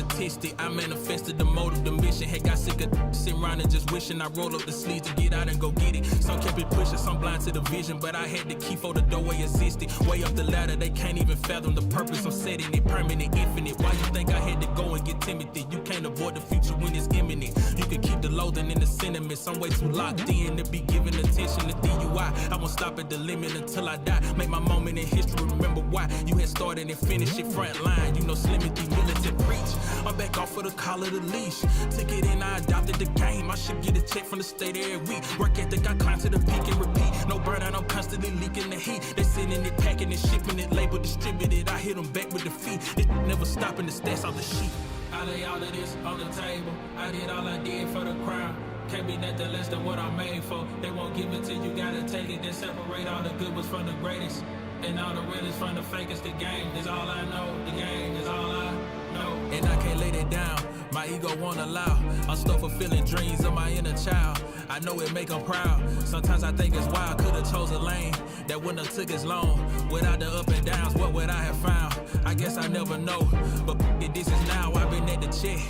statistic. I manifested the motive, the mission. Had got sick of sitting around and just wishing I roll up the sleeves to get out and go get it. Some kept it pushing, some blind to the vision, but I had the key for the doorway existed. Way up the ladder, they can't even fathom the purpose I'm setting it. Permanent, infinite. Why you think I had to go and get Timothy? You can't avoid the future when it's imminent. You can keep the loathing and the sentiment. Some way too locked in to be giving attention to DUI. I won't stop at the limit until I die. Make my moment in history, remember why you had started and finished it front line. You know Slimity, militant preach. I'm back off of the collar, the leash. Took it in, I adopted the game. I should get a check from the state every week. Work ethic, I climb to the peak and repeat. No burnout, I'm constantly leaking the heat. They sending it, packing it, shipping it, label distributed. I hit them back with the feet. It never stopping the stats off the sheet. I lay all of this on the table. I did all I did for the crown. Can't be nothing less than what I'm made for. They won't give it to you, gotta take it. Then separate all the good ones from the greatest. And all the realest from the fakest. The game is all I know. The game is all I know. And I can't lay that down. My ego won't allow. I'm still fulfilling dreams of my inner child. I know it make them proud. Sometimes I think it's wild. Could've chose a lane that wouldn't have took as long. Without the up and downs, what would I have found? I guess I never know. But this is now. I've been at the check.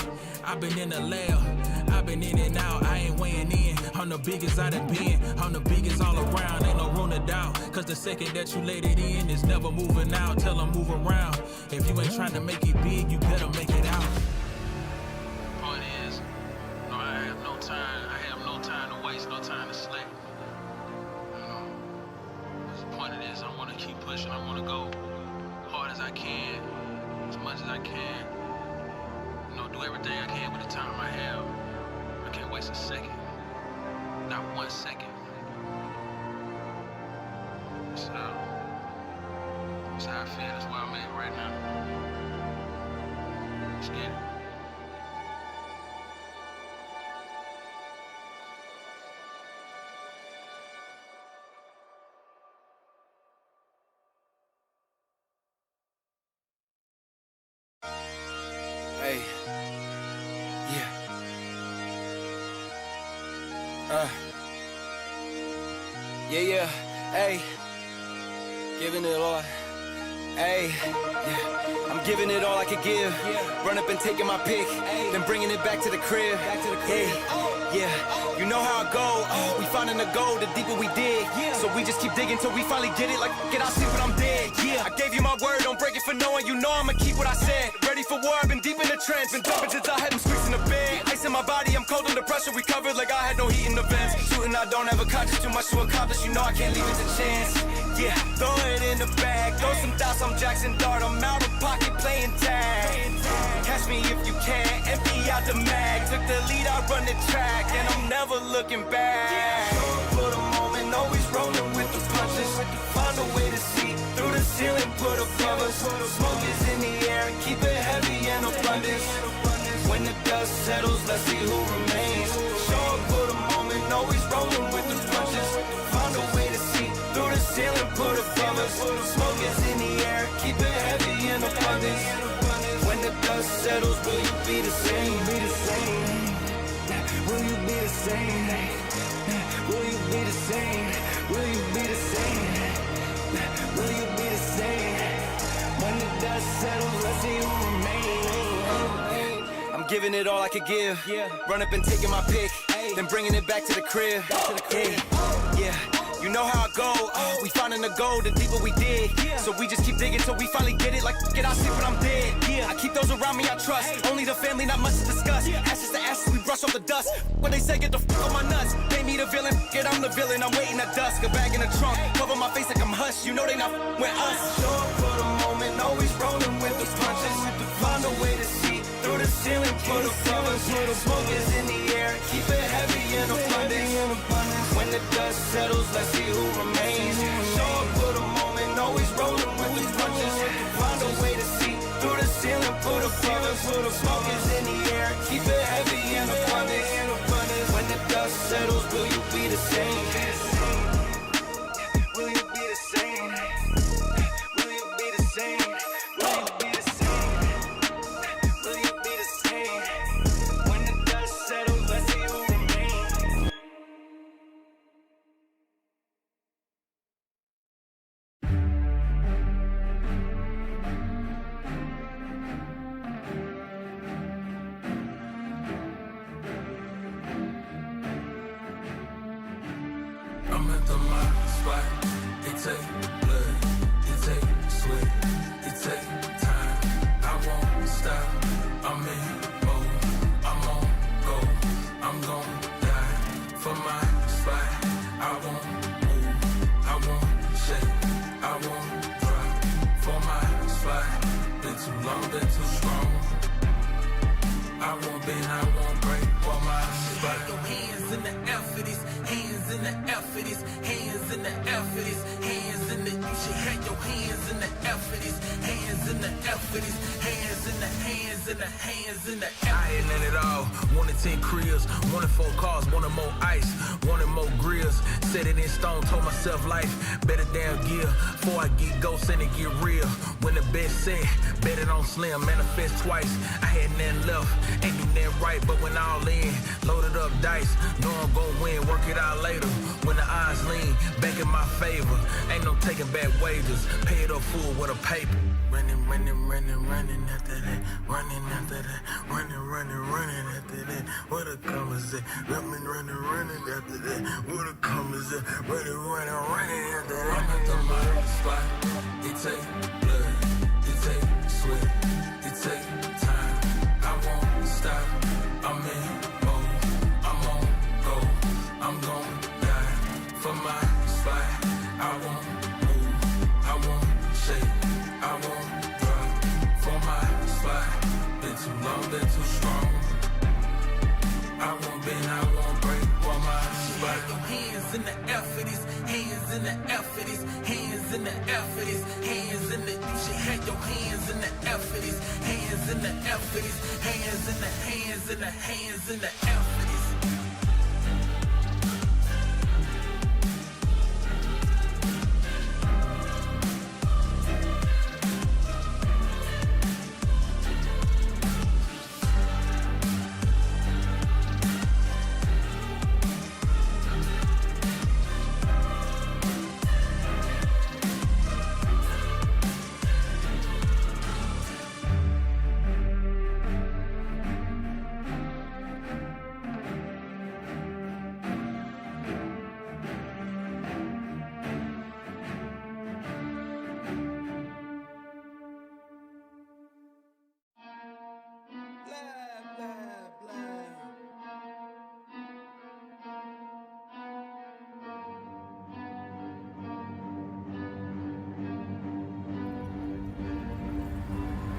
I've been in the lab. I've been in and out. I ain't weighing in. I'm the biggest I done been. I'm the biggest all around. Ain't no room to doubt. Cause the second that you let it in, it's never moving out. Tell them move around. If you ain't trying to make it big, you better make it out. Point is, no, I have no time. I have no time to waste, no time to slack. The point of this, I want to keep pushing. I want to go hard as I can, as much as I can. Do everything I can with the time I have. I can't waste a second. Not 1 second. So, that's how I feel. That's where I'm at right now. Let's get it. Hey. Yeah, hey, giving it all, hey, yeah, I'm giving it all I could give, run up and taking my pick, then bringing it back to the crib, hey, yeah, you know how I go, we finding the gold, the deeper we dig, so we just keep digging till we finally get it, like, get out, sleep when I'm dead, yeah, I gave you my word, don't break it for knowing, you know I'ma keep what I said, ready for war, I've been deep in the trench, been jumping since I had them squeaks in the bed, ice in my body, I'm cold under pressure, recovered like I had no heat in the vents, shooting I don't have a conscience, too much to accomplish, you know I can't leave it to chance, yeah, throw it in the bag, throw some dots, I'm Jackson Dart, I'm out of pocket playing tag, catch me if you can, empty out the mag, took the lead, I run the track, and I'm never looking back, for the moment, always rolling with the punches, find a way to see, through the ceiling, put above us, smoke is in the air, and keep it heavy and abundance, when the dust settles, let's see who remains, show up for the moment, always rolling with the punches, find a way to see, through the ceiling, put above us, smoke is in the air, keep it heavy and abundance, when the dust settles, will you be the same, will you be the same, will you be the same, will you be the same, will you be the same, when the dust settles, let's see who remains, I'm giving it all I could give, run up and taking my pick, then bringing it back to the crib, yeah. You know how I go, we finding the gold, the deeper we dig, so we just keep digging till we finally get it, like get out, sleep when I'm dead, I keep those around me I trust, only the family, not much to discuss, ashes to ashes, we brush off the dust, when they say get the f*** on my nuts, they me the villain, get I'm the villain, I'm waiting at dusk, a bag in the trunk, cover my face like I'm hush, you know they not f***ing with us, show up for the moment, always rolling with the punches, find a way to see, through the ceiling, put above us, smoke is in the air, keep it heavy and abundance, when the dust settles, let's see who remains, show up for the moment, always rolling with the punches, find a way to see, through the ceiling, put above us, smoke is in the air, keep it heavy and abundance, when the dust settles, will you be the same? I won't bend, I won't break for my spot. Your hands in the air for this, hands in the air for this, hands in the air for this, hands in the. You should have your hands in the air for this, hands in the air for this, hands in the hands in the hands in the air. I ain't in it all. Wanted 10 cribs, wanted 4 cars, wanted more ice, wanted more grills. Set it in stone, told myself life better damn gear. Before I get ghosts and it get real. When the best set, bet it on slim, manifest twice. I had nothing left, ain't do nothing right, but when all in, loaded up dice, know I'm gon' win, work it out later. When the odds lean, back in my favor, ain't no taking back wages, pay it up full with a paper. Running, running, running, running after that, running after that, running, running, running after that. What a come is it? Running, running, running after that. What a come is it? Running, running, running after that. I'm at the my spot. It take blood, it take sweat, it take time. I won't stop. I'm in mode. I'm on go. I'm gon' die for my spot. I won't move. I won't shake. I won't drop for my spot. Been too long, been too strong. I won't bend, I won't break for my spot. Your hands in the air for this, hands in the air for this, hands in the air for this, hands in the. You should have your hands in the air for this, hands in the air for this, hands in the hands in the hands in the air for this.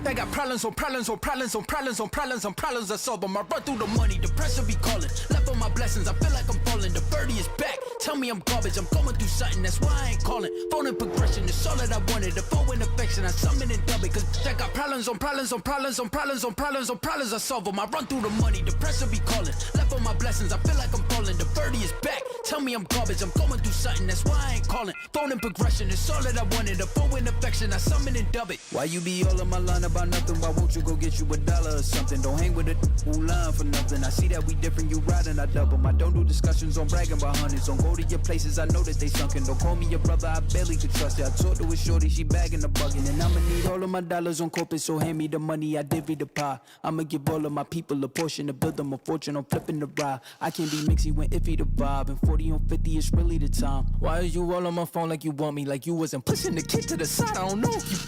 I got problems on problems on problems on problems on problems on problems I solve them. I run through the money, the pressure be calling. Left on my blessings, I feel like I'm falling. The birdie is back, tell me I'm garbage. I'm going through something, that's why I ain't calling. Phone and progression, it's all that I wanted. The phone and affection, I summon and dub it. Cause I got problems on problems on problems on problems on problems on problems I solve them. I run through the money, the pressure be calling. Left on my blessings, I feel like I'm falling. The birdie is back, tell me I'm garbage. I'm going through something, that's why I ain't calling. Phone and progression, it's all that I wanted. The phone and affection, I summon and dub it. Why you be all on my line about nothing? Why won't you go get you $1 or something? Don't hang with a who line for nothing. I see that we different, you riding, I double. I don't do discussions on bragging about hundreds. Don't go to your places, I know that they sunken. Don't call me your brother, I barely could trust it. I talked to a shorty, she bagging the bugging. And I'ma need all of my dollars on corporate, so hand me the money, I divvy the pie. I'ma give all of my people a portion to build them a fortune on flipping the ride. I can't be mixy when iffy the vibe, and 40 on 50 is really the time. Why are you all on my phone like you want me, like you wasn't pushing the kid to the side? I don't know if you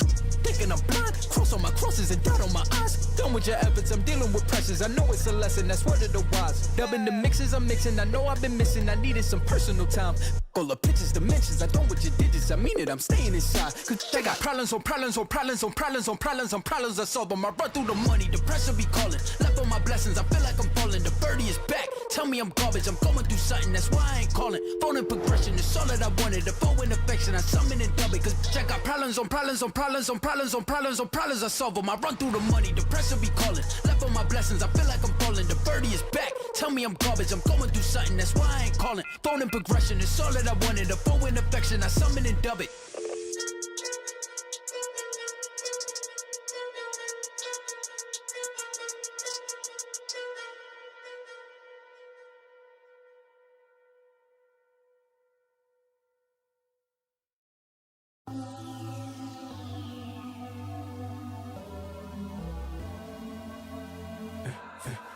thinking I'm blind. Cross on my crosses and dot on my eyes. Done with your efforts, I'm dealing with pressures. I know it's a lesson, that's word of the wise. Dubbing the mixes I'm mixing, I know I've been missing. I needed some personal time. All the pictures, dimensions, I don't with your digits. I mean it, I'm staying inside. Cause they got problems on problems on problems on problems on problems on problems I solve them. I run through the money, the pressure be calling. Left on my blessings, I feel like I'm falling. The birdie is back, tell me I'm garbage. I'm going through something, that's why I ain't calling. Phone and progression, it's all that I wanted. The phone and affection, I summon and dub it. Cause I got problems on problems on problems on problems on problems on problems I solve them. I run through the money, the pressure be calling. Left on my blessings, I feel like I'm falling. The birdie is back, tell me I'm garbage. I'm going through something, that's why I ain't calling. Phone and progression, it's all that I wanted. The phone and affection, I summon and dub it.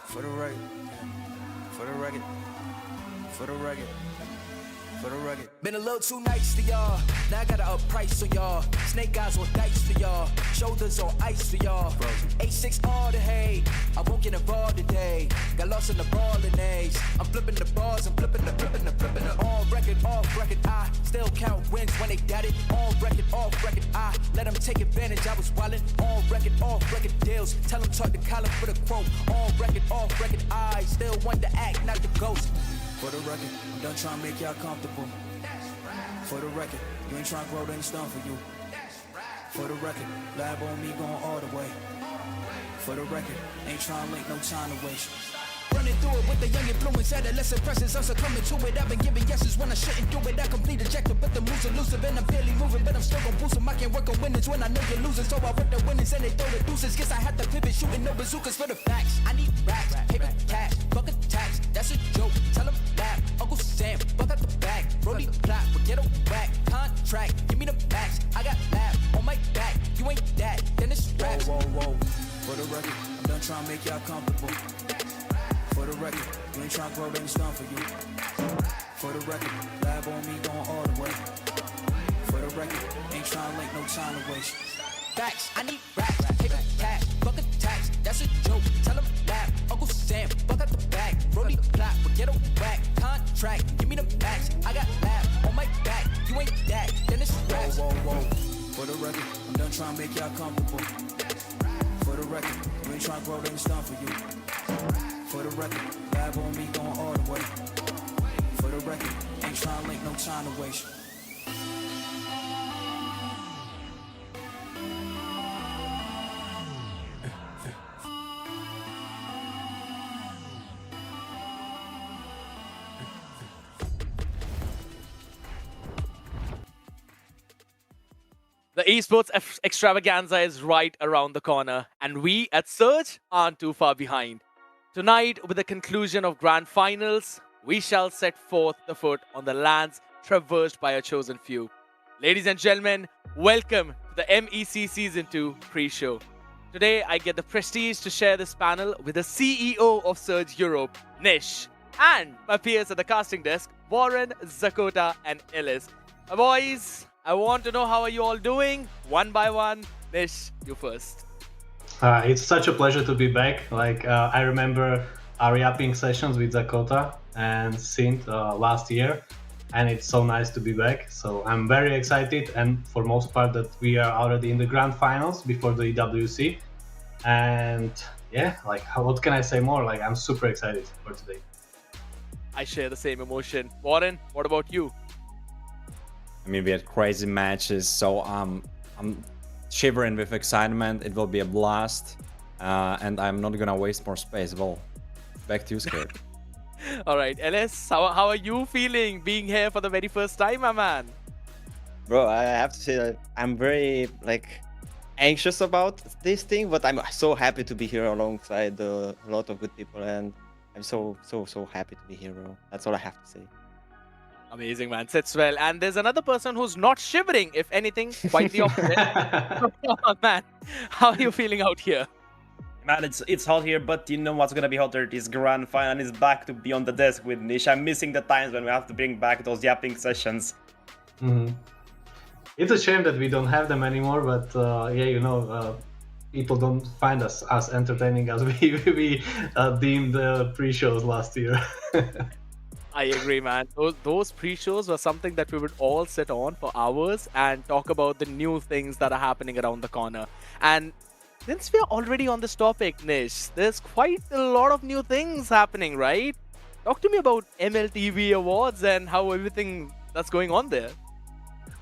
For the record, for the record, for the record, for the record. Been a little too nice to y'all. Now I gotta up price on y'all. Snake eyes on dice for y'all. Shoulders on ice for y'all. 8-6 all the hate. I won't get involved today. Got lost in the ball and A's. I'm flipping the bars. I'm flipping the on record, off record. I still count wins when they got it. On record, off record. I let them take advantage, I was wildin'. On record, off record deals. Tell them talk to Colin for the quote. On record, off record, I still want to act, not the ghost. For the record, I'm done trying to make y'all comfortable. For the record, you ain't trying to grow, then it's done for you. For the record, lab on me going all the way. For the record, ain't trying to link, no time to waste. Running through it with the young influence, adolescent presence, I'm succumbing to it. I've been giving yeses when I shouldn't do it. I complete ejected, but the moves elusive, and I'm barely moving, but I'm still gon' boost 'em. I can't work on winners when I know you're losing, so I whip the winners and they throw the deuces. Guess I have to pivot, shooting no bazookas for the facts. I need racks, paper cash, bucket tax, that's a joke. Tell 'em laugh, Uncle Sam, buck out the bag. Brody plot, forget a whack, contract, give me the max. I got laugh on my back, you ain't that, then it's raps. Whoa, whoa, whoa. For the record, I'm done trying to make y'all comfortable. For the record, you ain't tryna grow, then it's done for you. For the record, lab on me going all the way. For the record, ain't tryna link, no time to waste. Facts, I need racks, paper cash, bucket tax, that's a joke. Tell 'em laugh, Uncle Sam, buck out the bag. Brody plot, forget a whack, contract, give me the max. I got laugh on my back, you ain't that, then it's raps. Whoa, whoa, whoa. For the record, I'm done trying to make y'all comfortable. For the record, you ain't tryna grow, then it's done for you. For the record, lab on me going all the way. For the record, ain't trying to link, no time to waste. The esports extravaganza is right around the corner, and we at Surge aren't too far behind. Tonight, with the conclusion of Grand Finals, we shall set forth the foot on the lands traversed by a chosen few. Ladies and gentlemen, welcome to the MEC Season 2 pre-show. Today, I get the prestige to share this panel with the CEO of Surge Europe, Nish, and my peers at the casting desk, Warren, Zakota, and Ellis. My boys, I want to know how are you all doing? One by one. Nish, you first. It's such a pleasure to be back. I remember our yapping sessions with Zakota and Synth last year, and it's so nice to be back. So I'm very excited, and for most part that we are already in the grand finals before the EWC. And yeah, what can I say more? I'm super excited for today. I share the same emotion. Warren, what about you? I mean, we had crazy matches, so I'm shivering with excitement. It will be a blast, and I'm not gonna waste more space. Well, back to you, Skate. All right, Ellis, how are you feeling being here for the very first time, my man? Bro, I have to say that I'm very anxious about this thing, but I'm so happy to be here alongside a lot of good people, and I'm so happy to be here, bro. That's all I have to say. Amazing, man. Sits well. And there's another person who's not shivering, if anything, quite the opposite. Come on, man. How are you feeling out here? Man, it's hot here, but you know what's gonna be hotter? This grand final is back to be on the desk with Nish. I'm missing the times when we have to bring back those yapping sessions. Mm-hmm. It's a shame that we don't have them anymore, but people don't find us as entertaining as we deemed the pre-shows last year. I agree, man. Those pre-shows were something that we would all sit on for hours and talk about the new things that are happening around the corner. And since we are already on this topic, Nish, there's quite a lot of new things happening, right? Talk to me about MLBB Awards and how everything that's going on there.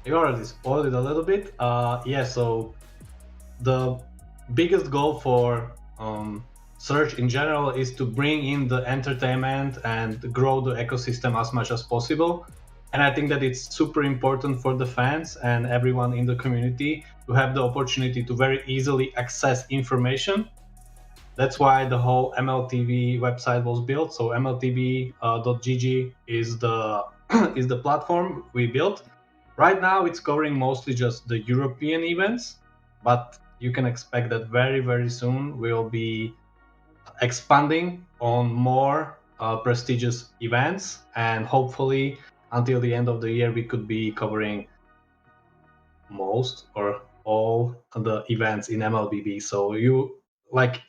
You already spoiled it a little bit. So the biggest goal for Surge in general is to bring in the entertainment and grow the ecosystem as much as possible. And I think that it's super important for the fans and everyone in the community to have the opportunity to very easily access information. That's why the whole MLTV website was built. So MLTV.gg is the platform we built. Right now it's covering mostly just the European events, but you can expect that very, very soon we'll be expanding on more prestigious events, and hopefully until the end of the year we could be covering most or all the events in MLBB. So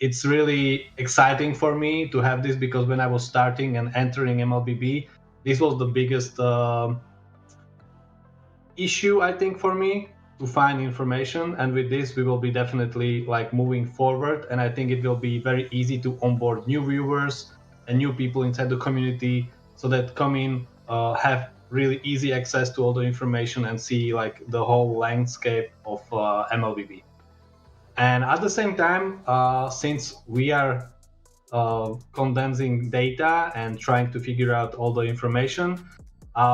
it's really exciting for me to have this, because when I was starting and entering MLBB, this was the biggest issue I think for me, to find information, and with this we will be definitely like moving forward, and I think it will be very easy to onboard new viewers and new people inside the community, so that come in, have really easy access to all the information and see like the whole landscape of MLBB. And at the same time, since we are condensing data and trying to figure out all the information,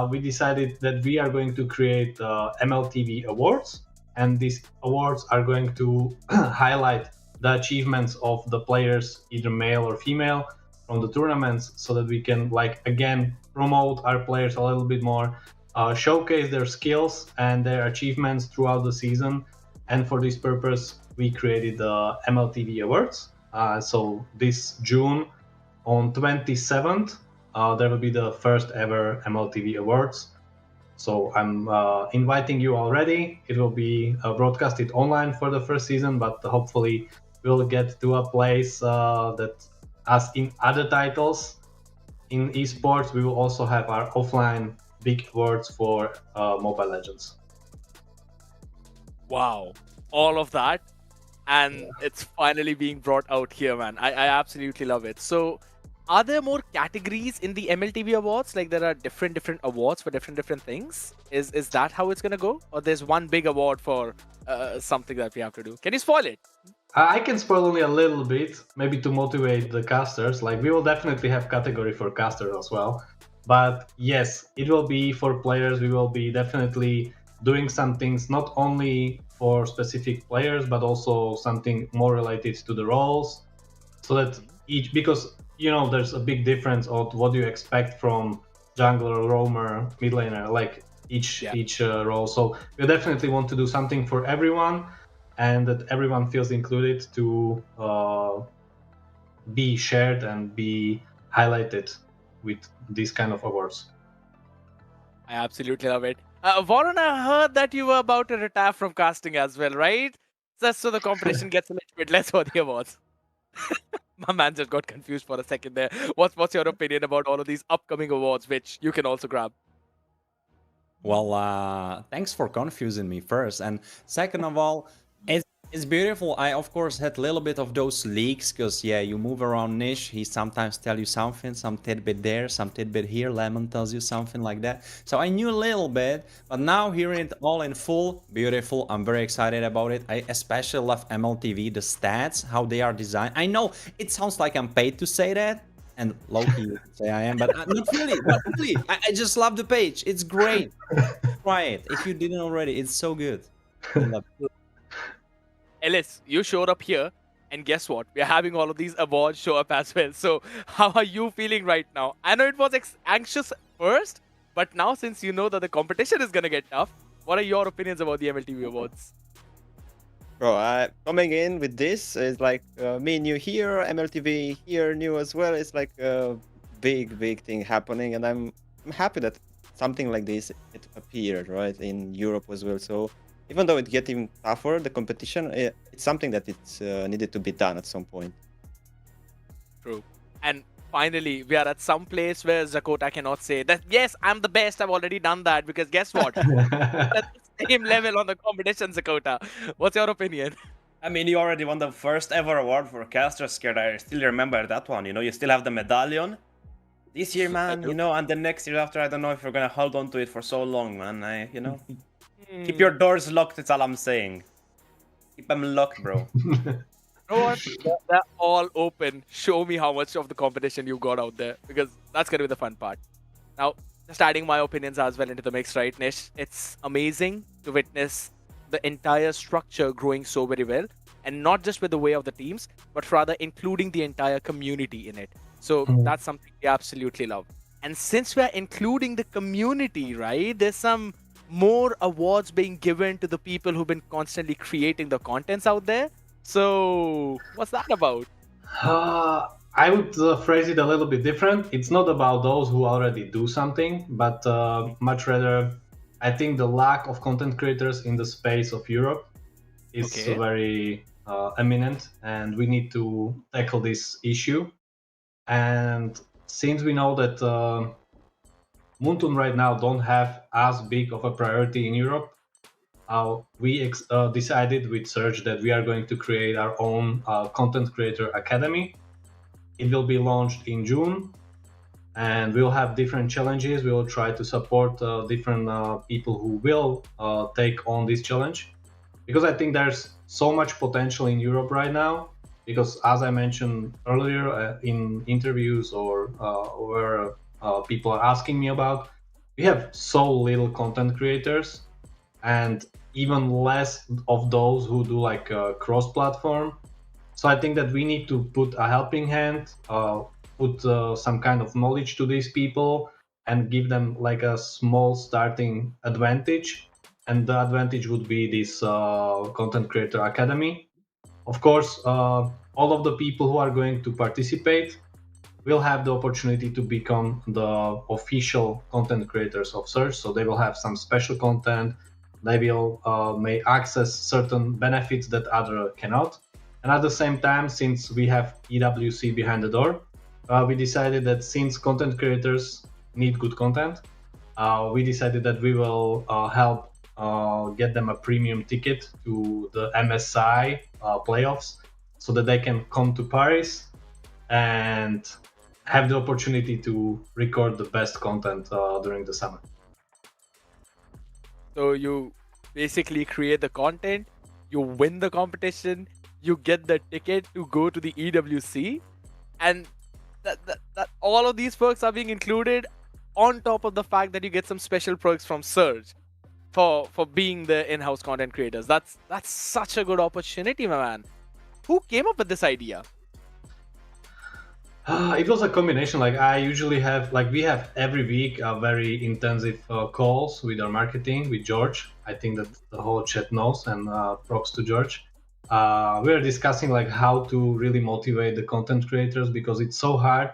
we decided that we are going to create MLTV awards, and these awards are going to highlight the achievements of the players, either male or female, from the tournaments, so that we can like again promote our players a little bit more, showcase their skills and their achievements throughout the season. And for this purpose, we created the MLTV awards. So this June, on 27th, there will be the first ever MLTV awards. So I'm inviting you already. It will be broadcasted online for the first season, but hopefully we'll get to a place that, as in other titles in esports, we will also have our offline big awards for Mobile Legends. Wow, all of that, and it's finally being brought out here, man. I absolutely love it. So are there more categories in the MLTV awards? Like there are different awards for different things? Is that how it's gonna go? Or there's one big award for something that we have to do? Can you spoil it? I can spoil only a little bit, maybe to motivate the casters. Like we will definitely have category for casters as well. But yes, it will be for players. We will be definitely doing some things not only for specific players, but also something more related to the roles, so that each, because you know there's a big difference of what you expect from jungler, roamer, mid laner, like each role. So we definitely want to do something for everyone, and that everyone feels included to be shared and be highlighted with these kind of awards. I absolutely love it. Warren, I heard that you were about to retire from casting as well, right? Just so the competition gets a little bit less for the awards. My man just got confused for a second there. What's your opinion about all of these upcoming awards, which you can also grab? Well, thanks for confusing me first. And second of all, it's beautiful. I, of course, had a little bit of those leaks because, yeah, you move around Niche. He sometimes tell you something, some tidbit there, some tidbit here. Lemon tells you something like that. So I knew a little bit, but now hearing it all in full, beautiful. I'm very excited about it. I especially love MLTV, the stats, how they are designed. I know it sounds like I'm paid to say that, and low-key you could say I am, but not really, not really. I just love the page. It's great. Try it. If you didn't already, it's so good. I love it. Ellis, you showed up here, and guess what? We're having all of these awards show up as well. So how are you feeling right now? I know it was anxious first, but now since you know that the competition is going to get tough, what are your opinions about the MLTV awards? Bro, coming in with this is like me new here, MLTV here new as well. It's like a big thing happening, and I'm happy that something like this it appeared right in Europe as well. So even though it's getting tougher, the competition, it's something that it's needed to be done at some point. True. And finally, we are at some place where Zakota cannot say that, yes, I'm the best, I've already done that, because guess what? At the same level on the competition, Zakota. What's your opinion? I mean, you already won the first ever award for Caster Scared. I still remember that one. You know, you still have the medallion. This year, man, you know, and the next year after, I don't know if you're gonna hold on to it for so long, man. You know. Keep your doors locked, that's all I'm saying. Keep them locked, bro. You know what? They're all open. Show me how much of the competition you got out there, because that's going to be the fun part. Now, just adding my opinions as well into the mix, right, Nish? It's amazing to witness the entire structure growing so very well, and not just with the way of the teams, but rather including the entire community in it. So that's something we absolutely love. And since we're including the community, right, there's some more awards being given to the people who've been constantly creating the contents out there. So what's that about? I would phrase it a little bit different. It's not about those who already do something, but much rather, I think the lack of content creators in the space of Europe is very eminent, and we need to tackle this issue. And since we know that Moonton right now don't have as big of a priority in Europe, we decided with Surge that we are going to create our own content creator academy. It will be launched in June, and we'll have different challenges. We will try to support different people who will take on this challenge, because I think there's so much potential in Europe right now. Because as I mentioned earlier in interviews or where people are asking me about, we have so little content creators, and even less of those who do like cross-platform. So I think that we need to put a helping hand, put some kind of knowledge to these people, and give them like a small starting advantage. And the advantage would be this content creator academy. Of course, all of the people who are going to participate will have the opportunity to become the official content creators of Surge. So they will have some special content. They will may access certain benefits that other cannot. And at the same time, since we have EWC behind the door, we decided that since content creators need good content, we decided that we will help get them a premium ticket to the MSI playoffs, so that they can come to Paris and have the opportunity to record the best content during the summer. So you basically create the content, you win the competition, you get the ticket to go to the EWC, and that all of these perks are being included on top of the fact that you get some special perks from Surge for being the in-house content creators. That's such a good opportunity, my man. Who came up with this idea? It was a combination. Like I usually have, like we have every week very intensive calls with our marketing with George. I think that the whole chat knows, and props to George. We're discussing like how to really motivate the content creators, because it's so hard.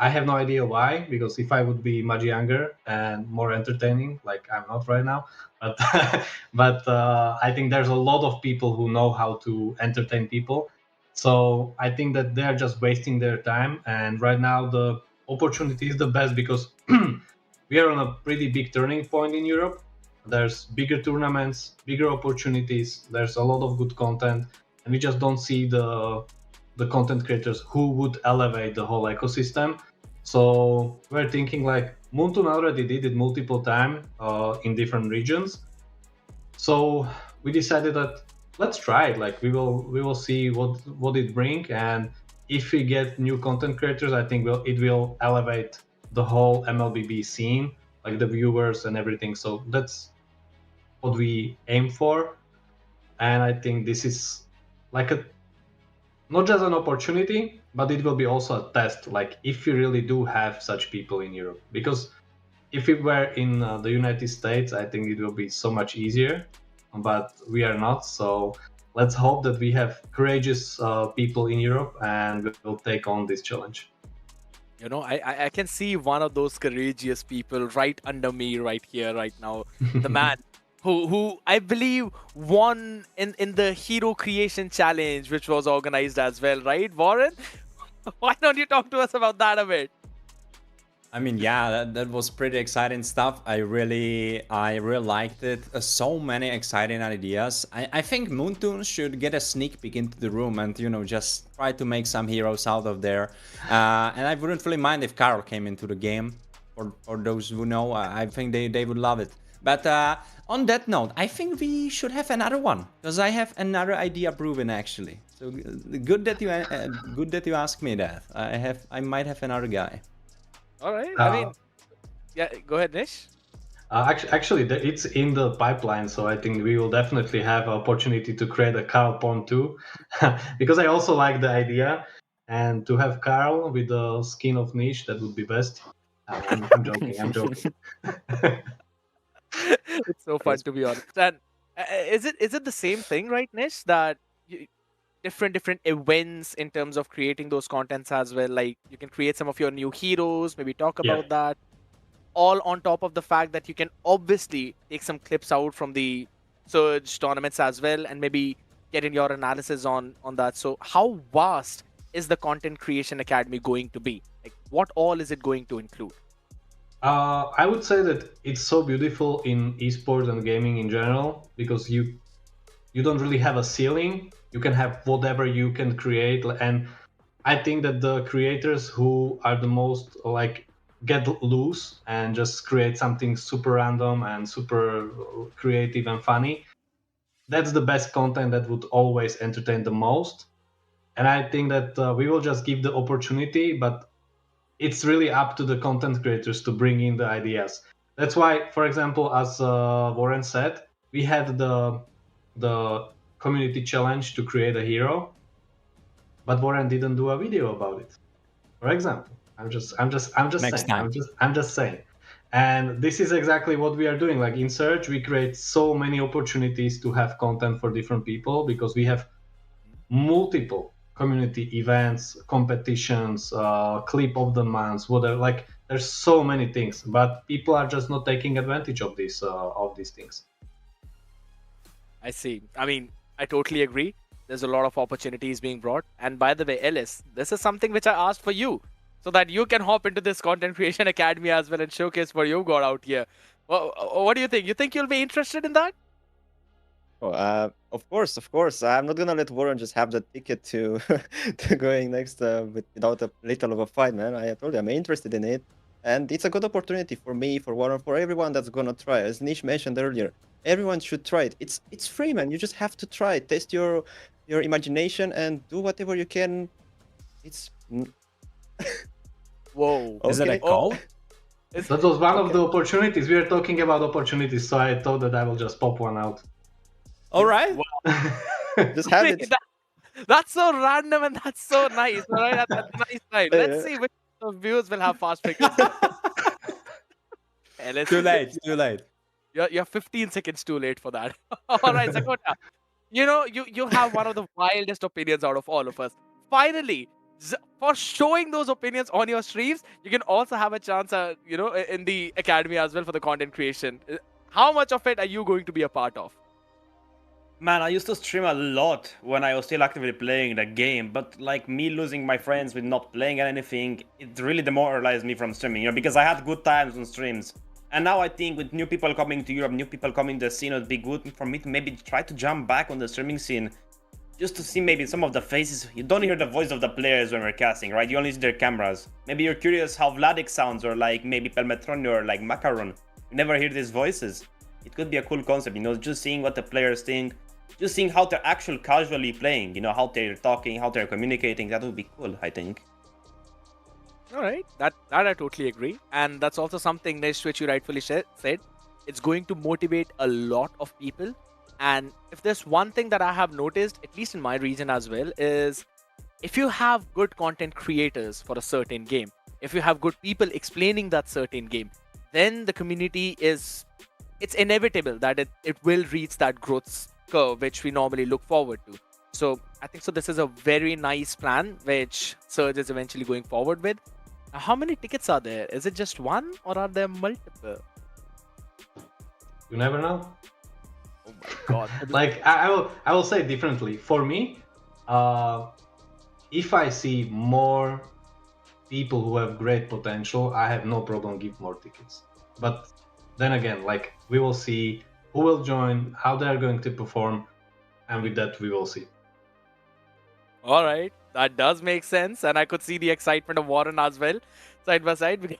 I have no idea why, because if I would be much younger and more entertaining, like I'm not right now, but I think there's a lot of people who know how to entertain people. So I think that they're just wasting their time. And right now the opportunity is the best, because we are on a pretty big turning point in Europe. There's bigger tournaments, bigger opportunities. There's a lot of good content, and we just don't see the content creators who would elevate the whole ecosystem. So we're thinking like Muntun already did it multiple times in different regions. So we decided that let's try it. Like we will see what it bring, and if we get new content creators, I think it will elevate the whole MLBB scene, like the viewers and everything. So that's what we aim for, and I think this is like a not just an opportunity, but it will be also a test. Like if we really do have such people in Europe, because if we were in the United States, I think it will be so much easier, but we are not. So let's hope that we have courageous people in Europe, and we will take on this challenge. You know, I can see one of those courageous people right under me right here, right now. The man who I believe won in the Hero Creation Challenge, which was organized as well, right, Warren? Why don't you talk to us about that a bit? I mean, yeah, that was pretty exciting stuff. I really liked it. So many exciting ideas. I think Muntun should get a sneak peek into the room and, you know, just try to make some heroes out of there. And I wouldn't really mind if Carl came into the game. For those who know, I think they would love it. But on that note, I think we should have another one, because I have another idea brewing actually. So good that you asked me that. I might have another guy. All right. I mean, yeah. Go ahead, Nish. Actually, it's in the pipeline, so I think we will definitely have opportunity to create a Carl Pond too, because I also like the idea, and to have Carl with the skin of Niche, that would be best. I'm joking. I'm joking. It's so fun, to be honest. And is it the same thing, right, Nish? That different events in terms of creating those contents as well. Like you can create some of your new heroes, maybe talk about that. All on top of the fact that you can obviously take some clips out from the Surge tournaments as well, and maybe get in your analysis on that. So how vast is the Content Creation Academy going to be? Like what all is it going to include? I would say that it's so beautiful in esports and gaming in general because you don't really have a ceiling. You can have whatever you can create, and I think that the creators who are the most like get loose and just create something super random and super creative and funny. That's the best content that would always entertain the most. And I think that we will just give the opportunity, but it's really up to the content creators to bring in the ideas. That's why, for example, as Warren said, we had the community challenge to create a hero, but Warren didn't do a video about it. For example, I'm just Next saying, time. I'm just saying. And this is exactly what we are doing. Like in Search, we create so many opportunities to have content for different people because we have multiple community events, competitions, clip of the month, whatever. Like there's so many things, but people are just not taking advantage of these things. I see. I mean, I totally agree. There's a lot of opportunities being brought. And by the way, Ellis, this is something which I asked for you so that you can hop into this content creation academy as well and showcase what you've got out here. What do you think? You think you'll be interested in that? Oh, of course, of course. I'm not gonna let Warren just have the ticket to to going next without a little of a fight, man. I told you I'm interested in it, and it's a good opportunity for me, for Warren, for everyone that's gonna try. As Nish mentioned earlier, everyone should try it. It's free, man. You just have to try it. Test your imagination and do whatever you can. It's Whoa. Is it a okay. call? That was one of the opportunities. We are talking about opportunities, so I thought that I will just pop one out. All right. Just have it. That's so random and that's so nice. All right, that's a nice side. Let's see which of the viewers will have fast fingers. Ellis, Too late. Too late. You're 15 seconds too late for that. All right, Zakota. You know, you have one of the wildest opinions out of all of us. Finally, for showing those opinions on your streams, you can also have a chance, in the academy as well for the content creation. How much of it are you going to be a part of? Man, I used to stream a lot when I was still actively playing the game, but like me losing my friends with not playing anything, it really demoralized me from streaming, because I had good times on streams. And now I think with new people coming to Europe, new people coming to the scene, it would be good for me to maybe try to jump back on the streaming scene, just to see maybe some of the faces. You don't hear the voice of the players when we're casting, right? You only see their cameras. Maybe you're curious how Vladik sounds, or like maybe Pelmetroni or like Macaron. You never hear these voices. It could be a cool concept, just seeing what the players think. Just seeing how they're actually casually playing, how they're talking, how they're communicating. That would be cool, I think. All right, that I totally agree, and that's also something, Nish, which you rightfully said. It's going to motivate a lot of people, and if there's one thing that I have noticed, at least in my region as well, is if you have good content creators for a certain game, if you have good people explaining that certain game, then the community it's inevitable that it will reach that growth curve which we normally look forward to. So I think so this is a very nice plan which Surge is eventually going forward with. Now, how many tickets are there? Is it just one or are there multiple? You never know. Oh my god. Like I will say it differently. For me, if I see more people who have great potential, I have no problem give more tickets. But then again, like we will see who will join, how they are going to perform, and with that we will see. All right, that does make sense, and I could see the excitement of Warren as well, side by side,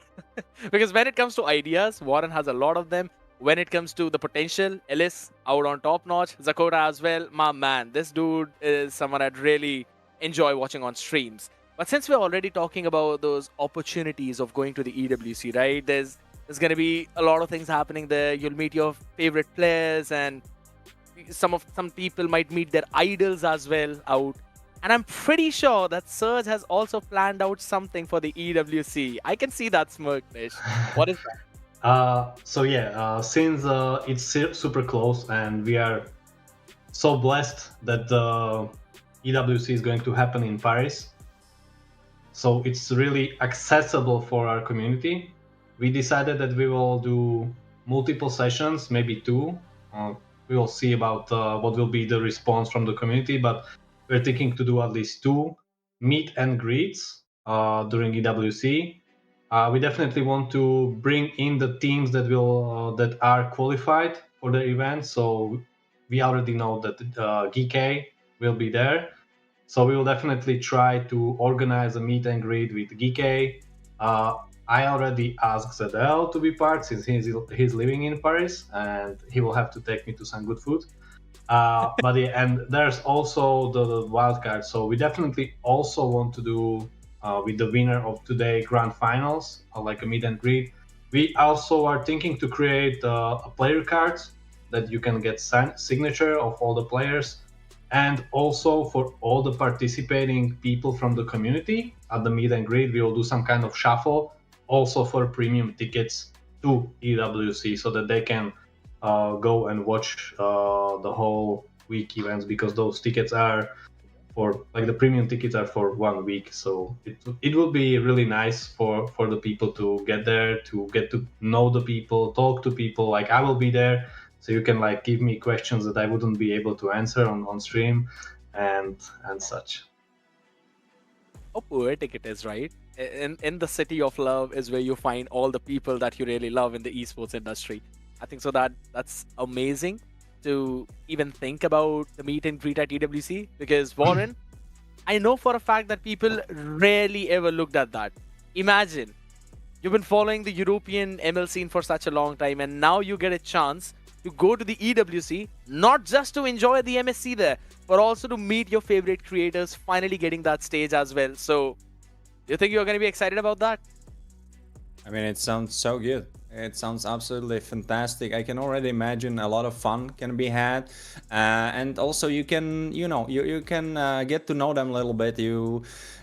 because when it comes to ideas, Warren has a lot of them. When it comes to the potential, Ellis out on top notch, Zakota as well. My man, this dude is someone I'd really enjoy watching on streams. But since we're already talking about those opportunities of going to the EWC, right? There's going to be a lot of things happening there. You'll meet your favorite players, and some people might meet their idols as well out. And I'm pretty sure that Surge has also planned out something for the EWC. I can see that smirk, Nish. What is that? Since it's super close and we are so blessed that the EWC is going to happen in Paris, so it's really accessible for our community. We decided that we will do multiple sessions, maybe 2. We will see about what will be the response from the community, but we're thinking to do at least 2 meet and greets during EWC. We definitely want to bring in the teams that are qualified for the event. So we already know that GK will be there. So we will definitely try to organize a meet and greet with GK. I already asked Zadel to be part since he's living in Paris and he will have to take me to some good food. But yeah, and there's also the Wildcard. So we definitely also want to do with the winner of today grand finals, like a meet and greet. We also are thinking to create a player cards that you can get signature of all the players, and also for all the participating people from the community at the meet and greet, we will do some kind of shuffle also for premium tickets to EWC so that they can go and watch the whole week events, because those tickets are for, like, the premium tickets are for 1 week. So it will be really nice for the people to get there, to get to know the people, talk to people. Like, I will be there, so you can like give me questions that I wouldn't be able to answer on stream and such. How poetic it is, right? In the city of love is where you find all the people that you really love in the esports industry. I think so that's amazing to even think about the meet and greet at EWC, because Warren, I know for a fact that people rarely ever looked at that. Imagine you've been following the European ML scene for such a long time, and now you get a chance to go to the EWC, not just to enjoy the MSC there, but also to meet your favorite creators, finally getting that stage as well. So, do you think you're going to be excited about that? I mean, it sounds so good. It sounds absolutely fantastic. I can already imagine a lot of fun can be had, and also you can, you can get to know them a little bit.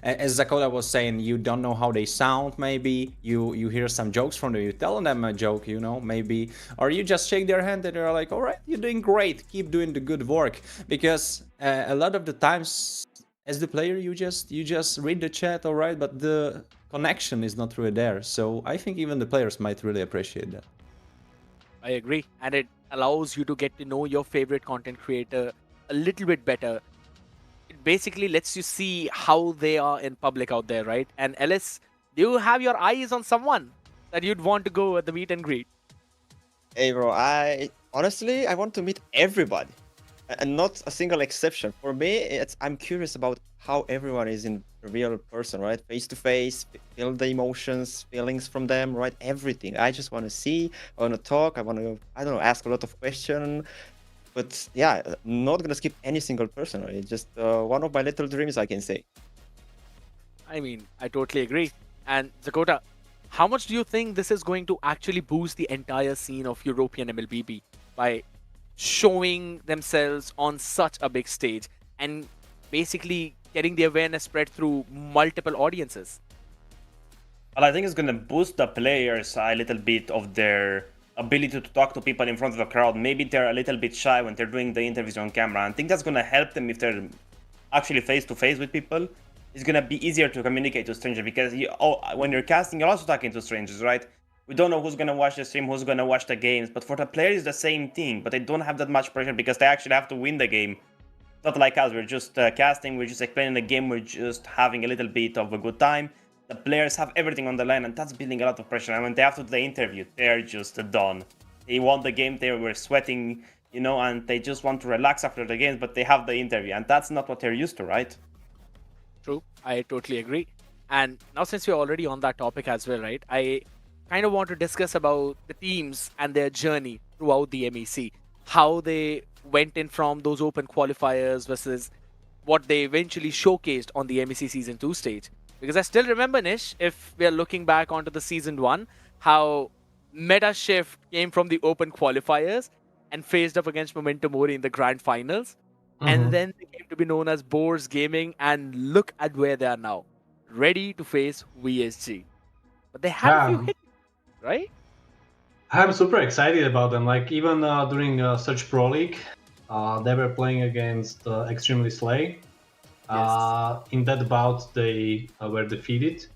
As Zakota was saying, you don't know how they sound. Maybe you hear some jokes from them. You tell them a joke, maybe, or you just shake their hand and they're like, "All right, you're doing great. Keep doing the good work." Because a lot of the times, as the player, you just read the chat, all right, but the connection is not really there. So I think even the players might really appreciate that. I agree, and it allows you to get to know your favorite content creator a little bit better. It basically lets you see how they are in public out there, right? And Ellis, do you have your eyes on someone that you'd want to go at the meet and greet? Hey, bro, I honestly want to meet everybody, and not a single exception. For me, I'm curious about how everyone is in a real person, right? Face to face, feel the emotions, feelings from them, right? Everything. I just want to see, I want to talk, I want to, I don't know, ask a lot of questions. But yeah, not gonna skip any single person. Right? It's just one of my little dreams, I can say. I mean, I totally agree. And Zakota, how much do you think this is going to actually boost the entire scene of European MLBB by showing themselves on such a big stage and basically getting the awareness spread through multiple audiences? Well, I think it's going to boost the players a little bit of their ability to talk to people in front of the crowd. Maybe they're a little bit shy when they're doing the interviews on camera. I think that's going to help them if they're actually face to face with people. It's going to be easier to communicate to strangers, because when you're casting, you're also talking to strangers, right? We don't know who's going to watch the stream, who's going to watch the games, but for the players, it's the same thing, but they don't have that much pressure because they actually have to win the game. Not like us, we're just casting, we're just explaining the game, we're just having a little bit of a good time. The players have everything on the line, and that's building a lot of pressure. And when they have to do the interview, they're just done. They won the game, they were sweating, and they just want to relax after the games, but they have the interview, and that's not what they're used to, right? True, I totally agree. And now, since we're already on that topic as well, right, I kind of want to discuss about the teams and their journey throughout the MEC, how they went in from those open qualifiers versus what they eventually showcased on the MEC Season 2 stage. Because I still remember, Nish, if we are looking back onto the Season 1, how Meta Shift came from the open qualifiers and faced up against Memento Mori in the grand finals. And then they came to be known as BOARS Gaming, and look at where they are now, ready to face VSG. But they had a few hits, right? I'm super excited about them. Like, even during Search Pro League, they were playing against Extremely Slay. In that bout, they were defeated.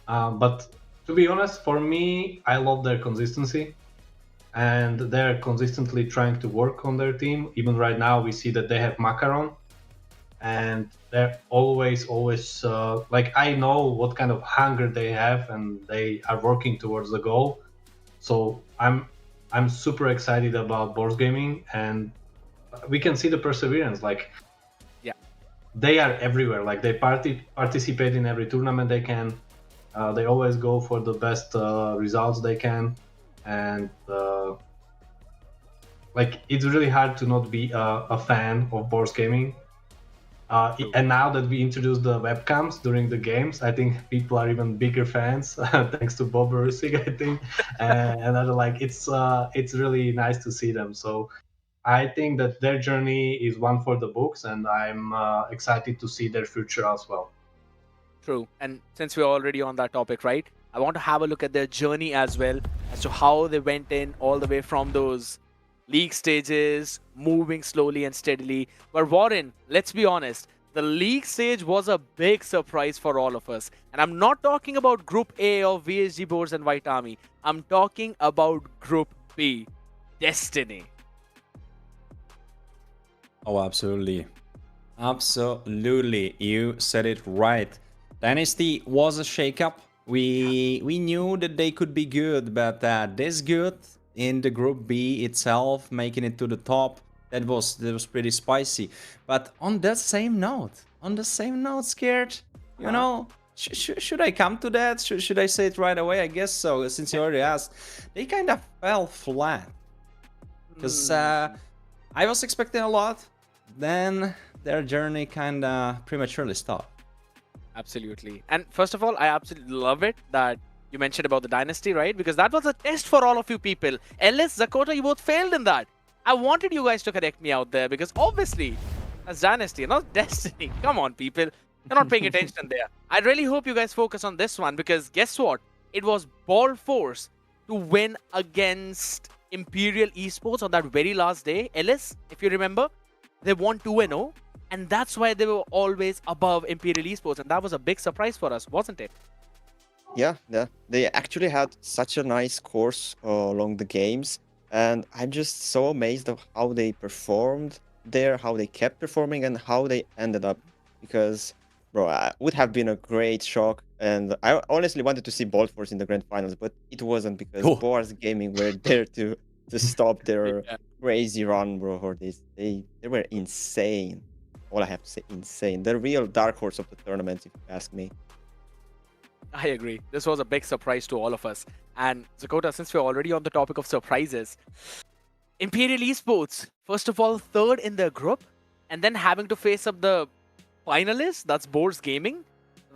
But to be honest, for me, I love their consistency. And they're consistently trying to work on their team. Even right now, we see that they have Macaron. and they're always like, I know what kind of hunger they have, and they are working towards the goal. So I'm super excited about BOARS Gaming, and we can see the perseverance. Like, Yeah. they are everywhere. Like, they participate in every tournament they can. They always go for the best results they can, and like, it's really hard to not be a fan of BOARS Gaming. And now that we introduced the webcams during the games, I think people are even bigger fans, thanks to Bob Rusig, I think. And other, like, it's really nice to see them. So I think that their journey is one for the books, and I'm excited to see their future as well. True. And since we're already on that topic, right? I want to have a look at their journey as well, as to how they went in all the way from those league stages, moving slowly and steadily. But Warren, let's be honest, the league stage was a big surprise for all of us. And I'm not talking about Group A of VSG, BOARS and White Army. I'm talking about Group B, Destiny. Oh, absolutely. Absolutely. You said it right. Dynasty was a shakeup. We knew that they could be good, but this good in the Group B itself, making it to the top, that was pretty spicy. But on that same note, Scared, you know, should I come to that? Should I say it right away? I guess so, since you already asked. They kind of fell flat. Because I was expecting a lot, then their journey kind of prematurely stopped. Absolutely. And first of all, I absolutely love it that you mentioned about the dynasty, right? Because that was a test for all of you people. Ellis, Zakota, you both failed in that. I wanted you guys to correct me out there, because obviously that's dynasty, not destiny. Come on, people. You're not paying attention there. I really hope you guys focus on this one, because guess what? It was ball force to win against Imperial Esports on that very last day. Ellis, if you remember, they won 2-0. And that's why they were always above Imperial Esports. And that was a big surprise for us, wasn't it? Yeah. They actually had such a nice course along the games. And I'm just so amazed of how they performed there, how they kept performing, and how they ended up. Because, bro, it would have been a great shock. And I honestly wanted to see Bolt Force in the grand finals, but it wasn't, because BOARS Gaming were there to stop their crazy run, bro. Or they were insane. All I have to say, insane. The real dark horse of the tournament, if you ask me. I agree. This was a big surprise to all of us. And Zakota, since we're already on the topic of surprises, Imperial Esports, first of all, third in their group, and then having to face up the finalists, that's BOARS Gaming,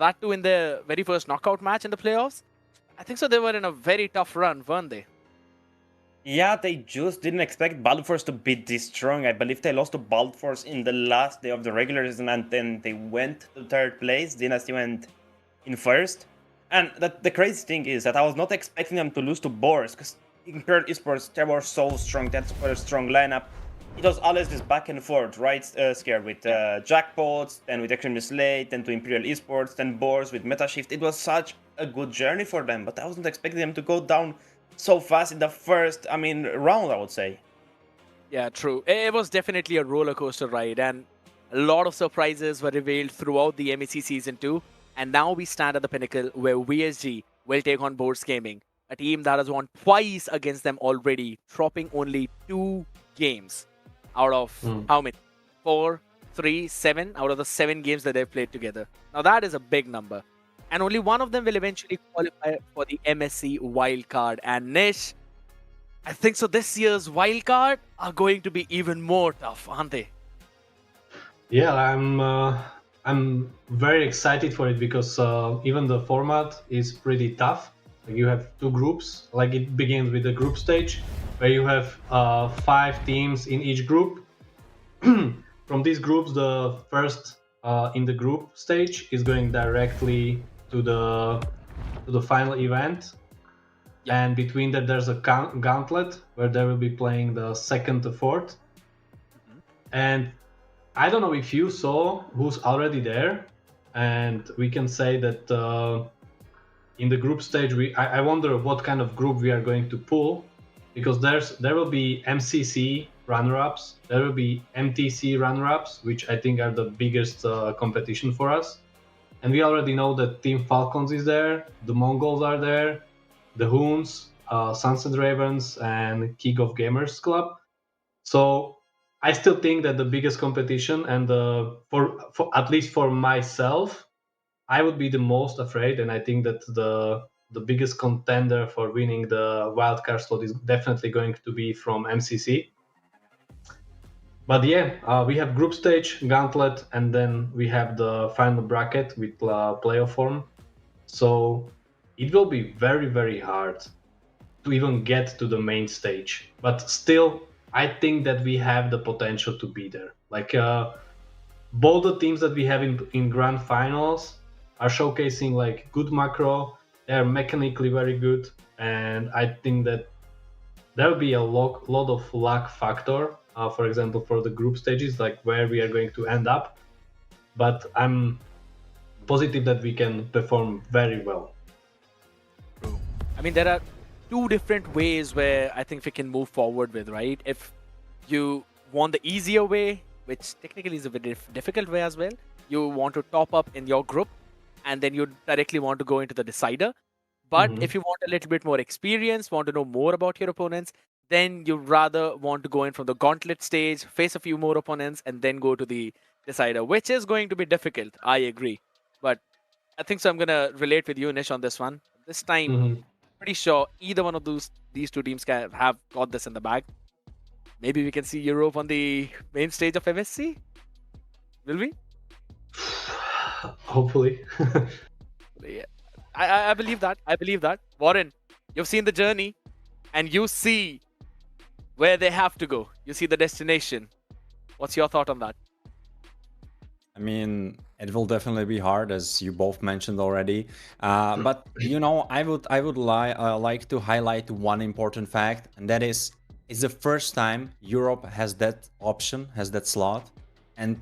that too in their very first knockout match in the playoffs. I think so they were in a very tough run, weren't they? Yeah, they just didn't expect Wildcard to be this strong. I believe they lost to Wildcard in the last day of the regular season, and then they went to third place. Dynasty went in first. And the crazy thing is that I was not expecting them to lose to BOARS, because Imperial Esports, they were so strong. That's quite a strong lineup. It was always this back and forth, right? Scared with Jackpots, then with Extremely Slate, then to Imperial Esports, then BOARS with Metashift. It was such a good journey for them, but I wasn't expecting them to go down so fast in the first, round, I would say. Yeah, true. It was definitely a roller coaster ride, and a lot of surprises were revealed throughout the MEC Season 2. And now we stand at the pinnacle where VSG will take on BOARS Gaming, a team that has won twice against them already, dropping only 2 games out of how many? 4, 3, 7 out of the 7 games that they've played together. Now that is a big number. And only one of them will eventually qualify for the MSC Wildcard. And Nish, I think so this year's Wildcard are going to be even more tough, aren't they? Yeah, I'm very excited for it, because even the format is pretty tough. Like, you have 2 groups. Like, it begins with the group stage, where you have 5 teams in each group. From these groups, the first in the group stage is going directly to the final event. And between that, there's a gauntlet where they will be playing the second to fourth. And I don't know if you saw who's already there, and we can say that in the group stage, I wonder what kind of group we are going to pull, because there will be MCC, runner-ups. There will be MTC runner-ups, which I think are the biggest competition for us. And we already know that Team Falcons is there, the Mongols are there, the Hoons, Sunset Ravens, and Kick of Gamers Club. So I still think that the biggest competition, and for at least for myself, I would be the most afraid, and I think that the biggest contender for winning the wildcard slot is definitely going to be from MCC. But yeah, we have group stage, gauntlet, and then we have the final bracket with playoff form. So it will be very, very hard to even get to the main stage. But still, I think that we have the potential to be there. Like both the teams that we have in grand finals are showcasing like good macro. They're mechanically very good, and I think that there will be a lot of luck factor. For example, for the group stages, like where we are going to end up. But I'm positive that we can perform very well. I mean, there are two different ways where I think we can move forward with, right? If you want the easier way, which technically is a bit difficult way as well, you want to top up in your group, and then you directly want to go into the decider. But if you want a little bit more experience, want to know more about your opponents, then you rather want to go in from the gauntlet stage, face a few more opponents, and then go to the decider, which is going to be difficult. I agree. But I think so I'm going to relate with you, Nish, on this one. This time, pretty sure either one of these two teams can have got this in the bag. Maybe we can see Europe on the main stage of MSC? Will we? Hopefully. Yeah. I believe that. I believe that. Warren, you've seen the journey, and you see where they have to go. You see the destination. What's your thought on that? I mean, it will definitely be hard, as you both mentioned already. But you know, I would like to highlight one important fact, and that is, it's the first time Europe has that option, has that slot, and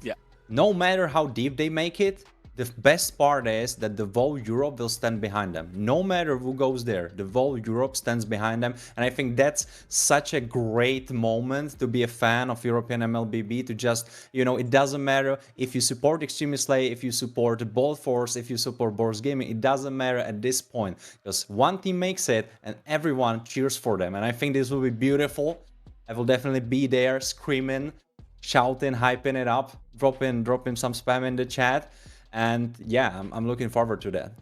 no matter how deep they make it, the best part is that the whole Europe will stand behind them. No matter who goes there, the whole Europe stands behind them. And I think that's such a great moment to be a fan of European MLBB, to just, you know, it doesn't matter if you support Extreme Slay, if you support Bold Force, if you support BOARS Gaming, it doesn't matter at this point. Because one team makes it and everyone cheers for them. And I think this will be beautiful. I will definitely be there screaming, shouting, hyping it up, dropping some spam in the chat. And yeah, I'm looking forward to that.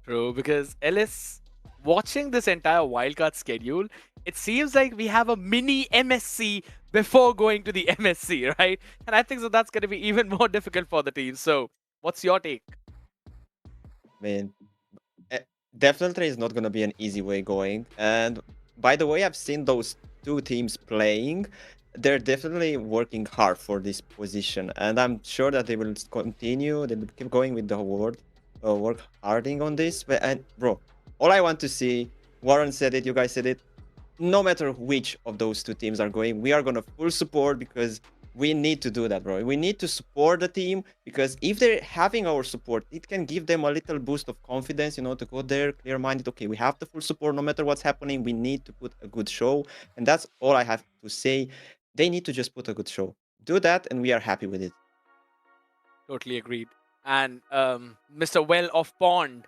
True, because Ellis, watching this entire wildcard schedule, it seems like we have a mini MSC before going to the MSC, right? And I think so that's going to be even more difficult for the team. So what's your take? I mean, definitely it's not going to be an easy way going. And by the way, I've seen those two teams playing. They're definitely working hard for this position, and I'm sure that they will continue. They will keep going with the work harding on this. And bro, all I want to see, Warren said it, you guys said it, no matter which of those two teams are going, we are gonna full support, because we need to do that, bro. We need to support the team, because if they're having our support, it can give them a little boost of confidence, you know, to go there clear-minded. Okay, we have the full support no matter what's happening. We need to put a good show, and that's all I have to say. They need to just put a good show. Do that, and we are happy with it. Totally agreed. And Mr. Well of Pond,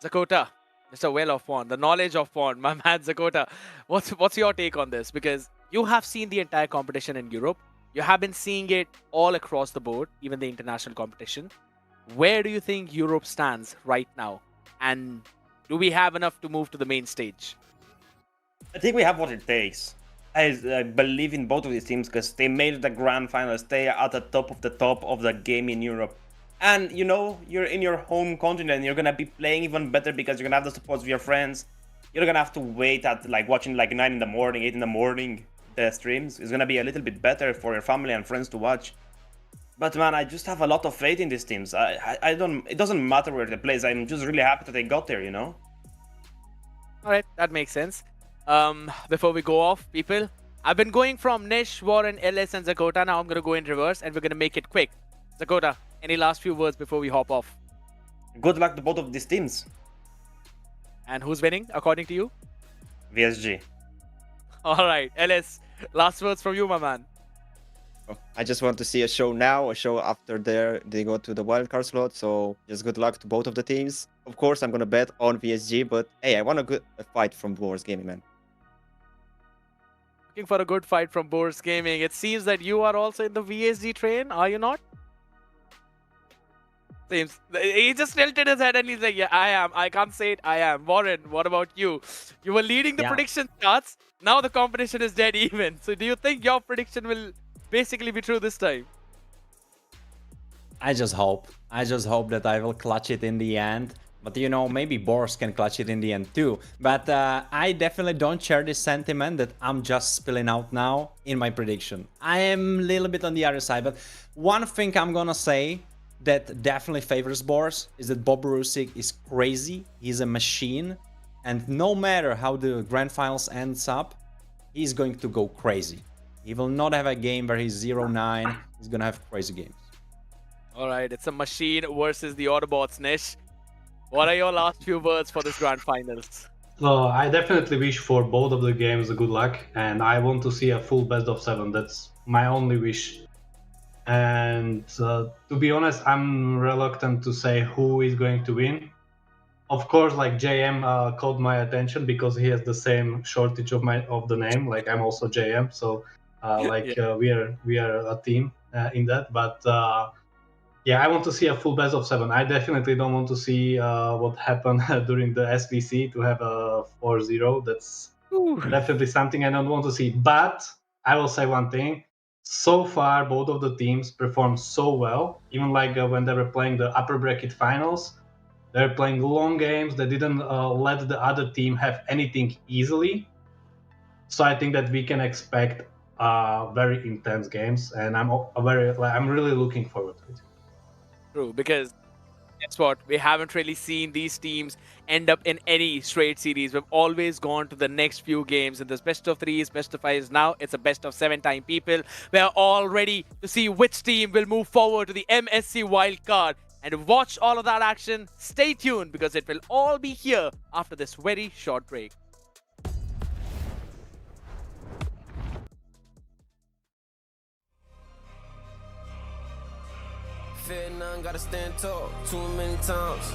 Zakota, Mr. Well of Pond, the knowledge of Pond, my man Zakota. What's your take on this? Because you have seen the entire competition in Europe. You have been seeing it all across the board, even the international competition. Where do you think Europe stands right now? And do we have enough to move to the main stage? I think we have what it takes. I believe in both of these teams, because they made the grand finals. They are at the top of the game in Europe. And, you know, you're in your home continent. You're going to be playing even better because you're going to have the support of your friends. You're going to have to wait at, like, watching, like, 9 in the morning, 8 in the morning, the streams. It's going to be a little bit better for your family and friends to watch. But, man, I just have a lot of faith in these teams. It doesn't matter where they play. I'm just really happy that they got there, you know? All right, that makes sense. Before we go off, people, I've been going from Nish, Warren, LS, and Zakota. Now I'm going to go in reverse, and we're going to make it quick. Zakota, any last few words before we hop off? Good luck to both of these teams. And who's winning, according to you? VSG. All right, Ellis, last words from you, my man. I just want to see a show now, a show after they go to the wildcard slot. So just good luck to both of the teams. Of course, I'm gonna bet on VSG, but hey, I want a fight from BOARS Gaming, man. Looking for a good fight from BOARS Gaming. It seems that you are also in the VSG train, are you not? Seems he just tilted his head and he's like, yeah, I am. I can't say it. I am. Warren, what about you? You were leading the prediction charts. Now the competition is dead even. So do you think your prediction will basically be true this time? I just hope that I will clutch it in the end. But you know, maybe BOARS can clutch it in the end too. But I definitely don't share this sentiment that I'm just spilling out now in my prediction. I am a little bit on the other side. But one thing I'm gonna say that definitely favors BOARS is that Bob Rusik is crazy. He's a machine. And no matter how the grand finals ends up, he's going to go crazy. He will not have a game where he's 0-9. He's gonna have crazy games. All right, it's a machine versus the Autobots, Nish. What are your last few words for this grand finals? So I definitely wish for both of the games good luck, and I want to see a full best of 7. That's my only wish. And to be honest, I'm reluctant to say who is going to win. Of course, like JM caught my attention because he has the same shortage of the name. Like I'm also JM, so we are a team in that. But yeah, I want to see a full best of 7. I definitely don't want to see what happened during the SBC to have a 4-0. That's definitely something I don't want to see. But I will say one thing. So far, both of the teams performed so well. Even like when they were playing the upper bracket finals, they're playing long games. They didn't let the other team have anything easily. So I think that we can expect very intense games, and I'm really looking forward to it. True, because guess what? We haven't really seen these teams end up in any straight series. We've always gone to the next few games. And this best of 3s, best of 5s. Now it's a best of 7 time, people. We are all ready to see which team will move forward to the MSC Wildcard. And watch all of that action. Stay tuned because it will all be here after this very short break. Fear none, gotta stand tall too many times.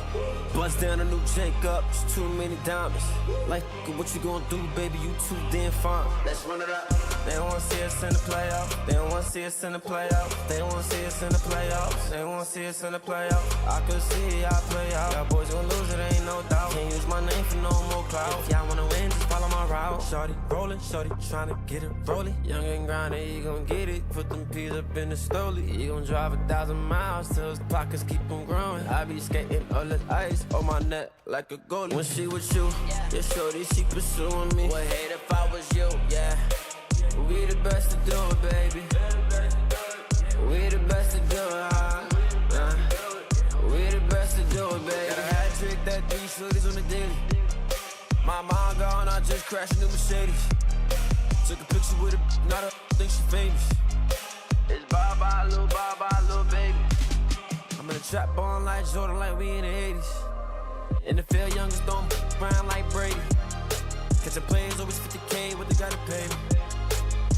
Bust down a new Jacobs, too many diamonds. Like, what you gonna do, baby? You too damn fine. Let's run it up. They don't wanna see us in the playoffs. They don't wanna see us in the playoffs. They don't wanna see us in the playoffs. They don't wanna see us in the playoffs. I could see y'all play out. Y'all boys gonna lose it, ain't no doubt. Can't use my name for no more clout. If y'all wanna win, just follow my route. Shorty rolling, shorty tryna get it rolling. Young and grinding, you gon' get it. Put them peas up in the stoley. You gon' drive 1,000 miles till his pockets keep on growing. I be skating all this ice on my neck like a goalie. When she with you, yeah, shorty, she pursuing me. Would hate if I was you, yeah. We the best to do it, baby. We the best to do it, we the best to do it, baby. Got a hat trick, that 3 shorties on the daily. My mom gone, I just crashed a new Mercedes. Took a picture with her, not a think she famous. It's bye-bye, little baby. I'm in a trap ball like Jordan, like we in the 80s. In the field, youngest don't around like Brady. Catching players always 50K, what they gotta pay me.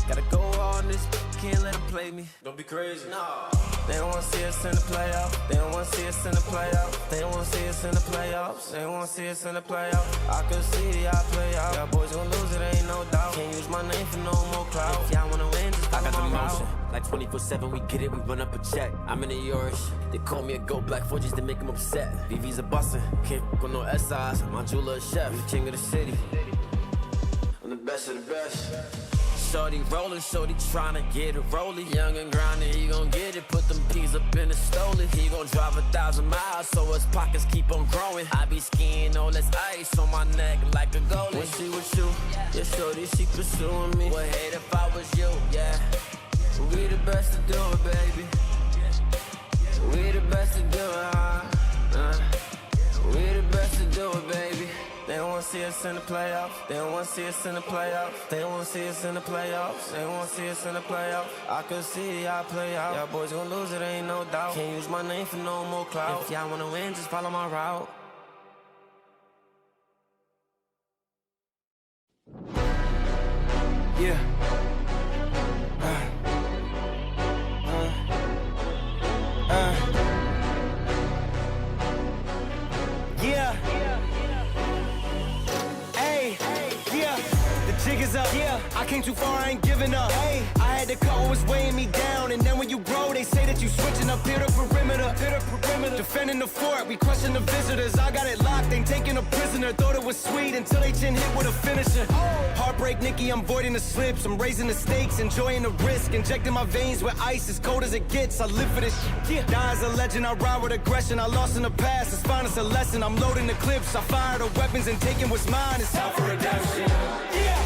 Gotta go on this, can't let them play me. Don't be crazy. No. They don't wanna see us in the playoffs. They don't wanna see us in the playoffs. They don't wanna see us in the playoffs. They don't wanna see us in the playoffs. I could see y'all play out. Y'all boys gonna lose it, ain't no doubt. Can't use my name for no more clout. If y'all wanna win, just I got the motion. Like 24/7, we get it, we run up a check. I'm in the Irish. They call me a goat, black 4Gs, they make them upset. BV's a bustin', can't with no SIs. My jeweler a chef, the king of the city. I'm the best of the best. Shorty rollin', shorty tryna get it rollin'. Young and grindin', he gon' get it. Put them peas up in the stoley. He gon' drive 1,000 miles, so his pockets keep on growing. I be skiing all this ice on my neck like a goalie. When she with you, yeah, shorty, she pursuing me. Would hate if I was you, yeah. We the best to do it, baby. We the best to do it, we the best to do it, baby. They don't wanna see us in the playoffs. They don't wanna see us in the playoffs. They don't wanna see us in the playoffs. They don't wanna see us in the playoffs. I could see y'all play out. Y'all boys gonna lose it, ain't no doubt. Can't use my name for no more clout. If y'all wanna win, just follow my route. Yeah. Yeah. Hey, yeah. The jig is up. Yeah. I came too far, I ain't giving up. Hey, I had to cut what was weighing me down. And then when you grow, they say that you switching up here to perimeter. Defending the fort, we crushing the visitors. I got it locked, ain't taking a prisoner. Thought it was sweet until they chin hit with a finisher. Heartbreak, Nikki, I'm voiding the slips. I'm raising the stakes, enjoying the risk. Injecting my veins with ice, as cold as it gets. I live for this shit. Yeah. Die as a legend, I ride with aggression. I lost in the past, it's fine, it's a lesson. I'm loading the clips, I fire the weapons and taking what's mine. It's time for redemption. Yeah.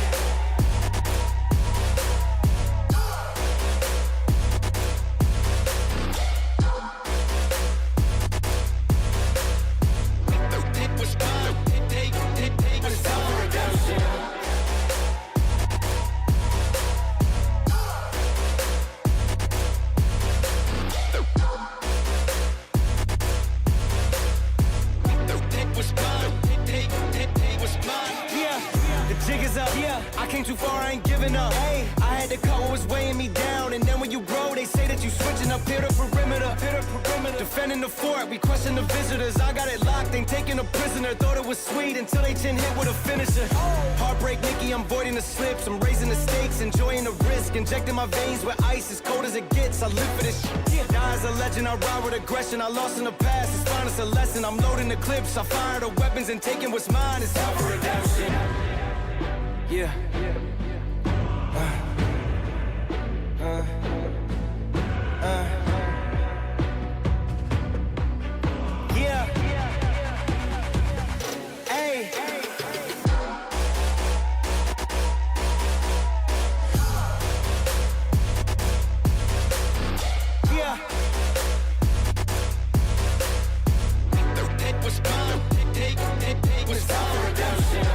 Too far, I ain't giving up. Hey, I had to cut what was weighing me down. And then when you grow, they say that you switching up here to perimeter. Defending the fort, we crushing the visitors. I got it locked, ain't taking a prisoner. Thought it was sweet until they chin hit with a finisher. Heartbreak, Nikki, I'm voiding the slips. I'm raising the stakes, enjoying the risk. Injecting my veins with ice, as cold as it gets. I live for this shit. Yeah. Die as a legend, I ride with aggression. I lost in the past, it's fine, it's a lesson. I'm loading the clips, I fire the weapons and taking what's mine. It's time for redemption. Yeah. Yeah. Hey. Yeah. Take what's mine. Take what's time for redemption.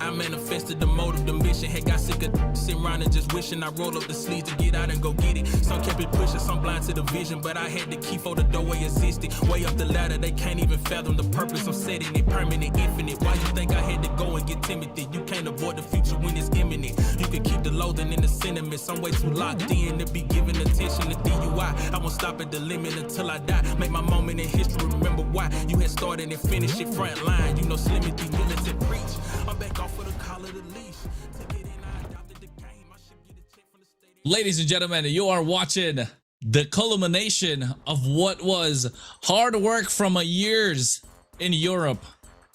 I manifested the motive, the mission. Had got sick of sitting around and just wishing I roll up the sleeves to get out and go get it. Some kept it pushing, some blind to the vision, but I had to keep for the doorway existed. Way up the ladder, they can't even fathom the purpose. I'm setting it permanent, infinite. Why you think I had to go and get timid? You can't avoid the future when it's imminent. You can keep the loathing in the sentiments. I'm way too locked in to be giving attention to DUI. I won't stop at the limit until I die. Make my moment in history, remember why you had started and finished it front line. You know, Slim and D militant preach. I'm back off for the collar, the leash. Take it in, I adopted the game. I should get a check from the state. Ladies and gentlemen, you are watching the culmination of what was hard work from years in Europe,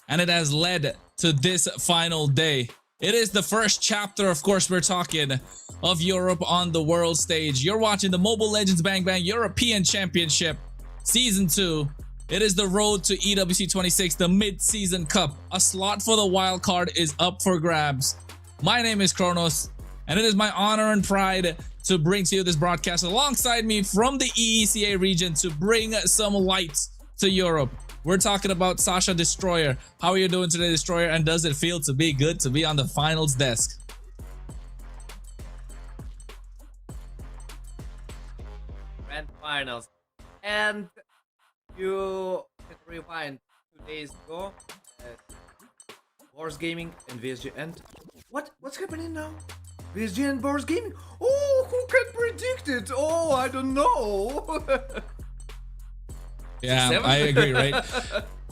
and it has led to this final day. It is the first chapter, of course, we're talking of Europe on the world stage. You're watching the Mobile Legends Bang Bang European Championship Season 2. It is the road to EWC 26, the mid-season cup. A slot for the wild card is up for grabs. My name is Kronos, and it is my honor and pride to bring to you this broadcast alongside me from the EECA region to bring some light to Europe. We're talking about Sasha Destroyer. How are you doing today, Destroyer? And does it feel to be good to be on the finals desk? Grand finals. And you can rewind 2 days ago. BOARS Gaming and VSG. And what's happening now? VSG and BOARS Gaming? Oh, who can predict it? Oh, I don't know. Yeah, I agree, right?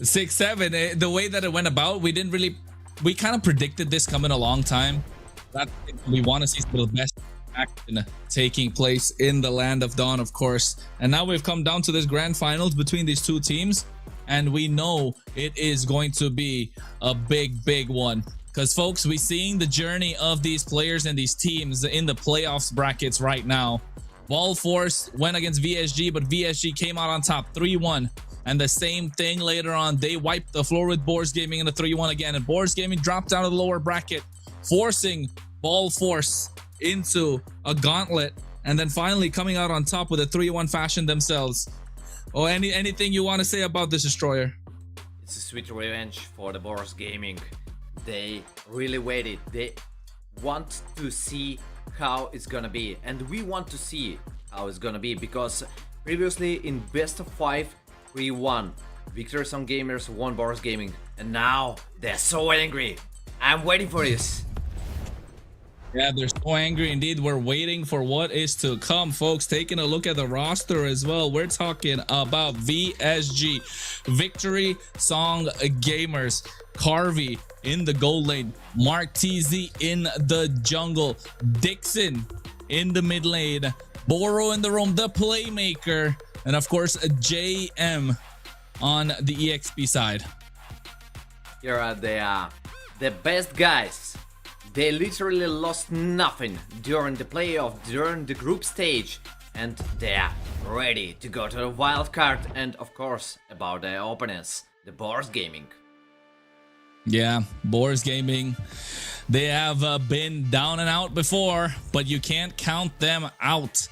6-7, the way that it went about, we kind of predicted this coming a long time. That we want to see some of the best action taking place in the Land of Dawn, of course. And now we've come down to this grand finals between these two teams, and we know it is going to be a big one. Because, folks, we're seeing the journey of these players and these teams in the playoffs brackets right now. Ball Force went against VSG, but VSG came out on top 3-1. And the same thing later on, they wiped the floor with BOARS Gaming in the 3-1 again. And BOARS Gaming dropped down to the lower bracket, forcing Ball Force into a gauntlet. And then finally coming out on top with a 3-1 fashion themselves. Oh, anything you want to say about this, Destroyer? It's a sweet revenge for the BOARS Gaming. They really waited. They want to see how it's gonna be, and we want to see how it's gonna be, because previously in best of 5 we won. Victory Sound Gamers won BOARS Gaming, and now they're so angry. I'm waiting for this. Yeah, they're so angry indeed. We're waiting for what is to come, folks. Taking a look at the roster as well, we're talking about VSG, Victory Song Gamers, Carvey in the gold lane, Mark TZ in the jungle, Dixon in the mid lane, Boro in the roam, the playmaker, and of course JM on the EXP side. Here are the best guys. They literally lost nothing during the playoff, during the group stage, and they are ready to go to the wildcard. And of course, about their opponents, the BOARS Gaming. Yeah, BOARS Gaming, they have been down and out before, but you can't count them out.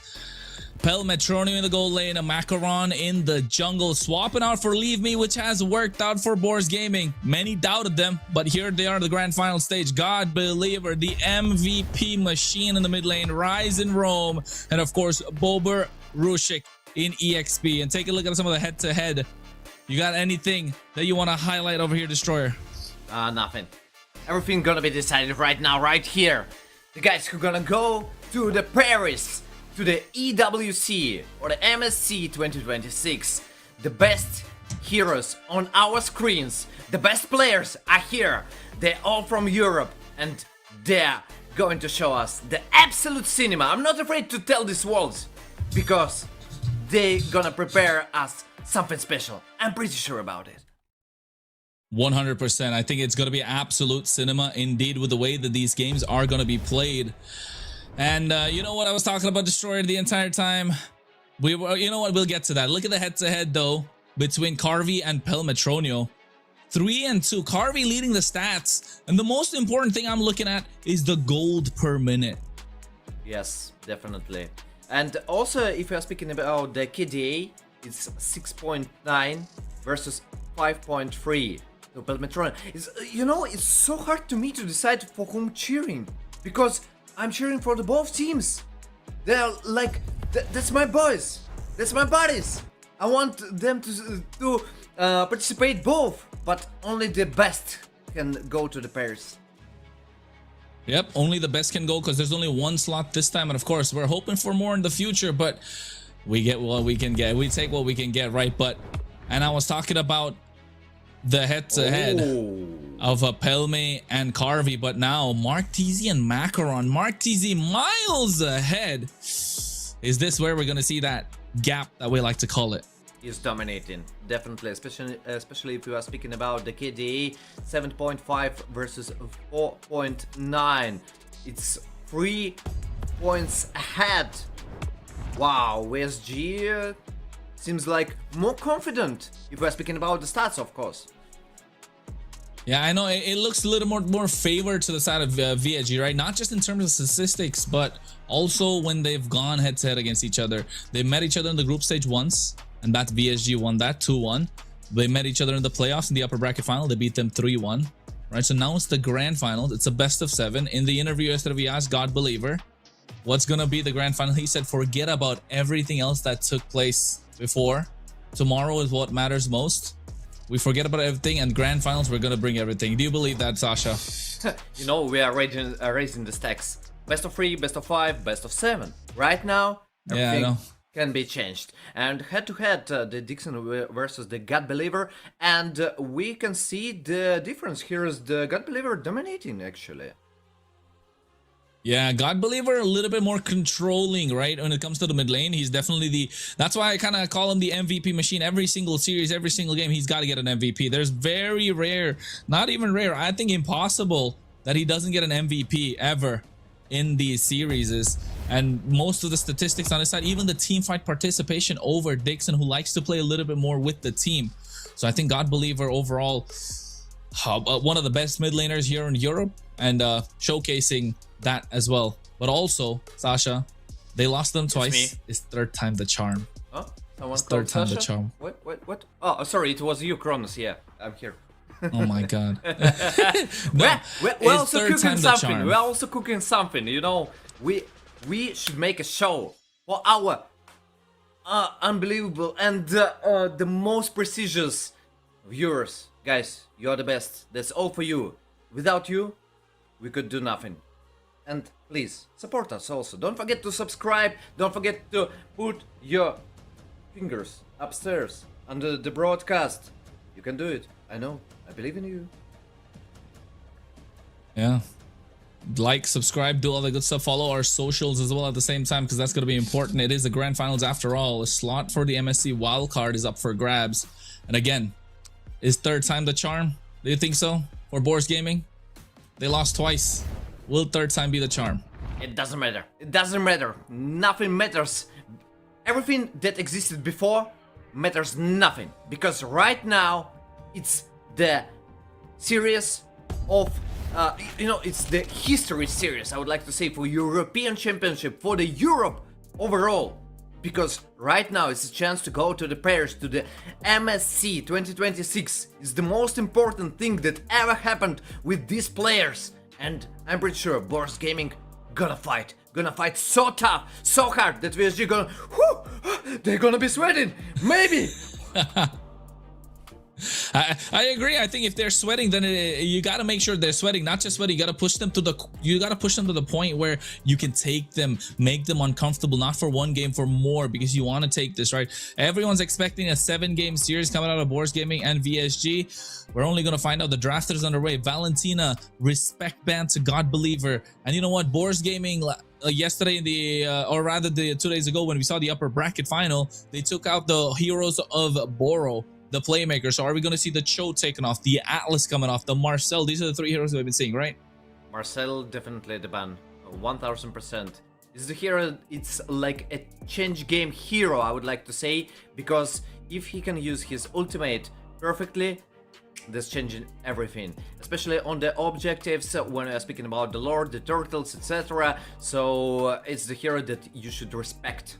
Pel Metronio in the gold lane, a Macaron in the jungle, swapping out for Leave Me, which has worked out for BOARS Gaming. Many doubted them, but here they are in the grand final stage. God Believer, the MVP machine in the mid lane, Rise and Roam, and of course Bober Rushik in EXP. And take a look at some of the head-to-head. You got anything that you want to highlight over here, Destroyer? Nothing. Everything gonna be decided right now, right here. The guys who gonna go to the Paris, to the EWC or the MSC 2026. The best heroes on our screens, the best players are here. They're all from Europe, and they're going to show us the absolute cinema. I'm not afraid to tell these words, because they're gonna prepare us something special. I'm pretty sure about it. 100%. I think it's going to be absolute cinema indeed with the way that these games are going to be played. And you know what I was talking about, Destroyer, the entire time? You know what? We'll get to that. Look at the head-to-head, though, between Carvey and Pel Metronio. 3-2. Carvey leading the stats. And the most important thing I'm looking at is the gold per minute. Yes, definitely. And also, if you are speaking about the KDA, it's 6.9 versus 5.3. So Pel Metronio is, you know, it's so hard to me to decide for whom cheering, because I'm cheering for the both teams. They're like, that's my boys, that's my buddies. I want them to participate both, but only the best can go to the Paris. Yep, only the best can go, because there's only one slot this time, and of course we're hoping for more in the future, but we get what we can get. We take what we can get, right? But, and I was talking about the head-to-head of Pelme and Carvey, but now Mark TZ and Macaron. Mark TZ miles ahead. Is this where we're gonna see that gap that we like to call it? He's dominating, definitely, especially if you are speaking about the KDA, 7.5 versus 4.9. It's 3 points ahead. Wow, VSG seems like more confident if we're speaking about the stats, of course. Yeah, I know it looks a little more favored to the side of VSG, right? Not just in terms of statistics, but also when they've gone head-to-head against each other. They met each other in the group stage once, and that VSG won that 2-1. They met each other in the playoffs in the upper bracket final. They beat them 3-1, right? So now it's the grand final. It's a best of 7. In the interview yesterday, we asked God Believer what's gonna be the grand final. He said, forget about everything else that took place before. Tomorrow is what matters most. We forget about everything, and grand finals, we're gonna bring everything. Do you believe that, Sasha? You know, we are raising the stacks. Best of 3, best of 5, best of 7. Right now, everything can be changed. And head-to-head, the Dixon versus the God Believer, and we can see the difference. Here is the God Believer dominating, actually. Yeah, God Believer a little bit more controlling, right? When it comes to the mid lane, he's definitely that's why I kind of call him the MVP machine. Every single series, every single game, he's got to get an MVP. There's very rare, not even rare, I think impossible that he doesn't get an MVP ever in these series. And most of the statistics on his side, even the team fight participation over Dixon, who likes to play a little bit more with the team. So I think God Believer overall, one of the best mid laners here in Europe, and showcasing that as well. But also, Sasha, they lost them twice. It's third time the charm. Huh? Someone It's third time the charm. What? Oh, sorry, it was you, Kronos. Yeah, I'm here. Oh my god. No, we're also third cooking time the something. charm. We're also cooking something. You know, we should make a show for our unbelievable and the most prestigious viewers. Guys, you're the best. That's all for you. Without you, we could do nothing. And please support us also. Don't forget to subscribe. Don't forget to put your fingers upstairs under the broadcast. You can do it. I know. I believe in you. Yeah. Like, subscribe, do all the good stuff. Follow our socials as well at the same time, because that's going to be important. It is the grand finals after all. A slot for the MSC wildcard is up for grabs. And again, is third time the charm? Do you think so? For BOARS Gaming? They lost twice. Will third time be the charm? It doesn't matter. It doesn't matter. Nothing matters. Everything that existed before matters nothing. Because right now, it's the series of, it's the history series, I would like to say, for European Championship, for the Europe overall. Because right now it's a chance to go to the Paris, to the MSC 2026. It's the most important thing that ever happened with these players. And I'm pretty sure BOARS Gaming gonna fight so tough, so hard that VSG gonna, they're gonna be sweating, maybe. I agree. I think if they're sweating, then you got to make sure they're sweating. Not just sweating, you got to push them to the point where you can take them, make them uncomfortable, not for one game, for more, because you want to take this, right? Everyone's expecting a 7-game series coming out of BOARS Gaming and VSG. We're only going to find out. The draft is underway. Valentina, respect band to God Believer. And you know what? BOARS Gaming yesterday, or rather 2 days ago, when we saw the upper bracket final, they took out the heroes of Boro, the playmaker. So are we going to see the Cho taken off, the Atlas coming off, the Marcel? These are the 3 heroes we've been seeing, right? Marcel definitely the ban, 1000%. It's the hero. It's like a change game hero, I would like to say, because if he can use his ultimate perfectly, that's changing everything, especially on the objectives when we are speaking about the Lord, the turtles, etc. So it's the hero that you should respect.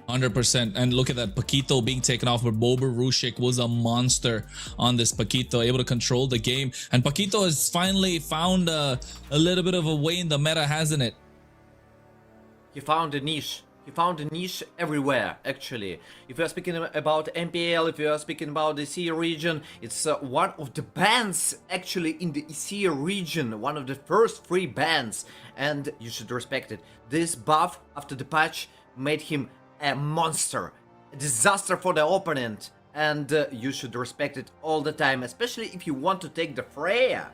100%. And look at that, Paquito being taken off, but Bober Rushik was a monster on this Paquito, able to control the game. And Paquito has finally found a little bit of a way in the meta, hasn't it? He found a niche. He found a niche everywhere, actually. If you are speaking about MPL, if you are speaking about the EC region, it's one of the bans actually in the EC region, one of the first 3 bans, and you should respect it. This buff after the patch made him a monster, a disaster for the opponent, and you should respect it all the time, especially if you want to take the Freya.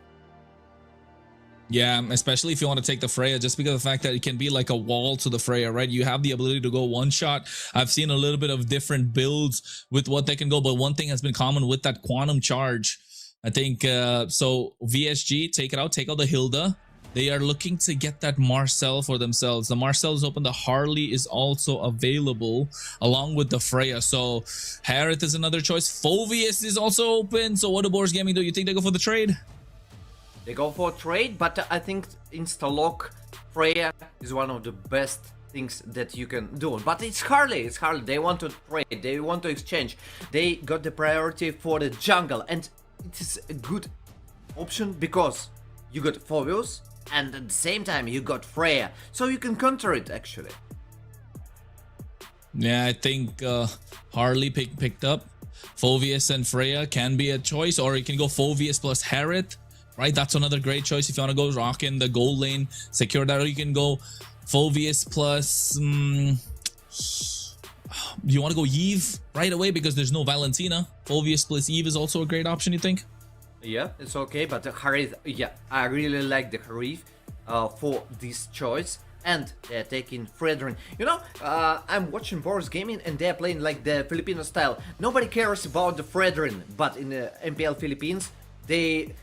Yeah, especially if you want to take the Freya, just because of the fact that it can be like a wall to the Freya, right? You have the ability to go one shot. I've seen a little bit of different builds with what they can go, but one thing has been common with that quantum charge, I think. So VSG, take it out, take out the Hilda. They are looking to get that Marcel for themselves. The Marcel is open. The Harley is also available along with the Freya. So Harith is another choice. Phoveus is also open. So what do BOARS Gaming do? You think they go for the trade? They go for trade, but I think insta-lock Freya is one of the best things that you can do. But it's Harley. It's Harley. They want to trade. They want to exchange. They got the priority for the jungle. And it is a good option because you got Phoveus, and at the same time you got Freya, so you can counter it actually. Yeah, I think Harley picked up. Phoveus and Freya can be a choice, or you can go Phoveus plus Harith, right? That's another great choice if you want to go rock in the gold lane, secure that, or you can go Phoveus plus you want to go Eve right away because there's no Valentina. Phoveus plus Eve is also a great option, you think? Yeah, it's okay, but the Harith, yeah, I really like the Harith for this choice. And they're taking Fredrin. You know, I'm watching BOARS Gaming and they're playing like the Filipino style. Nobody cares about the Fredrin, but in the MPL Philippines, they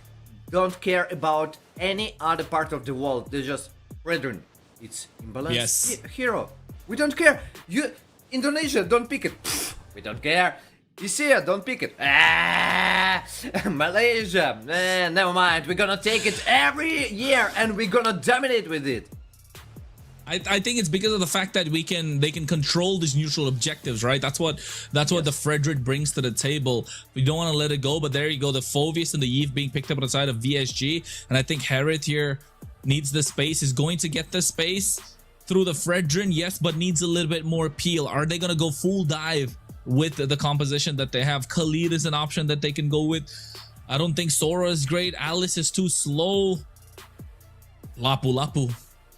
don't care about any other part of the world. They just, Fredrin, it's imbalanced Yes. hero. We don't care. You, Indonesia, don't pick it. Pfft, we don't care. Asia, don't pick it. Malaysia, never mind. We're gonna take it every year and we're gonna dominate with it. I think it's because of the fact that they can control these neutral objectives, right? That's what the Frederick brings to the table. We don't want to let it go, but there you go, the Phoveus and the Eve being picked up on the side of VSG, and I think Harriet here needs the space, is going to get the space through the Fredrin, yes, but needs a little bit more peel. Are they going to go full dive with the composition that they have? Khalid is an option that they can go with. I don't think Sora is great. Alice is too slow. Lapu Lapu.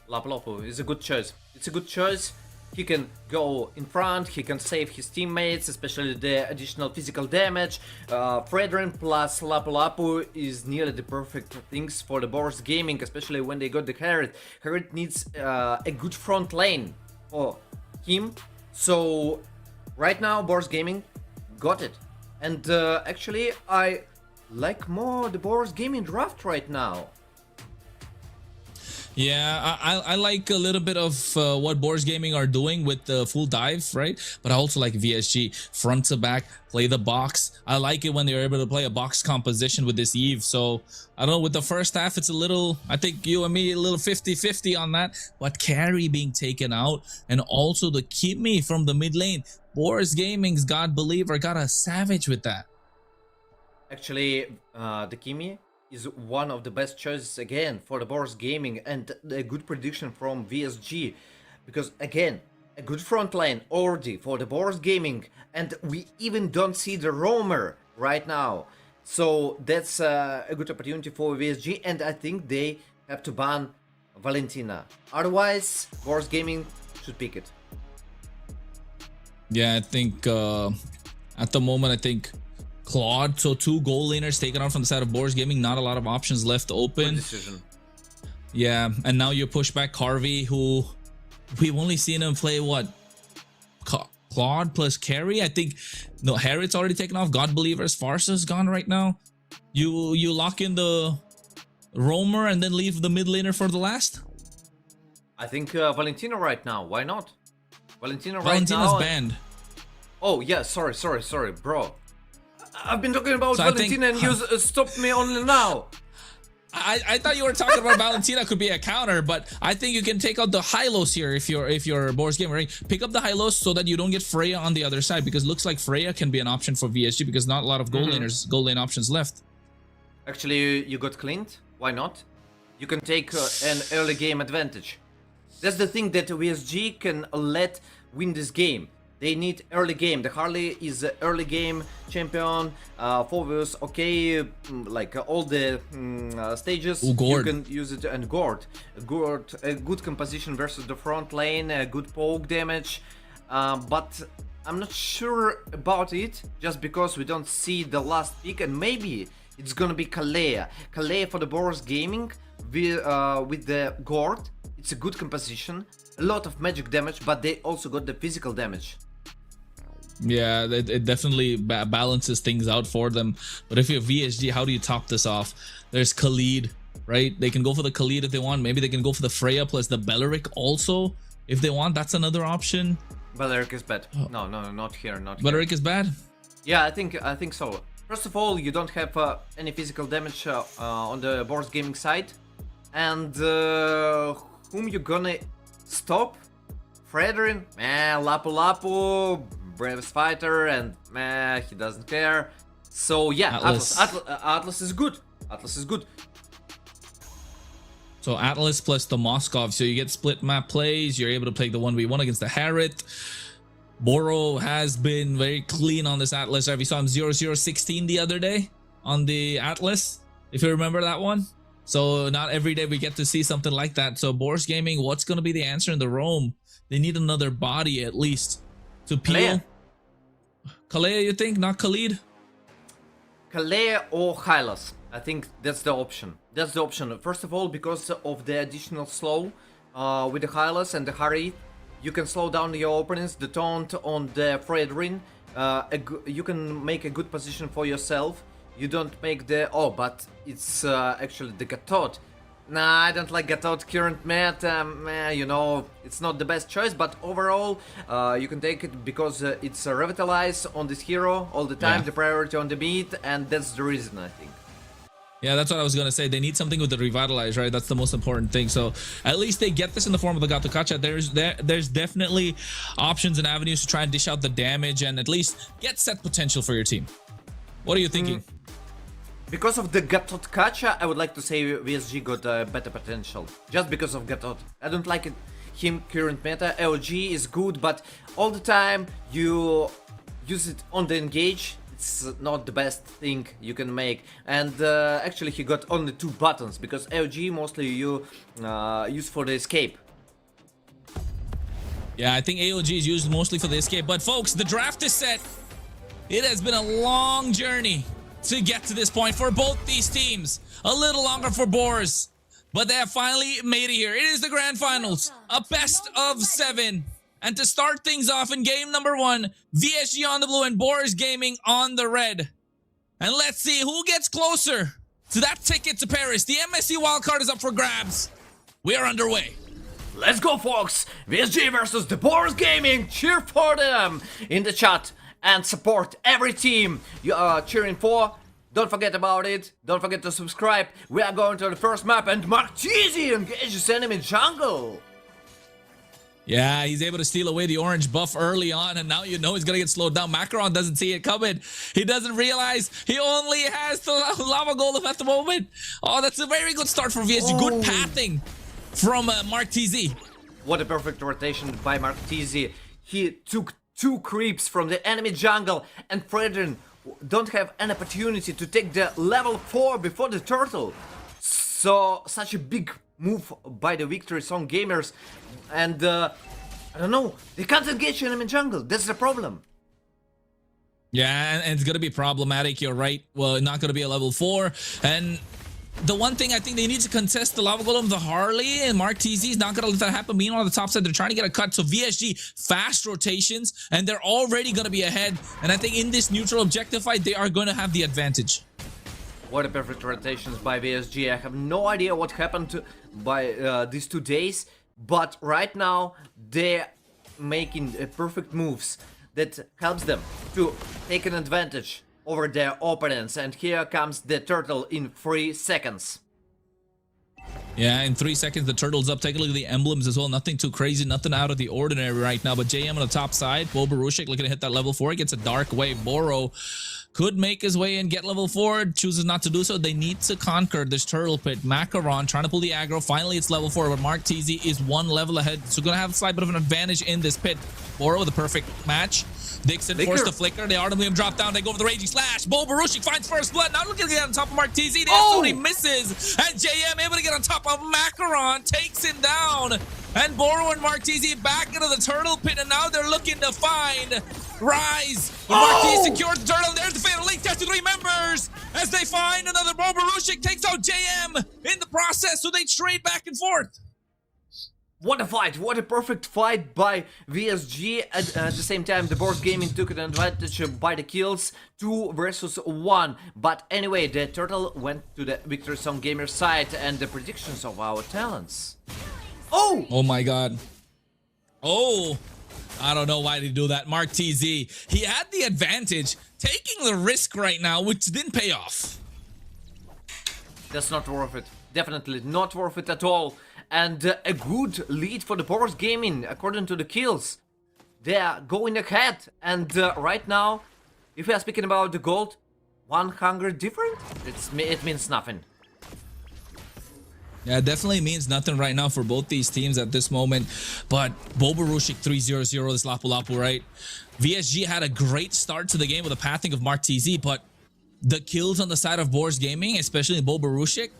Lapu is a good choice. It's a good choice. He can go in front, he can save his teammates, especially the additional physical damage. Fredrin plus Lapu is nearly the perfect things for the BOARS Gaming, especially when they got the Harriet. Harriet needs a good front lane for him. So right now BOARS Gaming got it. And actually I like more the BOARS Gaming draft right now. Yeah, I like a little bit of what BOARS Gaming are doing with the full dive, right? But I also like VSG, front to back, play the box. I like it when they're able to play a box composition with this Eve. So, I don't know, with the first half, it's a little, I think you and me, a little 50-50 on that. But carry being taken out, and also the Kimi from the mid lane. BOARS Gaming's God Believer got a savage with that. Actually, the Kimi is one of the best choices again for the BOARS Gaming, and a good prediction from VSG, because again, a good front line already for the BOARS Gaming, and we even don't see the roamer right now. So that's a good opportunity for VSG, and I think they have to ban Valentina. Otherwise, BOARS Gaming should pick it. Yeah, I think at the moment, I think Claude, so 2 goal laners taken out from the side of BOARS Gaming, not a lot of options left open. Good decision. Yeah, and now you push back Carvey, who we've only seen him play what? Claude plus Carry? I think, no, Harriet's already taken off. God Believer's Farsa's gone right now. You lock in the roamer and then leave the mid laner for the last? I think Valentina right now, why not? Valentina's banned. Oh yeah, sorry, bro. I've been talking about Valentina and you stopped me only now. I thought you were talking about Valentina could be a counter, but I think you can take out the Hylos here if you're BOARS Gamer, right? Pick up the Hylos so that you don't get Freya on the other side, because it looks like Freya can be an option for VSG because not a lot of goal lane options left. Actually, you got Clint. Why not? You can take an early game advantage. That's the thing that VSG can let win this game. They need early game. The Harley is an early game champion. Phoveus, okay, like all the stages, you can use it. And Gord, a good composition versus the front lane, a good poke damage. But I'm not sure about it, just because we don't see the last pick, and maybe it's gonna be Kalea. Kalea for the BOARS Gaming with the Gord. It's a good composition, a lot of magic damage, but they also got the physical damage. Yeah, it definitely balances things out for them. But if you're VSG, how do you top this off? There's Khalid, right? They can go for the Khalid if they want. Maybe they can go for the Freya plus the Belleric also if they want. That's another option. Belleric is bad. No, not here, not here. Belleric is bad? Yeah, I think so. First of all, you don't have any physical damage on the BOARS Gaming side. And whom you gonna stop? Fredrin? Lapu, bravest fighter, and he doesn't care. So yeah, Atlas is good. Atlas is good. So Atlas plus the Moskov, so you get split map plays. You're able to play the 1v1 against the Harriet. Boro has been very clean on this Atlas. We saw him 0-0-16 the other day on the Atlas, if you remember that one. So not every day we get to see something like that. So BOARS Gaming, what's going to be the answer in the roam? They need another body at least to peel. Kalea, you think? Not Khalid? Kalea or Hylos. I think that's the option. That's the option. First of all, because of the additional slow with the Hylas and the Harry, you can slow down your opponents. The taunt on the Fredrin, you can make a good position for yourself. You don't make the... Oh, but it's actually the Gatot. Nah, I don't like Gatot current meta, you know, it's not the best choice, but overall, you can take it because it's revitalize on this hero all the time, the priority on the beat, and that's the reason, I think. Yeah, that's what I was going to say. They need something with the revitalize, right? That's the most important thing. So at least they get this in the form of the Gato Kacha. There's definitely options and avenues to try and dish out the damage and at least get set potential for your team. What are you thinking? Because of the Gatot Kacha, I would like to say VSG got better potential. Just because of Gatot. I don't like it, him current meta. AOG is good, but all the time you use it on the engage. It's not the best thing you can make. And actually he got only 2 buttons, because AOG mostly you use for the escape. Yeah, I think AOG is used mostly for the escape. But folks, the draft is set. It has been a long journey to get to this point for both these teams. A little longer for BOARS, but they have finally made it here. It is the grand finals, a best of 7. And to start things off in game number 1, VSG on the blue and BOARS Gaming on the red. And let's see who gets closer to that ticket to Paris. The MSC wildcard is up for grabs. We are underway. Let's go, folks! VSG versus the BOARS Gaming. Cheer for them in the chat and support every team you are cheering for. Don't forget about it. Don't forget to subscribe. We are going to the first map, and Martizi engages enemy jungle. Yeah, he's able to steal away the orange buff early on, and now you know he's gonna get slowed down. Macaron doesn't see it coming. He doesn't realize he only has the lava golem at the moment. Oh, that's a very good start for VSG. Good pathing from Mark TZ. What a perfect rotation by Martizi. He took 2 creeps from the enemy jungle, and Fredrin don't have an opportunity to take the level 4 before the turtle. So, such a big move by the Victory Song gamers, and I don't know, they can't engage enemy jungle. That's the problem. Yeah, and it's gonna be problematic. You're right. Well, not gonna be a level 4, and the one thing I think they need to contest the lava golem, the Harley, and Mark TZ is not gonna let that happen. Meanwhile, on the top side, they're trying to get a cut. So VSG fast rotations, and they're already gonna be ahead. And I think in this neutral objective fight, they are gonna have the advantage. What a perfect rotations by VSG. I have no idea what happened by these 2 days, but right now they're making perfect moves that helps them to take an advantage over their opponents. And here comes the turtle in 3 seconds. Yeah, in 3 seconds, the turtle's up. Take a look at the emblems as well. Nothing too crazy, nothing out of the ordinary right now. But JM on the top side, Bo Barushik looking to hit that level 4. He gets a dark wave. Boro could make his way and get level 4, chooses not to do so. They need to conquer this turtle pit. Macaron trying to pull the aggro. Finally, it's level 4, but Mark TZ is 1 level ahead, so gonna have a slight bit of an advantage in this pit. Boro with a perfect match. Dixon forced the flicker. They auto him drop down. They go for the raging slash. Bo Barushik finds first blood. Now looking to get on top of Mark TZ. He misses. And JM able to get on top of Macaron. Takes him down. And Boro and Mark TZ back into the turtle pit. And now they're looking to find Rise. But Mark TZ secured the turtle. There's the fatal link test to 3 members. As they find another Bo Barushik takes out JM in the process. So they trade back and forth. What a fight! What a perfect fight by VSG. At the same time, the BOARS Gaming took an advantage by the kills, 2 versus 1. But anyway, the turtle went to the Victory Song Gamer side, and the predictions of our talents. Oh! Oh my god. Oh! I don't know why they do that. Mark TZ, he had the advantage, taking the risk right now, which didn't pay off. That's not worth it. Definitely not worth it at all. And a good lead for the BOARS Gaming, according to the kills. They are going ahead, and right now, if we are speaking about the gold, 100 different, it means nothing. Yeah, it definitely means nothing right now for both these teams at this moment. But Bo Barushik 3-0-0 this Lapu Lapu, right? VSG had a great start to the game with a pathing of Mark TZ, but the kills on the side of BOARS Gaming, especially Bo Barushik,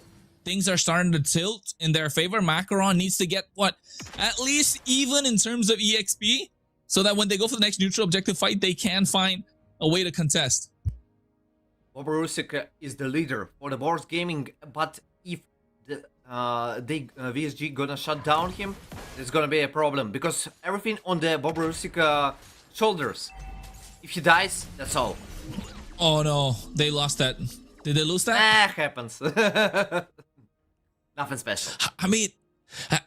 things are starting to tilt in their favor. Macaron needs to get, what, at least even in terms of EXP, so that when they go for the next neutral objective fight, they can find a way to contest. Boborusik is the leader for the BOARS Gaming, but if VSG gonna shut down him, there's gonna be a problem because everything on the Boborusik shoulders. If he dies, that's all. Oh no, they lost that. Did they lose that? Happens. Nothing special.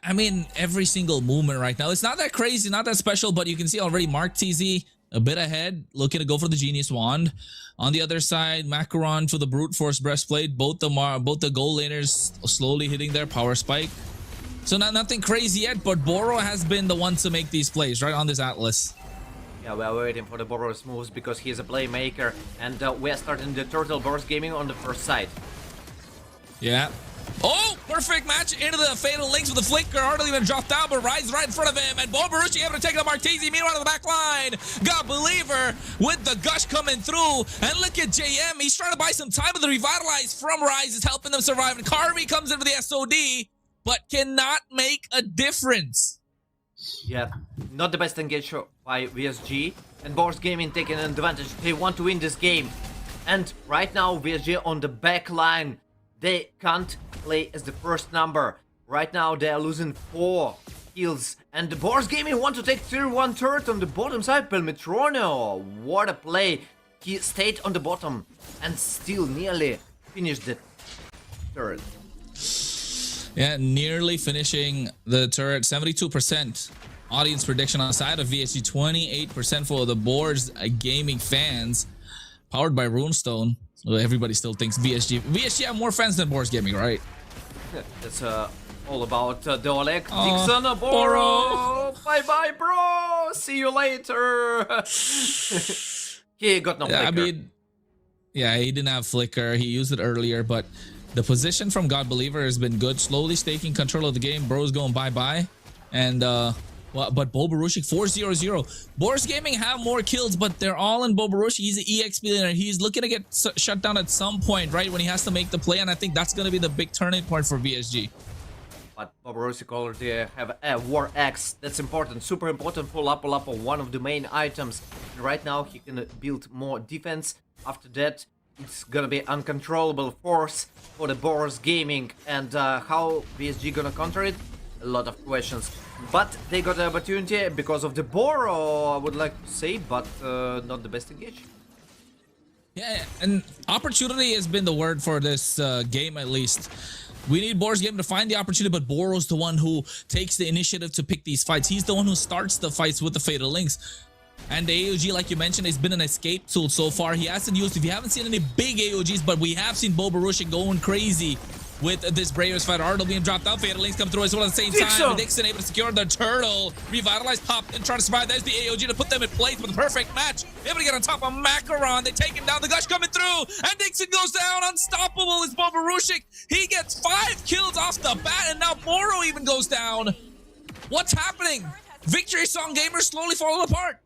I mean, every single movement right now, it's not that crazy, not that special, but you can see already Mark TZ a bit ahead, looking to go for the Genius Wand. On the other side, Macaron for the Brute Force Breastplate. Both the goal laners slowly hitting their power spike. So nothing crazy yet, but Boro has been the one to make these plays right on this Atlas. Yeah, we are waiting for the Boros moves because he is a playmaker, and we are starting the Turtle BOARS Gaming on the first side. Yeah. Oh, perfect match into the Fatal Links with the flicker. Hardly even dropped down, but Rise right in front of him. And Bobarucci able to take the Martese. Meanwhile, on the back line, God Believer with the gush coming through. And look at JM. He's trying to buy some time, but the Revitalize from Rise is helping them survive. And Carmi comes in for the SOD, but cannot make a difference. Yeah, not the best engage by VSG. And BOARS Gaming taking an advantage. They want to win this game. And right now, VSG on the back line. They can't play as the first number. Right now they are losing 4 kills. And the BOARS Gaming want to take tier 1 turret on the bottom side. Pelmetronio, what a play. He stayed on the bottom and still nearly finished the turret. Yeah, nearly finishing the turret. 72% audience prediction on the side of VSG. 28% for the BOARS Gaming fans. Powered by Runestone. Well, everybody still thinks VSG have more fans than BOARS Gaming, right? That's all about the Oleg Dixon Boro. Bye-bye, bro. See you later. He got no flicker. I mean, yeah, he didn't have flicker. He used it earlier, but the position from God Believer has been good. Slowly taking control of the game. Bro's going bye-bye. And, but Bobarushik 4-0-0. BOARS Gaming have more kills, but they're all in Bobarushik. He's an EXP laner. He's looking to get shut down at some point, right? When he has to make the play, and I think that's going to be the big turning point for VSG. But Bobarushik already have a War Axe. That's important, super important for Lapo Lapo, one of the main items. And right now he can build more defense. After that, it's gonna be uncontrollable force for the BOARS Gaming. And how VSG gonna counter it? A lot of questions. But they got the opportunity because of the Boro, I would like to say, but not the best engage. Yeah, and opportunity has been the word for this game, at least. We need BOARS Game to find the opportunity, but Boro's the one who takes the initiative to pick these fights. He's the one who starts the fights with the Fatal Links. And the AOG, like you mentioned, has been an escape tool so far. He hasn't used, if you haven't seen any big AOGs, but we have seen Bobarushik going crazy with this Bravers fight. Ardle being dropped out. Fatal Links come through as well at the same time. Dixon able to secure the turtle. Revitalize, pop, and try to survive. There's the AOG to put them in place with a perfect match. Able to get on top of Macaron. They take him down. The gush coming through. And Dixon goes down. Unstoppable is Bobarushik. He gets 5 kills off the bat. And now Moro even goes down. What's happening? Victory Song Gamers slowly falling apart.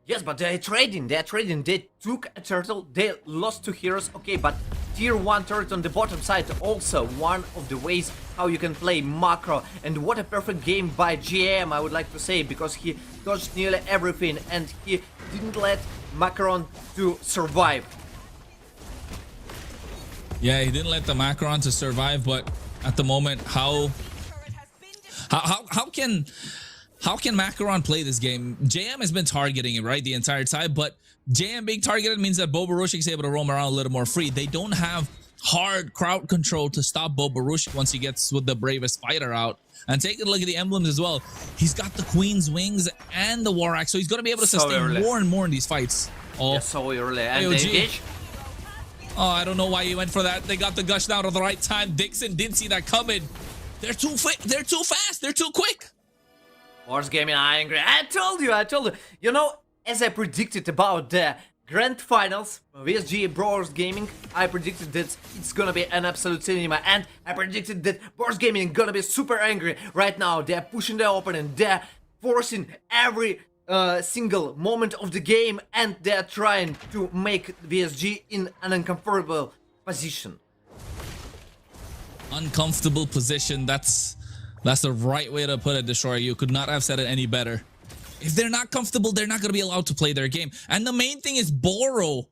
Yes, but they're trading. They took a turtle, they lost 2 heroes, okay, but tier 1 turret on the bottom side, also one of the ways how you can play macro. And what a perfect game by GM, I would like to say, because he dodged nearly everything and he didn't let Macaron to survive. Yeah, he didn't let the Macaron to survive, but at the moment, how can Macaron play this game? JM has been targeting it, right, the entire time, but JM being targeted means that Bobarushik is able to roam around a little more free. They don't have hard crowd control to stop Bobarushik once he gets with the bravest fighter out. And take a look at the emblems as well. He's got the Queen's Wings and the War Axe, so he's going to be able to sustain more and more in these fights. Oh, yeah, so early. And they engage. Oh, I don't know why he went for that. They got the gush down at the right time. Dixon didn't see that coming. They're too fast. They're too quick. BOARS Gaming, I agree. I told you. You know, as I predicted about the Grand Finals, VSG BOARS Gaming, I predicted that it's gonna be an absolute cinema, and I predicted that BOARS Gaming gonna be super angry. Right now, they're pushing their opponent, they're forcing every single moment of the game, and they're trying to make VSG in an uncomfortable position. Uncomfortable position, that's the right way to put it, Destroyer. You could not have said it any better. If they're not comfortable, they're not going to be allowed to play their game. And the main thing is Boro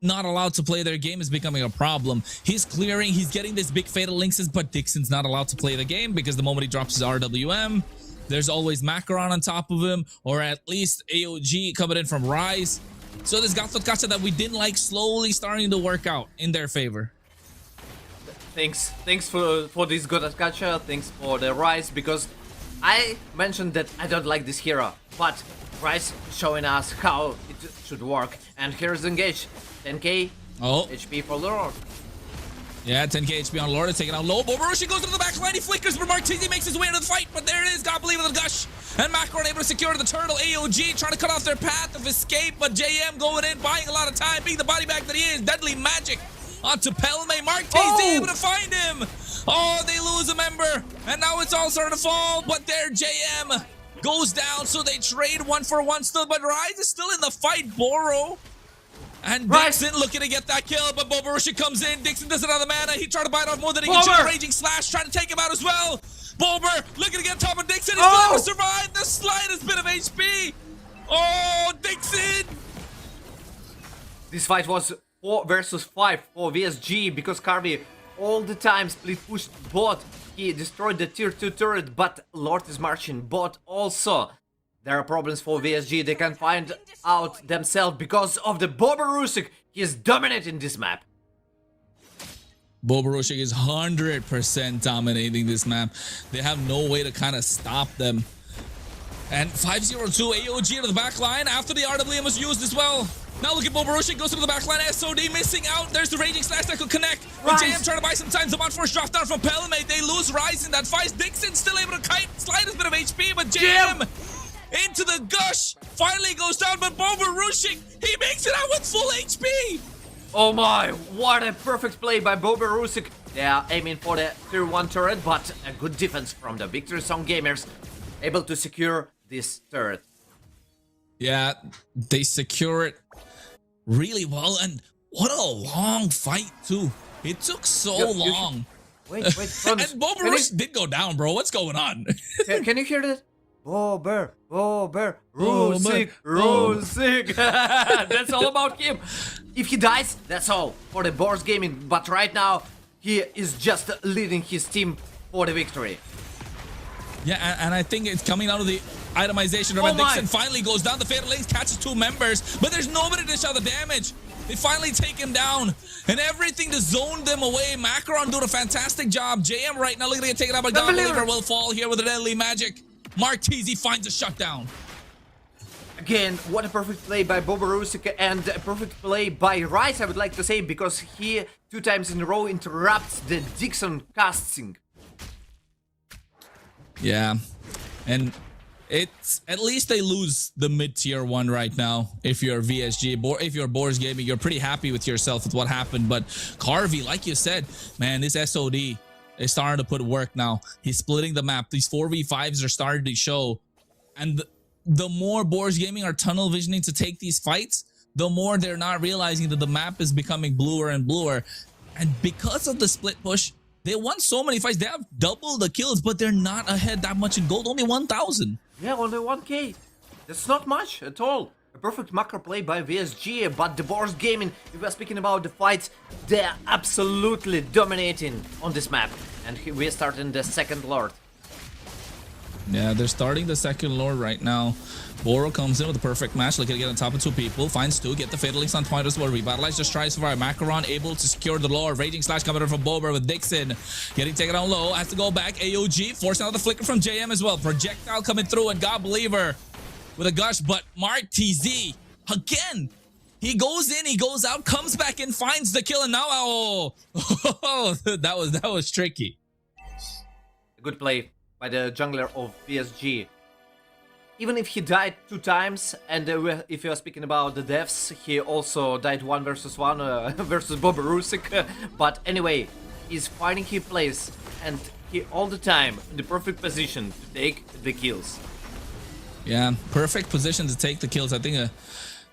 not allowed to play their game is becoming a problem. He's clearing, he's getting this big fatal links, but Dixon's not allowed to play the game because the moment he drops his RWM, there's always Macaron on top of him, or at least AOG coming in from Rise. So this Untitled Chapter that we didn't like slowly starting to work out in their favor. Thanks for this good gacha, thanks for the Rise, because I mentioned that I don't like this hero, but Rise showing us how it should work. And here's Engage, 10k HP for Lord. Yeah, 10k HP on Lord, taking out low. Bobarushi goes to the back line, he flickers, but Martini makes his way into the fight, but there it is, God believe in the gush. And Macaron able to secure the turtle. AOG trying to cut off their path of escape, but JM going in, buying a lot of time, being the body bag that he is. Deadly magic onto Pelme. Martini able to find him. Oh, they lose a member, and now it's all starting to fall, but there JM goes down, so they trade 1-for-1 still, but Rise is still in the fight. Boro and Dixon looking to get that kill, but Bobarushi comes in. Dixon does it on the mana. He tried to bite off more than he can chew. Raging Slash trying to take him out as well. Bober looking to get top of Dixon. He's still able to survive the slightest bit of HP. Oh, Dixon! This fight was 4 versus 5 for VSG because Carby all the time split pushed bot. He destroyed the tier 2 turret, but Lord is marching bot also. There are problems for VSG, they can find out themselves because of the Bobarusic. He is dominating this map. Bobarusic is 100% dominating this map. They have no way to kind of stop them. And 502 AOG to the back line after the RWM was used as well. Now look at Bobarusic, goes to the back line. SOD missing out. There's the Raging Slash that could connect. But JM trying to buy some time. The first drop down from Pelme. They lose Rise in that fight. Dixon still able to kite. Slightest bit of HP, but JM into the gush. Finally goes down, but Bobarusic, he makes it out with full HP. Oh my, what a perfect play by Bobarusic. They are aiming for the tier 1 turret, but a good defense from the Victory Song Gamers. Able to secure this turret. Yeah, they secure it really well, and what a long fight too. It took so long. Wait, and Bobarusic did go down, bro. What's going on? Can you hear that? Bobarusic. That's all about him. If he dies, that's all for the BOARS Gaming. But right now, he is just leading his team for the victory. Yeah, and I think it's coming out of the itemization. Dixon finally goes down the fatal links, catches 2 members, but there's nobody to show the damage. They finally take him down, and everything to zone them away. Macaron doing a fantastic job. JM right now looking to get taken out, but God Believer will fall here with a deadly magic. Martini finds a shutdown. Again, what a perfect play by Bobarusic and a perfect play by Rice, I would like to say, because he 2 times in a row interrupts the Dixon casting. Yeah, and it's at least they lose the mid-tier 1 right now. If you're VSG, if you're BOARS Gaming, you're pretty happy with yourself with what happened. But Carvey, like you said, man, this SOD is starting to put work now. He's splitting the map. These 4v5s are starting to show. And the more BOARS Gaming are tunnel visioning to take these fights, the more they're not realizing that the map is becoming bluer and bluer. And because of the split push, they won so many fights. They have double the kills, but they're not ahead that much in gold. Only 1,000. Yeah, only 1k. That's not much at all. A perfect macro play by VSG, but the BOARS Gaming, if we're speaking about the fights, they're absolutely dominating on this map. And we're starting the second Lord. Yeah, they're starting the second Lord right now. Boro comes in with a perfect match, looking to get on top of 2 people. Finds 2, get the fatal links on point as well. Revitalize, just tries to fire. Macaron able to secure the Lord. Raging Slash coming in from Bober with Dixon. Getting taken down low, has to go back. AOG forcing out the flicker from JM as well. Projectile coming through, and God Believer with a gush, but Mark TZ again. He goes in, he goes out, comes back and finds the kill, and now that was tricky. A good play by the jungler of PSG. Even if he died 2 times, and if you are speaking about the deaths, he also died 1 versus 1 versus Bobarusic. But anyway, he's finding his place, and he all the time in the perfect position to take the kills. Yeah, perfect position to take the kills. I think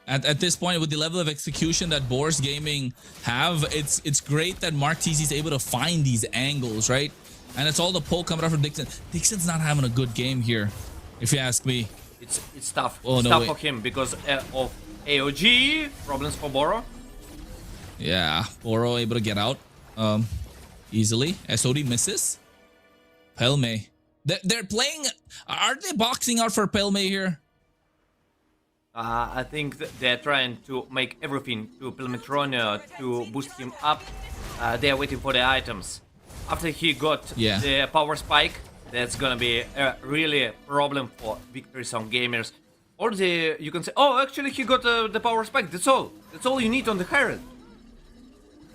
at this point, with the level of execution that BOARS Gaming have, it's great that Mark TZ is able to find these angles, right? And it's all the pull coming out from Dixon. Dixon's not having a good game here, if you ask me. It's tough. Oh, it's no, tough wait. for him because of AOG, problems for Boro. Yeah, Boro able to get out easily. SOD misses. Pelme. They're playing. Are they boxing out for Pelme here? I think they're trying to make everything to Pelmetron to boost him up. They're waiting for the items. After he got the power spike, that's gonna be a really problem for Victory Sound gamers. Or you can say, oh, actually he got the power spike. That's all. That's all you need on the Herald.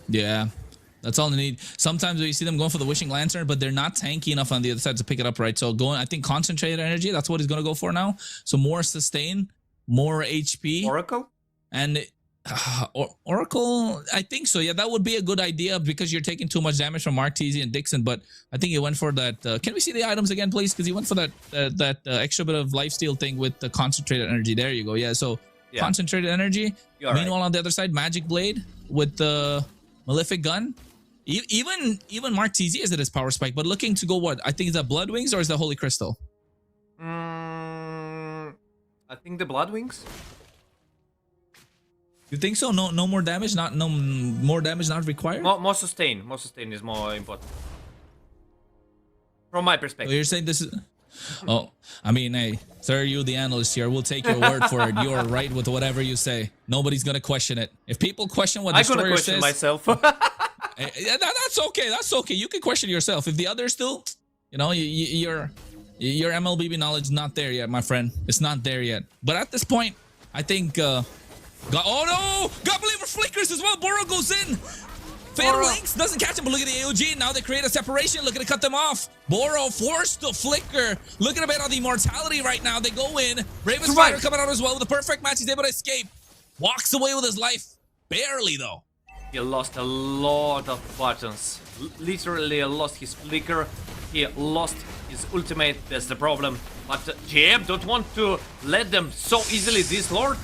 Yeah, that's all they need. Sometimes you see them going for the Wishing Lantern, but they're not tanky enough on the other side to pick it up, right? So going, I think concentrated energy, that's what he's going to go for now. So more sustain, more HP. Oracle? And Oracle, I think so. Yeah, that would be a good idea because you're taking too much damage from Mark Teasy and Dixon. But I think he went for that. Can we see the items again, please? Because he went for that extra bit of lifesteal thing with the concentrated energy. There you go. Yeah, so concentrated energy. Meanwhile, on the other side, Magic Blade with the Malefic Gun. Even Mark TZ is at his power spike, but looking to go what? I think is that Blood Wings or is that Holy Crystal? I think the Blood Wings. You think so? No more damage, no more damage not required? More sustain. More sustain is more important. From my perspective. So you're saying this is... Oh, I mean, hey, sir, you the analyst here. We'll take your word for it. You're right with whatever you say. Nobody's gonna question it. If people question what the story says... I'm gonna question myself. Yeah, that's okay. That's okay. You can question yourself. If the others do, you know, your MLBB knowledge is not there yet, my friend. It's not there yet. But at this point, I think... oh no! God Believer flickers as well. Boro goes in. Fatal Links doesn't catch him, but look at the AOG. Now they create a separation. Looking to cut them off. Boro forced to flicker. Looking a bit on the mortality right now. They go in. Raven Spider coming out as well with a perfect match. He's able to escape. Walks away with his life. Barely, though. He lost a lot of buttons. Literally lost his flicker. He lost his ultimate. That's the problem. But GM don't want to let them so easily. This Lord.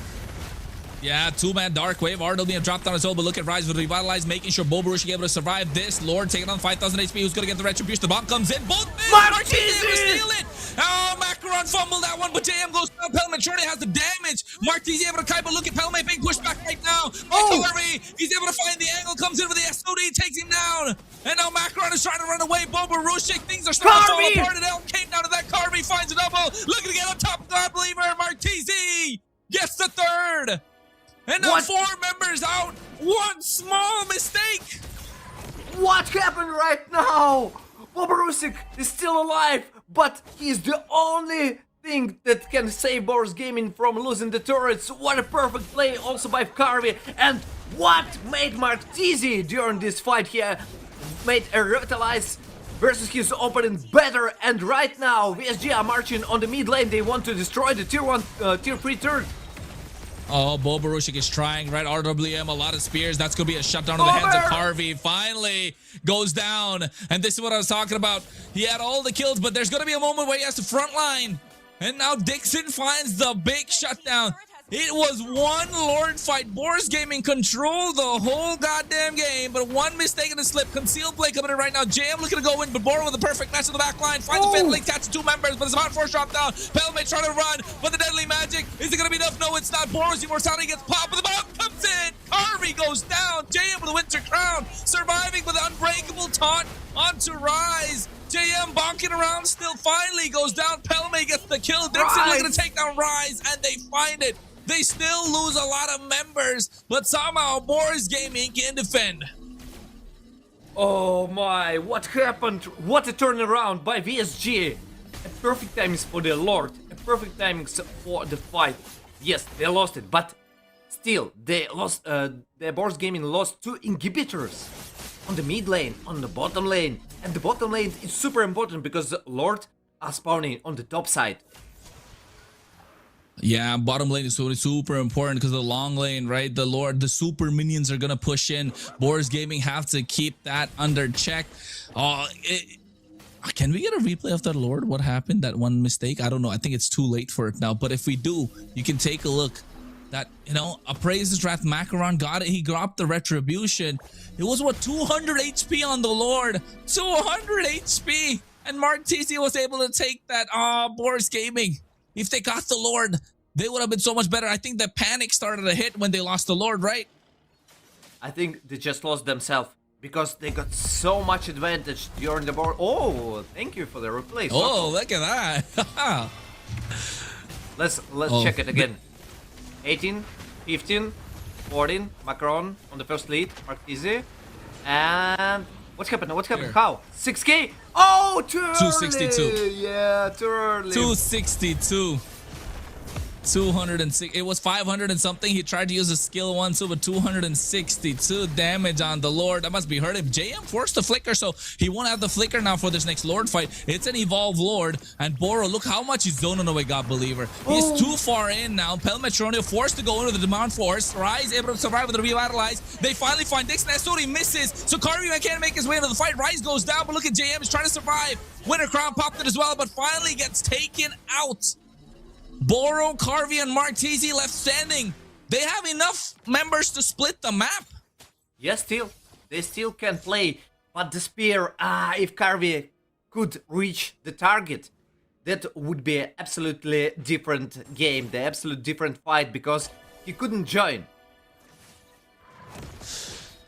Yeah, two-man Dark Wave. RW dropped down his own, but look at Rise with Revitalize, making sure Bobarush is able to survive this. Lord taking on 5,000 HP. Who's going to get the Retribution? The bomb comes in. Both men! Martinez able to steal it! Oh, Macaron fumbled that one, but JM goes down. Pelme Shorty has the damage. Martinez able to kite, but look at Pelme being pushed back right now. Carvey, he's able to find the angle, comes in with the SOD, takes him down. And now Macaron is trying to run away. Bobarush, things are starting to fall apart. And El came down to that. Carvey finds a double. Looking to get on top of God Believer. Martinez gets the third. And now 4 members out. One small mistake. What happened right now? Bobarusik is still alive, but he's the only thing that can save BOARS Gaming from losing the turrets. What a perfect play also by Carvey. And what made Mark Teasy during this fight here? Made a Revitalize versus his opponent better. And right now, VSG are marching on the mid lane. They want to destroy the tier 1, tier 3 turret. Oh, Bobarushik is trying, right? RWM, a lot of spears. That's going to be a shutdown to the hands of Carvey. Finally goes down. And this is what I was talking about. He had all the kills, but there's going to be a moment where he has to frontline. And now Dixon finds the big shutdown. It was one Lord fight. BOARS Gaming control the whole goddamn game, but one mistake in the slip. Concealed play coming in right now. JM looking to go in, but Boro with the perfect match on the back line. Finds the Fatal Link, catches 2 members, but it's about 4 shot down. Pelme trying to run, but the Deadly Magic, is it going to be enough? No, it's not. Boro's Immortality gets popped, but the bomb comes in. Carvey goes down. JM with the Winter Crown, surviving with an unbreakable taunt onto Rise. JM bonking around still, finally goes down. Pelme gets the kill. Dixon looking to take down Rise, and they find it. They still lose a lot of members, but somehow BOARS Gaming can defend. Oh my, what happened? What a turnaround by VSG. A perfect timings for the Lord. A perfect timings for the fight. Yes, they lost it, but still, they lost. The BOARS Gaming lost 2 inhibitors on the mid lane, on the bottom lane. And the bottom lane is super important because the Lord are spawning on the top side. Yeah, bottom lane is super important because the long lane, right? The super minions are gonna push in. BOARS Gaming have to keep that under check. Can we get a replay of that Lord? What happened? That one mistake? I don't know. I think it's too late for it now. But if we do, you can take a look. That, you know, Appraiser's Wrath Macaron got it. He dropped the Retribution. It was what, 200 HP on the Lord. 200 HP. And Mark TC was able to take that. BOARS Gaming. If they got the Lord, they would have been so much better. I think the panic started to hit when they lost the Lord, right? I think they just lost themselves because they got so much advantage during the board. Oh, thank you for the replay. Oh, look at that. Let's check it again. 18, 15, 14, Macron on the first lead, Marquise. And what's happened? What's happened? Here. How? 6K? Oh, too early. 262. Yeah, too early. 262. 206. It was 500 and something. He tried to use a skill one too, but 262 damage on the Lord. That must be hurt. If JM forced the flicker, so he won't have the flicker now for this next Lord fight. It's an evolved Lord. And Boro, look how much he's zoning away God Believer. He's too far in now. Pelmetronio forced to go into the demand force. Rise able to survive with the revitalize. They finally find Dixon. Sori misses. So Carvey can't make his way into the fight. Rise goes down, but look at JM. He's trying to survive. Winter Crown popped it as well, but finally gets taken out. Boro, Carvey, and Martese left standing. They have enough members to split the map. Yes, they still can play, but the spear, if Carvey could reach the target, that would be an absolutely different game, the absolute different fight, because he couldn't join.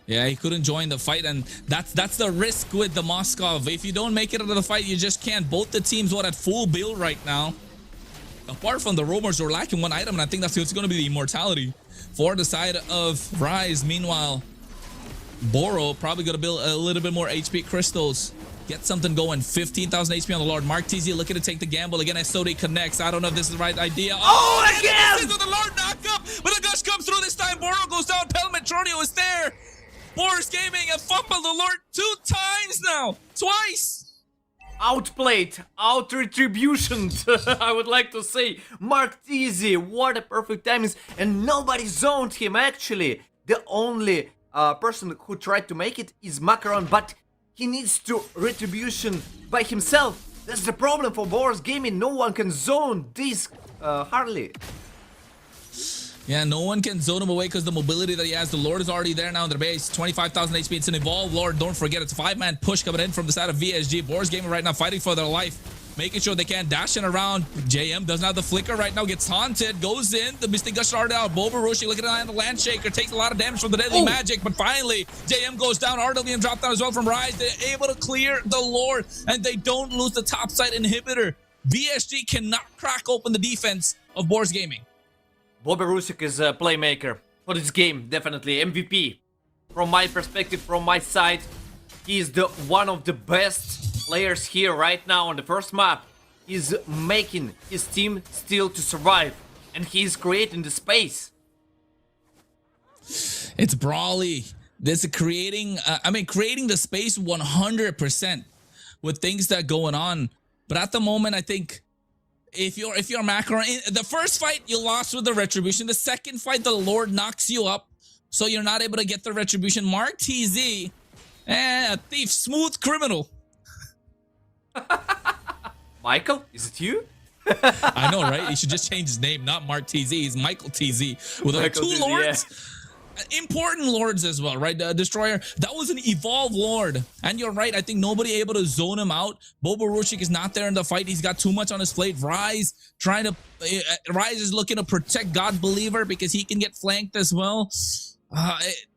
Yeah, he couldn't join the fight, and that's the risk with the Moskov. If you don't make it into the fight, you just can't. Both the teams are at full build right now. Apart from the rumors, we're lacking one item, and I think that's what's going to be the immortality for the side of Rise. Meanwhile, Boro probably going to build a little bit more HP crystals. Get something going. 15,000 HP on the Lord. Mark TZ looking to take the gamble. Again, SOD connects. I don't know if this is the right idea. Oh, again! This is the Lord knock up, but the gush comes through this time. Boro goes down. Pelmetronio is there. BOARS Gaming have fumbled the Lord 2 times now. Twice. Outplayed, out retribution, I would like to say. Mark Teasy, what a perfect timing, and nobody zoned him actually. The only person who tried to make it is Macaron, but he needs to retribution by himself. That's the problem for BOARS Gaming, no one can zone this hardly. Yeah, no one can zone him away because the mobility that he has. The Lord is already there now in their base. 25,000 HP. It's an evolved Lord. Don't forget, it's a 5-man push coming in from the side of VSG. BOARS Gaming right now fighting for their life. Making sure they can't dash in around. JM doesn't have the flicker right now. Gets haunted. Goes in. The Mystic Gush started out. Boba Rushi looking at the Land Shaker. Takes a lot of damage from the Deadly Magic. But finally, JM goes down. RWM dropped down as well from Rise. They're able to clear the Lord. And they don't lose the topside inhibitor. VSG cannot crack open the defense of BOARS Gaming. Bobby Rusik is a playmaker for this game, definitely MVP. From my perspective, from my side, he is one of the best players here right now on the first map. He's making his team still to survive, and he's creating the space. It's Brawly. This is creating, creating the space 100% with things that are going on. But at the moment, I think if you're Macaron, the first fight you lost with the retribution. The second fight, the Lord knocks you up, so you're not able to get the retribution. Mark TZ, a thief, smooth criminal. Michael, is it you? I know, right? He should just change his name, not Mark TZ. He's Michael TZ with Michael 2 TZ, lords. yeah. Important lords as well, right? Destroyer, that was an evolved lord. And you're right, I think nobody able to zone him out. Boba Rushik is not there in the fight. He's got too much on his plate. Rise is looking to protect God Believer because he can get flanked as well.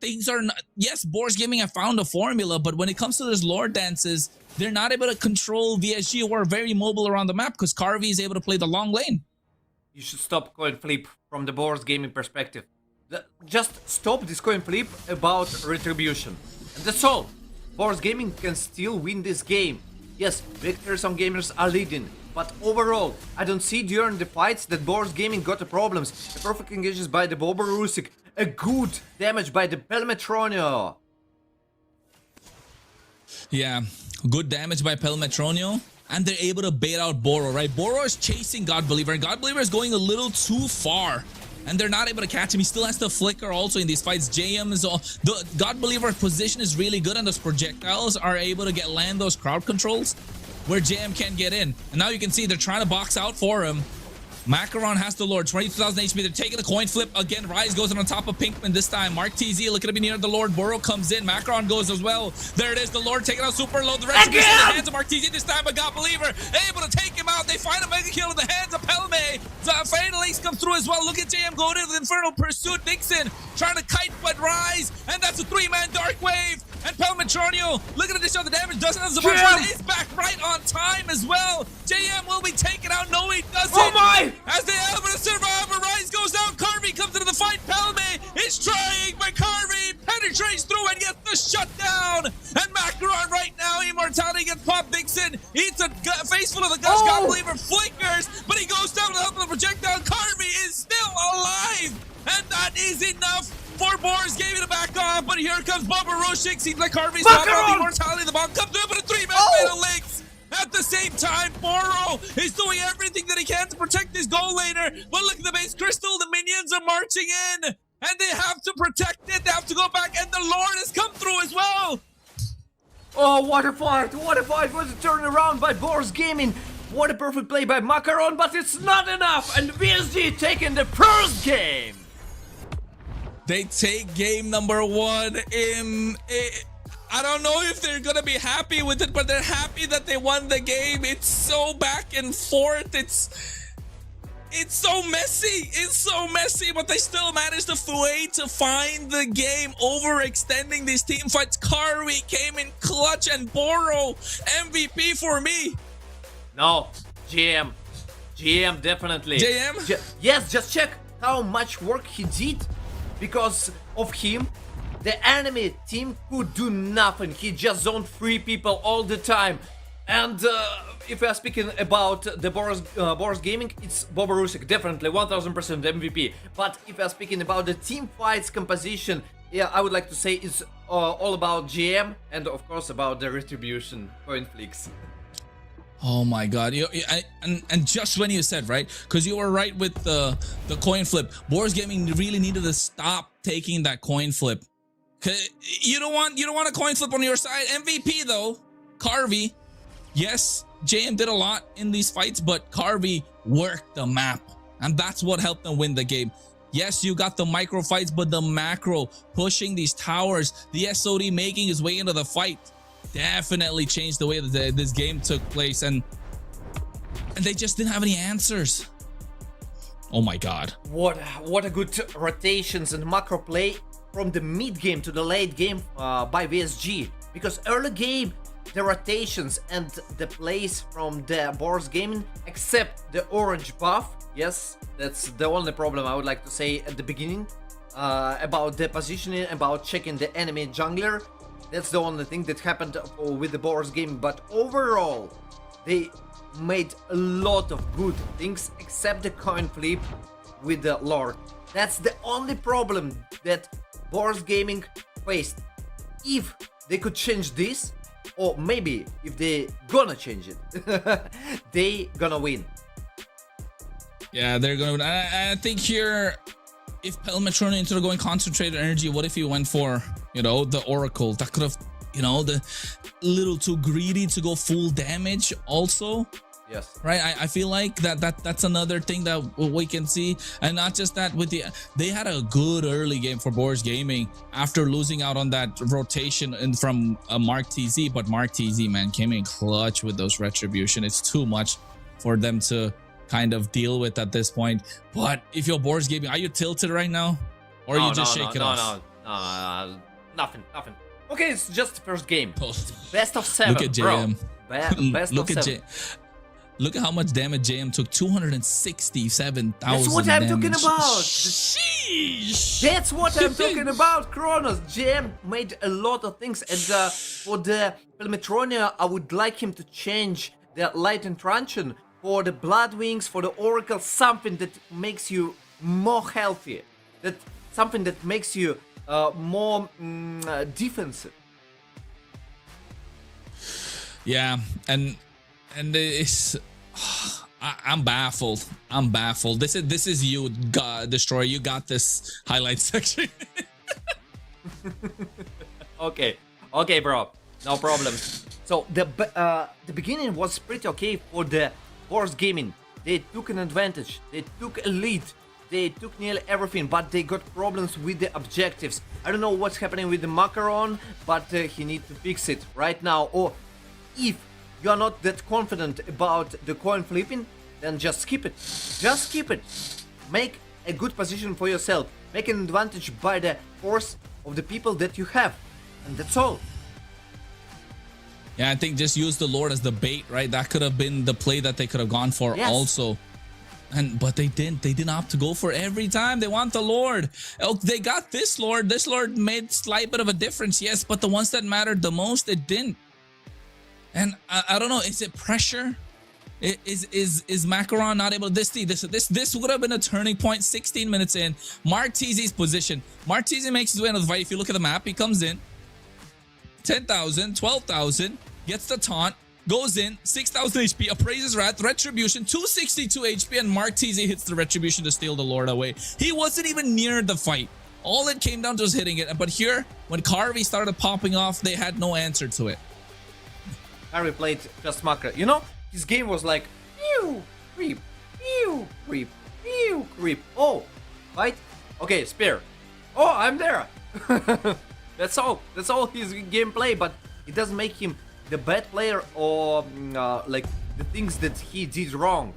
Things are not, yes, BOARS Gaming have found a formula, but when it comes to those lord dances, they're not able to control VSG, who are very mobile around the map because Carvey is able to play the long lane. You should stop coin flip from the BOARS Gaming perspective. Just stop this coin flip about retribution. And that's all. BOARS Gaming can still win this game. Yes, victors on gamers are leading, but overall, I don't see during the fights that BOARS Gaming got the problems. A perfect engages by the Boba Rusik, a good damage by the Pelmetronio. Yeah, good damage by Pelmetronio. And they're able to bait out Boro, right? Boro is chasing God Believer, and God Believer is going a little too far. And they're not able to catch him. He still has to flicker also in these fights. JM is all... The God Believer position is really good, and those projectiles are able to land those crowd controls where JM can't get in. And now you can see they're trying to box out for him. Macaron has the Lord, 22,000 HP. They're taking the coin flip. Again, Rise goes in on top of Pinkman this time. Mark TZ looking to be near the Lord. Boro comes in. Macaron goes as well. There it is. The Lord taking out super low. The rest of the hands of Mark TZ this time, but God Believer able to take him out. They find a mega kill in the hands of Pelme. The Fatal Ace comes through as well. Look at JM going in with Infernal Pursuit. Vixen trying to kite but rise, and that's a 3-man Dark Wave. And Pelmetronio, look at the damage, doesn't have the burst, is back right on time as well. JM will be taken out. No, he doesn't. Oh my! As the Element of Survivor Rise goes down, Carvey comes into the fight. Pelme is trying, but Carvey penetrates through and gets the shutdown. And Macaron right now, Immortality gets popped. Vixen eats a face full of the Gush God Believer, flickers, but he goes down to help with the projectile. Carvey is still alive, and that is enough for BOARS Gaming to back off. But here comes Bubba Roshik. Seems like Carvey's top on the Immortality. The bomb comes through, but a 3-man fatal links. At the same time, Boro is doing everything that he can to protect his goal laner. But look at the base crystal. The minions are marching in, and they have to protect it. They have to go back, and the Lord has come through as well. Oh, what a fight! What a fight! What a turnaround by BOARS Gaming! What a perfect play by Macaron, but it's not enough! And VSG taking the first game! They take game number 1 in... I don't know if they're gonna be happy with it, but they're happy that they won the game. It's so back and forth. It's so messy. It's so messy, but they still managed to find the game, overextending these team fights. Karwi came in clutch, and Boro MVP for me. No, GM definitely. JM? Yes, just check how much work he did. Because of him, the enemy team could do nothing. He just zoned 3 people all the time. And if we are speaking about the BOARS Gaming, it's Boba Rusik, definitely 1000% MVP. But if we are speaking about the team fights composition, yeah, I would like to say it's all about GM and of course about the retribution coin flicks. Oh my god. And just when you said, right, because you were right with the coin flip, BOARS Gaming really needed to stop taking that coin flip. You don't want a coin flip on your side. MVP though, Carvey. Yes, JM did a lot in these fights, but Carvey worked the map, and that's what helped them win the game. Yes, you got the micro fights, but the macro, pushing these towers, the SOD making his way into the fight, definitely changed the way that this game took place, and they just didn't have any answers. Oh my god. What a good rotations and macro play from the mid game to the late game by VSG, because early game the rotations and the plays from the BOARS Gaming, except the orange buff. Yes, that's the only problem I would like to say at the beginning about the positioning, about checking the enemy jungler. That's the only thing that happened with the BOARS Gaming, but overall they made a lot of good things except the coin flip with the Lord. That's the only problem that BOARS Gaming faced. If they could change this, or maybe if they gonna change it, they gonna win. Yeah, they're gonna win. I think here, if Pelmetron instead of going concentrated energy, what if he went for, the Oracle? That could have, the little too greedy to go full damage also. Yes. Right. I feel like that's another thing that we can see, and not just that. They had a good early game for BOARS Gaming after losing out on that rotation from Mark TZ, but Mark TZ, man, came in clutch with those retribution. It's too much for them to kind of deal with at this point. But if you're BOARS Gaming, are you tilted right now, or you just shake it off? No, nothing. Okay, it's just the first game. Best of 7. Look at JM. Best Look of at 7. Look at how much damage JM took. 267,000. That's what I'm talking about. Sheesh. That's what I'm talking about, Kronos. JM made a lot of things, and for the Pelmetronia, I would like him to change the Light and Truncheon for the Blood Wings, for the Oracle, something that makes you more healthy, something that makes you more defensive. Yeah, and it's I'm baffled. This is you, God Destroyer. You got this highlight section. Okay, bro, no problem. So the beginning was pretty okay for the BOARS Gaming. They took an advantage. They took a lead. They took nearly everything, but they got problems with the objectives. I don't know what's happening with the Macaron, but he needs to fix it right now. Or if you are not that confident about the coin flipping, then just skip it. Just skip it. Make a good position for yourself. Make an advantage by the force of the people that you have. And that's all. Yeah, I think just use the Lord as the bait, right? That could have been the play that they could have gone for also. But they didn't. They didn't opt to go for every time. They want the Lord. Oh, they got this Lord. This Lord made slight bit of a difference, yes, but the ones that mattered the most, it didn't. And I don't know. Is it pressure? Is Macaron not able to this would have been a turning point 16 minutes in. Martizi's position. Martizi makes his way into the fight. If you look at the map, he comes in 10,000, 12,000, gets the taunt, goes in 6,000 HP, appraises Wrath, Retribution 262 HP, and Martizi hits the Retribution to steal the Lord away. He wasn't even near the fight. All it came down to was hitting it. But here, when Carvey started popping off, they had no answer to it. Carvey played just Macro. You know, his game was like, pew, creep, pew, creep, pew, creep. Oh, fight? Okay, spear. Oh, I'm there. That's all. That's all his gameplay, but it doesn't make him the bad player or like the things that he did wrong.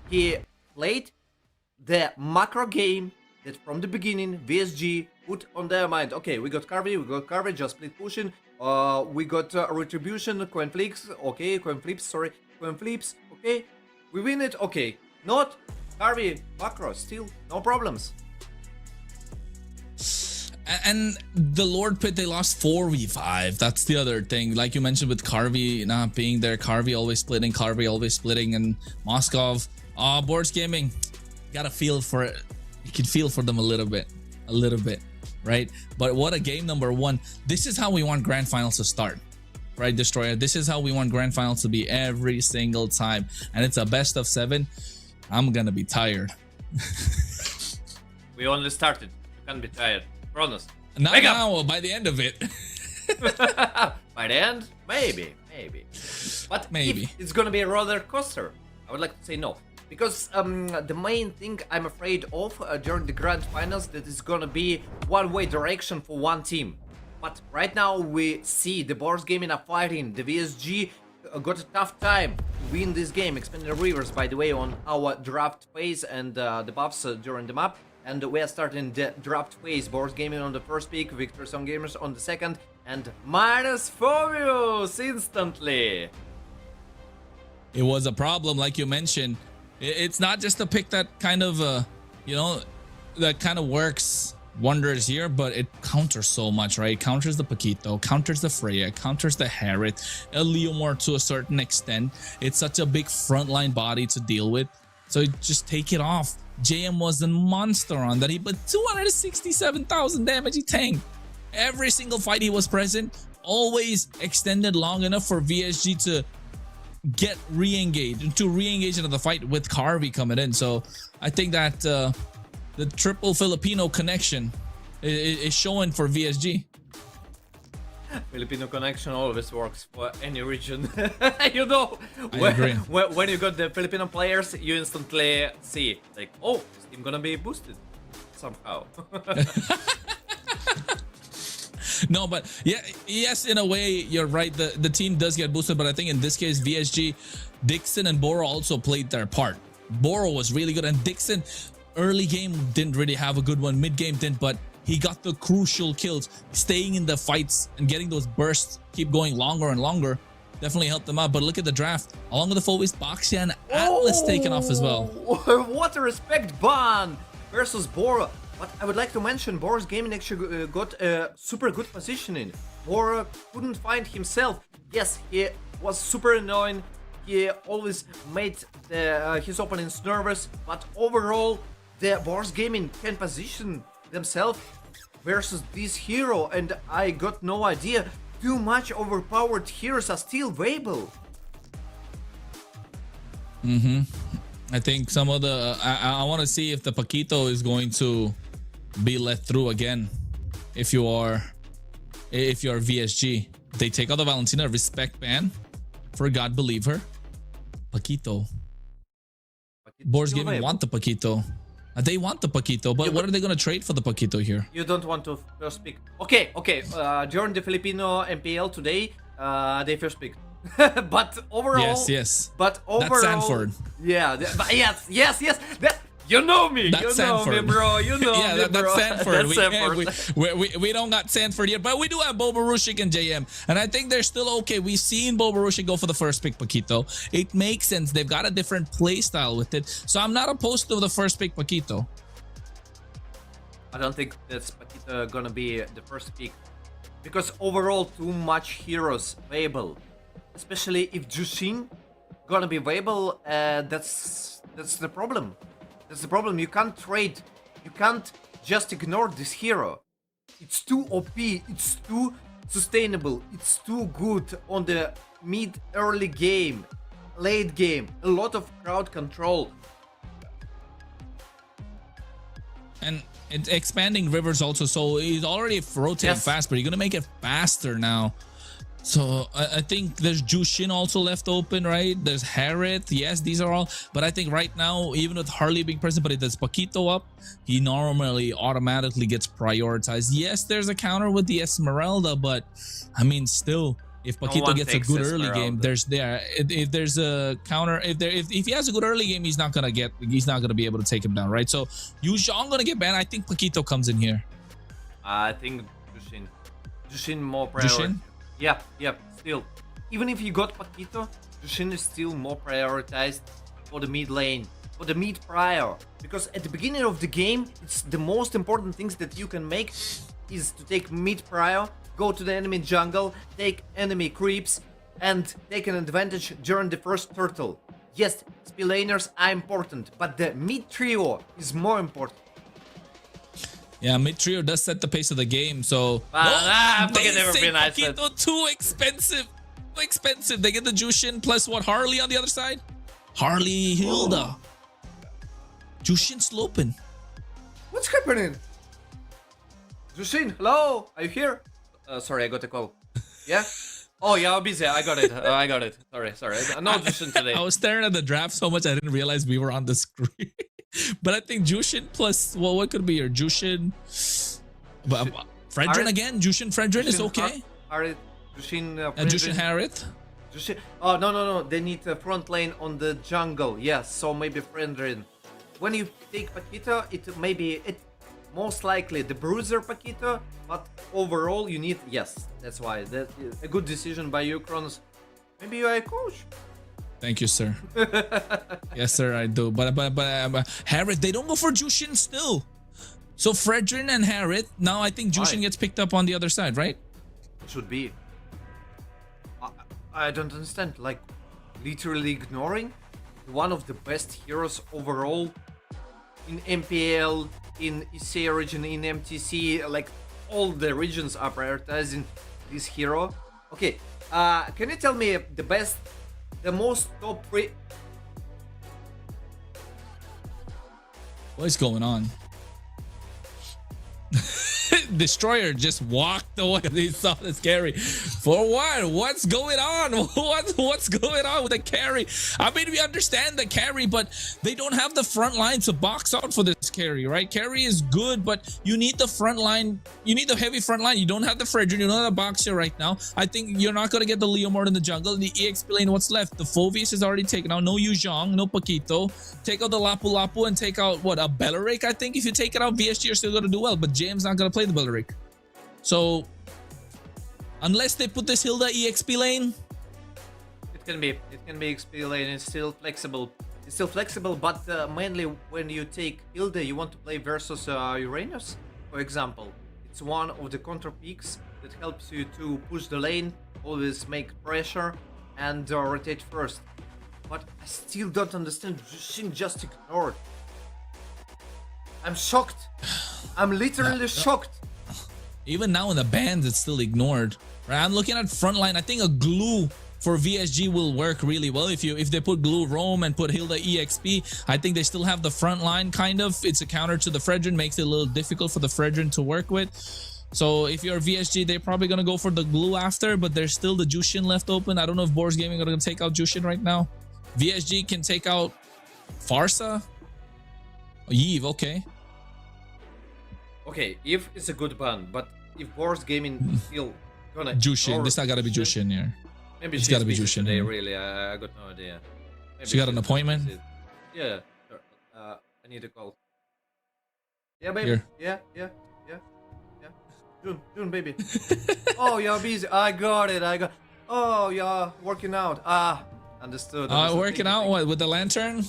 He played the macro game that from the beginning VSG put on their mind. Okay, we got Carvey, just split pushing. We got Retribution, coin flips, okay, coin flips, okay. We win it, okay. Not Carvey, macro, still no problems. And the Lord Pit, they lost 4v5. That's the other thing. Like you mentioned with Carvey not being there, Carvey always splitting, and Moskov. Boards Gaming, gotta feel for it. You can feel for them a little bit, right? But what a game, number one. This is how we want grand finals to start, right, Destroyer? This is how we want grand finals to be every single time. And it's a best of 7. I'm gonna be tired. We only started. You can't be tired. Promise. Not Wake now, by the end of it. By the end? Maybe. But maybe. If it's gonna be a roller coaster, I would like to say no. Because the main thing I'm afraid of during the grand finals, that is gonna be one-way direction for one team. But right now we see the BOARS Gaming are fighting. The VSG got a tough time to win this game. Expanded Rivers, by the way, on our draft phase and the buffs during the map. And we are starting the draft phase. BOARS Gaming on the first pick, Victor Song Gamers on the second, and minus Phobius instantly. It was a problem, like you mentioned. It's not just a pick that kind of, that kind of works wonders here, but it counters so much, right? It counters the Paquito, counters the Freya, counters the Harriet, a Leomore to a certain extent. It's such a big frontline body to deal with. So just take it off. JM was a monster on that. He put 267,000 damage. He tanked. Every single fight he was present, always extended long enough for VSG to get re-engaged into the fight with Carvey coming in. So I think that the triple Filipino connection is showing for VSG. Filipino connection always works for any region. You know, agree. when you got the Filipino players, you instantly see like, oh, this team gonna be boosted somehow. No, but yes, in a way, you're right. The team does get boosted, but I think in this case, VSG, Dixon, and Boro also played their part. Boro was really good, and Dixon, early game didn't really have a good one. Mid game didn't, but he got the crucial kills, staying in the fights and getting those bursts, keep going longer and longer. Definitely helped them out. But look at the draft. Along with the full waist, Boxia and Atlas taken off as well. What a respect, Ban versus Boro. But I would like to mention BOARS Gaming actually got a super good positioning. Boro couldn't find himself. Yes, he was super annoying. He always made his opponents nervous. But overall, the BOARS Gaming can position themselves versus this hero, and I got no idea. Too much overpowered heroes are still available. I think some of the I want to see if the Paquito is going to be let through again. If you are VSG, they take out the Valentina respect ban for God Believer. Paquito. BOARS Gaming want the Paquito. They want the Paquito, but what are they going to trade for the Paquito here? You don't want to first pick. Okay. During the Filipino MPL today, they first picked. But overall, yes. But overall, That's Sanford. Yeah. Yes. That, You know me. That's you know Sanford. me, bro. You know Yeah, me, bro. that's Sanford. That's we, Sanford. we don't got Sanford yet, but we do have Boba Rushik and JM, and I think they're still okay. We've seen Boba Rushik go for the first pick, Paquito. It makes sense. They've got a different play style with it, so I'm not opposed to the first pick, Paquito. I don't think that's Paquito gonna be the first pick, because overall too much heroes available, especially if Jushin gonna be available. That's the problem. That's the problem. You can't trade. You can't just ignore this hero. It's too OP. It's too sustainable. It's too good on the mid, early game, late game. A lot of crowd control. And it's expanding rivers also, so he's already rotating Yes. fast, but you're gonna make it faster now. So I think there's Jushin also left open, right? There's Harith. Yes, these are all. But I think right now, even with Harley being present, but if there's Paquito up, he normally automatically gets prioritized. Yes, there's a counter with the Esmeralda, but I mean, still, if No Paquito one gets a takes good early Esmeralda. game, if there's a counter, if he has a good early game, he's not gonna be able to take him down, right? So Yu Zhang gonna get banned. I think Paquito comes in here. I think Jushin more priority. Jushin? Yeah, still. Even if you got Paquito, Jushin is still more prioritized for the mid lane, for the mid prior. Because at the beginning of the game, it's the most important things that you can make is to take mid prior, go to the enemy jungle, take enemy creeps, and take an advantage during the first turtle. Yes, SP laners are important, but the mid trio is more important. Yeah, mid trio does set the pace of the game. So Paquito never say been nice. Paquito too expensive. Too expensive. They get the Jushin plus what, Harley on the other side? Harley Hilda. Jushin sloping. What's happening? Jushin, hello? Are you here? Sorry, I got a call. Yeah? Oh, yeah, I'm busy. I got it. I got it. Sorry. No Jushin today. I was staring at the draft so much I didn't realize we were on the screen. But I think Jushin plus, well, what could be your Jushin? Fredrin again? Jushin Fredrin is okay. Jushin, And Jushin Harith? Jushin. Oh, no. They need a front lane on the jungle. Yes, so maybe Fredrin. When you take Paquito, it most likely the bruiser Paquito, but overall you need, yes, that's why. That is a good decision by you, Kronos. Maybe you are a coach. Thank you, sir. Yes, sir, I do. But Harith, they don't go for Jushin still. So Fredrin and Harith, now I think Jushin gets picked up on the other side, right? Should be. I don't understand. Like, literally ignoring one of the best heroes overall in MPL, in EC region, in MTC. Like, all the regions are prioritizing this hero. Okay, can you tell me the most top three? What is going on? Destroyer just walked away. He saw this carry. For what? What's going on? What's going on with the carry? I mean, we understand the carry, but they don't have the front line to box out for this carry, right? Carry is good, but you need the front line. You need the heavy front line. You don't have the Fredrin. You don't have the boxer right now. I think you're not going to get the Leomord in the jungle. The EXP lane, what's left? The Phoveus is already taken out. No Yu Zhang, no Paquito. Take out the Lapu Lapu and take out, what, a Belleric? I think if you take it out, VSG are still going to do well, but James not going to play the Belleric. So, unless they put this Hilda EXP lane, It can be XP lane. It's still flexible. But mainly when you take Hilda, you want to play versus Uranus, for example. It's one of the counter picks that helps you to push the lane, always make pressure, and rotate first. But I still don't understand. Jushin just ignored. I'm shocked. I'm literally shocked. even now in the bans, it's still ignored. Right? I'm looking at frontline. I think a glue for VSG will work really well. If they put glue Rome and put Hilda EXP, I think they still have the front line kind of. It's a counter to the Fredrin, makes it a little difficult for the Fredrin to work with. So if you're VSG, they're probably going to go for the glue after, but there's still the Jushin left open. I don't know if BOARS Gaming are going to take out Jushin right now. VSG can take out Farsa. Oh, Yves, okay. Okay, Eve is a good ban, but if BOARS Gaming still gonna Jushin, this not gotta be Jushin here. Maybe It's she's gotta be busy Jushin today, here. really. I got no idea. Maybe She got an she's appointment? busy. Yeah. I need a call. Yeah, baby. Here. Yeah. June, baby. Oh, you're busy. I got it. Oh, you're working out. Understood. Working out what with the lantern?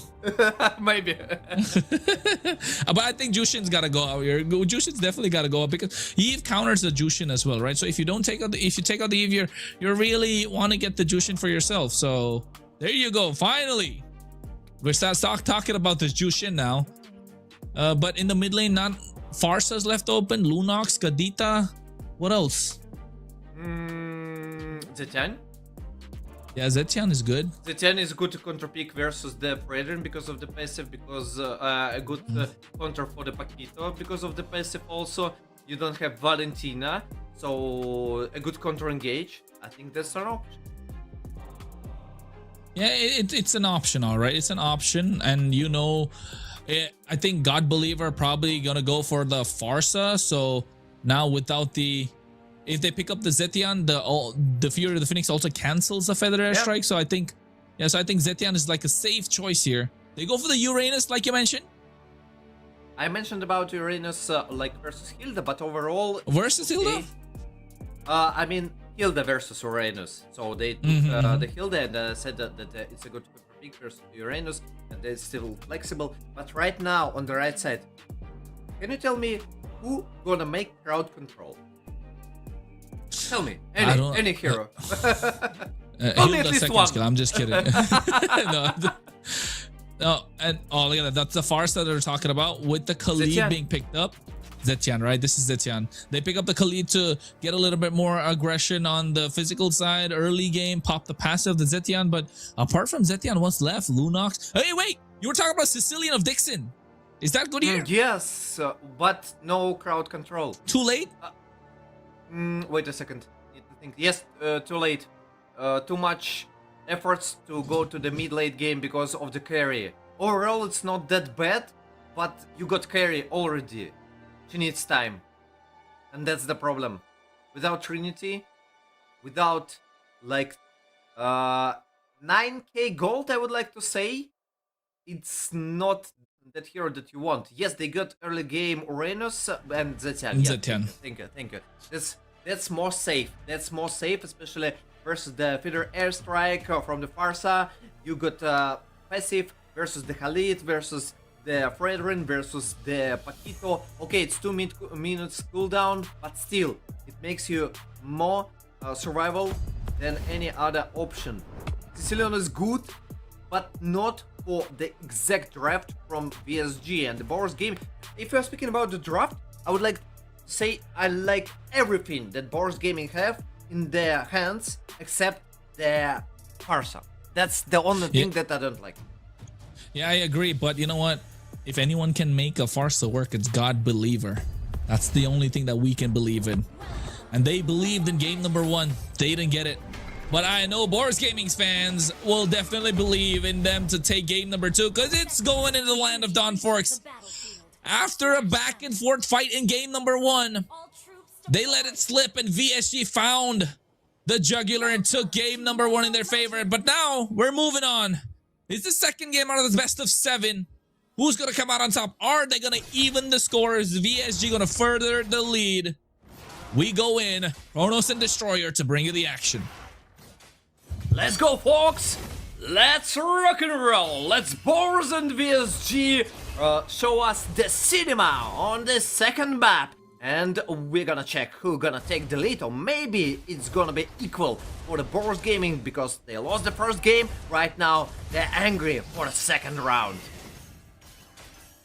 Maybe. But I think Jushin's gotta go out here. Jushin's definitely gotta go out because Eve counters the Jushin as well, right? So if you don't take out the if you take out the Eve, you really want to get the Jushin for yourself. So there you go. Finally, we start talking about this Jushin now. But in the mid lane, not Farsa's left open. Lunox, Kadita. What else? Zetian? Yeah, Zetian is good. Zetian is good to counter pick versus the Predator because of the passive, because a good counter for the Paquito because of the passive also. You don't have Valentina, so a good counter engage. I think that's an option. Yeah, it's an option, all right. It's an option, and you know, I think God Believer probably gonna go for the Farsa. So now without the, if they pick up the Zetian, the Fury of the Phoenix also cancels the Feather Airstrike. So I think, yeah, so I think Zetian is like a safe choice here. They go for the Uranus, like you mentioned. I mentioned about Uranus like versus Hilda, but overall versus Hilda. I mean Hilda versus Uranus. So they took the Hilda and said that it's a good pick versus Uranus, and they're still flexible. But right now on the right side, can you tell me who gonna make crowd control? Tell me, any hero. Only at least one. Skill. I'm just kidding. No, and oh, look at that. That's the Farsa they're talking about with the Khalid Zetian. being picked up. Zetian, right? This is Zetian. They pick up the Khalid to get a little bit more aggression on the physical side. Early game, pop the passive, the Zetian. But apart from Zetian, what's left? Lunox. Hey, wait! You were talking about Sicilian of Dixon. Is that good here? Yes, but no crowd control. Too late? Wait a second. Need to think. Yes, too late. Too much efforts to go to the mid-late game because of the carry. Overall, it's not that bad, but you got carry already. She needs time. And that's the problem. Without Trinity, without like 9k gold, I would like to say, it's not that hero that you want. Yes, they got early game Uranus and Zetian. Yeah, Zetian. Thank you. That's more safe. That's more safe, especially versus the Feather Airstrike from the Farsa. You got passive versus the Khalid versus the Fredrin versus the Paquito. Okay, it's 2 minutes cooldown, but still, it makes you more survival than any other option. Sicilian is good, but not for the exact draft from VSG and the BOARS game. If you're speaking about the draft, I would like to say I like everything that BOARS Gaming have in their hands except the Farsa. That's the only thing that I don't like. Yeah, I agree, but you know what? If anyone can make a Farsa work, it's God Believer. That's the only thing that we can believe in. And they believed in game number 1. They didn't get it. But I know BOARS Gaming's fans will definitely believe in them to take game number 2 because it's going into the land of Dawn Forks. After a back and forth fight in game number 1, they let it slip and VSG found the jugular and took game number 1 in their favor. But now we're moving on. It's the second game out of the best of 7. Who's going to come out on top? Are they going to even the scores? VSG going to further the lead. We go in, Chronos and Destroyer to bring you the action. Let's go, folks! Let's rock and roll! Let's BOARS and VSG show us the cinema on the second map. And we're gonna check who's gonna take the lead, or maybe it's gonna be equal for the BOARS Gaming because they lost the first game. Right now, they're angry for the second round.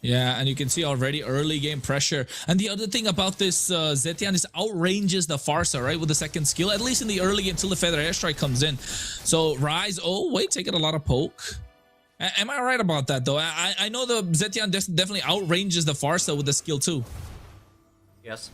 Yeah, and you can see already early game pressure. And the other thing about this Zetian is outranges the Farsa, right? With the second skill, at least in the early until the Feather Airstrike comes in. So Rise, oh wait, taking a lot of poke. Am I right about that though? I know the Zetian definitely outranges the Farsa with the skill too. Yes.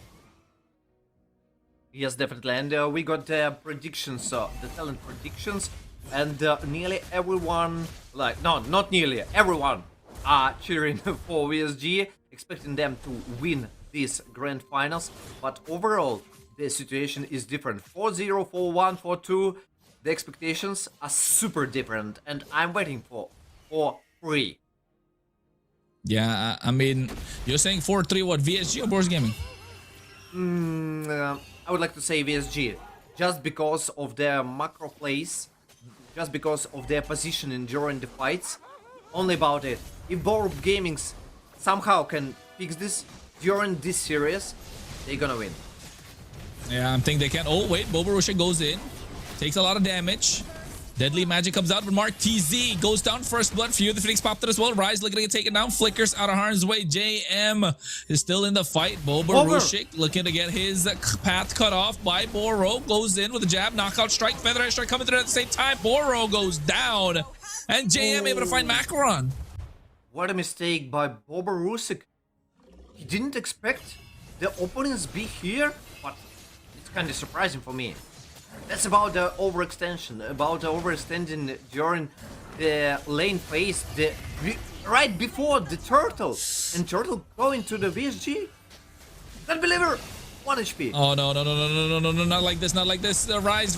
Yes, definitely. And we got the predictions, the talent predictions. And nearly everyone, like, no, not nearly, everyone are cheering for VSG, expecting them to win these grand finals. But overall, the situation is different. 4-0, 4-1, 4-2. The expectations are super different. And I'm waiting for 4-3. Yeah, I mean, you're saying 4-3 what, VSG or BOARS Gaming? I would like to say VSG, just because of their macro plays, just because of their positioning during the fights. Only about it. If BOARS Gaming somehow can fix this during this series, they're gonna win. Yeah, I think they can. Oh, wait, Bobarushik goes in. Takes a lot of damage. Deadly Magic comes out, but Mark TZ goes down first blood. Fear the Phoenix popped it as well. Rise looking to get taken down. Flickers out of harm's way. JM is still in the fight. Bobarushik looking to get his path cut off by Boro. Goes in with a jab. Knockout strike. Feather Edge strike coming through at the same time. Boro goes down. And JM able to find Macaron. What a mistake by Bobarushik. He didn't expect the opponents be here, but it's kind of surprising for me. That's about the overextension, about the overextending during the lane phase, right before the turtle, and turtle going to the VSG. That believer, 1 HP. Oh no, not like this, not like this. Rise,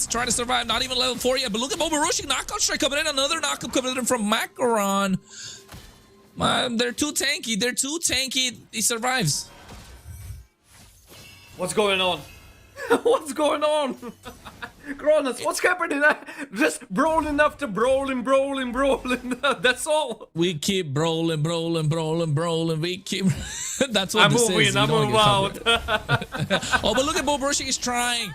try to survive, not even level 4 yet, but look at Bobarushik, knockout strike coming in, another knockout coming in from Macaron. Man, they're too tanky, he survives. What's going on? What's going on? Kronos, what's happening? Just brawling after brawling. That's all. We keep brawling. We keep. That's what this is. I move out. Oh, but look at Bobarushik. He's trying.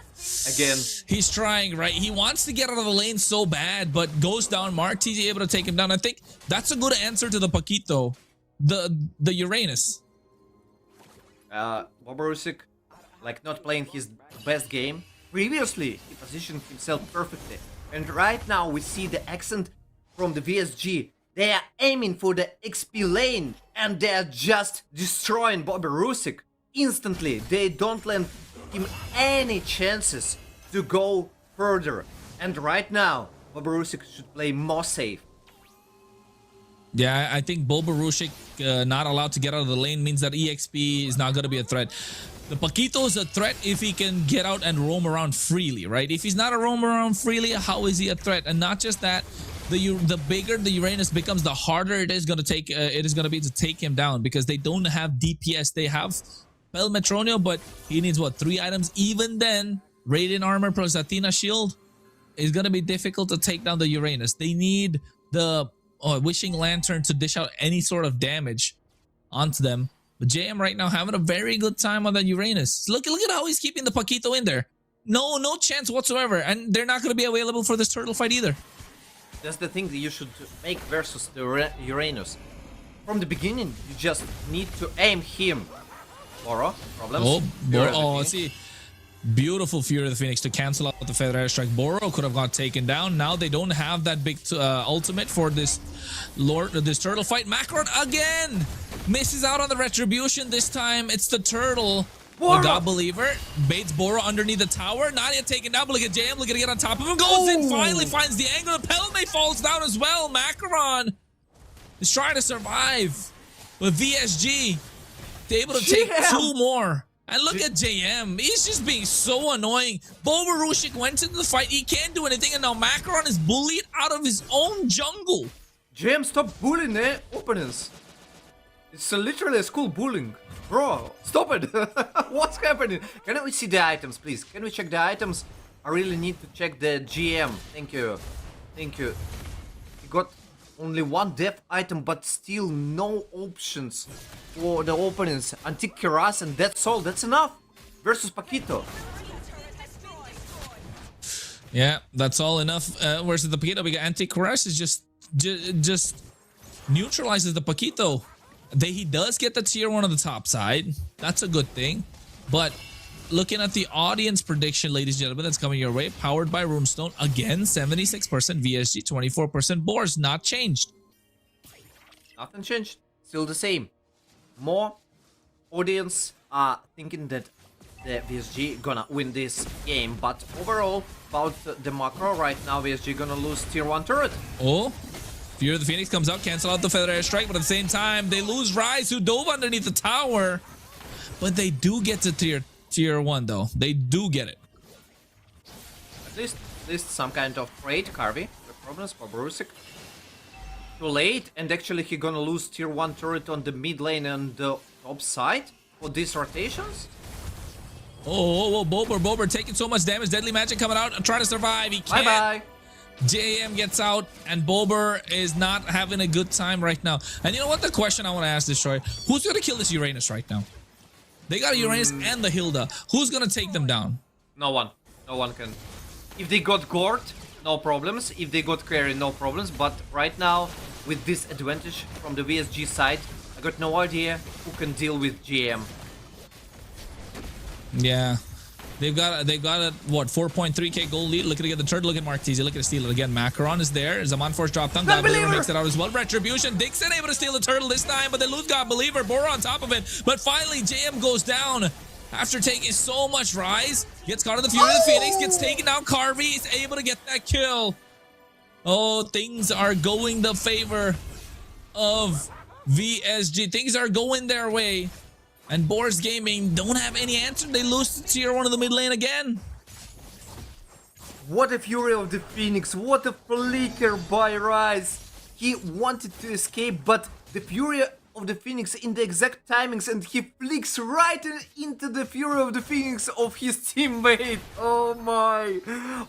Again. He's trying, right? He wants to get out of the lane so bad, but goes down. Mark TZ able to take him down. I think that's a good answer to the Paquito, the Uranus. Bobarushik, like, not playing his best game. Previously, he positioned himself perfectly. And right now we see the accent from the VSG. They are aiming for the XP lane and they are just destroying Bobarushik instantly. They don't lend him any chances to go further. And right now, Bobarushik should play more safe. Yeah, I think Bobarushik not allowed to get out of the lane means that EXP is not going to be a threat. The Paquito is a threat if he can get out and roam around freely, right? If he's not a roam around freely, how is he a threat? And not just that, the bigger the Uranus becomes, the harder it is going to take. It is going to be to take him down because they don't have DPS. They have Pel Metronio, but he needs what, 3 items? Even then, Radiant Armor plus Athena Shield is going to be difficult to take down the Uranus. They need the Wishing Lantern to dish out any sort of damage onto them. But JM right now having a very good time on that Uranus. Look at how he's keeping the Paquito in there. No chance whatsoever. And they're not going to be available for this turtle fight either. That's the thing that you should make versus the Uranus. From the beginning, you just need to aim him. Boro, problems? Oh, Boro, see. Beautiful Fury of the Phoenix to cancel out the Feather Airstrike. Boro could have got taken down. Now they don't have that big ultimate for this turtle fight. Macaron again misses out on the retribution. This time it's the turtle. The God Believer baits Boro underneath the tower. Not yet taken down, but look at JM looking to get on top of him. Goes in, finally finds the angle. Pelme falls down as well. Macaron is trying to survive with VSG. They're able to take 2 more. And look at JM. He's just being so annoying. Bobarushik went into the fight. He can't do anything. And now Macaron is bullied out of his own jungle. JM, stop bullying the opponents. It's literally a school bullying. Bro, stop it. What's happening? Can we see the items, please? Can we check the items? I really need to check the GM. Thank you. He got only 1 death item, but still no options for the opponents. Antique Keras and that's all. That's enough. Versus Paquito. Yeah, that's all enough. Versus the Paquito, we got Antique Keras is just neutralizes the Paquito. He does get the tier 1 on the top side. That's a good thing. But looking at the audience prediction, ladies and gentlemen, that's coming your way, powered by Runestone. Again, 76% VSG, 24% BOARS. Not changed. Nothing changed. Still the same. More audience are thinking that the VSG gonna win this game. But overall, about the macro, right now VSG gonna lose tier 1 turret. Oh. Fear of the Phoenix comes out, cancel out the Feather Airstrike, but at the same time, they lose Rise, who dove underneath the tower. But they do get to tier 1, though. They do get it. At least some kind of trade, Carvey. The problems for Bobarushik. too late, and actually he gonna lose tier 1 turret on the mid lane and the top side for these rotations? Oh, Bober taking so much damage. Deadly Magic coming out, trying to survive. He can't. Bye-bye. JM gets out, and Bober is not having a good time right now. And you know what? The question I want to ask this, Troy, who's going to kill this Uranus right now? They got a Uranus and the Hilda. Who's going to take them down? No one. No one can. If they got Gord, no problems. If they got carry, no problems. But right now, with this advantage from the VSG side, I got no idea who can deal with GM. Yeah. They've got a what, 4.3k gold lead. Look at the turtle. Look at Mark Teasy. Look at steal it again. Macaron is there. Zaman Force drop down. God Believer makes it out as well. Retribution. Dixon able to steal the turtle this time, but they lose God Believer. Bora on top of it. But finally, JM goes down after taking so much rise. Gets caught in the Fury of the Phoenix. Gets taken down. Carvey is able to get that kill. Oh, things are going the favor of VSG. Things are going their way. And BOARS Gaming don't have any answer. They lose to tier 1 of the mid lane again. What a Fury of the Phoenix. What a flicker by Rise. He wanted to escape, but the Fury of the Phoenix in the exact timings, and he flicks right into the Fury of the Phoenix of his teammate. Oh my.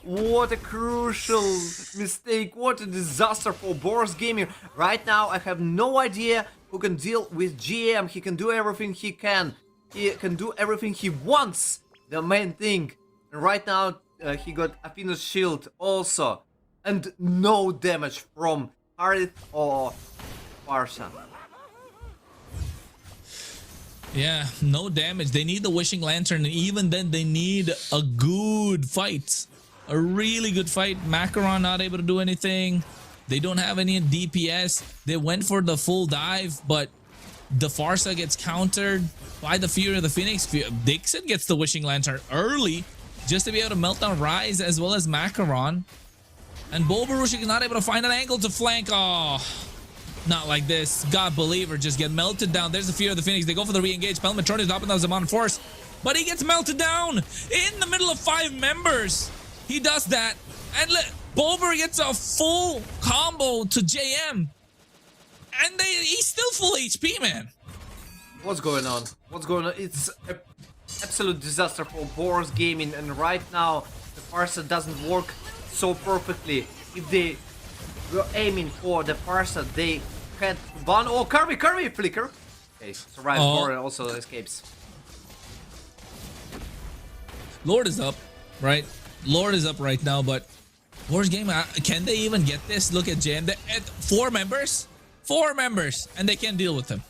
What a crucial mistake. What a disaster for BOARS Gaming. Right now, I have no idea who can deal with GM. He can do everything he can. He can do everything he wants. The main thing. And right now, he got Athena's shield also. And no damage from Harith or Farsa. Yeah, no damage. They need the Wishing Lantern, and even then they need a good fight. A really good fight. Macaron not able to do anything. They don't have any DPS. They went for the full dive, but the Farsa gets countered by the Fury of the Phoenix. Dixon gets the Wishing Lantern early just to be able to melt down Rise as well as Macaron. And Boberushik is not able to find an angle to flank. Oh, not like this. God Believer just get melted down. There's the Fury of the Phoenix. They go for the re-engage. Pelmetron is dropping down Zaman Force, but he gets melted down in the middle of 5 members. He does that, and Bober gets a full combo to JM, and he's still full HP, man. What's going on? What's going on? It's an absolute disaster for BOARS Gaming, and right now the Farsa doesn't work so perfectly. If they were aiming for the Farsa, they had one. Oh, Kirby flicker. Okay, survives more and also escapes. Lord is up, right? Lord is up right now, but BOARS Game, can they even get this? Look at JM. At 4 members? 4 members, and they can't deal with him.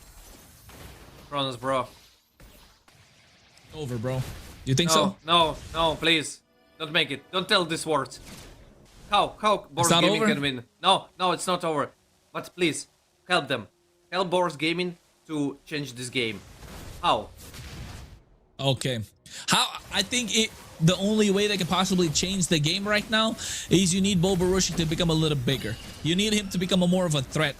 Kronos, bro. Over, bro. You think so? No, please. Don't make it. Don't tell these words. How BOARS Gaming over? can win? No, it's not over. But please, help them. Help BOARS Gaming to change this game. How? Okay. I think the only way they can possibly change the game right now is you need Boberushik to become a little bigger. You need him to become more of a threat.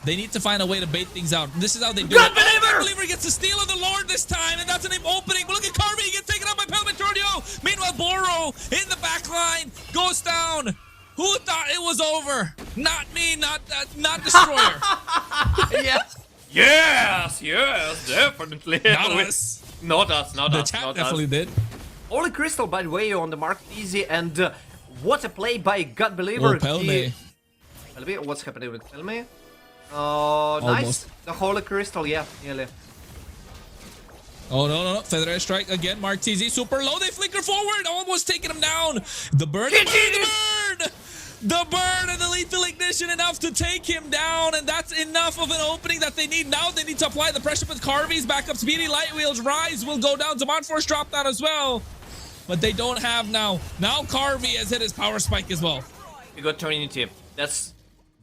They need to find a way to bait things out. This is how they do God it. Believer! God Believer gets the steal of the Lord this time, and that's an opening. But look at Carvey, he gets taken out by Pelmetronio. Meanwhile, Boro in the back line goes down. Who thought it was over? Not me, not Destroyer. Yes, definitely. Not us. Not us. The chat definitely did. Holy Crystal, by the way, on the Mark Easy, and what a play by God Believer. Oh, Pelme. Pelme, what's happening with Pelme? Oh, nice. Almost. The Holy Crystal, yeah, nearly. Oh, no. Feather Edge strike again. Mark TZ super low. They flicker forward. Almost taking him down. The burn. The burn and the lethal ignition enough to take him down. And that's enough of an opening that they need. Now they need to apply the pressure with Carvey's backup. Speedy Light Wheels. Rise will go down. Zaman Force drop down as well. But they don't have now. Now Carvey has hit his power spike as well. We got Trinity. That's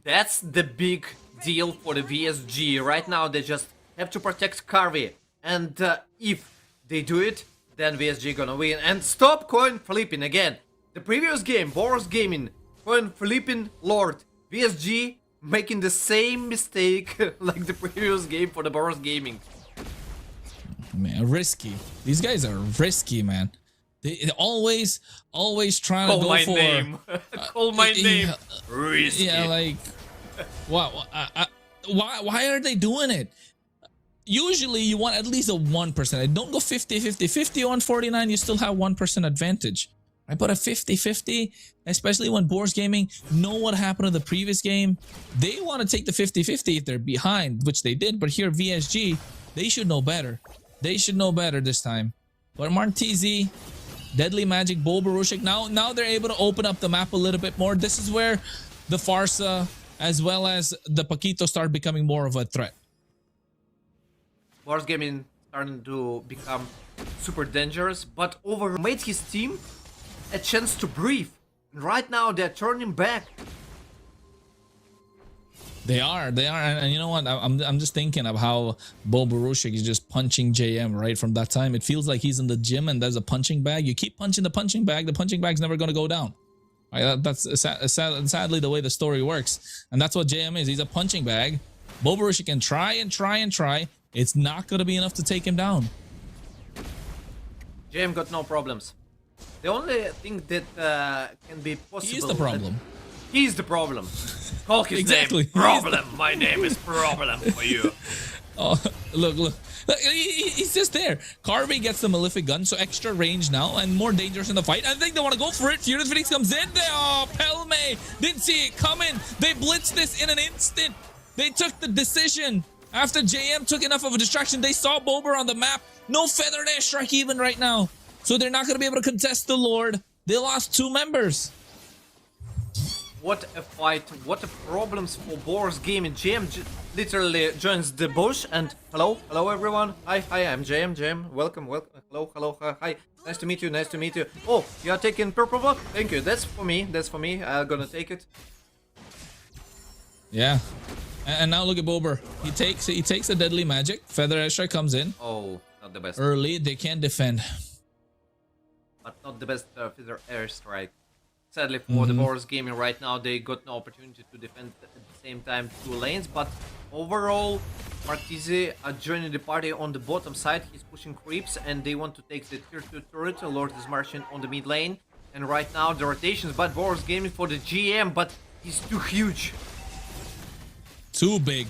the big deal for the VSG. Right now they just have to protect Carvey. And if they do it, then VSG gonna win. And stop coin flipping again. The previous game, BOARS Gaming, coin flipping Lord. VSG making the same mistake like the previous game for the BOARS Gaming. Man, risky. These guys are risky, man. They always trying to go for. Call my name. Risky. Yeah, like Why are they doing it? Usually you want at least a 1%. Don't go 50-50. 50-149, you still have 1% advantage. Right? But a 50-50, especially when BOARS Gaming know what happened in the previous game, they want to take the 50-50 if they're behind, which they did. But here, VSG, they should know better. They should know better this time. But Martizi, Deadly Magic, Bobarushik, now they're able to open up the map a little bit more. This is where the Farsa as well as the Paquito start becoming more of a threat. BOARS Gaming starting to become super dangerous, but made his team a chance to breathe. And right now they're turning back. They are, and you know what? I'm just thinking of how Bobarushik is just punching JM right from that time. It feels like he's in the gym and there's a punching bag. You keep punching the punching bag's never gonna go down. Right? That's sadly the way the story works, and that's what JM is. He's a punching bag. Bobarushik can try and try. It's not gonna be enough to take him down. JM got no problems. The only thing that can be possible. He's the problem. He's the problem. Call his Exactly. name. Problem. My name is Problem for you. Oh, look. He's just there. Carvey gets the Malefic gun, so extra range now and more dangerous in the fight. I think they want to go for it. Furious Phoenix comes in. Pelme didn't see it coming. They blitzed this in an instant. They took the decision. After JM took enough of a distraction, they saw Bober on the map. No feathered airstrike even right now. So they're not going to be able to contest the Lord. They lost 2 members. What a fight. What a problems for BOARS Gaming. JM literally joins the bush and hello everyone. Hi, I'm JM. Welcome. Hello, hi. Nice to meet you. Oh, you are taking purple block? Thank you. That's for me. I'm gonna take it. Yeah. And now look at Bober. He takes a Deadly Magic. Feather Airstrike comes in. Oh, not the best. Early, they can't defend. But not the best Feather Airstrike. Sadly for the BOARS Gaming right now, they got no opportunity to defend at the same time 2 lanes. But overall, Martizi are joining the party on the bottom side. He's pushing creeps and they want to take the tier 2 turret. Lord is marching on the mid lane. And right now the rotations, but BOARS Gaming for the GM, but he's too huge. Too big,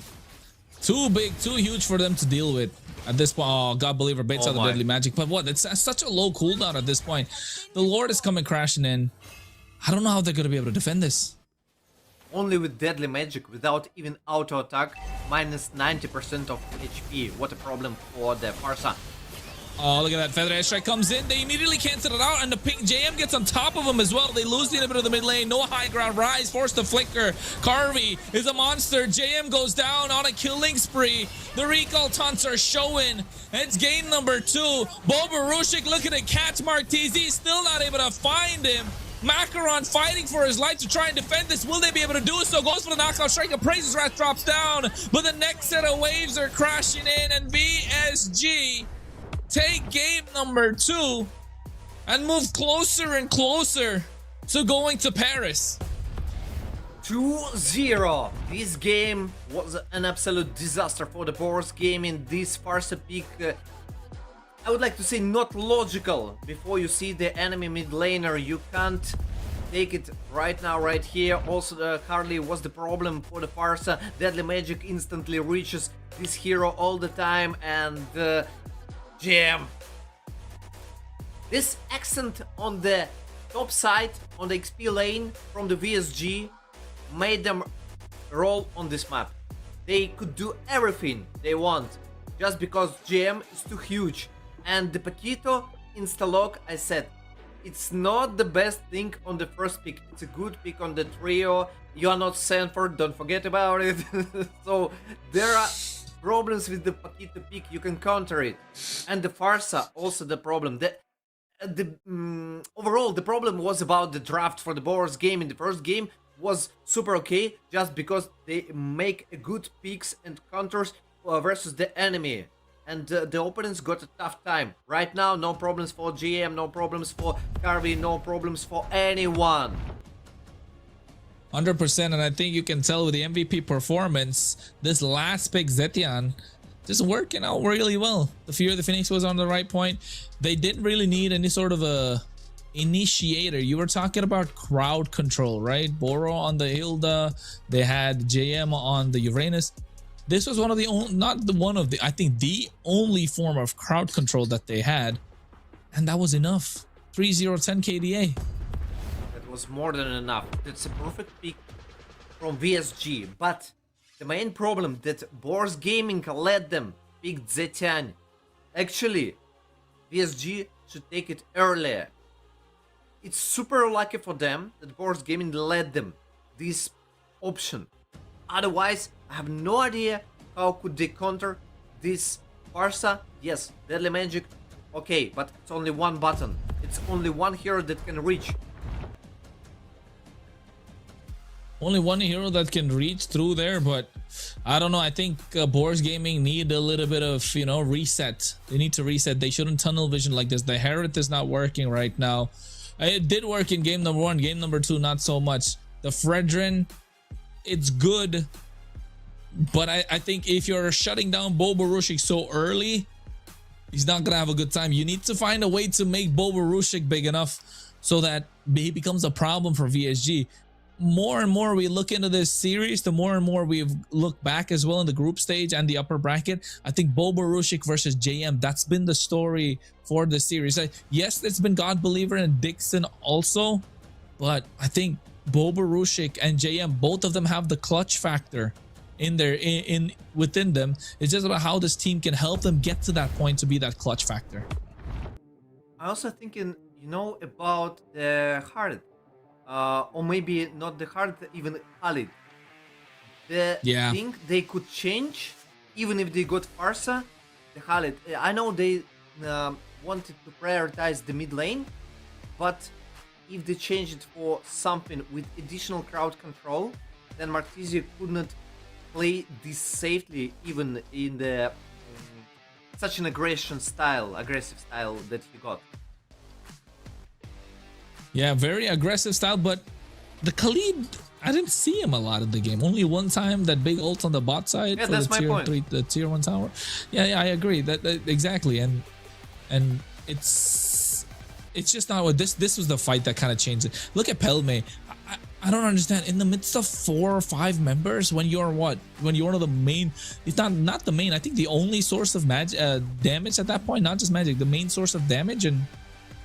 too huge for them to deal with at this point. Oh, God Believer baits out the Deadly Magic, but what? It's such a low cooldown at this point. The Lord is coming crashing in. I don't know how they're gonna be able to defend this. Only with Deadly Magic, without even auto attack, minus 90% of HP. What a problem for the Farsa. Oh, look at that. Feather Airstrike comes in. They immediately cancel it out, and the pink JM gets on top of him as well. They lose the inhibitor of the mid lane. No high ground. Rise, forced to flicker. Carvey is a monster. JM goes down on a killing spree. The recall taunts are showing. It's game number 2. Bobarushik looking to catch Martizi. Still not able to find him. Macaron fighting for his life to try and defend this. Will they be able to do so? Goes for the knockout strike. Appraiser's Wrath drops down. But the next set of waves are crashing in, and VSG take game number 2 and move closer and closer to going to Paris. 2-0. This game was an absolute disaster for the BOARS Gaming. This Farsa pick, I would like to say not logical. Before you see the enemy mid laner, you can't take it right now, right here. Also, Harley was the problem for the Farsa. Deadly Magic instantly reaches this hero all the time, and GM. This accent on the top side, on the XP lane from the VSG, made them roll on this map. They could do everything they want, just because GM is too huge. And the Paquito insta-lock, I said, it's not the best thing on the first pick. It's a good pick on the trio. You are not Sanford, don't forget about it. So there are problems with the Paquito pick, you can counter it. And the Farsa, also the problem. Overall, the problem was about the draft for the BOARS game. In the first game was super okay, just because they make good picks and counters versus the enemy. And the opponents got a tough time. Right now, no problems for GM, no problems for Carvey, no problems for anyone. 100%, and I think you can tell with the MVP performance, this last pick, Zetian, just working out really well. The Fear of the Phoenix was on the right point. They didn't really need any sort of a initiator. You were talking about crowd control, right? Boro on the Hilda, they had JM on the Uranus. This was one of the only, not the one of the, I think the only form of crowd control that they had, and that was enough. 3-0-10 KDA. That was more than enough. That's a perfect pick from VSG, but the main problem that BOARS Gaming let them pick Zetian. Actually, VSG should take it earlier. It's super lucky for them that BOARS Gaming let them this option. Otherwise, I have no idea how could they counter this Farsa. Yes, Deadly Magic, okay, but it's only one button. It's only one hero that can reach. Only one hero that can reach through there, but I don't know. I think BOARS Gaming need a little bit of, you know, reset. They need to reset. They shouldn't tunnel vision like this. The Herod is not working right now. It did work in game number 1. Game number 2, not so much. The Fredrin, it's good, but I think if you're shutting down Boborushik so early, he's not gonna have a good time. You need to find a way to make Boborushik big enough so that he becomes a problem for VSG. More and more we look into this series, the more and more we've looked back as well in the group stage and the upper bracket. I think Boborushik versus JM, that's been the story for the series. Yes, it's been God Believer and Dixon also, but I think Boborushik and JM, both of them have the clutch factor in their within them. It's just about how this team can help them get to that point to be that clutch factor. I also thinking, you know, about the Hard, or maybe not the Hard, even Khalid. The thing they could change, even if they got Farsa, the Khalid. I know they wanted to prioritize the mid lane, but if they change it for something with additional crowd control, then Martizio could not play this safely, even in the such an aggressive style that he got. Yeah, very aggressive style, but the Khalid, I didn't see him a lot in the game. Only one time, that big ult on the bot side for the tier 1 tower. Yeah, I agree. That exactly, and it's just not what this was the fight that kind of changed it. Look at Pelme. I don't understand. In the midst of 4 or 5 members, when you're one of the main, it's not the main, I think the only source of damage at that point, not just magic, the main source of damage, and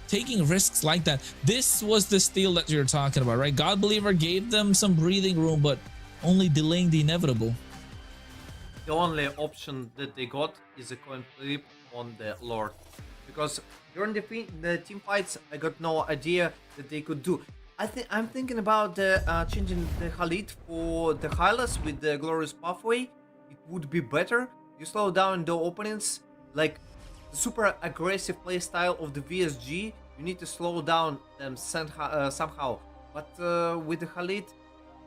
taking risks like that. This was the steal that you're talking about, right? God Believer gave them some breathing room, but only delaying the inevitable. The only option that they got is a coin flip on the Lord, because during the team fights, I got no idea that they could do. I'm thinking about changing the Khalid for the Hylas with the Glorious Pathway. It would be better. You slow down the opponents, like the super aggressive playstyle of the VSG. You need to slow down them somehow. But with the Khalid,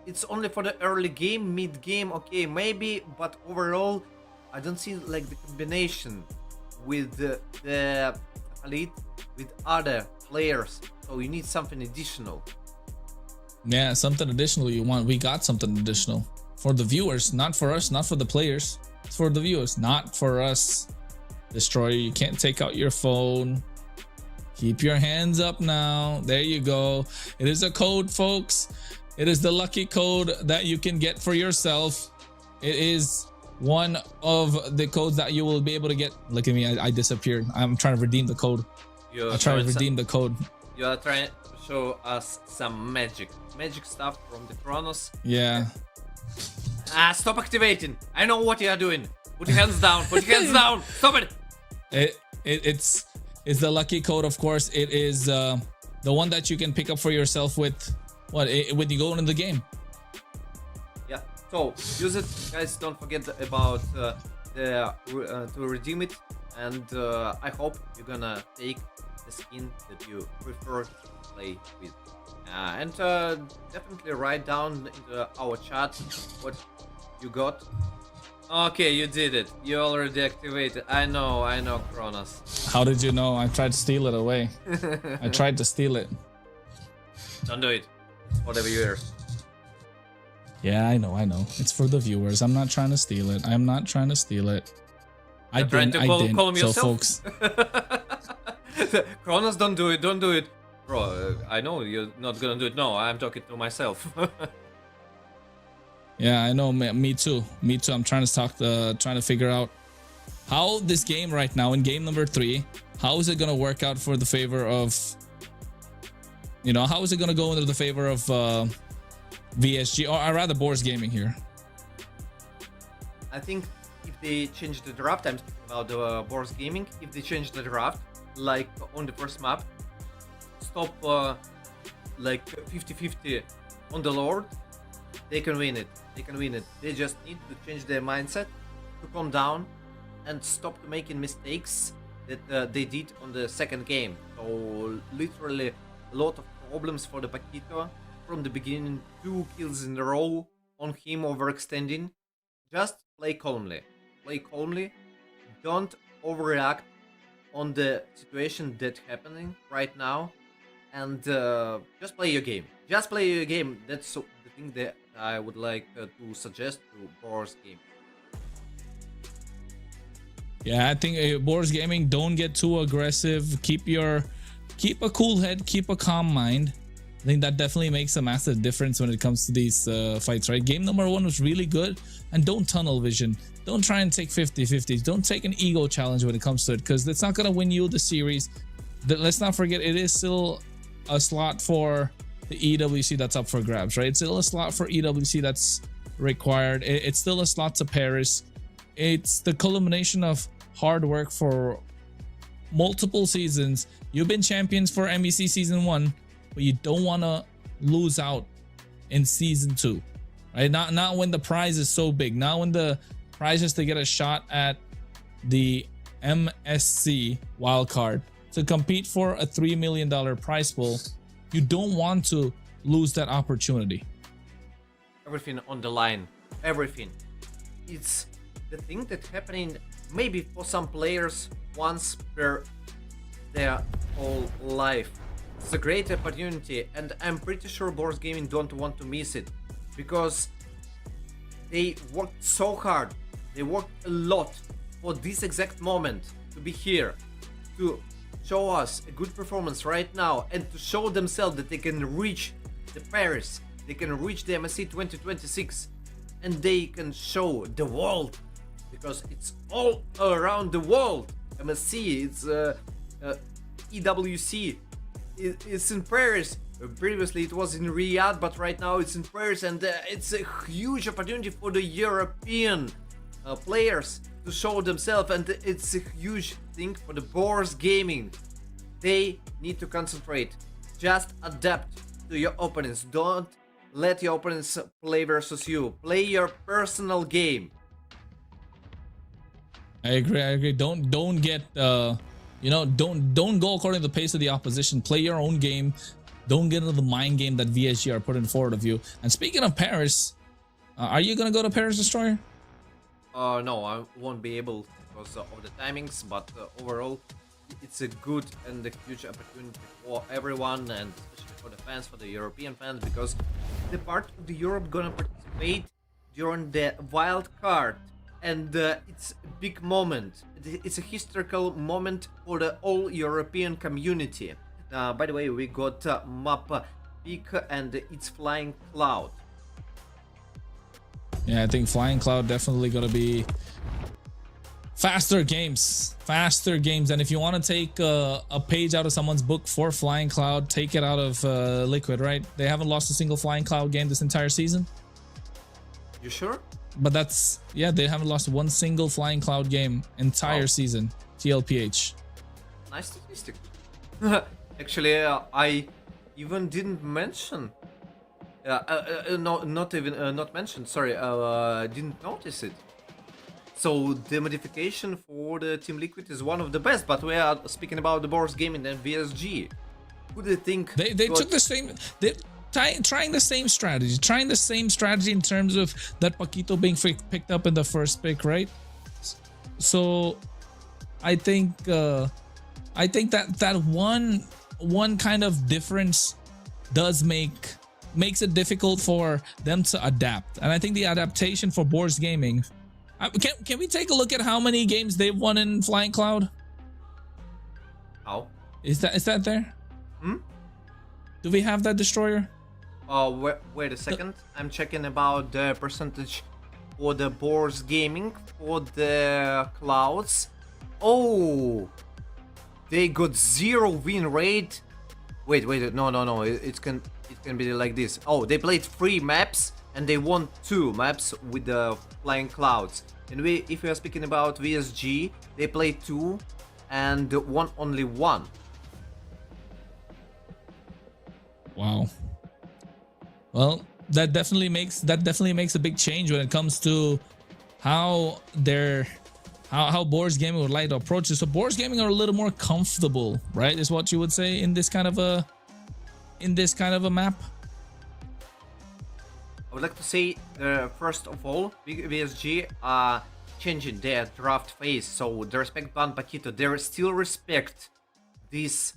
it's only for the early game, mid game, okay, maybe. But overall, I don't see like the combination with the Khalid with other players. So you need something additional. Yeah, something additional you want. We got something additional for the viewers, not for us, not for the players. It's for the viewers, not for us. Destroyer, you can't take out your phone. Keep your hands up now. There you go. It is a code, folks. It is the lucky code that you can get for yourself. It is one of the codes that you will be able to get. Look at me, I disappeared. I'm trying to redeem the code. I'm trying to redeem the code. You are trying to show us some magic stuff from the Kronos. Yeah. Stop activating. I know what you are doing. Put your hands down. Put your hands down. Stop it. It's the lucky code, of course. It is the one that you can pick up for yourself with when you go into the game. Yeah. So use it, guys. Don't forget about to redeem it, and I hope you're gonna take the skin that you prefer to play with. And definitely write down in our chat what you got. Okay, you did it. You already activated. I know, Kronos. How did you know? I tried to steal it away. I tried to steal it. Don't do it. For the viewers. Yeah, I know. It's for the viewers. I'm not trying to steal it. I'm not trying to steal it. I didn't. Call him so yourself? folks. Kronos, don't do it. Don't do it. Bro, I know you're not gonna do it. No, I'm talking to myself. Yeah, I know. Me too. Me too. I'm trying to figure out how this game right now in game number 3, how is it gonna work out for the favor of, you know, how is it gonna go into the favor of VSG, or rather BOARS Gaming here? I think if they change the draft, I'm speaking about the BOARS Gaming, if they change the draft, like on the first map, stop like 50-50 on the Lord, they can win it. They can win it. They just need to change their mindset, to calm down, and stop making mistakes that they did on the second game. So literally a lot of problems for the Paquito from the beginning. 2 kills in a row on him overextending. Just play calmly. Play calmly. Don't overreact on the situation that's happening right now, and just play your game. Just play your game. That's the thing that I would like to suggest to BOARS Game. Yeah, I think BOARS Gaming, don't get too aggressive. Keep a cool head, keep a calm mind. I think that definitely makes a massive difference when it comes to these fights, right? Game number 1 was really good, and don't tunnel vision. Don't try and take 50-50s. Don't take an ego challenge when it comes to it, because it's not going to win you the series. Let's not forget, it is still a slot for the EWC that's up for grabs, right? It's still a slot for EWC that's required. It's still a slot to Paris. It's the culmination of hard work for multiple seasons. You've been champions for MEC season 1, but you don't want to lose out in season 2, right? Not when the prize is so big. Not when the prize is to get a shot at the MSC wildcard to compete for a $3 million prize pool. You don't want to lose that opportunity. Everything on the line. Everything. It's the thing that's happening maybe for some players once per their whole life. It's a great opportunity, and I'm pretty sure BOARS Gaming don't want to miss it, because they worked so hard. They worked a lot for this exact moment to be here, to show us a good performance right now, and to show themselves that they can reach the Paris, they can reach the MSC 2026, and they can show the world, because it's all around the world. MSC, it's EWC, it's in Paris. Previously it was in Riyadh, but right now it's in Paris, and it's a huge opportunity for the European players to show themselves, and it's a huge thing for the BOARS Gaming. They need to concentrate. Just adapt to your opponents. Don't let your opponents play versus you. Play your personal game. I agree. Don't get you know, don't go according to the pace of the opposition. Play your own game. Don't get into the mind game that VSG are putting forward of you. And speaking of Paris, are you gonna go to Paris Destroyer? No, I won't be able because of the timings, but overall it's a good and a huge opportunity for everyone, and especially for the fans, for the European fans, because the part of the Europe gonna participate during the Wildcard, and it's a big moment. It's a historical moment for the all European community. By the way, we got map pick, and it's Flying Cloud. Yeah, I think Flying Cloud definitely gonna be faster games. And if you want to take a page out of someone's book for Flying Cloud, take it out of Liquid, right? They haven't lost a single Flying Cloud game this entire season. You sure? But that's, yeah, they haven't lost one single Flying Cloud game entire season. TLPH. Nice statistic. Actually, I even didn't mention. Not mentioned. Sorry, didn't notice it. So the modification for the Team Liquid is one of the best. But we are speaking about the BOARS Gaming and VSG. Who do you think? They took the same. Trying the same strategy in terms of that Paquito being picked up in the first pick, right? So I think that one kind of difference does makes it difficult for them to adapt, and I think the adaptation for BOARS Gaming. Can we take a look at how many games they've won in Flying Cloud? How? Is that there? Do we have that destroyer? Wait a second. I'm checking about the percentage for the BOARS Gaming for the Clouds. Oh, they got 0 win rate. Wait, no. It can be like this. Oh, they played 3 maps and they won 2 maps with the Flying Clouds. And if we are speaking about VSG, they played 2 and won only 1. Wow. Well, that definitely makes a big change when it comes to how BOARS Gaming would like to approach this. So BOARS Gaming are a little more comfortable, right? Is what you would say in this kind of a map. I would like to say, first of all, VSG are changing their draft phase, so they respect ban Paquito. They still respect this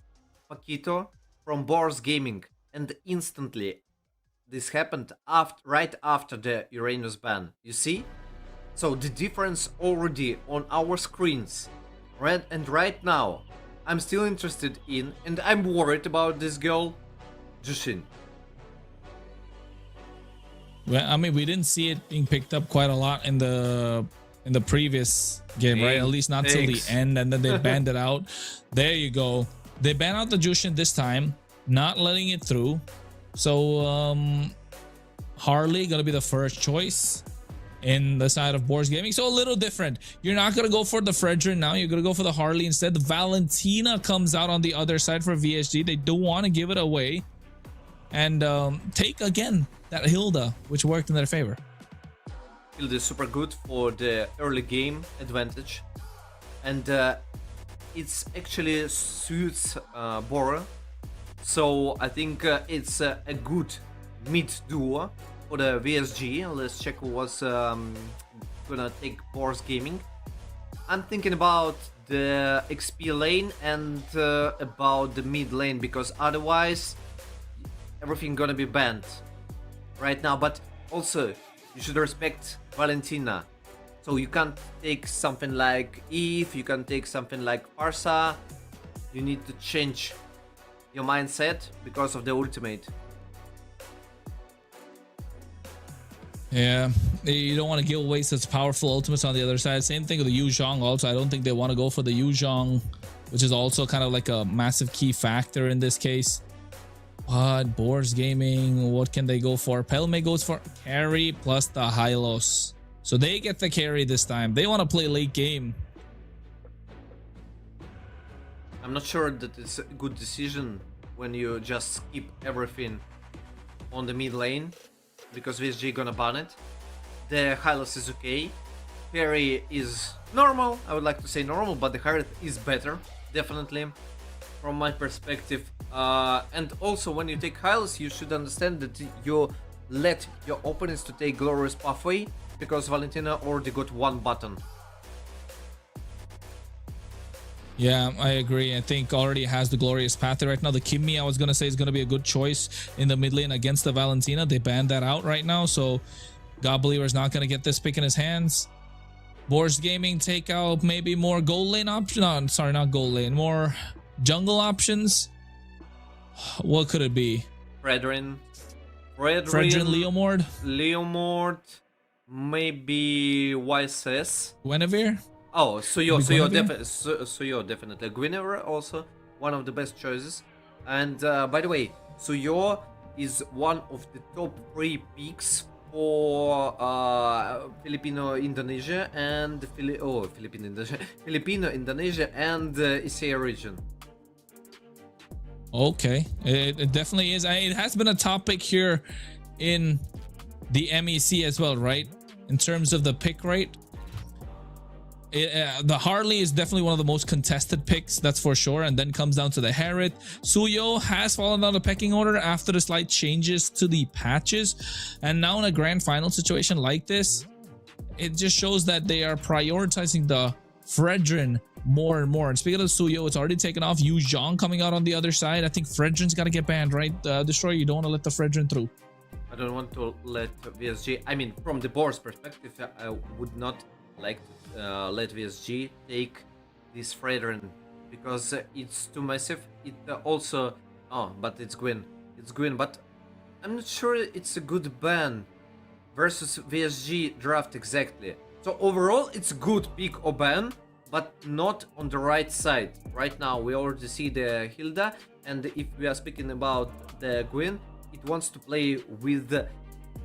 Paquito from BOARS Gaming, and instantly this happened right after the Uranus ban. You see? So the difference already on our screens. Right, and right now, I'm still interested in, and I'm worried about this girl, Jushin. Well, I mean, we didn't see it being picked up quite a lot in the previous game, right? At least not till the end, and then they banned it out. There you go. They banned out the Jushin this time, not letting it through. So Harley gonna be the first choice in the side of BOARS Gaming. So a little different. You're not gonna go for the Fredrin now. You're gonna go for the Harley instead. The Valentina comes out on the other side for VSG. They don't want to give it away and take again that Hilda, which worked in their favor. Hilda is super good for the early game advantage, and it's actually suits Bora. So I think it's a good mid duo for the VSG. Let's check who was gonna take BOARS Gaming. I'm thinking about the XP lane and about the mid lane, because otherwise everything gonna be banned right now. But also you should respect Valentina. So you can't take something like Eve, you can take something like Farsa. You need to change your mindset because of the ultimate. Yeah, you don't want to give away such powerful ultimates on the other side. Same thing with the Yu Zhong also. I don't think they want to go for the Yu Zhong, which is also kind of like a massive key factor in this case. But BOARS Gaming, what can they go for? Pelme goes for carry plus the Hylos. So they get the carry this time. They want to play late game. I'm not sure that it's a good decision when you just skip everything on the mid lane, because VSG gonna ban it. The Hylos is okay. Carry is normal. I would like to say normal, but the Harith is better, definitely, from my perspective. And also, when you take Hylos, you should understand that you let your opponents to take Glorious Pathway, because Valentina already got 1 button. Yeah, I agree. I think already has the Glorious Path right now. The Kimmy, I was going to say, is going to be a good choice in the mid lane against the Valentina. They banned that out right now, so God Believer is not going to get this pick in his hands. BOARS Gaming take out maybe more gold lane options. No, sorry, not gold lane. More jungle options. What could it be? Fredrin, Leomord, maybe YSS. Guinevere. Oh, Suyo definitely. Guinevere also one of the best choices. And by the way, Suyo is one of the top 3 picks for Filipino Indonesia and Filipino Indonesia and Isaiah region. Okay, it definitely is. It has been a topic here in the MEC as well, right? In terms of the pick rate. The Harley is definitely one of the most contested picks, that's for sure, and then comes down to the Harriet. Suyo has fallen down the pecking order after the slight changes to the patches, and now in a grand final situation like this, it just shows that they are prioritizing the Fredrin more and more. And speaking of Suyo, it's already taken off. Yu Zhong coming out on the other side. I think Fredrin's got to get banned, right? Destroyer, you don't want to let the Fredrin through. I don't want to let VSG, I mean, from the BOARS perspective, I would not like to let VSG take this Fredrin, because it's too massive. It also, oh, but it's Gwen. it's Gwyn, but I'm not sure it's a good ban versus VSG draft exactly. So overall, it's a good pick or ban, but not on the right side. Right now, we already see the Hilda, and if we are speaking about the Gwyn, it wants to play with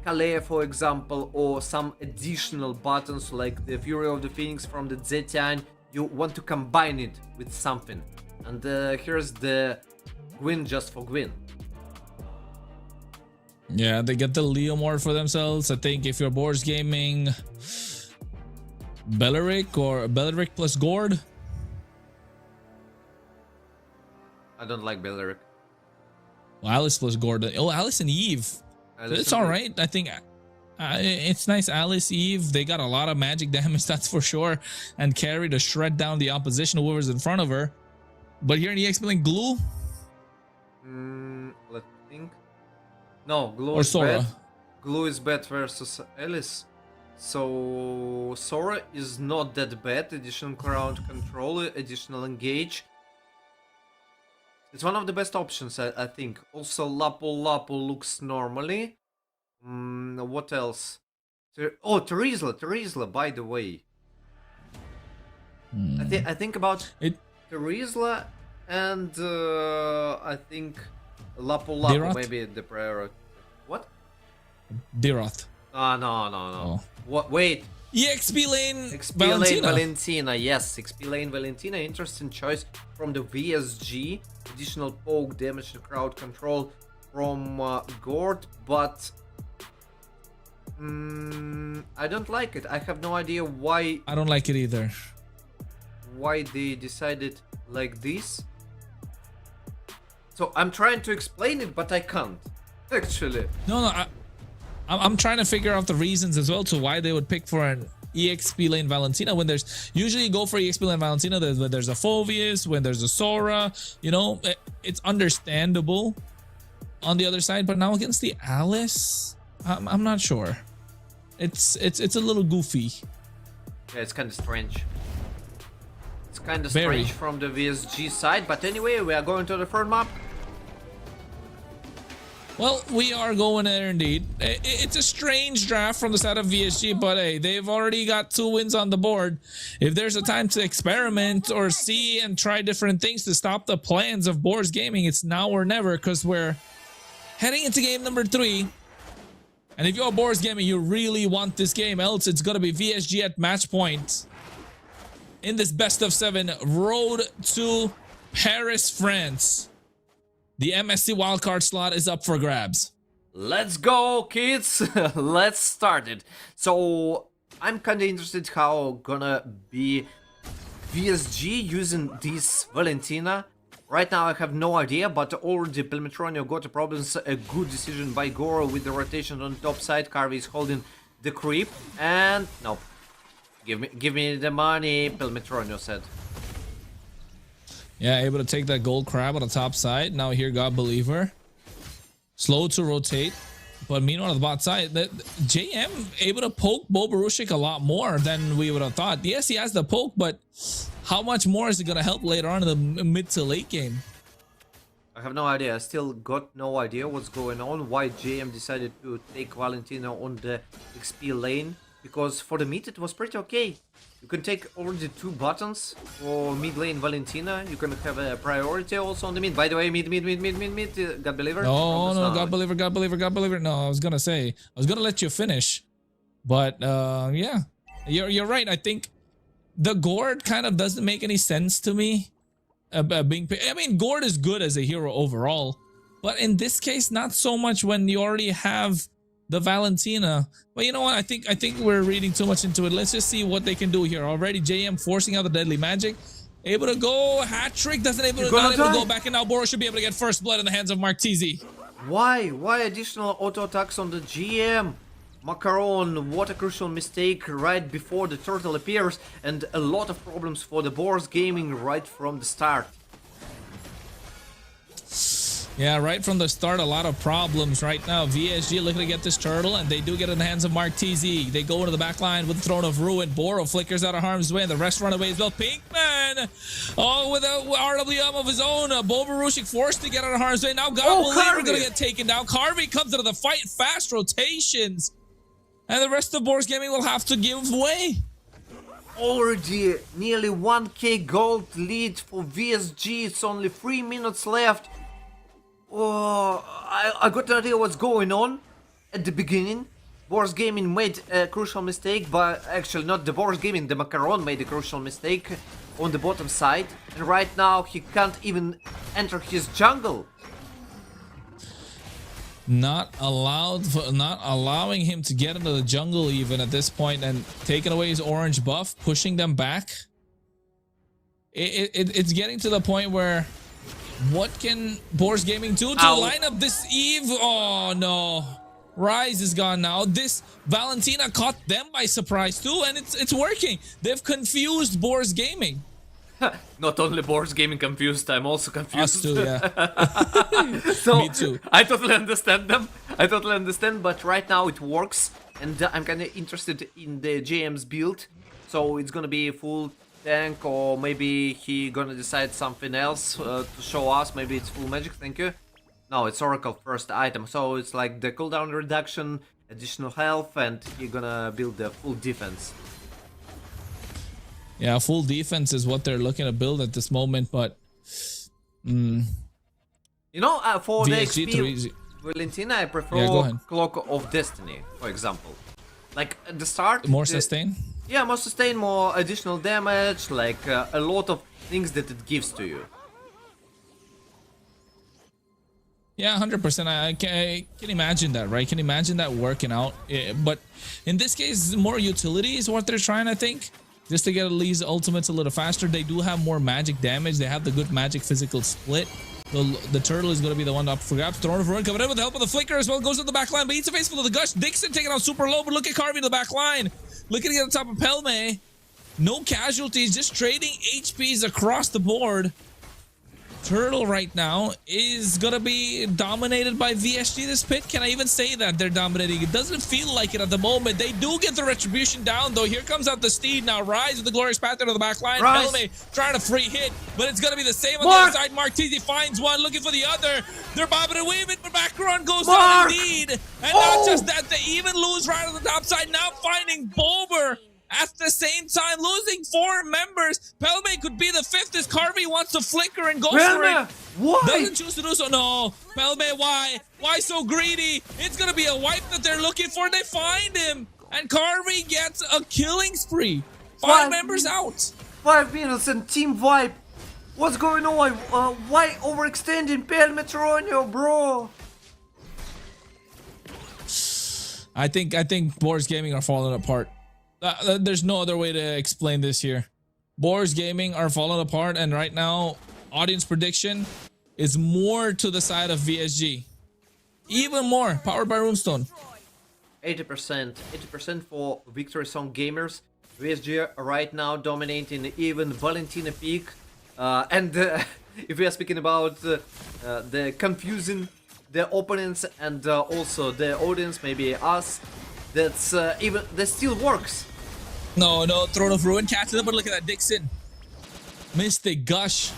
Kalea, for example, or some additional buttons like the Fury of the Phoenix from the Zetian. You want to combine it with something. And here's the Gwyn just for Gwyn. Yeah, they get the Leomord for themselves. I think if you're Boards Gaming, Belleric plus Gord. I don't like Belleric. Well, Alice plus Gord. Oh, Alice and Eve. It's all right. I think it's nice. Alice, Eve, they got a lot of magic damage, that's for sure, and carry to shred down the opposition, whoever's in front of her. But here in EX playing Glue. Let's think. No, Glue Or is Sora. bad. Glue is bad versus Alice. So Sora is not that bad. Additional crowd control, additional engage. It's one of the best options, I think. Also, Lapu looks normally. What else? Oh, Terizla, by the way. I think about It. Terizla and I think Lapu Diroth? maybe the priority. What? Diroth. No. Oh. What? Wait. EXP lane XP lane Valentina. Valentina, yes, XP lane Valentina, interesting choice from the VSG. Additional poke, damage to crowd control from Gord, but I don't like it. I have no idea why I don't like it either. they decided like this. So I'm trying to explain it, but I can't actually. No, I'm trying to figure out the reasons as well to why they would pick for an EXP lane Valentina when there's usually go for EXP lane Valentina when there's a Phoveus, when there's a Sora, you know, it's understandable on the other side, but now against the Alice, I'm not sure. It's a little goofy. Yeah, it's kind of strange. It's kind of Very. strange from the VSG side, but anyway, we are going to the third map. Well, we are going there indeed. It's a strange draft from the side of VSG, but hey, they've already got 2 wins on the board. If there's a time to experiment or see and try different things to stop the plans of Boards Gaming, it's now or never, because we're heading into game number 3. And if you're Boards Gaming, you really want this game, else it's going to be VSG at match point in this best of 7 road to Paris, France. The MSC wildcard slot is up for grabs. Let's go, kids. Let's start it. So I'm kind of interested how gonna be VSG using this Valentina. Right now I have no idea, but already Pelmetronio got the problems. A good decision by Goro with the rotation on top side. Carvey is holding the creep, and nope. Give me the money, Pelmetronio said. Yeah, able to take that gold crab on the top side. Now here, God Believer. Slow to rotate. But meanwhile, on the bot side, JM able to poke Bo Barushik a lot more than we would have thought. Yes, he has the poke, but how much more is it going to help later on in the mid to late game? I have no idea. I still got no idea what's going on. Why JM decided to take Valentino on the XP lane. Because for the mid, it was pretty okay. You can take already 2 buttons for mid lane Valentina. You can have a priority also on the mid. By the way, mid, God Believer. No, God Believer. No, I was gonna let you finish, but yeah, you're right. I think the Gord kind of doesn't make any sense to me. I mean, Gord is good as a hero overall, but in this case, not so much when you already have the Valentina. But you know what? I think we're reading too much into it. Let's just see what they can do here. Already JM forcing out the deadly magic. Able to go hat trick. Not able to go back, and now Boros should be able to get first blood in the hands of Martizi. Why additional auto attacks on the GM? Macaron, what a crucial mistake right before the turtle appears, and a lot of problems for the Boars Gaming right from the start. Yeah, right from the start, a lot of problems right now. VSG looking to get this turtle, and they do get it in the hands of Mark TZ. They go into the back line with the Throne of Ruin. Boro flickers out of harm's way, and the rest run away as well. Pinkman, oh, with a RWM of his own. Bobarushik forced to get out of harm's way. Now God Believer going to get taken down. Carvey comes into the fight, fast rotations, and the rest of BOARS Gaming will have to give way. Already nearly 1k gold lead for VSG. It's only 3 minutes left. Oh, I got no idea what's going on at the beginning. BOARS Gaming made a crucial mistake, but actually not the BOARS Gaming, the Macaron made a crucial mistake on the bottom side. And right now he can't even enter his jungle. Not allowing him to get into the jungle even at this point, and taking away his orange buff, pushing them back. It's getting to the point where what can BOARS Gaming do to line up this Eve? Oh no, Rise is gone now. This Valentina caught them by surprise too, and it's working. They've confused BOARS Gaming. Not only BOARS Gaming confused, I'm also confused. Us too, yeah. So, me too. I totally understand them. I totally understand, but right now it works, and I'm kind of interested in the JM's build. So it's gonna be full tank, or maybe he gonna decide something else to show us. Maybe it's full magic. Thank you. No, it's Oracle first item, so it's like the cooldown reduction, additional health, and he gonna build the full defense. Yeah, full defense is what they're looking to build at this moment, but you know, for the VSG XP, Valentina, I prefer Clock of Destiny, for example. Like at the start, more sustain. Yeah, more sustain, more additional damage, like a lot of things that it gives to you. Yeah, 100%. I can imagine that, right? Can imagine that working out. But in this case, more utility is what they're trying, I think. Just to get Lee's ultimates a little faster. They do have more magic damage. They have the good magic physical split. The turtle is going to be the one up for grabs. Throne of Ruin coming in with the help of the flicker as well. Goes to the back line, but eats a face full of the gush. Dixon taking out super low, but look at Carvey in the back line. Looking to get on top of Pelme. No casualties, just trading HPs across the board. Turtle right now is gonna be dominated by VSG this pit. Can I even say that they're dominating? It doesn't feel like it at the moment. They do get the retribution down though. Here comes out the Steed now. Rise with the glorious pattern of the back line. Pelme trying to free hit, but it's gonna be the same on the other side. Mark TZ finds one, looking for the other. They're bobbing and weaving, but back run goes down indeed. And not just that, they even lose right on the top side. Now finding Bober. At the same time, losing 4 members. Pelme could be the 5th as Carvey wants to flicker and go for it. Why? Doesn't choose to do so. No. Pelme, why? Why so greedy? It's going to be a wipe that they're looking for. They find him. And Carvey gets a killing spree. 5 members out. 5 minutes and team wipe. What's going on? Why overextending Pelmetronio, bro? I think BOARS Gaming are falling apart. There's no other way to explain this here. BOARS Gaming are falling apart, and right now, audience prediction is more to the side of VSG. Even more, powered by Runestone. 80% for Victory Song Gamers. VSG right now dominating even Valentina Peak. And if we are speaking about the confusing the opponents and also the audience, maybe us, that still works. No, Throne of Ruin catches them, but look at that, Dixon. Mystic Gush.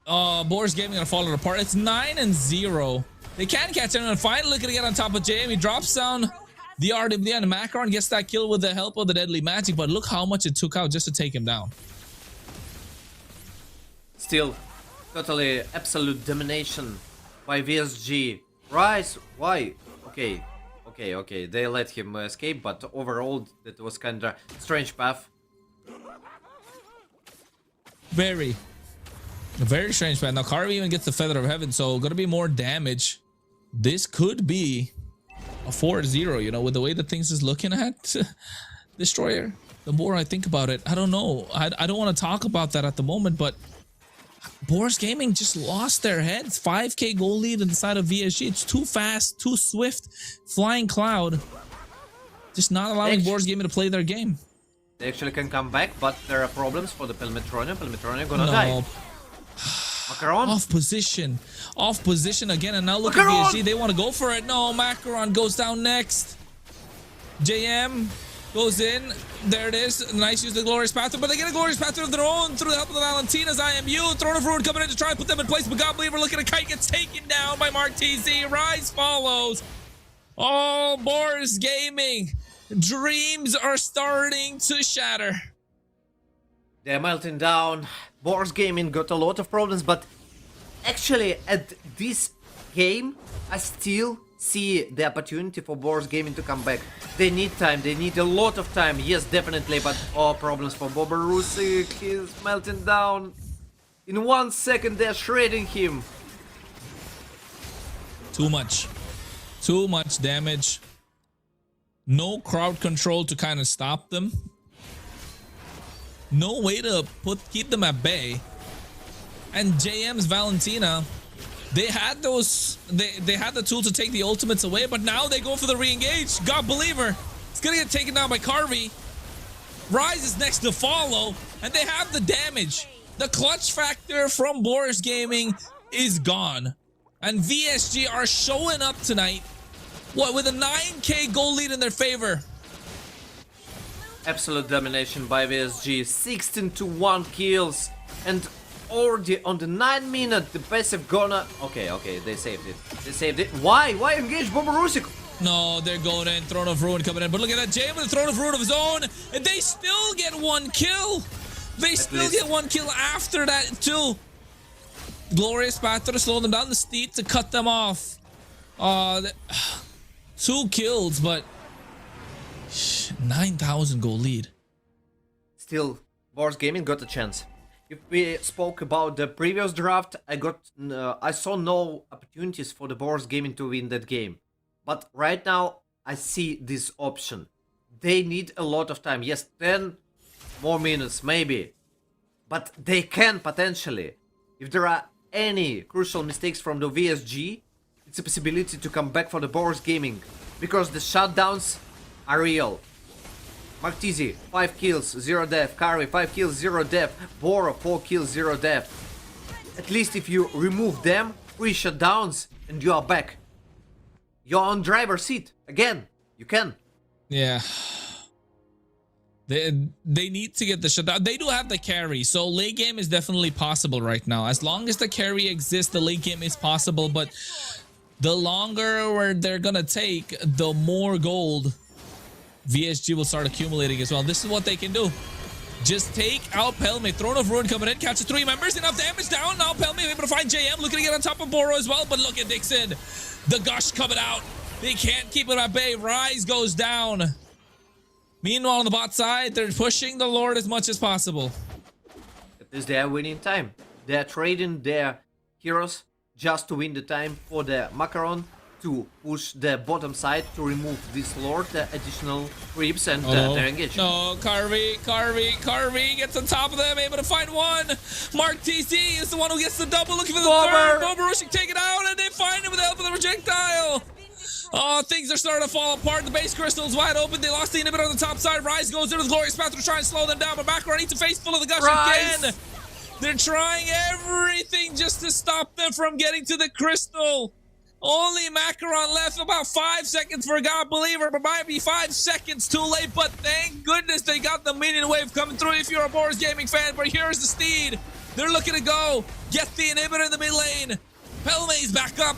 BOARS Gaming are falling apart. It's 9-0. They can catch him, and finally looking to get on top of JM. He drops down the RWD, and Macaron gets that kill with the help of the deadly magic, but look how much it took out just to take him down. Still, totally absolute domination by VSG. Rise, why? Okay, they let him escape, but overall that was kinda strange path. Very strange path. Now Carvey even gets the Feather of Heaven, so gonna be more damage. This could be a 4-0, you know, with the way that things is looking at Destroyer. The more I think about it, I don't know. I don't want to talk about that at the moment, but BOARS Gaming just lost their heads. 5k goal lead inside of VSG. It's too fast, too swift. Flying Cloud. Just not allowing BOARS Gaming to play their game. They actually can come back, but there are problems for the Pelmetronio. Pelmetronio gonna die. Macaron? Off position again, and now look Macaron! at VSG. They want to go for it. No, Macaron goes down next. JM goes in. There it is. Nice use of the Glorious Path, but they get a Glorious Path of their own through the help of the Valentinas. IMU, Throne of Ruin coming in to try and put them in place, but God Believer looking at Kite gets taken down by Mark TZ. Rise follows. Oh, BOARS Gaming. Dreams are starting to shatter. They're melting down. BOARS Gaming got a lot of problems, but actually at this game, I still see the opportunity for BOARS Gaming to come back. They need time, they need a lot of time, yes, definitely, but problems for Boborusik. He's melting down. In 1 second, they're shredding him. Too much damage. No crowd control to kind of stop them. No way to keep them at bay. And JM's Valentina, they had they had the tool to take the ultimates away, but now they go for the re-engage. God Believer, it's gonna get taken down by Carvey. Rise is next to follow, and they have the damage. The clutch factor from BOARS Gaming is gone. And VSG are showing up tonight, with a 9k goal lead in their favor. Absolute domination by VSG, 16-1 kills, and already on the 9 minute, the passive gonna... Okay, they saved it. Why engage Boborusik? No, they're going in. Throne of Ruin coming in. But look at that. JM with the Throne of Ruin of his own. And they still get 1 kill. They still get 1 kill after that, too. Glorious Path to slow them down. The Steed to cut them off. 2 kills, but 9,000 goal lead. Still, BOARS Gaming got a chance. If we spoke about the previous draft, I saw no opportunities for the BOARS Gaming to win that game. But right now, I see this option. They need a lot of time. Yes, 10 more minutes, maybe. But they can potentially. If there are any crucial mistakes from the VSG, it's a possibility to come back for the BOARS Gaming. Because the shutdowns are real. Martizi, 5 kills, 0 death. Carvey, 5 kills, 0 death. Boro, 4 kills, 0 death. At least if you remove them, 3 shutdowns, and you are back. You're on driver's seat. Again, you can. Yeah. They need to get the shutdown. They do have the carry, so late game is definitely possible right now. As long as the carry exists, the late game is possible, but the longer they're gonna take, the more gold VSG will start accumulating as well. This is what they can do. Just take out Pelme. Throne of Ruin coming in. Catches 3 members. Enough damage down. Now Pelme able to find JM. Looking to get on top of Boro as well. But look at Dixon. The gush coming out. They can't keep it at bay. Rise goes down. Meanwhile, on the bot side, they're pushing the Lord as much as possible. At least they are winning time. They are trading their heroes just to win the time for the Macaron to push the bottom side to remove this Lord, the additional creeps, and they're engaged. No, Carvey gets on top of them, able to find one. Mark TC is the one who gets the double, looking for the third. Boborusik take it out, and they find him with the help of the projectile. Oh, things are starting to fall apart. The base crystal is wide open. They lost the inhibitor on the top side. Rise goes into the Glorious Path to try and slow them down, but Macaron needs a face full of the gush again. They're trying everything just to stop them from getting to the crystal. Only Macaron left, about 5 seconds for God Believer, but might be 5 seconds too late, but thank goodness they got the minion wave coming through if you're a BOARS Gaming fan, but here's the Steed. They're looking to go, get the inhibitor in the mid lane. Pelme's back up,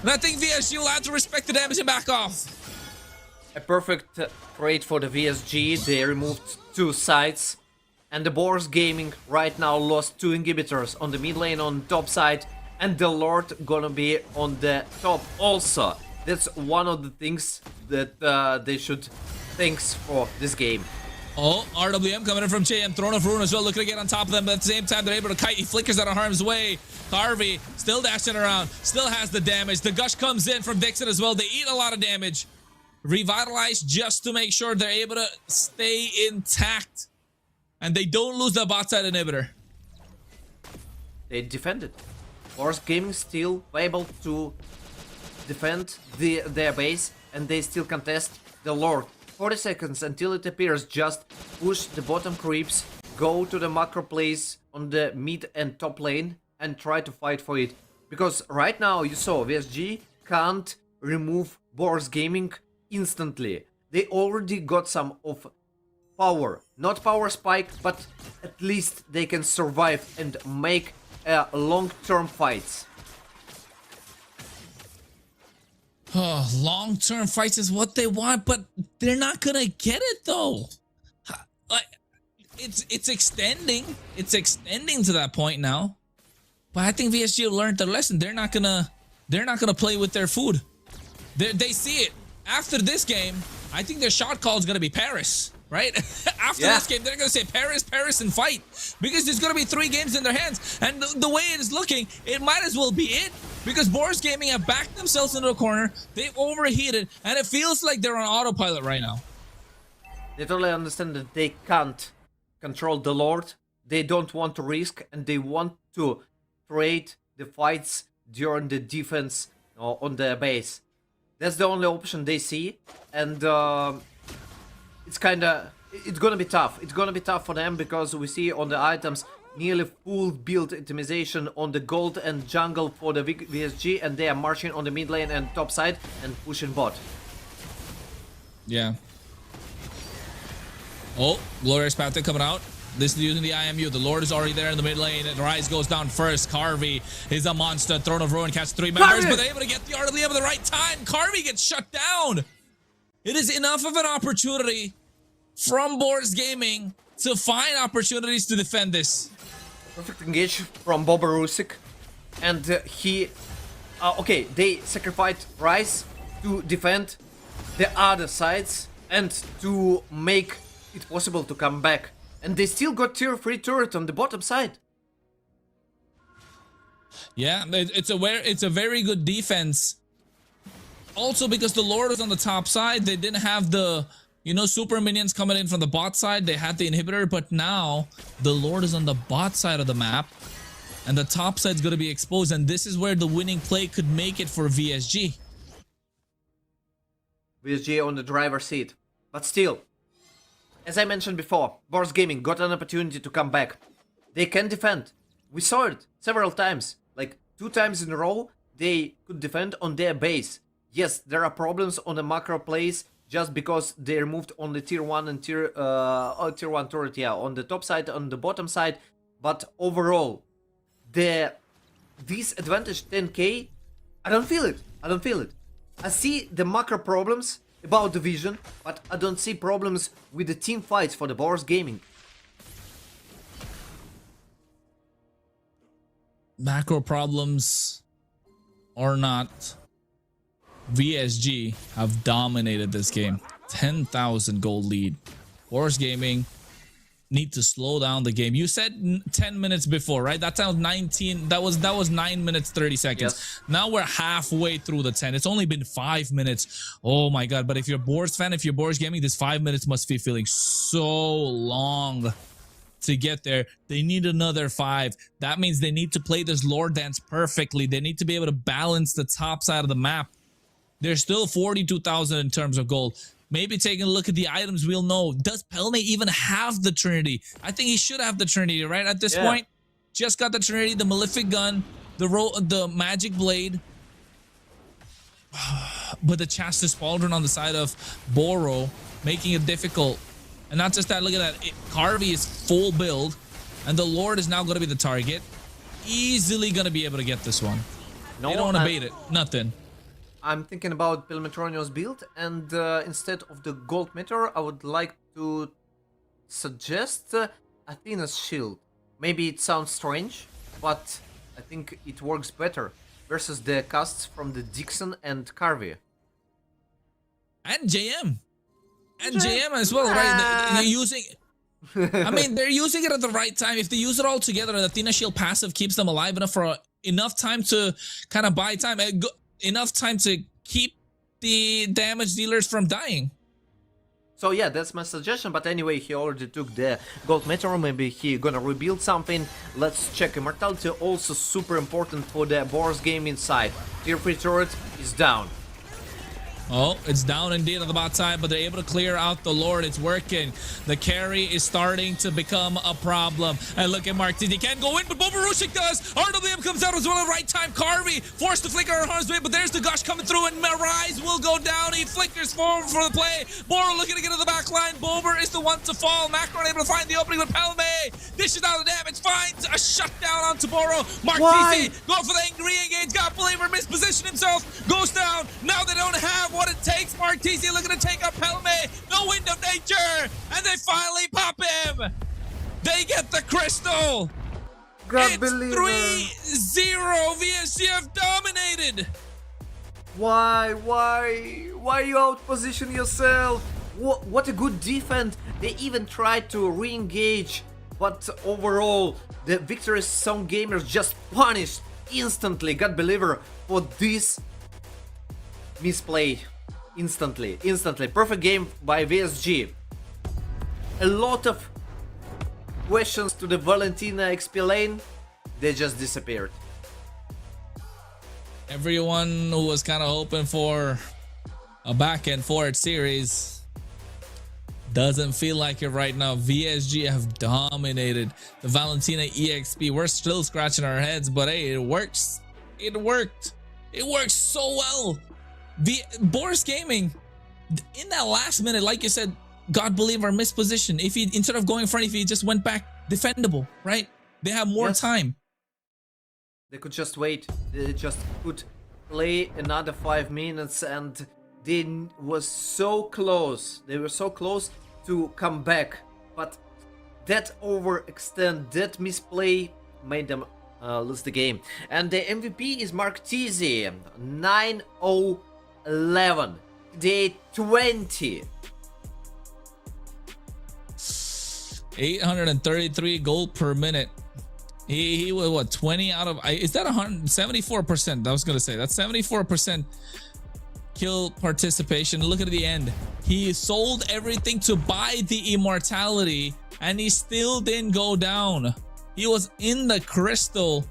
and I think VSG will have to respect the damage and back off. A perfect trade for the VSG, they removed 2 sides, and the BOARS Gaming right now lost 2 inhibitors on the mid lane on top side, and the Lord gonna be on the top also. That's one of the things that they should thanks for this game. Oh, RWM coming in from JM, Throne of Ruin as well, looking to get on top of them, but at the same time they're able to kite. He flickers out of harm's way. Carvey still dashing around, still has the damage. The gush comes in from Dixon as well. They eat a lot of damage. Revitalize just to make sure they're able to stay intact, and they don't lose the bot side inhibitor. They defended. BOARS Gaming still able to defend their base, and they still contest the Lord. 40 seconds until it appears. Just push the bottom creeps, go to the macro plays on the mid and top lane, and try to fight for it. Because right now you saw VSG can't remove BOARS Gaming instantly. They already got some of power. Not power spike, but at least they can survive and make long-term fights. Oh, long-term fights is what they want, but they're not gonna get it though. Like, it's extending. It's extending to that point now. But I think VSG learned their lesson. They're not gonna play with their food. They see it. After this game, I think their shot call is gonna be Paris, right? After this game, they're gonna say Paris, Paris, and fight, because there's gonna be 3 games in their hands, and the way it is looking, it might as well be it. Because BOARS Gaming have backed themselves into a corner, they've overheated, and it feels like they're on autopilot right now. They totally understand that they can't control the Lord, they don't want to risk, and they want to trade the fights during the defense on their base. That's the only option they see, and it's gonna be tough. It's gonna be tough for them, because we see on the items nearly full build itemization on the gold and jungle for the VSG, and they are marching on the mid lane and top side and pushing bot. Yeah. Oh, Glorious Panther coming out. This is using the IMU. The Lord is already there in the mid lane. And Rise goes down first. Carvey is a monster. Throne of Ruin catches 3 members, but able to get the Art of Liam at the right time. Carvey gets shut down. It is enough of an opportunity from BOARS Gaming to find opportunities to defend this. Perfect engage from Boborusik, and okay, they sacrificed Rise to defend the other sides and to make it possible to come back. And they still got tier 3 turret on the bottom side. Yeah, it's a very good defense. Also, because the Lord was on the top side, they didn't have the, you know, super minions coming in from the bot side. They had the inhibitor, but now the Lord is on the bot side of the map, and the top side's going to be exposed, and this is where the winning play could make it for VSG. VSG on the driver's seat. But still, as I mentioned before, BOARS Gaming got an opportunity to come back. They can defend. We saw it several times. Like 2 times in a row, they could defend on their base. Yes, there are problems on the macro plays just because they removed only tier 1 and tier 1 turret, yeah, on the top side, on the bottom side. But overall, this advantage 10k, I don't feel it. I don't feel it. I see the macro problems about the vision, but I don't see problems with the team fights for the BOARS Gaming. Macro problems or not, VSG have dominated this game. 10,000 gold lead. BOARS Gaming need to slow down the game. You said 10 minutes before, right? That sounds 19. That was 9 minutes 30 seconds. Yes. Now we're halfway through the 10. It's only been 5 minutes. Oh my god. But if you're a BOARS fan, if you're BOARS Gaming, this 5 minutes must be feeling so long to get there. They need another 5. That means they need to play this Lord Dance perfectly. They need to be able to balance the top side of the map. There's still 42,000 in terms of gold. Maybe taking a look at the items, we'll know. Does Pelme even have the Trinity? I think he should have the Trinity, right? At this point, just got the Trinity, the Malefic Gun, the Magic Blade. But the Chastis Pauldron on the side of Boro, making it difficult. And not just that, look at that. Carvey is full build, and the Lord is now going to be the target. Easily going to be able to get this one. No, they don't want to bait it. Nothing. I'm thinking about Pilmetronio's build, and instead of the gold meteor, I would like to suggest Athena's shield. Maybe it sounds strange, but I think it works better versus the casts from the Dixon and Carvey. And JM. And JM as well, right? They're using... I mean, they're using it at the right time. If they use it all together, the Athena shield passive keeps them alive enough for enough time to kind of buy time. Enough time to keep the damage dealers from dying. So yeah, that's my suggestion, but anyway, he already took the gold meteor, maybe he gonna rebuild something. Let's check. Immortality also super important for the BOARS game inside. Tier 3 turret is down. Oh, it's down indeed at the bot side, but they're able to clear out the Lord. It's working. The carry is starting to become a problem. And look at Mark. He can't go in, but Bobarushik does. RWM comes out as well at the right time. Carvey forced to flicker on harm's way, but there's the Gush coming through, and Marais will go down. He flickers forward for the play. Boro looking to get to the back line. Bober is the one to fall. Macron able to find the opening with Palme. Dishes out the damage. Finds a shutdown onto Boro. Mark TC going for the angry engage. God believer mispositioned himself. Goes down. Now they don't have what it takes. Mark TC looking to take up Palme. No wind of nature. And they finally pop him. They get the crystal. It's 3-0. VSGF dominated. Why you outposition yourself? What a good defense. They even tried to re-engage, but overall the Victorious Sound Gamers just punished instantly God Believer for this misplay. Instantly. Perfect game by VSG. A lot of questions to the Valentina XP lane, they just disappeared. Everyone who was kind of hoping for a back and forth series doesn't feel like it right now. VSG have dominated the Valentina EXP. We're still scratching our heads, but hey, it works. It worked so well. BOARS Gaming, in that last minute, like you said, God Believer misposition. If he, instead of going front, if he just went back, defendable, right? They have more time. They could just wait. They just could play another 5 minutes, and they were so close. They were so close to come back, but that overextend, that misplay made them lose the game. And the MVP is Mark TZ, 9-0-11, day 20. 833 gold per minute. He was what, 20 out of, is that 174%? I was gonna say that's 74% kill participation. Look at the end. He sold everything to buy the immortality, and he still didn't go down. He was in the crystal.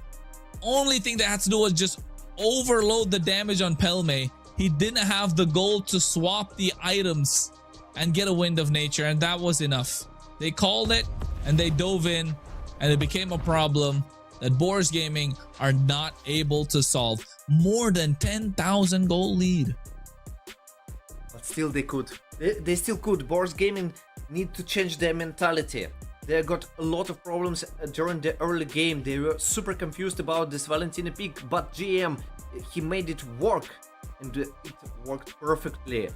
Only thing they had to do was just overload the damage on Pelme. He didn't have the gold to swap the items and get a wind of nature, and that was enough. They called it and they dove in, and it became a problem that BOARS Gaming are not able to solve. More than 10,000 goal lead. But still they could. They still could. BOARS Gaming need to change their mentality. They got a lot of problems during the early game. They were super confused about this Valentina pick, but GM, he made it work, and it worked perfectly.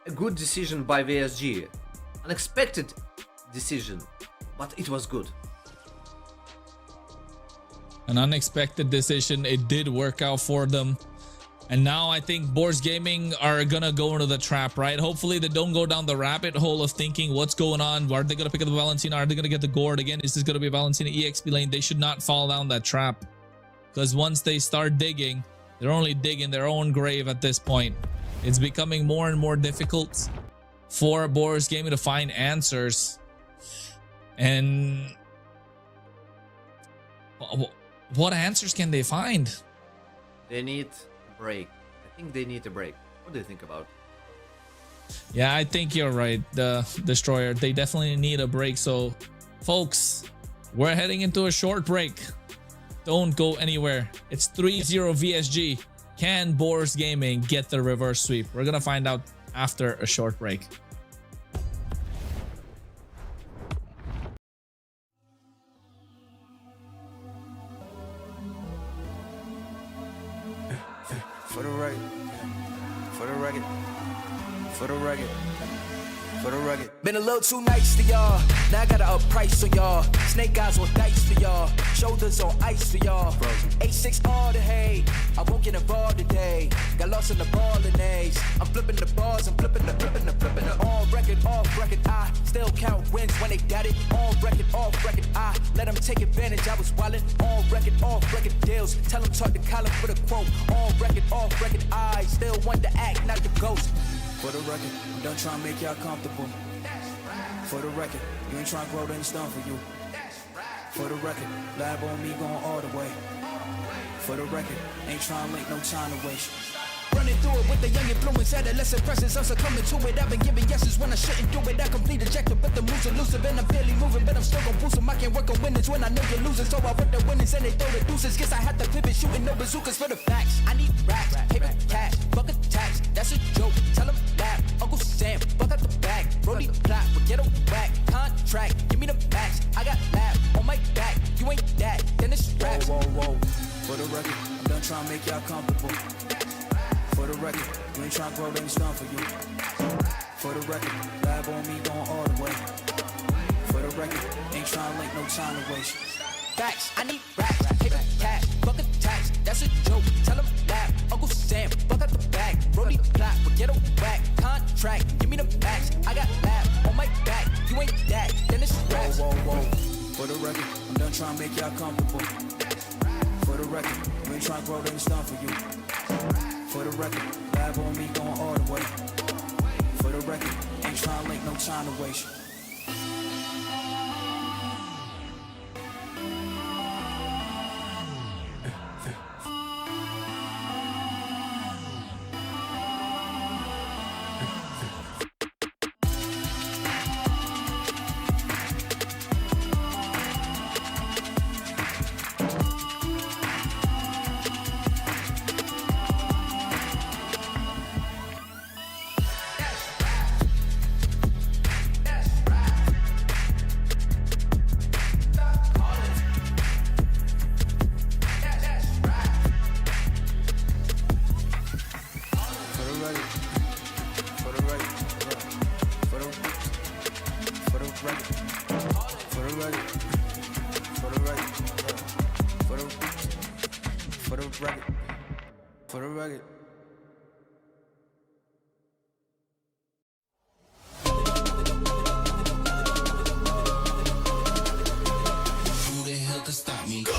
A good decision by VSG. Unexpected decision, but it was good. An unexpected decision. It did work out for them. And now I think BOARS Gaming are gonna go into the trap, right? Hopefully they don't go down the rabbit hole of thinking what's going on. Are they gonna pick up the Valentina? Are they gonna get the gourd again? Is this gonna be a Valentina EXP lane? They should not fall down that trap, because once they start digging, they're only digging their own grave at this point. It's becoming more and more difficult for BOARS Gaming to find answers. And what answers can they find? They need a break. I think they need a break. What do you think about it? Yeah, I think you're right, the Destroyer. They definitely need a break. So, folks, we're heading into a short break. Don't go anywhere. It's 3-0 VSG. Can BOARS Gaming get the reverse sweep? We're gonna find out after a short break. For the record, for the record, for the record, for the record. Been a little too nice to y'all. Now I gotta up price on y'all. Snake eyes on dice for y'all. Shoulders on ice for y'all. 8-6 all the hay. I won't get involved today. Got lost in the ball and A's. I'm flipping the bars. I'm flipping the. On record, off record. I still count wins when they got it. On record, off record. I let them take advantage. I was wildin'. On record, off record deals. Tell them talk to Colin for the quote. On record, off record. I still want to act, not the ghost. For the record, I'm done trying to make y'all comfortable. For the record, you ain't trying to grow, then it's done for you. For the record, lab on me going all the way. For the record, ain't trying to make no time to waste. running through it with the young influence, adolescent presence. I'm succumbing to it. I've been giving yeses when I shouldn't do it. I complete ejected, but the moves elusive, and I'm barely moving, but I'm still gon' boost 'em. I can't work on winners when I know you're losing, so I work the winners and they throw the deuces. Guess I had to pivot, shooting no bazookas for the facts. I need racks, paper cash, fuck a tax. That's a joke. Tell 'em laugh. Uncle Sam, fuck out the bag. Brody plot, we get a whack. Contract, give me the max. I got laugh on my back. You ain't that, then it's straps. Whoa, whoa, whoa. For the record, I'm done trying to make y'all comfortable. For the record, you ain't trying to grow, then it's done for you. For the record, lab on me going all the way. For the record, ain't trying to link, no time to waste. Facts, I need racks, paper cash, fuck a tax. That's a joke, tell 'em laugh. Uncle Sam, fuck out the bag. Brody plot, we get a whack. Contract, give me the max. I got laugh on my back. You ain't that, then it's straps. Whoa, whoa, whoa. For the record, I'm done trying to make y'all comfortable. For the record, you ain't trying to grow, then it's done for you. For the record, lab on me going all the way. For the record, ain't trying to link, no time to waste. For the record. Who the hell can stop me? Go!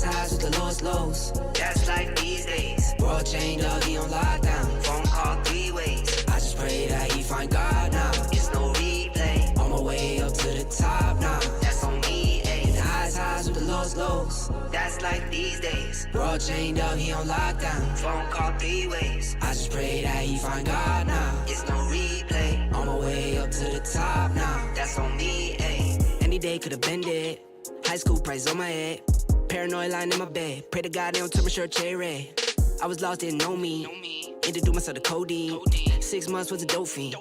highs with the lowest lows. That's like these days. World chained up, he on lockdown. Phone call 3 ways. I just pray that he find God now. It's no replay. On my way up to the top now. That's on me, ayy. The highs with the lowest lows. That's like these days. World chained up, he on lockdown. Phone call 3 ways. I just pray that he find God now. It's no replay. On my way up to the top now. That's on me, ayy. Any day could've been dead. High school price on my head. Paranoid lying in my bed. Pray to God they don't turn my shirt red. I was lost, didn't know me. Introduced myself to codeine. 6 months was a dope fiend.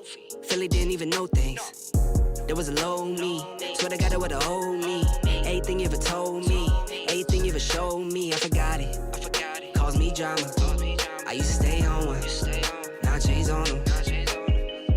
Philly didn't even know things. There was a low me. Swear to God it would've owed me. Everything you ever told me. Everything you ever showed me. I forgot it. Caused me drama. I used to stay on one. Now I changed on them.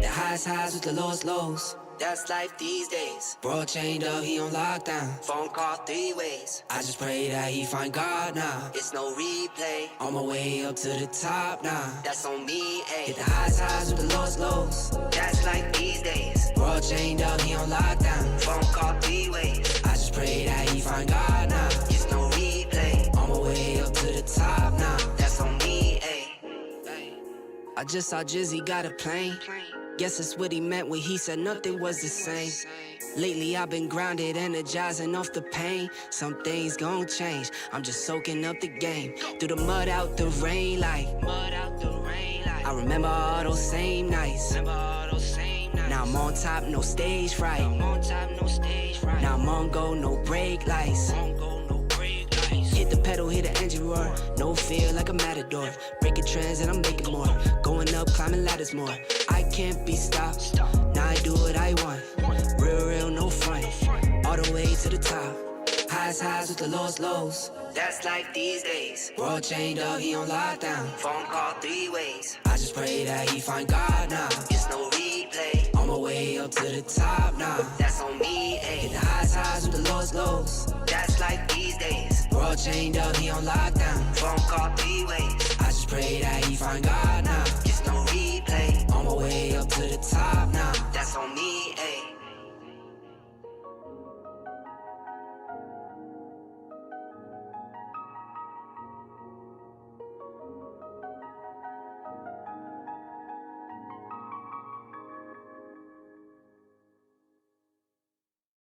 The highs with the lowest lows. That's life these days. Bro chained up, he on lockdown. Phone call 3 ways. I just pray that he find God now. It's no replay. On my way up to the top now. That's on me, ayy. Hit the highs with the lowest lows. That's like these days. Bro chained up, he on lockdown. Phone call 3 ways. I just pray that he find God now. It's no replay. On my way up to the top now. That's on me, ayy. I just saw Jizzy got a plane. Guess that's what he meant when he said nothing was the same. Lately I've been grounded, energizing off the pain. Some things gon' change, I'm just soaking up the game. Through the mud, out the rain, like I remember all those same nights. Now I'm on top, no stage fright. Now I'm on go, no brake lights. Hit the pedal, hit the engine roar. No fear like a matador. Breaking trends and I'm making more. Going up, climbing ladders more. I can't be stopped. Now I do what I want. Real, no front. All the way to the top. Highs with the lowest lows. That's like these days. World chained up, he on lockdown. Phone call 3 ways. I just pray that he find God now. It's no replay. On my way up to the top now. That's on me, ayy. Hit the highs with the lowest lows. That's like these days. World chained up, he on lockdown. Phone call 3 ways. I just pray that he find God now. It's no replay. On my way up to the top now. That's on me, ayy.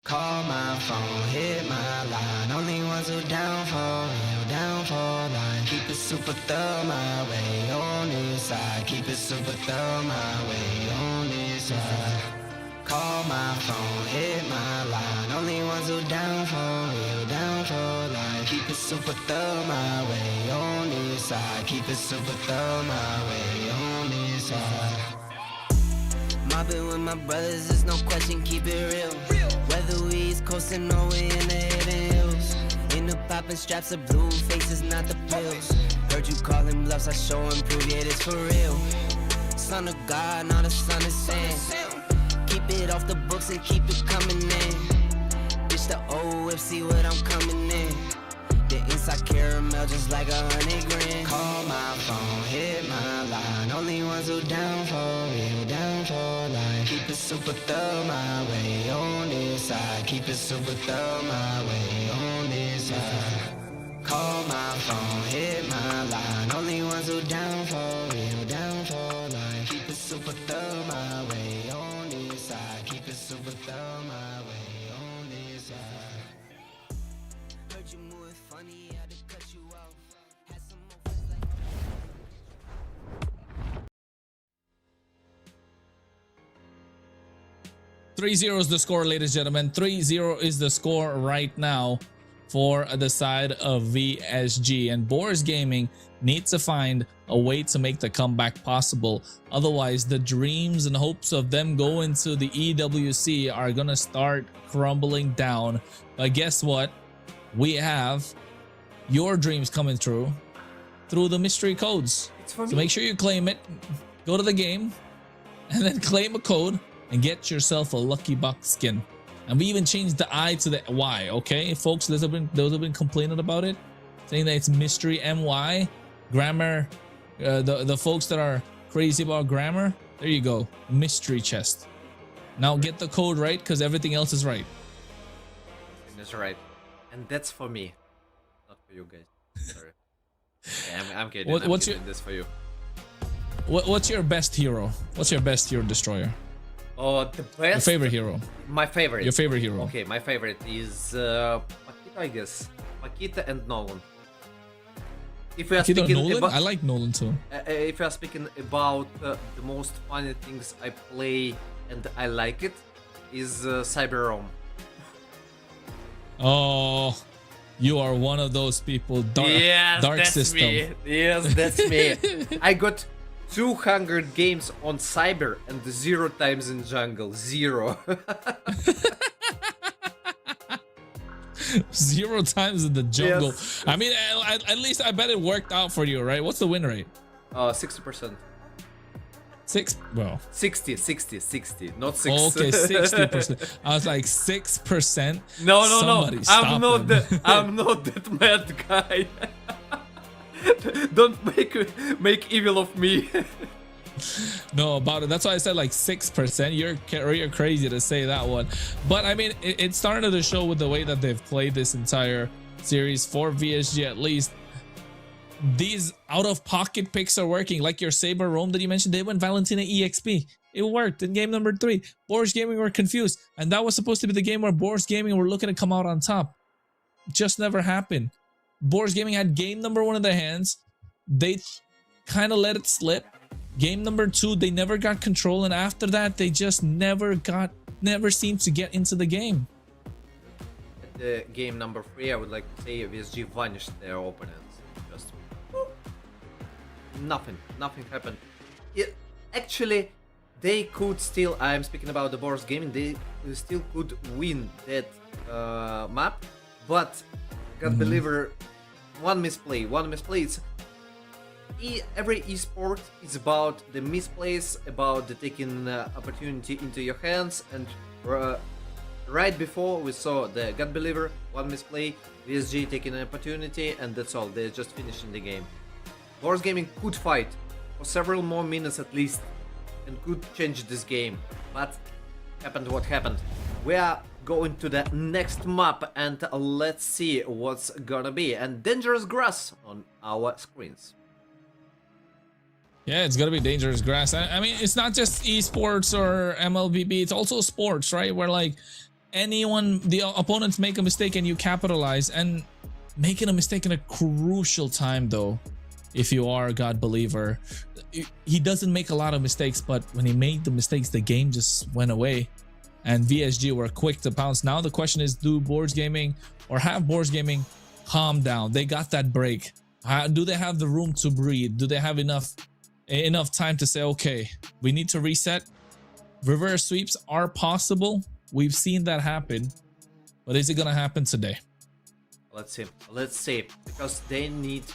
Call my phone, hit my line. Only ones who down for real, down for line. Keep it super thug my way on this side. Keep it super thug my way on this side. Call my phone, hit my line. Only ones who down for real, down for line. Keep it super thug my way on this side. Keep it super thug my way on this side. Mobbing with my brothers, there's no question, keep it real. Whether we East coastin' or we in the hidden hills. In the poppin' straps of blue faces, not the pills. Heard you callin' bluffs, I show and prove it is for real. Son of God, not a son of sand. Keep it off the books and keep it coming in. Bitch, the old whip, see what I'm coming in. The inside caramel just like 100 grand. Call my phone, hit my line. Only ones who down for real, down for life. Keep it super thug my way on this side. Keep it super thug my way on this side. Call my phone, hit my line. Only ones who down for real, down for life. Keep it super thug my way on this side. Keep it super thug my way on this side. Heard you moving funny, had to cut you off. Had some more like 3-0 is the score, ladies and gentlemen. 3-0 is the score right now for the side of VSG. And BOARS Gaming needs to find a way to make the comeback possible. Otherwise, the dreams and hopes of them going to the EWC are going to start crumbling down. But guess what? We have your dreams coming through the mystery codes. So make sure you claim it. Go to the game and then claim a code and get yourself a lucky box skin. And we even changed the I to the Y, okay? Folks, those have been complaining about it, saying that it's mystery MY. Grammar, the folks that are crazy about grammar, there you go. Mystery chest. Now get the code right, because everything else is right. That's right. And that's for me, not for you guys. Sorry. Yeah, I'm kidding. What's I'm kidding this for you. What's your best hero? What's your best hero destroyer? Oh, the best. Your favorite hero. My favorite. Your favorite hero. Okay, my favorite is Makita, I guess. Makita and Nolan. If we are Makita speaking Nolan? about, I like Nolan too. if we are speaking about the most funny things I play and I like it, is Cyber Rome. Oh, you are one of those people. Dark that's system. me. Yes, that's me. I got 200 games on Cyber and 0 times in jungle. 0. 0 times in the jungle. Yes. I mean, at least I bet it worked out for you, right? What's the win rate? 60%. 60, not 6. Okay, 60%. I was like 6%. No. Somebody I'm not him. that. I'm not that mad guy. Don't make evil of me. No, about it. That's why I said like 6%. You're crazy to say that one. But I mean, it started to show with the way that they've played this entire series for VSG at least. These out-of-pocket picks are working. Like your Saber Rome that you mentioned, they went Valentina EXP. It worked in game number 3. BOARS Gaming were confused. And that was supposed to be the game where BOARS Gaming were looking to come out on top. Just never happened. BOARS Gaming had game number 1 in their hands. They kind of let it slip. Game number 2, they never got control. And after that, they just never seemed to get into the game. At the game number 3, I would like to say VSG vanished their opponents. Just nothing happened. Actually, they could still, I'm speaking about the BOARS Gaming, they still could win that map, but God believer, one misplay. It's every esport is about the misplays, about the taking opportunity into your hands, and right before we saw the God believer, one misplay, VSG taking an opportunity, and that's all. They're just finishing the game. BOARS Gaming could fight for several more minutes at least and could change this game, but happened what happened. We are going to the next map and let's see what's gonna be. And Dangerous Grass on our screens. Yeah, it's gonna be Dangerous Grass. I mean, it's not just esports or MLBB, it's also sports, right? Where like anyone, the opponents make a mistake and you capitalize, and making a mistake in a crucial time though, if you are a God believer. He doesn't make a lot of mistakes, but when he made the mistakes, the game just went away. And VSG were quick to pounce. Now the question is, do BOARS Gaming or have BOARS Gaming calm down? They got that break. Do they have the room to breathe? Do they have enough time to say, okay, we need to reset? Reverse sweeps are possible. We've seen that happen. But is it going to happen today? Let's see. Because they need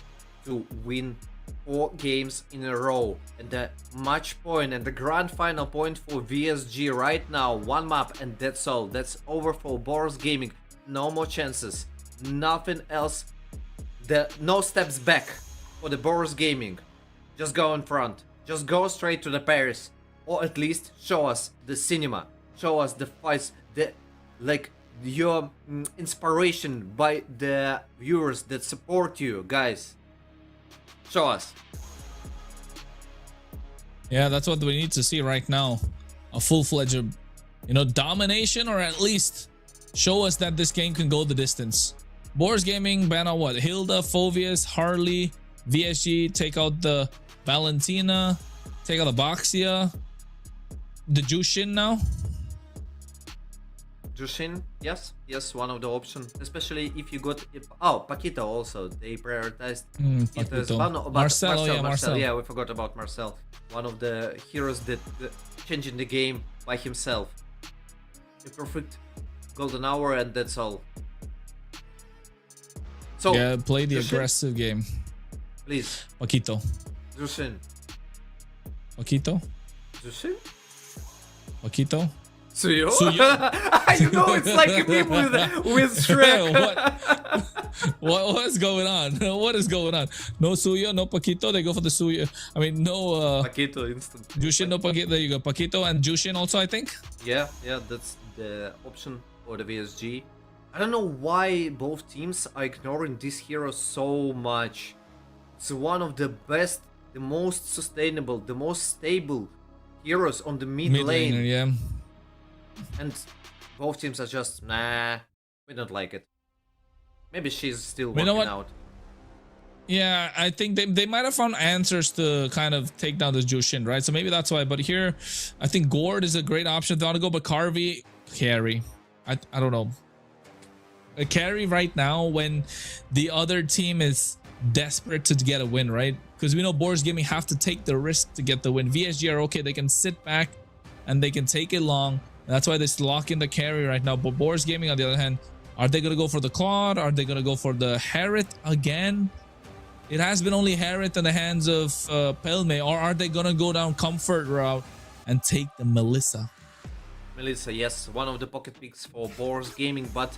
to win 4 games in a row, and the match point and the grand final point for VSG right now, 1 map, and that's all. That's over for BOARS Gaming. No more chances, nothing else. No steps back for the BOARS Gaming. Just go in front, just go straight to the Paris, or at least show us the cinema, show us the fights, your inspiration by the viewers that support you, guys. Show us. Yeah, that's what we need to see right now. A full-fledged, domination, or at least show us that this game can go the distance. BOARS Gaming ban on what? Hilda, Phovius, Harley, VSG take out the Valentina, take out the Boxia, the Jushin now. Jushin, yes, one of the options, especially if you got Paquito also. They prioritized Paquito. Marcel. Yeah, we forgot about Marcel. One of the heroes that changing the game by himself. A perfect golden hour, and that's all. So yeah, play the Jushin, aggressive game. Please. Paquito. Jushin. Paquito. Jushin. Paquito. Suyo? I know, it's like a meme with Shrek. What is going on? What is going on? No Suyo, no Paquito. They go for the Suyo. I mean, no. Paquito instant. Jushin, no Paquito. There you go. Paquito and Jushin also, I think. Yeah, that's the option for the VSG. I don't know why both teams are ignoring this hero so much. It's one of the best, the most sustainable, the most stable heroes on the mid lane. laner, yeah. And both teams are just, nah, we don't like it. Maybe she's still You working know what? out. Yeah, I think they might have found answers to kind of take down this Jushin, right? So maybe that's why. But here, I think Gord is a great option if they want to go, but Carvey, carry. I don't know. A carry right now when the other team is desperate to get a win, right? Because we know BOARS Gaming have to take the risk to get the win. VSG are okay, they can sit back and they can take it long. That's why they lock in the carry right now. But BOARS Gaming, on the other hand, are they going to go for the Claude? Are they going to go for the Harriet again? It has been only Harriet in the hands of Pelme, or are they going to go down comfort route and take the Melissa? Melissa, yes, one of the pocket picks for BOARS Gaming, but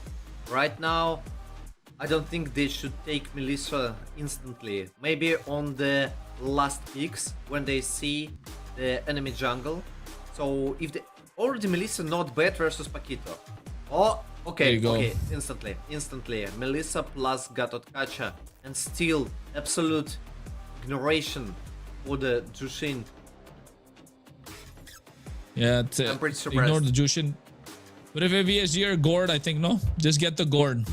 right now, I don't think they should take Melissa instantly. Maybe on the last picks when they see the enemy jungle. So if they already Melissa not bad versus Paquito. Oh, okay, okay, instantly. Melissa plus Gatotkacha and still absolute ignoration for the Jushin. Yeah, I'm pretty surprised. ignore the Jushin. But if a VSG or Gord, I think no. Just get the Gord.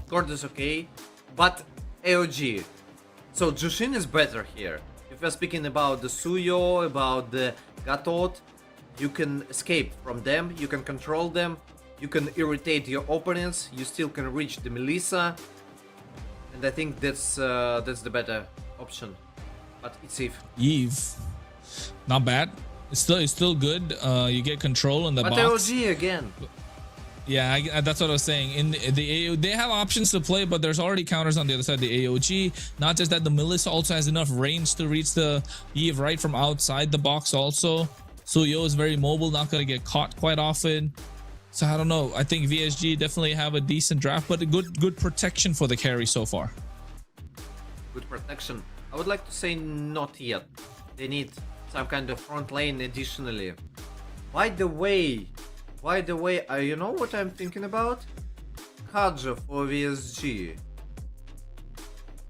Gord is okay, but AOG. So Jushin is better here. If we're speaking about the Suyo, about the Gatot, you can escape from them, you can control them, you can irritate your opponents, you still can reach the Melissa, and I think that's the better option. But it's Eve. Not bad. It's still good. You get control in the but box. AOG again. Yeah, that's what I was saying. In the AO, they have options to play, but there's already counters on the other side. The AOG, not just that, the Melissa also has enough range to reach the Eve right from outside the box also. Suyo is very mobile, not going to get caught quite often. So I don't know. I think VSG definitely have a decent draft, but a good protection for the carry so far. Good protection. I would like to say not yet. They need some kind of front lane additionally. By the way, you know what I'm thinking about? Kaja for VSG.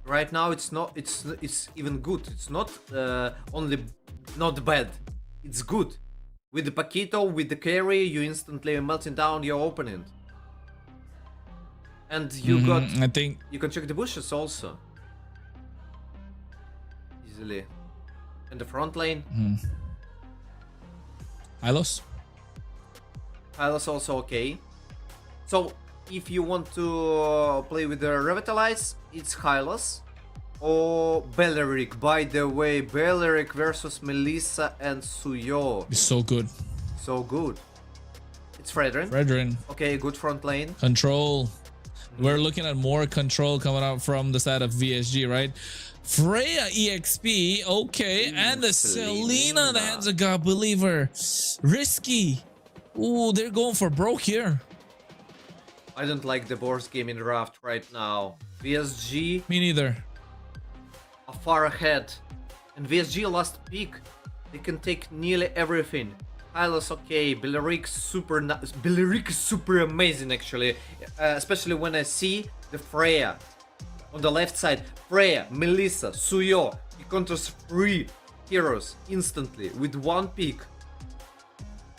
Right now it's even good. It's not only not bad. It's good. With the Paquito, with the carry, you instantly melting down your opponent. And you got, I think you can check the bushes also. Easily. And the front lane. Hylos. Hylos also okay. So if you want to play with the Revitalize, it's Hylos or Belleric. By the way, Belleric versus Melissa and Suyo. It's so good. So good. It's Fredrin. Fredrin. Okay, good front lane. Control. We're looking at more control coming out from the side of VSG, right? Freya EXP, okay, and the Selena, the hands of God Believer. Risky. Ooh, they're going for broke here. I don't like the BOARS Gaming draft right now. VSG Me neither. are far ahead. And VSG last pick, they can take nearly everything. Hylos okay, Belleric Belleric is super amazing actually. Especially when I see the Freya. On the left side, Freya, Melissa, Suyo. He counters 3 heroes instantly with 1 pick.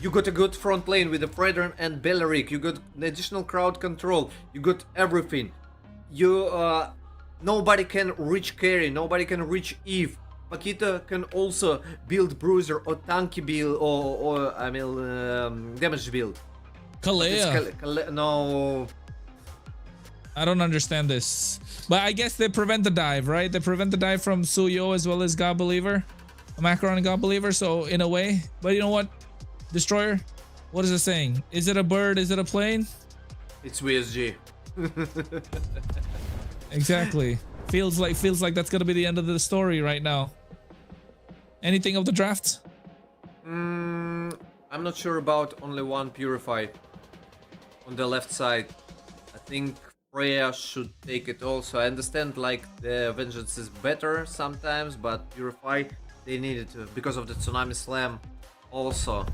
You got a good front lane with the Fredrin and Belleric. You got additional crowd control. You got everything. You nobody can reach carry. Nobody can reach Eve. Paquito can also build bruiser or tanky build or I mean damage build. Kalea. No. I don't understand this. But I guess they prevent the dive, right? They prevent the dive from Suyo as well as God Believer. Macaron and God Believer, so in a way. But you know what? Destroyer, what is it saying? Is it a bird? Is it a plane? It's VSG. Exactly. Feels like that's gonna be the end of the story right now. Anything of the draft? I'm not sure about only 1 Purify on the left side. I think Freya should take it also. I understand like the Vengeance is better sometimes, but Purify they need it because of the Tsunami Slam also.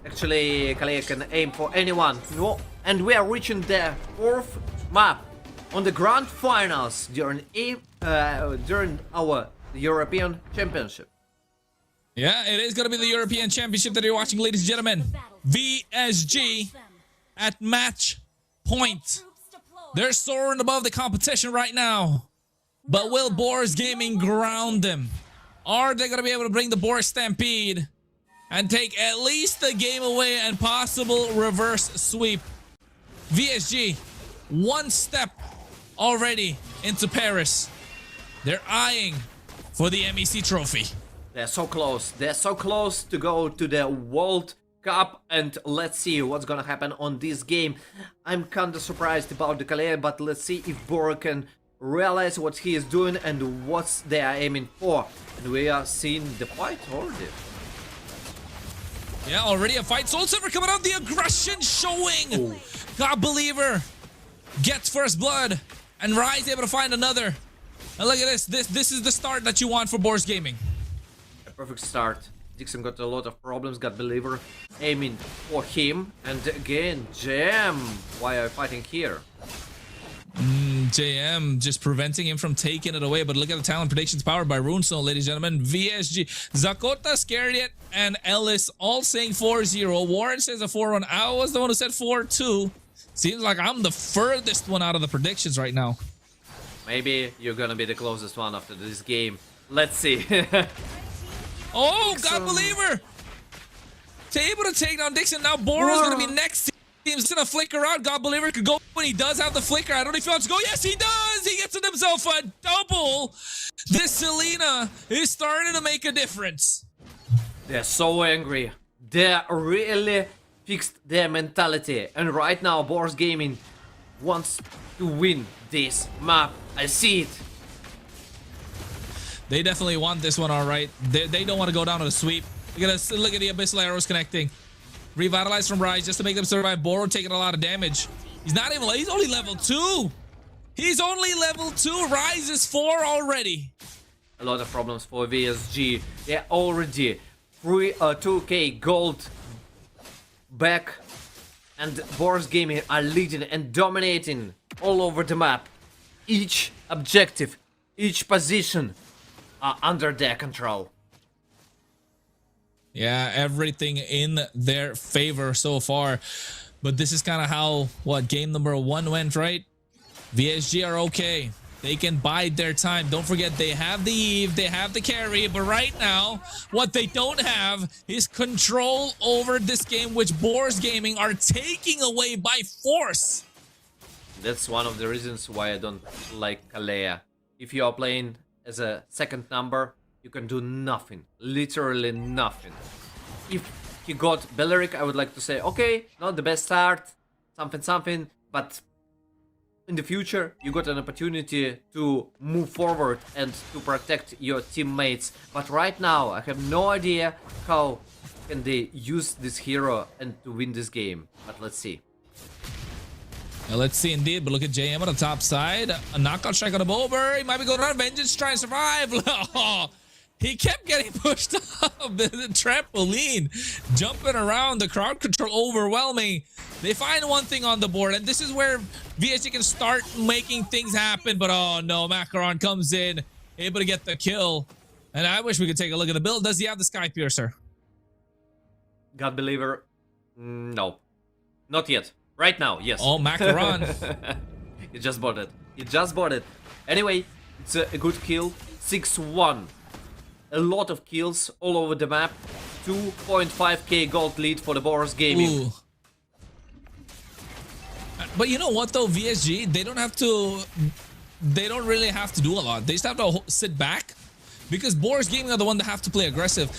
Actually, Kalea can aim for anyone. No, and we are reaching the 4th map on the grand finals during our European Championship. Yeah, it is going to be the European Championship that you're watching, ladies and gentlemen. VSG at match point. They're soaring above the competition right now. But will BOARS Gaming ground them? Are they going to be able to bring the BOARS Stampede and take at least the game away and possible reverse sweep? VSG, one step already into Paris. They're eyeing for the MEC trophy. They're so close. They're so close to go to the World Cup, and let's see what's gonna happen on this game. I'm kinda surprised about the Kalea, but let's see if Bora can realize what he is doing and what they are aiming for. And we are seeing the fight already. Yeah, already a fight. Soul Silver coming out, the aggression showing. Ooh. God Believer gets first blood, and Rise able to find another. And look at this. This is the start that you want for BOARS Gaming. A perfect start. Dixon got a lot of problems. God Believer aiming for him. And again, JM. Why are you fighting here? JM just preventing him from taking it away. But look at the talent predictions powered by Runestone, ladies and gentlemen. VSG, Zakota, Scariot, and Ellis all saying 4-0. Warren says a 4-1. I was the one who said 4-2. Seems like I'm the furthest one out of the predictions right now. Maybe you're gonna be the closest one after this game. Let's see. Oh, God Believer! Able to take down Dixon. Now Boro's gonna be next. Seems gonna flicker out. God Believer could go when he does have the flicker. I don't know if he wants to go. Yes, he does! He gets himself a double! This Selena is starting to make a difference. They're so angry. They really fixed their mentality. And right now, BOARS Gaming wants to win this map. I see it. They definitely want this one, all right. They don't want to go down to the sweep. Look at the Abyssal arrows connecting. Revitalize from Rise just to make them survive. Boro taking a lot of damage. He's not even. He's only level 2. He's only level 2. Rise is 4 already. A lot of problems for VSG. They're already 2k gold back. And BOARS Gaming are leading and dominating all over the map. Each objective, each position are under their control. Yeah, everything in their favor so far. But this is kind of how, game number 1 went, right? VSG are okay. They can bide their time. Don't forget, they have the Eve, they have the carry, but right now, what they don't have is control over this game, which BOARS Gaming are taking away by force. That's one of the reasons why I don't like Kalea. If you are playing as a second number, you can do nothing. Literally nothing. If he got Belleric, I would like to say, okay, not the best start, something, but in the future, you got an opportunity to move forward and to protect your teammates. But right now, I have no idea how can they use this hero and to win this game. But let's see. Now let's see indeed, but look at JM on the top side. A knockout strike on the Bober. He might be going on Vengeance, trying to survive. He kept getting pushed up the trampoline, jumping around, the crowd control overwhelming. They find one thing on the board, and this is where VSG can start making things happen. But oh no, Macaron comes in, able to get the kill. And I wish we could take a look at the build. Does he have the Sky Piercer? God Believer, no. Not yet. Right now, yes. Oh, Macaron. He just bought it. He just bought it. Anyway, it's a good kill. 6-1. A lot of kills all over the map. 2.5k gold lead for the BOARS Gaming. Ooh. But you know what though, VSG, they don't really have to do a lot. They just have to sit back because BOARS Gaming are the one that have to play aggressive.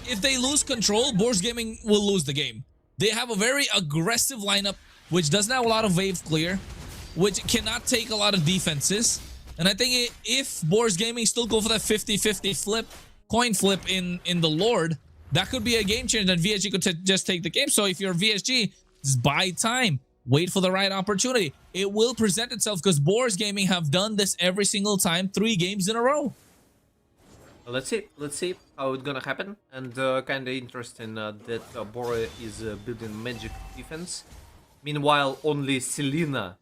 If they lose control, BOARS Gaming will lose the game. They have a very aggressive lineup which doesn't have a lot of wave clear, which cannot take a lot of defenses. And I think if BOARS Gaming still go for that 50-50 flip, coin flip in the Lord, that could be a game changer and VSG could just take the game. So if you're VSG, just buy time. Wait for the right opportunity. It will present itself because BOARS Gaming have done this every single time, 3 games in a row. Let's see how it's gonna happen. And kind of interesting that Bora is building magic defense. Meanwhile, only Selena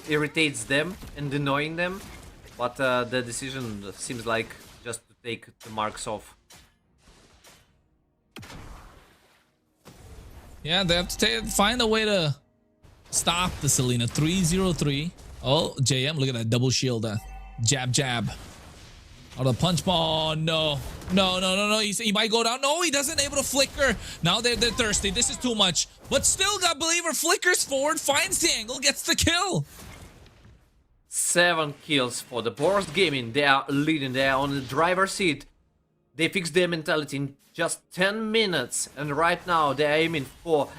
irritates them and annoying them. But the decision seems like just to take the marks off. Yeah, they have to find a way to stop the Selena. 3-0-3. Oh, JM, look at that double shield. Jab, jab. Oh, the punch ball. No. No. He might go down. No, he doesn't able to flicker. Now they're thirsty. This is too much. But still, God Believer flickers forward, finds the angle, gets the kill. 7 kills for the BOARS Gaming. They are leading. They are on the driver's seat. They fixed their mentality in just 10 minutes. And right now they are aiming for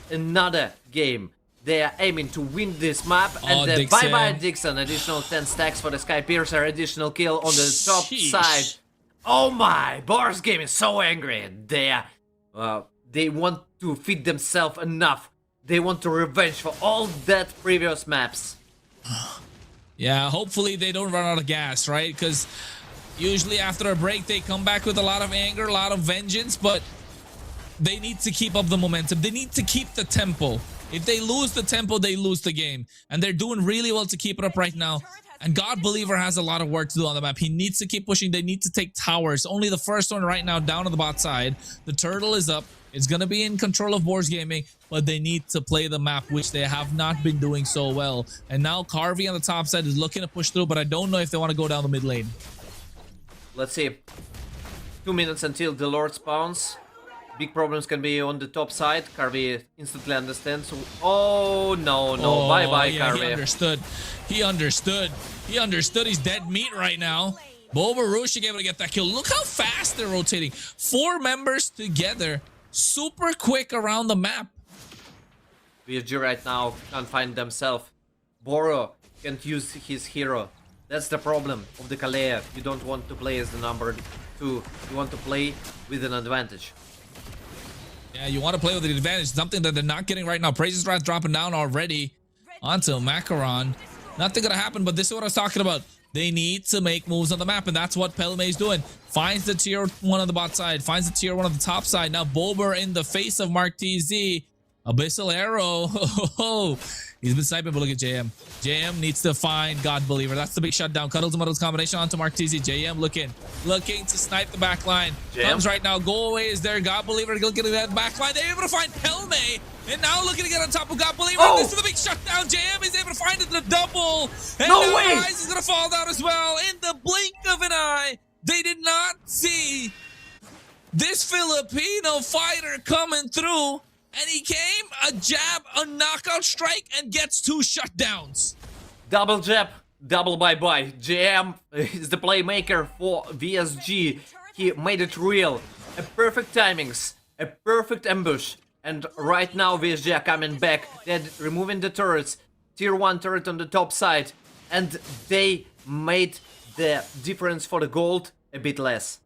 another game. They are aiming to win this map. And bye-bye Dixon. Additional 10 stacks for the Sky Piercer. Additional kill on the top side. Oh my! BOARS Game is so angry. They want to feed themselves enough. They want to revenge for all that previous maps. Yeah, hopefully they don't run out of gas, right? Because usually after a break, they come back with a lot of anger, a lot of vengeance, but they need to keep up the momentum. They need to keep the tempo. If they lose the tempo, they lose the game. And they're doing really well to keep it up right now. And God Believer has a lot of work to do on the map. He needs to keep pushing. They need to take towers. Only the first one right now down on the bot side. The turtle is up. It's going to be in control of BOARS Gaming, but they need to play the map, which they have not been doing so well. And now Carvey on the top side is looking to push through, but I don't know if they want to go down the mid lane. Let's see. 2 minutes until the Lord spawns. Big problems can be on the top side. Carvey instantly understands. Oh, no. Bye-bye, Carvey. He understood. He's dead meat right now. Bobarushik able to get that kill. Look how fast they're rotating. 4 members together. Super quick around the map. VSG right now can't find themselves. Boro can't use his hero. That's the problem of the Kalea. You don't want to play as the number 2. You want to play with an advantage. Yeah, you want to play with the advantage. Something that they're not getting right now. Praises Wrath dropping down already onto Macaron. Nothing gonna happen, but this is what I was talking about. They need to make moves on the map, and that's what Pelme is doing. Finds the tier 1 on the bot side, finds the tier 1 on the top side. Now Bober in the face of Mark TZ. Abyssal Arrow. He's been sniping, but look at JM. JM needs to find God Believer. That's the big shutdown. Cuddles and Muddles combination onto Mark TZ. JM looking to snipe the back line. Comes right now. Go away is there. God Believer looking at that back line. They're able to find Pelme. And now looking to get on top of God Believer. Oh. This is the big shutdown. JM is able to find it, the double. And no way! Rise is going to fall down as well. In the blink of an eye. They did not see this Filipino fighter coming through. And he came, a jab, a knockout strike, and gets 2 shutdowns. Double jab, double bye-bye. JM is the playmaker for VSG. He made it real. A perfect timings, a perfect ambush. And right now VSG are coming back. They're removing the turrets. Tier 1 turret on the top side. And they made the difference for the gold a bit less.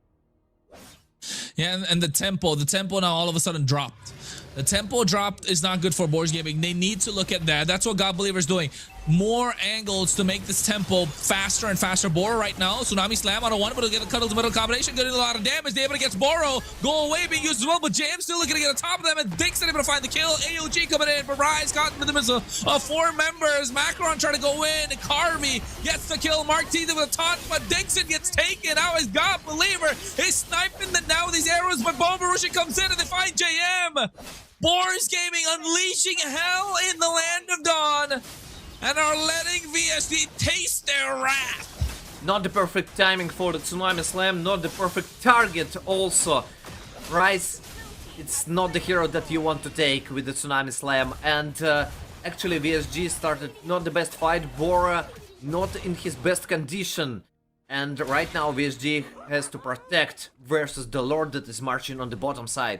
Yeah, and the tempo now all of a sudden dropped. The tempo drop is not good for BOARS Gaming. They need to look at that. That's what God Believer is doing. More angles to make this tempo faster and faster. Boro right now. Tsunami Slam on a 1, but he'll get a cuddle to middle combination. Getting a lot of damage. They're able to get Boro. Go away being used as well, but JM still looking to get on top of them. And Dixon able to find the kill. AOG coming in. But Rise caught in the middle of 4 members. Macaron trying to go in. And Carvey gets the kill. Mark Teether with a taunt, but Dixon gets taken. Now is God Believer. He's sniping them now with these arrows, but Bobarushik comes in and they find JM. BOARS Gaming unleashing hell in the land of Dawn and are letting VSD taste their wrath. Not the perfect timing for the Tsunami Slam, not the perfect target also. Rise, it's not the hero that you want to take with the Tsunami Slam, and actually VSG started not the best fight. Bora not in his best condition, and right now VSG has to protect versus the Lord that is marching on the bottom side.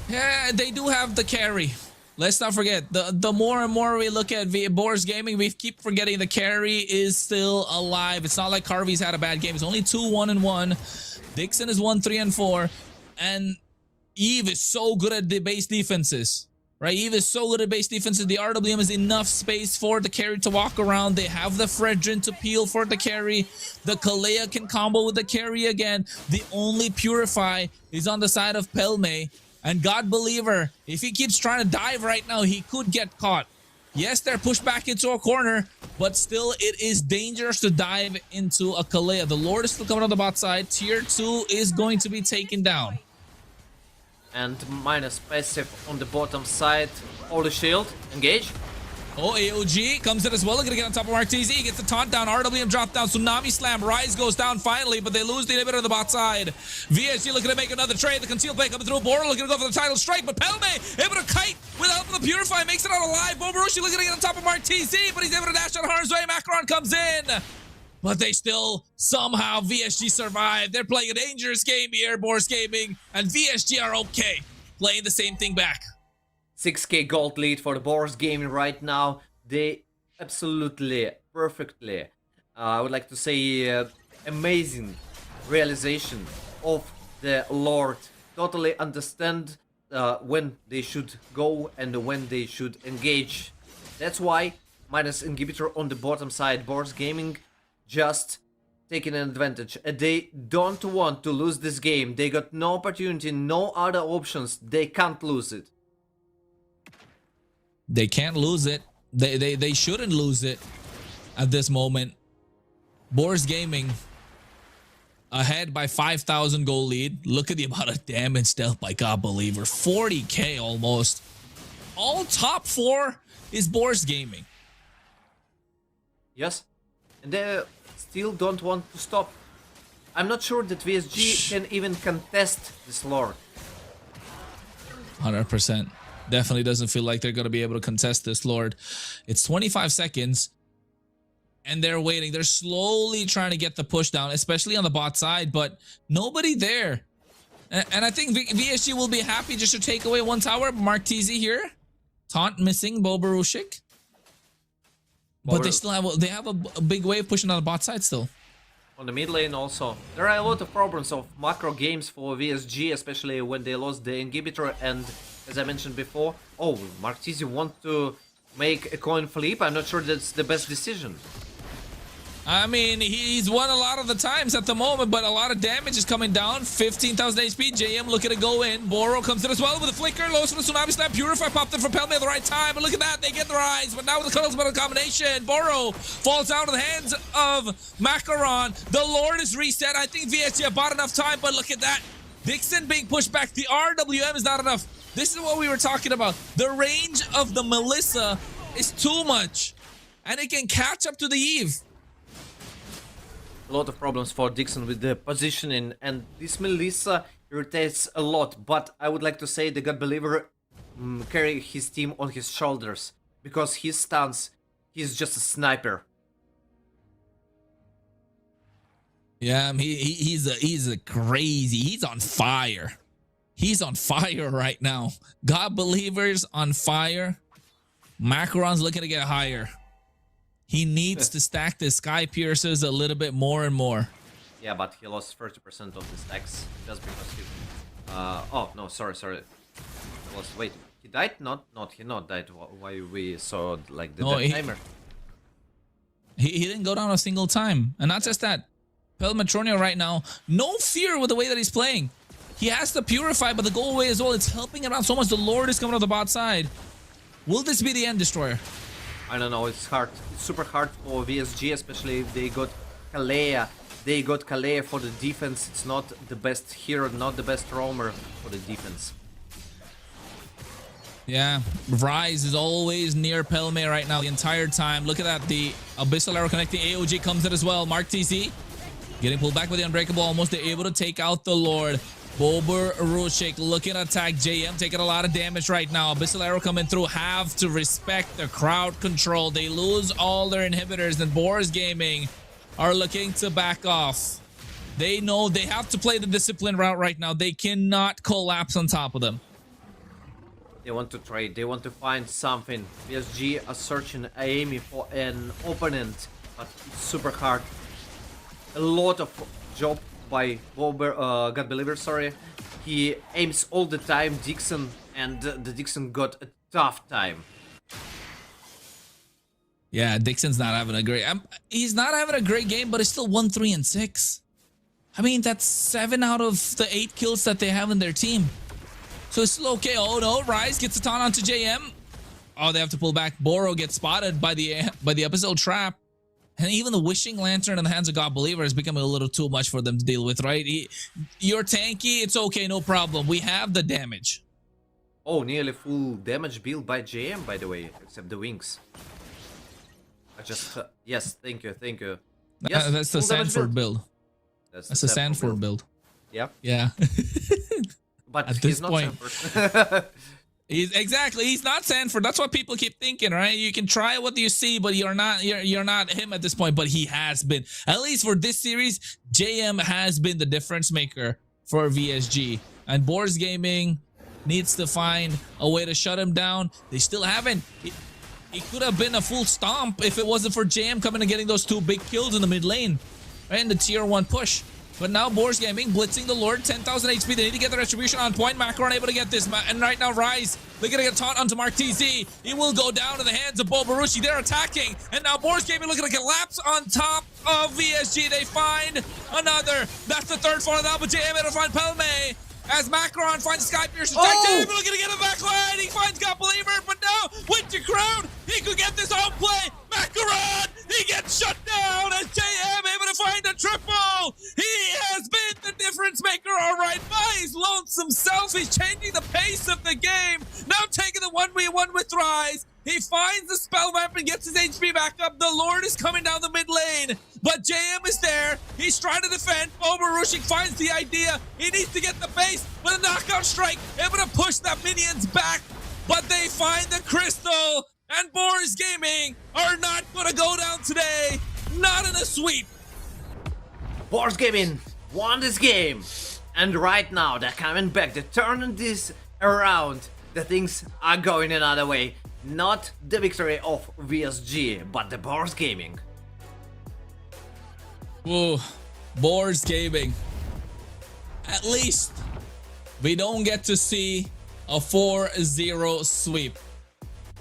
Yeah, they do have the carry. Let's not forget, the more and more we look at BOARS Gaming, we keep forgetting the carry is still alive. It's not like Carvey's had a bad game. It's only 2-1-1. Dixon is 1-3-4. And Eve is so good at the base defenses. right? Eve is so good at base defenses. The RWM is enough space for the carry to walk around. They have the Fredrin to peel for the carry. The Kalea can combo with the carry again. The only Purify is on the side of Pelme. And God Believer, if he keeps trying to dive right now, he could get caught. Yes, they're pushed back into a corner, but still it is dangerous to dive into a Kalea. The Lord is still coming on the bot side. Tier 2 is going to be taken down. And minus passive on the bottom side. Holy shield, engage. Oh, AOG comes in as well. They're gonna get on top of Martese. He gets the taunt down. RWM drop down. Tsunami slam. Rise goes down finally, but they lose the inhibitor on the bot side. VSG looking to make another trade. The concealed play coming through. Bora looking to go for the title strike, but Pelme able to kite with the help of the Purify. Makes it out alive. Bobarushi looking to get on top of Martese, but he's able to dash out harm's way. Macron comes in. But they still somehow VSG survive. They're playing a dangerous game here, BOARS Gaming, and VSG are okay playing the same thing back. 6k gold lead for the BOARS Gaming right now. They absolutely, perfectly, I would like to say, amazing realization of the Lord. Totally understand when they should go and when they should engage. That's why minus inhibitor on the bottom side, BOARS Gaming just taking an advantage. They don't want to lose this game. They got no opportunity, no other options. They can't lose it. They can't lose it. They shouldn't lose it at this moment. BOARS Gaming ahead by 5,000 gold lead. Look at the amount of damage dealt by God Believer. 40k almost. All top 4 is BOARS Gaming. Yes, and they still don't want to stop. I'm not sure that VSG can even contest this Lord. 100%. Definitely doesn't feel like they're going to be able to contest this Lord. It's 25 seconds. And they're waiting. They're slowly trying to get the push down, especially on the bot side. But nobody there. And I think VSG will be happy just to take away one tower. Martese here. Taunt missing. Bobarushik. But they still have a big wave pushing on the bot side still. On the mid lane also. There are a lot of problems of macro games for VSG, especially when they lost the inhibitor, and as I mentioned before, oh, Martese wants to make a coin flip. I'm not sure that's the best decision. I mean, he's won a lot of the times at the moment, but a lot of damage is coming down. 15,000 HP. JM looking to go in. Boro comes in as well with a flicker. Low to the Tsunami Slam. Purify popped in for Pelme at the right time. But look at that. They get the rise. But now with the Cuddles Metal combination, Boro falls out of the hands of Macaron. The Lord is reset. I think VSG have bought enough time, but look at that. Dixon being pushed back. The RWM is not enough. This is what we were talking about. The range of the Melissa is too much. And it can catch up to the Eve. A lot of problems for Dixon with the positioning, and this Melissa irritates a lot, but I would like to say the God Believer carry his team on his shoulders, because his stance, he's just a sniper. Yeah, he's a crazy, he's on fire. He's on fire right now. God Believer's on fire. Macaron's looking to get higher. He needs to stack the Sky Piercers a little bit more and more. Yeah, but he lost 30% of the stacks just because he... oh, no, sorry. He lost, wait, he died? He not died. Why we saw like the timer? He didn't go down a single time. And not just that. Pelmetronio right now, no fear with the way that he's playing. He has to Purify, but the go away as well. It's helping him out so much. The Lord is coming on the bot side. Will this be the end destroyer? I don't know, it's hard. It's super hard for VSG, especially if they got Kalea. They got Kalea for the defense. It's not the best hero, not the best roamer for the defense. Yeah, Rise is always near Pelme right now the entire time. Look at that, the Abyssal Arrow connecting. AOG comes in as well. Martese getting pulled back with the Unbreakable. Almost able to take out the Lord. Bobarushik looking to attack JM, taking a lot of damage right now. Abyssal Arrow coming through. Have to respect the crowd control. They lose all their inhibitors, and BOARS Gaming are looking to back off. They know they have to play the discipline route right now. They cannot collapse on top of them. They want to trade. They want to find something. PSG are searching Amy for an opponent, but it's super hard. A lot of job by God Believer, sorry. He aims all the time Dixon, and the Dixon got a tough time. Yeah, Dixon's not having a great. He's not having a great game, but it's still 1-3-6. I mean, that's 7 out of the 8 kills that they have in their team. So it's still okay. Oh no, Rise gets a taunt onto JM. Oh, they have to pull back. Boro gets spotted by the episode trap. And even the Wishing Lantern in the hands of God Believer is becoming a little too much for them to deal with, right? You're tanky, it's okay, no problem. We have the damage. Oh, nearly full damage build by JM, by the way, except the wings. I just... yes, thank you. Yes, that's the full damage Sanford build. That's the Sanford build. Yeah. Yeah. But At he's this not point. Sanford. He's not Sanford. That's what people keep thinking, right? You can try what you see, but you're not him at this point. But he has been, at least for this series, JM has been the difference maker for VSG. And BOARS Gaming needs to find a way to shut him down. They still haven't. It could have been a full stomp if it wasn't for JM coming and getting those 2 big kills in the mid lane, right? In the tier 1 push. But now BOARS Gaming blitzing the Lord, 10,000 HP. They need to get the retribution on point. Macro unable to get this. And right now, Rise, they're going to get taunt onto Mark TZ. He will go down to the hands of Bo Barushi. They're attacking. And now BOARS Gaming looking to collapse on top of VSG. They find another. That's the 3rd fall now, but JM able to find Pelme. As Macron finds Sky Pierce attack, JM looking to get him back line. He finds God Believer, but now Winter Crown, he could get this on play. Macaron, he gets shut down as JM able to find a triple. He has been the difference maker, all right, by his lonesome self. He's changing the pace of the game. Now taking the 1v1 with Rise. He finds the spell vamp and gets his HP back up. The Lord is coming down the mid lane, but JM is there. He's trying to defend. Oberushik finds the idea. He needs to get the base with a knockout strike, able to push that minions back, but they find the crystal, and BOARS Gaming are not going to go down today. Not in a sweep. BOARS Gaming won this game. And right now, they're coming back. They're turning this around. The things are going another way. Not the victory of VSG, but the BOARS Gaming. Ooh, BOARS Gaming. At least we don't get to see a 4-0 sweep.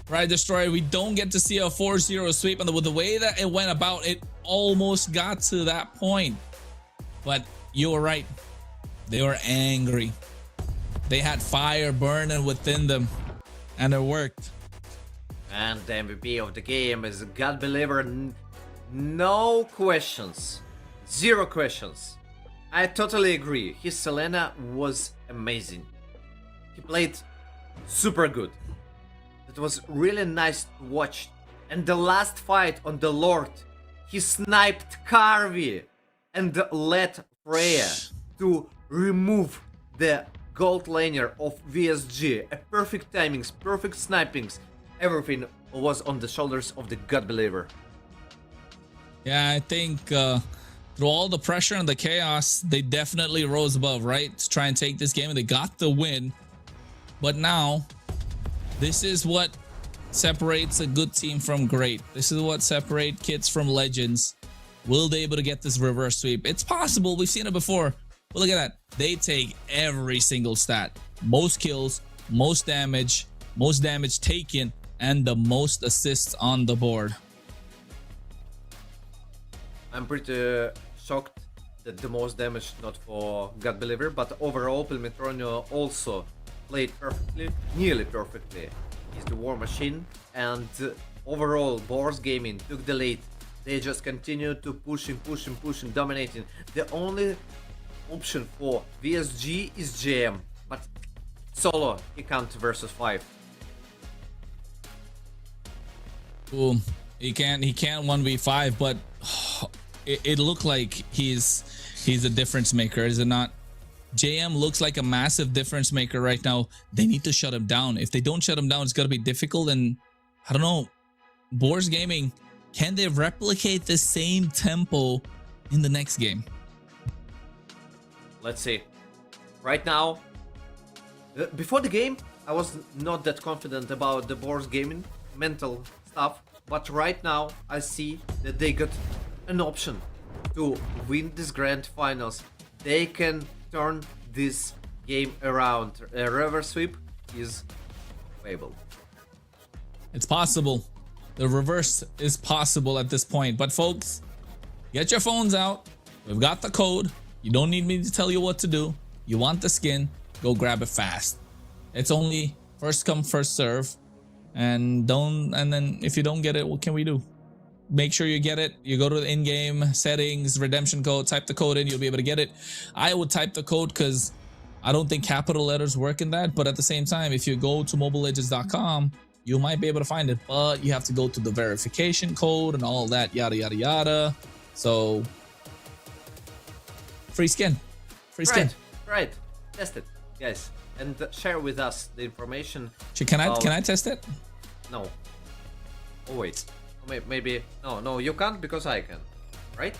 Right, Destroyer, we don't get to see a 4-0 sweep, and with the way that it went about, it almost got to that point. But you were right. They were angry. They had fire burning within them, and it worked. And the MVP of the game is God Believer. No questions. 0 questions. I totally agree. His Selena was amazing. He played super good. It was really nice to watch. And the last fight on the Lord, he sniped Carvey and led Freya to remove the gold laner of VSG. A perfect timings, perfect snipings. Everything was on the shoulders of the God Believer. Yeah, I think through all the pressure and the chaos, they definitely rose above, right? To try and take this game, and they got the win. But now, this is what separates a good team from great. This is what separates kids from legends. Will they be able to get this reverse sweep? It's possible. We've seen it before. But look at that. They take every single stat. Most kills, most damage taken, and the most assists on the board. I'm pretty shocked that the most damage not for God Believer, but overall Pelmetronio also played perfectly, nearly perfectly. He's the war machine, and overall BOARS Gaming took the lead. They just continued to pushing, dominating. The only option for VSG is JM, but solo he can't versus 5. Ooh, he can't 1v5, but it looked like he's a difference maker, is it not? JM looks like a massive difference maker right now. They need to shut him down. If they don't shut him down, it's gonna be difficult. And I don't know, BOARS Gaming, can they replicate the same tempo in the next game? Let's see. Right now, before the game, I was not that confident about the BOARS Gaming mental stuff, but right now I see that they got an option to win this grand finals. They can turn this game around. A reverse sweep is playable. It's possible. The reverse is possible at this point. But folks, get your phones out. We've got the code. You don't need me to tell you what to do. You want the skin, go grab it fast. It's only first come, first serve. And then if you don't get it, what can we do? Make sure you get it. You go to the in-game settings, redemption code, type the code in, you'll be able to get it. I would type the code because I don't think capital letters work in that. But at the same time, if you go to mobilelegends.com, you might be able to find it, but you have to go to the verification code and all that, yada, yada, yada. So, free skin. Free skin. Right. Test it, guys. And share with us the information. Can I test it? No. Oh, wait. Maybe. No, you can't because I can. Right?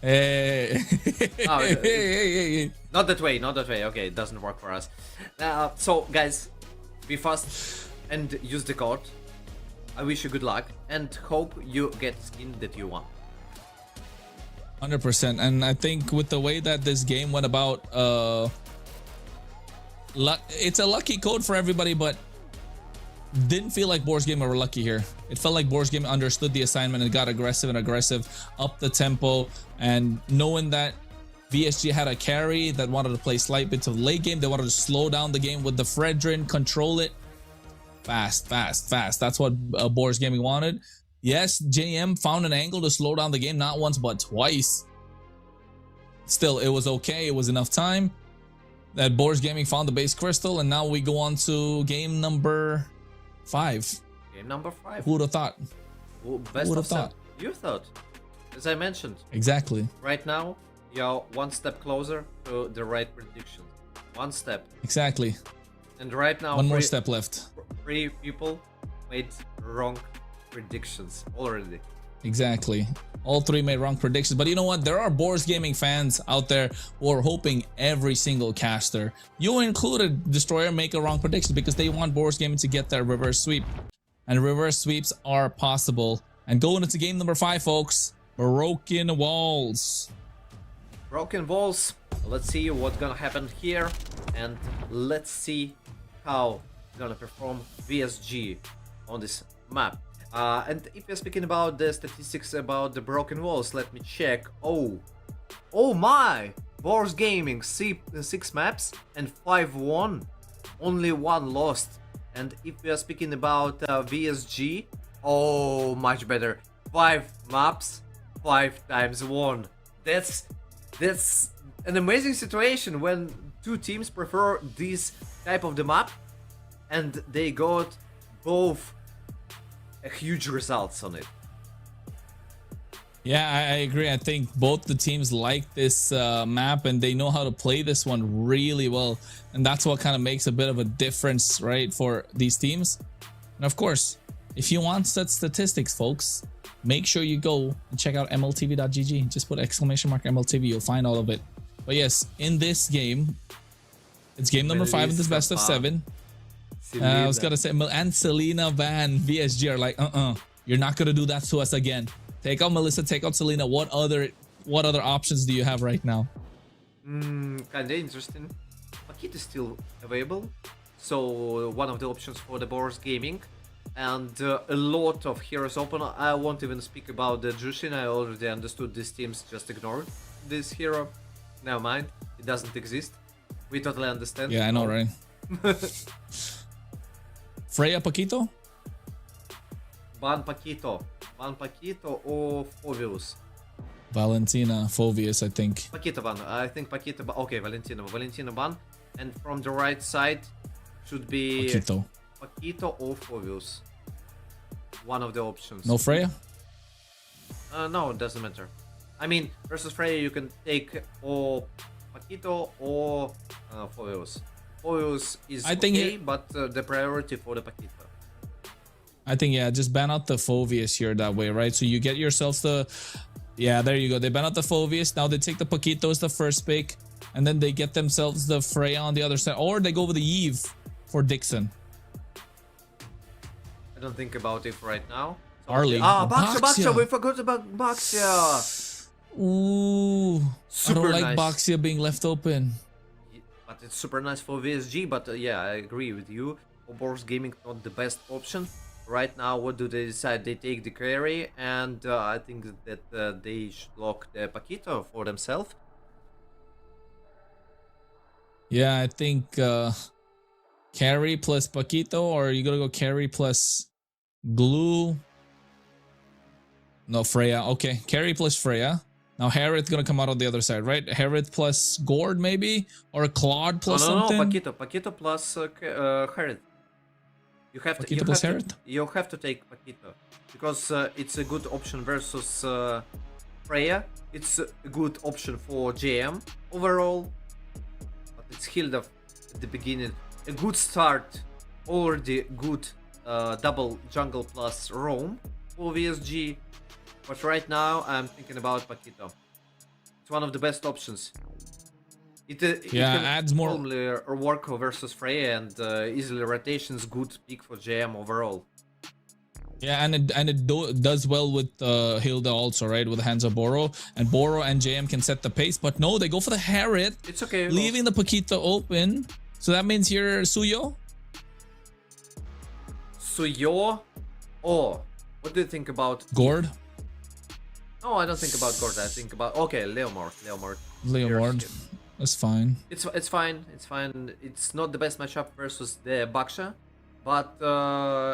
Hey. Oh, Hey. Not that way. Okay, it doesn't work for us. So, guys, be fast and use the code. I wish you good luck and hope you get skin that you want. 100%. And I think with the way that this game went about, it's a lucky code for everybody, but didn't feel like Boars Gamer were lucky here. It felt like Boars Gamer understood the assignment and got aggressive, up the tempo, and knowing that VSG had a carry that wanted to play slight bits of late game. They wanted to slow down the game with the Fredrin, control it. Fast. That's what Boars Gaming wanted. Yes, JM found an angle to slow down the game, not once, but twice. Still, it was okay. It was enough time that Boars Gaming found the base crystal, and now we go on to game number 5. Game number 5. Who would have thought? Well, best Who would of have thought? You thought. As I mentioned. Exactly. Right now, you're one step closer to the right prediction. One step. Exactly. And right now, One more step left. 3 people made wrong predictions already. Exactly. All 3 made wrong predictions. But you know what? There are Boars Gaming fans out there who are hoping every single caster, you included, Destroyer, make a wrong prediction because they want Boars Gaming to get their reverse sweep. And reverse sweeps are possible. And going into game number 5, folks, Broken Walls. Broken Walls. Let's see what's gonna happen here. And let's see how gonna perform VSG on this map. And if you're speaking about the statistics about the Broken Walls, let me check. Oh my! Boars Gaming, 6 maps and 5 won. Only 1 lost. And if we are speaking about VSG, oh, much better. 5 maps, 5 times won. That's an amazing situation when 2 teams prefer this type of the map, and they got both huge results on it. Yeah, I agree. I think both the teams like this map, and they know how to play this one really well. And that's what kind of makes a bit of a difference, right, for these teams. And of course, if you want such statistics, folks, make sure you go and check out mltv.gg. Just put !MLTV. You'll find all of it. But yes, in this game, it's game number 5 in this best of 7. I was gonna say, and Selena Van, VSG are like, you're not gonna do that to us again. Take out Melissa, take out Selena. What other options do you have right now? Kinda interesting. Paquito is still available, so one of the options for the Boars Gaming. And a lot of heroes open. I won't even speak about the Jushin. I already understood these teams just ignored this hero. Never mind, it doesn't exist. We totally understand. Yeah, I know, right? Freya Paquito? Ban Paquito or Fovius? Valentina, Fovius, I think. Paquito ban. I think Paquito ban. Okay, Valentina ban. And from the right side should be Paquito or Fovius. One of the options. No Freya? No, it doesn't matter. I mean, versus Freya, you can take or Paquito or Fovius. Fovius is okay, but the priority for the Paquito. I think, yeah, just ban out the Fovius here that way, right? So you get yourselves the... Yeah, there you go. They ban out the Fovius. Now they take the Paquito as the first pick. And then they get themselves the Freya on the other side. Or they go with the Eve for Dixon. I don't think about it right now. Arlie. Baxia. We forgot about Baxia. Ooh. Super I don't like nice. Baxia being left open. But it's super nice for VSG. But yeah, I agree with you. Boars Gaming not the best option. Right now, what do they decide? They take the carry, and I think that they should lock the Paquito for themselves. Yeah, I think carry plus Paquito, or you gonna go carry plus glue? No, Freya. Okay, carry plus Freya. Now Harith gonna come out on the other side, right? Harith plus Gord maybe, or Claude plus something. No, Paquito plus Harith. You have to. Paquito plus Harith? You have to take Paquito because it's a good option versus Freya. It's a good option for JM overall, but it's Hilda at the beginning. A good start, already good double jungle plus roam for VSG. But right now, I'm thinking about Paquito. It's one of the best options. It can adds more. Normally work versus Freya, and easily rotations good pick for JM overall. Yeah, and it does well with Hilda also, right? With the hands of Boro, and JM can set the pace. But no, they go for the Harith. It's okay. Leaving the Paquito open. So that means here Suyo. Oh, what do you think about Gord? No, I don't think about Gord. I think about Leomord. That's fine. It's fine. It's not the best matchup versus the Baksha, but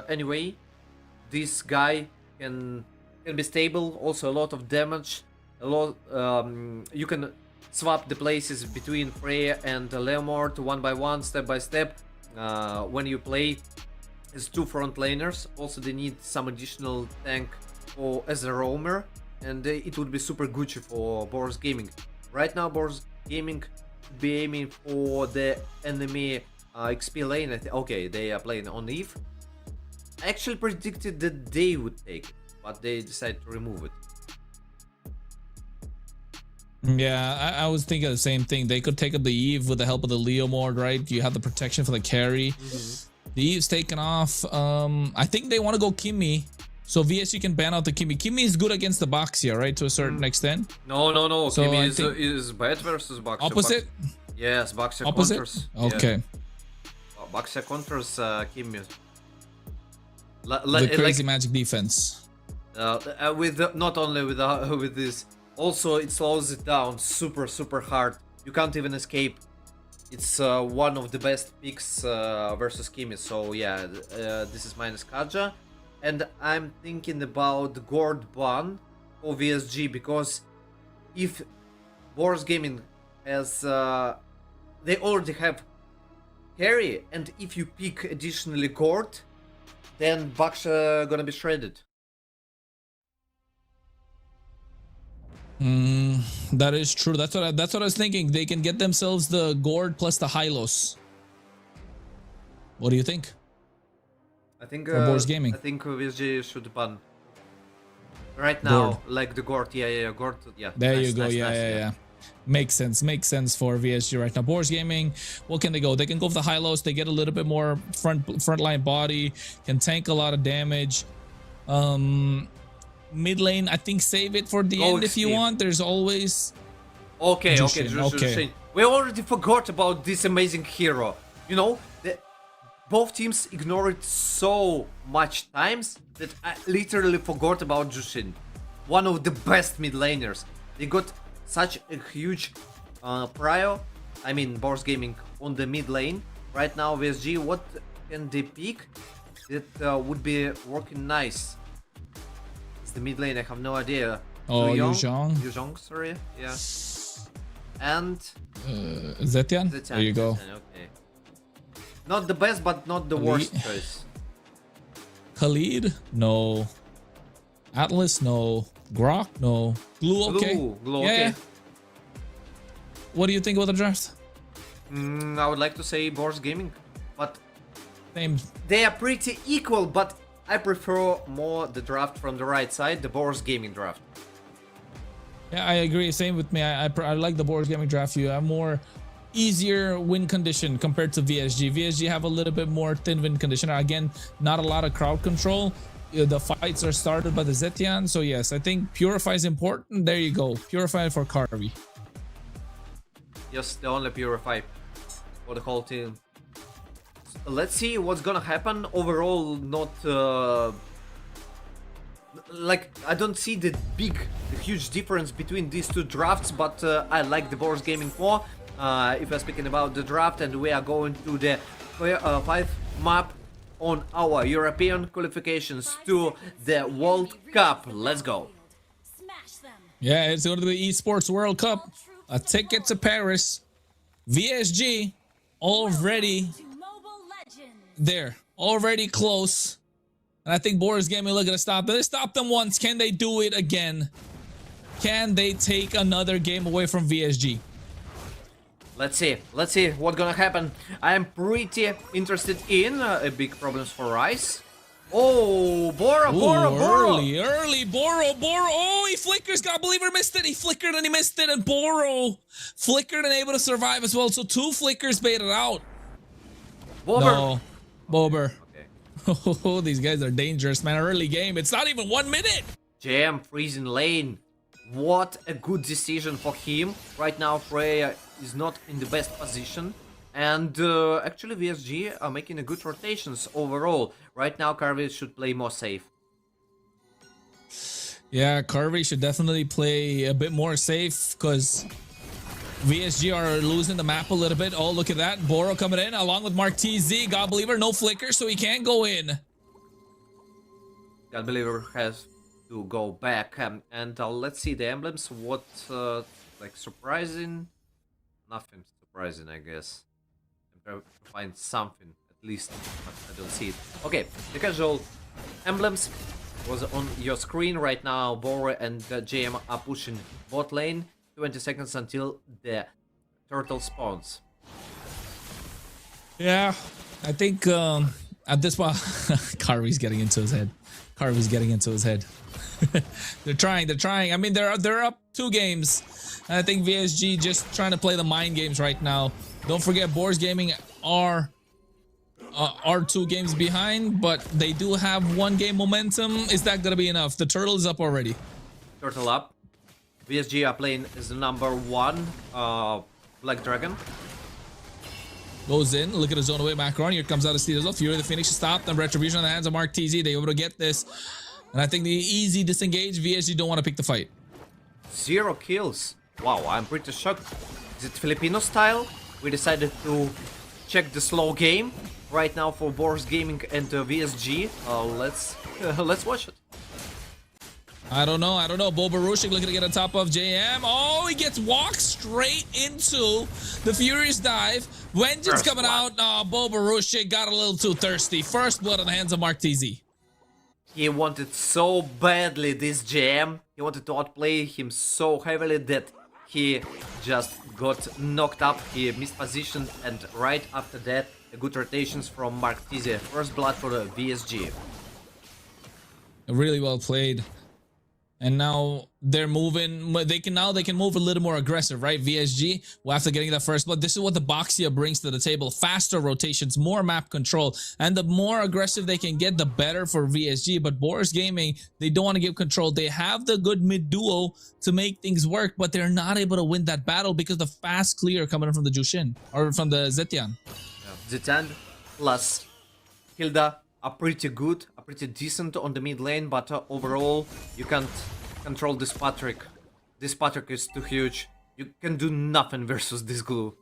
anyway, this guy can be stable. Also, a lot of damage. You can swap the places between Freya and Leomord one by one, step by step. When you play as two front laners, also they need some additional tank or as a roamer. And it would be super Gucci for BOARS Gaming. Right now, BOARS Gaming be aiming for the enemy XP lane. Okay, they are playing on Eve. I actually predicted that they would take it, but they decided to remove it. Yeah, I was thinking the same thing. They could take up the Eve with the help of the Leomord, right? You have the protection for the carry. The Eve's taken off. I think they want to go Kimmy. So VS, you can ban out the Kimmy. Kimmy is good against the Baxia, right? To a certain extent. No. So Kimmy is bad versus Baxia. Opposite? Yes, Baxia opposite? Counters. Okay. Yeah. Baxia counters Kimmy. The crazy magic defense. With not only with this, also it slows it down super hard. You can't even escape. It's one of the best picks versus Kimmy. So yeah, this is minus Kaja. And I'm thinking about Gord ban for VSG because if BOARS Gaming has, they already have carry, and if you pick additionally Gord, then Baksha gonna be shredded. That is true. That's what I was thinking. They can get themselves the Gord plus the Hylos. What do you think? I think BOARS Gaming. I think VSG should ban right now, Gord. like the Gord. Yeah, Gord. Yeah. There nice, you go. nice, Yeah. nice, Makes sense for VSG right now. BOARS Gaming, what can they go? They can go for the Hylos. They get a little bit more front line body, can tank a lot of damage. Mid lane, I think save it for the end if you want. There's always Okay, Jushin. We already forgot about this amazing hero. You know, both teams ignored so much times that I literally forgot about Jushin. One of the best mid laners. They got such a huge prio. I mean, BOARS Gaming on the mid lane. Right now, VSG, what can they pick that would be working nice? It's the mid lane, I have no idea. Oh, Yuzhong. Yuzhong, sorry. Yeah. And Zetian? Zetian. There you go. Okay. Not the best, but not the worst choice. Khalid? No. Atlas? No. Grok? No. Glue? Okay. Glue, yeah, okay. yeah. What do you think about the draft? I would like to say BOARS Gaming, but Same. they are pretty equal, but I prefer more the draft from the right side, the BOARS Gaming draft. Yeah, I agree. Same with me. I like the BOARS Gaming draft. You have more easier win condition compared to VSG. VSG have a little bit more thin win condition. Again, not a lot of crowd control. The fights are started by the Zetian. So yes, I think Purify is important. There you go. Purify for Karvi. Yes, the only Purify for the whole team. let's see what's gonna happen. Overall, not like I don't see the huge difference between these two drafts, but I like the BOARS Gaming more. If we're speaking about the draft, and we are going to the 5 map on our European qualifications to the World Cup. Let's go. Yeah, it's going to be esports World Cup. A ticket to Paris. VSG already there, already close. And I think BOARS Gaming looking to stop them. They stopped them once. Can they do it again? Can they take another game away from VSG? Let's see what's gonna happen. I am pretty interested in big problems for Rice. Oh, Boro. Early, Boro. Oh, he flickers. God, believer missed it. He flickered and he missed it, and Boro flickered and able to survive as well. So 2 flickers baited out. Bober. No, Bober. Okay. Oh, these guys are dangerous, man. Early game. It's not even 1 minute. Jam freezing lane. What a good decision for him. Right now, Freya is not in the best position. And actually, VSG are making a good rotations overall. Right now, Carvey should play more safe. Yeah, Carvey should definitely play a bit more safe because VSG are losing the map a little bit. Oh, look at that. Boro coming in along with Mark TZ. God Believer, no flicker, so he can't go in. God Believer has to go back. And let's see the emblems. What, like, surprising? Nothing surprising, I guess. I'm trying to find something, at least, but I don't see it. Okay, the casual emblems was on your screen right now. Boro and JM are pushing bot lane. 20 seconds until the turtle spawns. Yeah, I think at this point, Carvey's getting into his head. Carvey's getting into his head. They're trying. I mean, they're up 2 games. And I think VSG just trying to play the mind games right now. Don't forget, BOARS Gaming are 2 games behind, but they do have 1 game momentum. Is that gonna be enough? The turtle is up already. Turtle up. VSG are playing as the number 1 Black Dragon. Goes in. Look at the zone away. Macron. Here comes out of Steed as well. Fury the Phoenix stopped. And Retribution on the hands of Mark TZ. They able to get this. And I think the easy disengage. VSG don't want to pick the fight. 0 kills. Wow, I'm pretty shocked. Is it Filipino style? We decided to check the slow game right now for BOARS Gaming and VSG. Let's watch it. I don't know. Boba Rushik looking to get on top of JM. Oh, he gets walked straight into the Furious Dive. Vengeance coming out. Oh, Boba Rushik got a little too thirsty. First blood on the hands of Mark TZ. He wanted so badly this JM. He wanted to outplay him so heavily that he just got knocked up. He mispositioned, and right after that, a good rotations from Mark TZ. First blood for the VSG. Really well played. And now they're moving. They can move a little more aggressive, right? VSG, well, after getting that first blood, this is what the Boxia brings to the table. Faster rotations, more map control, and the more aggressive they can get, the better for VSG. But BOARS Gaming, they don't want to give control. They have the good mid duo to make things work, but they're not able to win that battle because the fast clear coming in from the Jushin or from the Zetian. Yeah, Zetian plus Hilda are pretty good, are pretty decent on the mid lane, but overall you can't control this Patrick. This Patrick is too huge. You can do nothing versus this glue.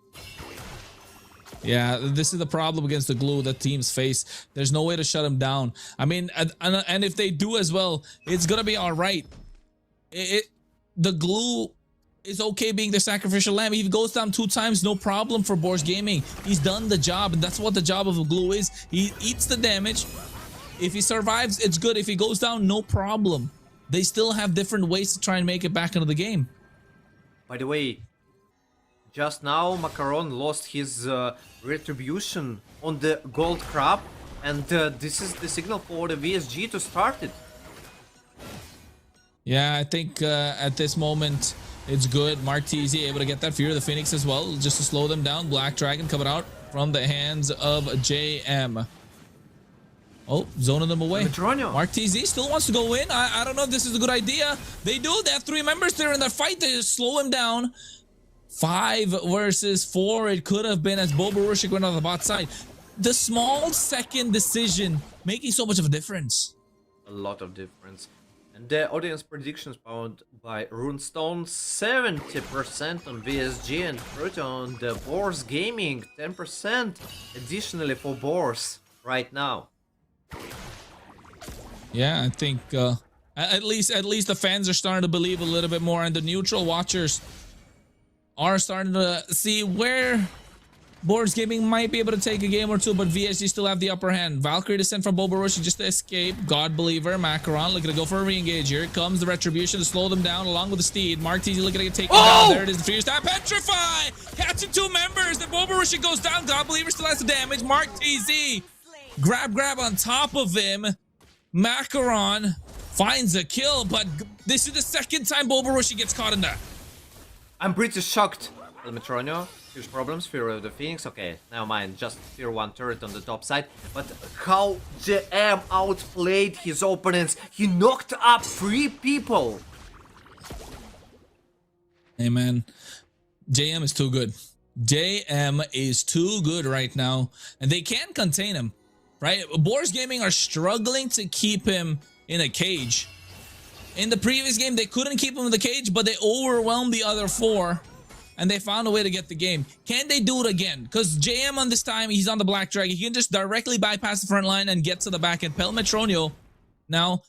Yeah, this is the problem against the glue that teams face. There's no way to shut him down. I mean, and if they do as well, it's gonna be all right. The glue is okay being the sacrificial lamb. If he goes down 2 times, no problem for BOARS Gaming. He's done the job, and that's what the job of a glue is. He eats the damage. If he survives, it's good. If he goes down, no problem. They still have different ways to try and make it back into the game. By the way, just now Macaron lost his retribution on the gold crab, and this is the signal for the VSG to start it. Yeah, I think at this moment it's good. Mark TZ able to get that Fear of the Phoenix as well, just to slow them down. Black Dragon coming out from the hands of JM. Oh, zoning them away. Mark TZ still wants to go in. I don't know if this is a good idea. They do. They have 3 members there in that fight. They just slow him down. 5 versus 4 it could have been as Boba Rushik went on the bot side. the small second decision making so much of a difference. A lot of difference. And the audience predictions found by Runestone, 70% on VSG and 30% on the BOARS Gaming, 10% additionally for BOARS right now. Yeah, I think at least the fans are starting to believe a little bit more, and the neutral watchers are starting to see where BOARS Gaming might be able to take a game or two, but VSG still have the upper hand. Valkyrie descent from Bobarushi just to escape. God Believer, Macaron looking to go for a re-engage. Here comes the Retribution to slow them down along with the Steed. Mark TZ looking to get taken down. There it is, the Fierce Time. Petrify! Catching two members. The Bobarushi goes down. God Believer still has the damage. Mark TZ. Grab on top of him. Macaron finds a kill, but this is the second time Bobarushi gets caught in that. I'm pretty shocked. El Metronio, huge problems, Fear of the Phoenix, okay, never mind, just Fear 1 turret on the top side. But how JM outplayed his opponents, he knocked up 3 people. Hey man, JM is too good. JM is too good right now, and they can't contain him, right? BOARS Gaming are struggling to keep him in a cage. In the previous game, they couldn't keep him in the cage, but they overwhelmed the other 4, and they found a way to get the game. Can they do it again? Because JM on this time, he's on the Black Dragon. He can just directly bypass the front line and get to the back end. Pel Metronio, now,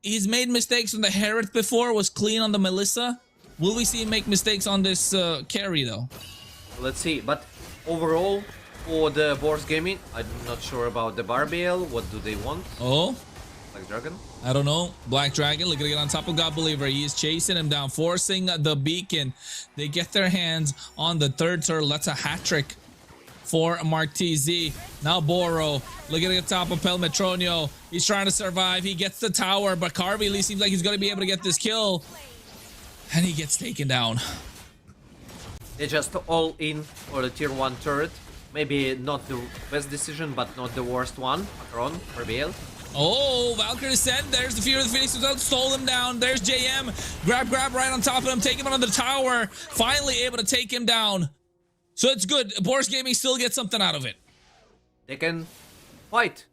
he's made mistakes on the Hereth before, was clean on the Melissa. Will we see him make mistakes on this carry, though? Let's see, but overall, for the BOARS Gaming, I'm not sure about the Barbiel. What do they want? Oh? Black Dragon? I don't know. Black Dragon looking to get on top of God Believer. He is chasing him down, forcing the beacon. They get their hands on the third turtle. That's a hat trick for Mark TZ. Now Boro looking at the top of Pel Metronio. He's trying to survive. He gets the tower, but Carvey seems like he's going to be able to get this kill. And he gets taken down. They just all in for the tier 1 turret. Maybe not the best decision, but not the worst one. Macron, Barbiel. Oh, Valkyrie descent. There's the Fear of the Phoenix without stole him down. There's JM. Grab right on top of him. Take him on the tower. Finally able to take him down. So it's good. BOARS Gaming still gets something out of it. They can fight.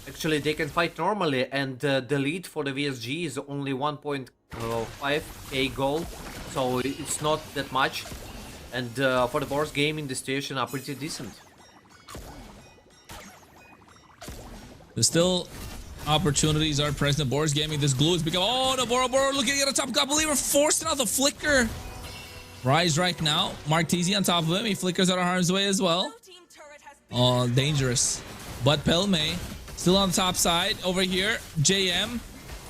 Actually, they can fight normally, and the lead for the VSG is only 1.5k gold. So it's not that much. And for the BOARS Gaming, the situation are pretty decent. There's still opportunities are present. BOARS Gaming, this glue has become. Oh, no, Boro looking at the top. God Believer forcing out the flicker. Rise right now. Mark TZ on top of him. He flickers out of harm's way as well. Oh, dangerous. But Pelme still on the top side over here. JM,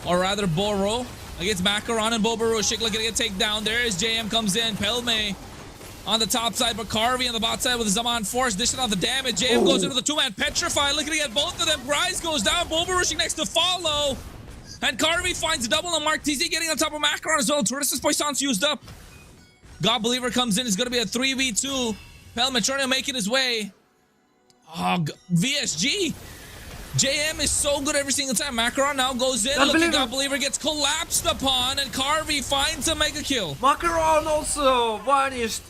or rather Boro, against Macaron and Bobarushik looking to get taken down. There is JM comes in. Pelme on the top side, but Carvey on the bot side with the Zaman Force dishing out the damage. JM goes into the 2-man Petrify, looking to get both of them. Rise goes down, Bobarushik next to follow. And Carvey finds a double on Mark TZ getting on top of Macaron as well. Touristus Poisson's used up. God Believer comes in, it's going to be a 3v2. Pel Metronio making his way. Oh, VSG. JM is so good every single time. Macaron now goes in. God Believer gets collapsed upon, and Carvey finds a mega kill. Macaron also vanished.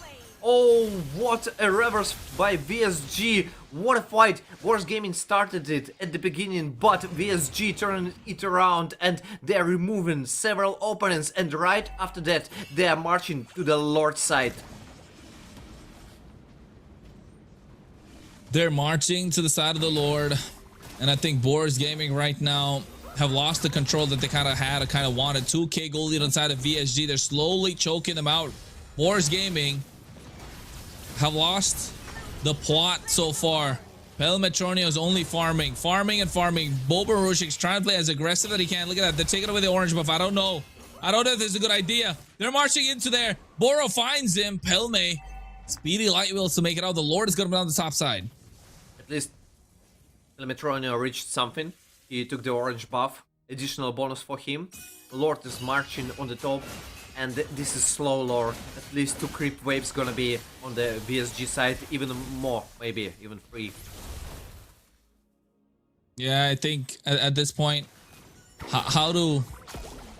Oh, what a reverse by VSG. What a fight. BOARS Gaming started it at the beginning, but VSG turned it around and they're removing several opponents, and right after that they are marching to the Lord side. They're marching to the side of the Lord, and I think BOARS Gaming right now have lost the control that they kind of had or kind of wanted. 2k gold lead on the side of VSG. They're slowly choking them out. BOARS Gaming have lost the plot so far. Pel Metronio is only farming. Bobarushik's trying to play as aggressive as he can. Look at that. They're taking away the orange buff. I don't know if this is a good idea. They're marching into there. Boro finds him. Pelme. Speedy light wheels to make it out. The Lord is going to be on the top side. At least Pel Metronio reached something. He took the orange buff. Additional bonus for him. The Lord is marching on the top. And this is slow lore. At least 2 creep waves gonna be on the VSG side, even more, maybe even 3. Yeah, I think at this point, how do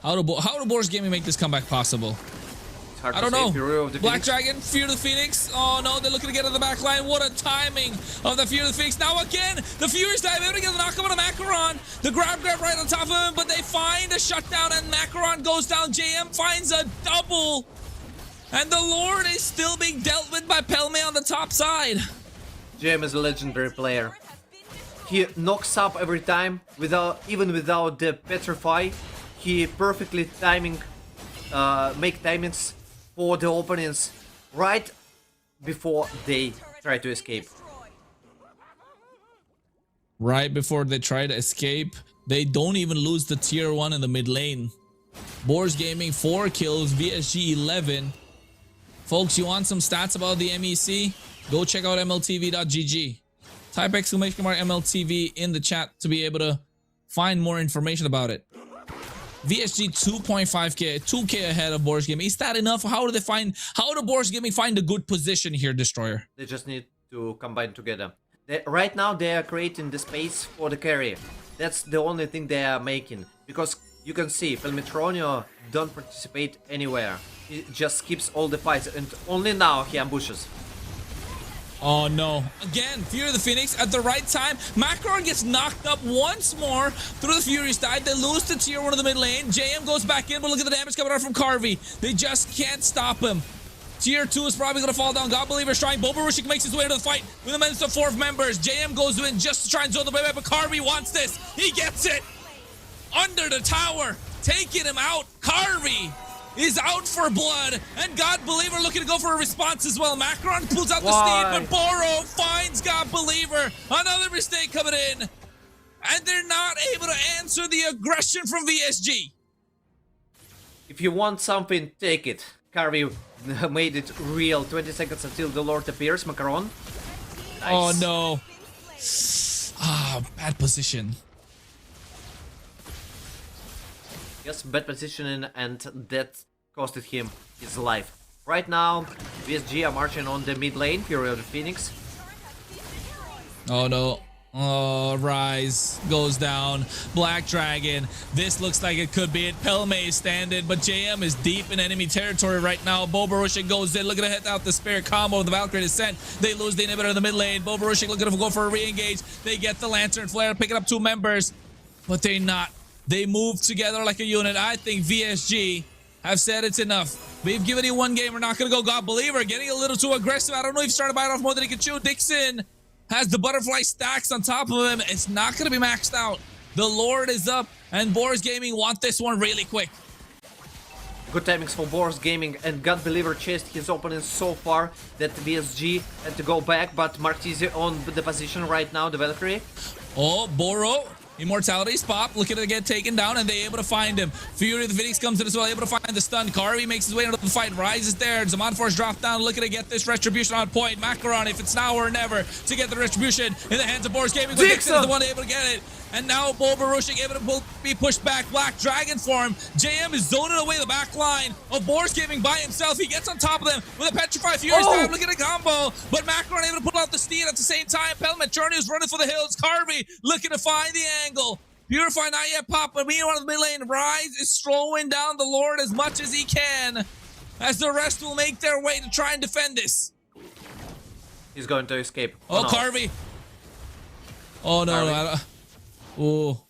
BOARS Gaming make this comeback possible? Hard I to don't say. know. Fury of the Black Phoenix. Dragon, Fear of the Phoenix. Oh no, they're looking to get on the back line. What a timing of the Fear of the Phoenix. Now again, the Furies dive able to get the knockup on a Macaron. The grab right on top of him, but they find a shutdown and Macaron goes down. JM finds a double. And the Lord is still being dealt with by Pelme on the top side. JM is a legendary player. He knocks up every time, even without the petrify. He perfectly make timings for the opponents right before they try to escape. Right before they try to escape, they don't even lose the tier 1 in the mid lane. BOARS Gaming 4 kills, VSG 11. Folks, you want some stats about the MEC? Go check out mltv.gg. Type !MLTV in the chat to be able to find more information about it. VSG 2.5k, 2k ahead of BOARS Gaming. Is that enough? How do BOARS Gaming find a good position here, Destroyer? They just need to combine together. Right now they are creating the space for the carry. That's the only thing they are making. Because you can see Pelmetronio don't participate anywhere. He just skips all the fights and only now he ambushes. Oh no. Again, Fury of the Phoenix at the right time. Macaron gets knocked up once more through the Fury's dive. They lose to tier 1 of the mid lane. JM goes back in, but look at the damage coming out from Carvey. They just can't stop him. Tier 2 is probably going to fall down. God Believer's trying. Bobarushik makes his way to the fight with a menace of 4 members. JM goes in just to try and zone the way back, but Carvey wants this. He gets it. Under the tower, taking him out. Carvey is out for blood, and God Believer looking to go for a response as well. Macaron pulls out the steed, but Boro finds God Believer. Another mistake coming in, and they're not able to answer the aggression from VSG. If you want something, take it. Carvey made it real. 20 seconds until the Lord appears. Macaron. Nice. Oh no. Bad position. Yes, bad positioning, and that costed him his life. Right now, VSG are marching on the mid lane, Fury of the Phoenix. Oh no. Oh, Rise goes down. Black Dragon. This looks like it could be it. Pelme is standing, but JM is deep in enemy territory right now. Bobarushik goes in, looking to hit out the Spirit combo. The Valkyrie is sent. They lose the inhibitor in the mid lane. Bobarushik looking to go for a re-engage. They get the Lantern Flare, picking up 2 members, but they're not. They move together like a unit. I think VSG have said it's enough. We've given you 1 game. We're not going to go God Believer. Getting a little too aggressive. I don't know if he started biting off more than he could chew. Dixon has the butterfly stacks on top of him. It's not going to be maxed out. The Lord is up, and BOARS Gaming want this one really quick. Good timings for BOARS Gaming, and God Believer chased his opponents so far that VSG had to go back, but Martisi on the position right now, the Valkyrie. Oh, Boro. Immortality's pop, looking to get taken down, and they're able to find him. Fury of the Phoenix comes in as well, able to find the stun. Carvey makes his way into the fight. Rise is there. Zaman Force drop down, looking to get this retribution on point. Macaron, if it's now or never, to get the retribution in the hands of BOARS Gaming. But Dixon is the one able to get it. And now Bobarushik able to be pushed back. Black Dragon for him. JM is zoning away the back line of BOARS Gaming by himself. He gets on top of them with a Petrify Fury's time, looking at a combo. But Macaron able to pull out the steed at the same time. Pelmetronio is running for the hills. Carvey looking to find the angle. Purify not yet pop, but meanwhile in the mid lane, Rise is slowing down the Lord as much as he can, as the rest will make their way to try and defend this. He's going to escape. Oh, no. Carvey. Oh no, oh.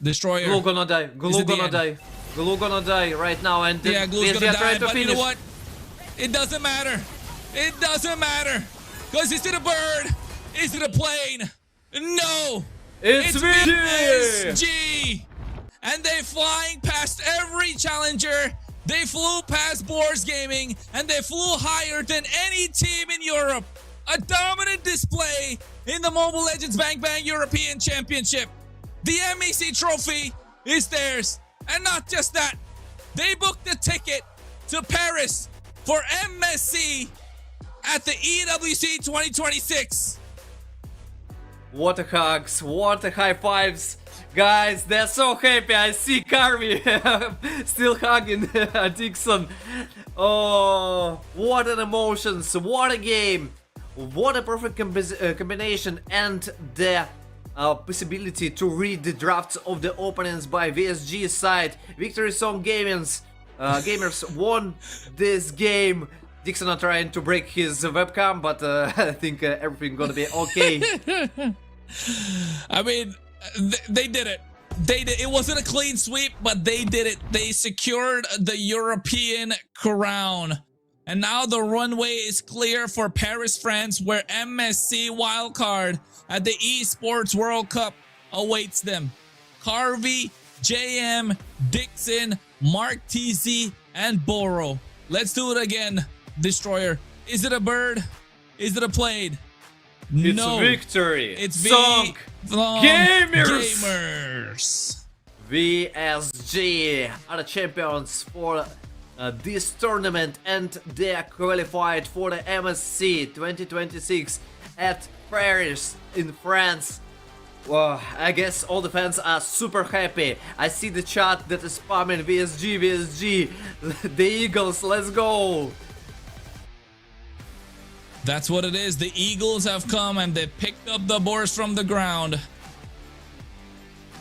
Destroyer. Glue gonna die. Glue gonna die. Glue gonna die right now, and yeah, Glue's VSG gonna are trying die, to but you finish. know what? It doesn't matter. It doesn't matter. Because is it a bird? Is it a plane? No. It's VSG! And they're flying past every challenger. They flew past BOARS Gaming, and they flew higher than any team in Europe. A dominant display in the Mobile Legends Bang Bang European Championship. The MEC trophy is theirs. And not just that, they booked a ticket to Paris for MSC at the EWC 2026. What a hugs, what a high fives. Guys, they're so happy. I see Carvey still hugging Dixon. Oh, what an emotions, what a game. What a perfect combination, and the possibility to read the drafts of the opponents by VSG side. Victory Song Gaming's gamers won this game. Dixon are trying to break his webcam, but I think everything gonna be okay. I mean, they did it. It wasn't a clean sweep, but they did it. They secured the European crown. And now the runway is clear for Paris, France, where MSC Wildcard at the Esports World Cup awaits them. Carvey, JM, Dixon, Mark TZ, and Boro. Let's do it again, Destroyer. Is it a bird? Is it a plane? It's No. victory. It's Song Gamers. VSG are the champions for this tournament, and they are qualified for the MSC 2026 at Paris in France. Well, I guess all the fans are super happy. I see the chat that is spamming VSG, VSG, the Eagles, let's go! That's what it is. The Eagles have come and they picked up the BOARS from the ground.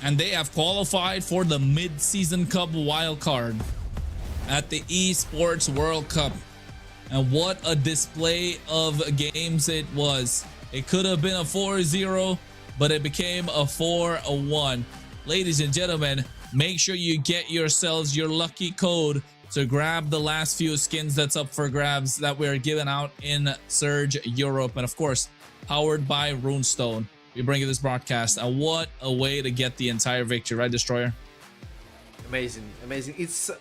And they have qualified for the Mid-Season Cup wildcard at the Esports World Cup. And what a display of games it was. It could have been a 4-0, but it became a 4-1. Ladies and gentlemen, make sure you get yourselves your lucky code to grab the last few skins that's up for grabs that we're giving out in Surge Europe. And of course, powered by Runestone. We bring you this broadcast. And what a way to get the entire victory, right, Destroyer? Amazing, amazing. It's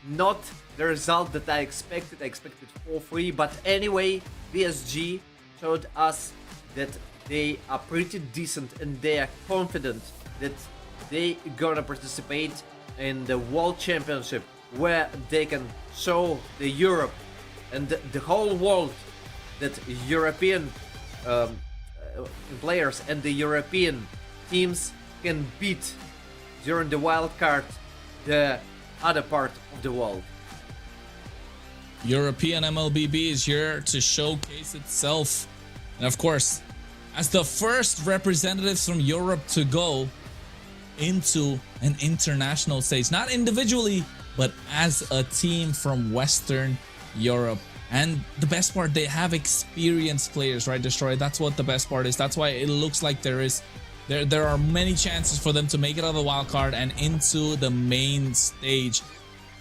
not the result that I expected. I expected 4-3, but anyway, PSG showed us that they are pretty decent and they are confident that they gonna participate in the World Championship, where they can show the Europe and the whole world that European players and the European teams can beat during the wildcard the other part of the world. European MLBB is here to showcase itself. And of course, as the first representatives from Europe to go into an international stage, not individually, but as a team from Western Europe. And the best part, they have experienced players, right, Destroy? That's what the best part is. That's why it looks like there are many chances for them to make it out of the wild card and into the main stage.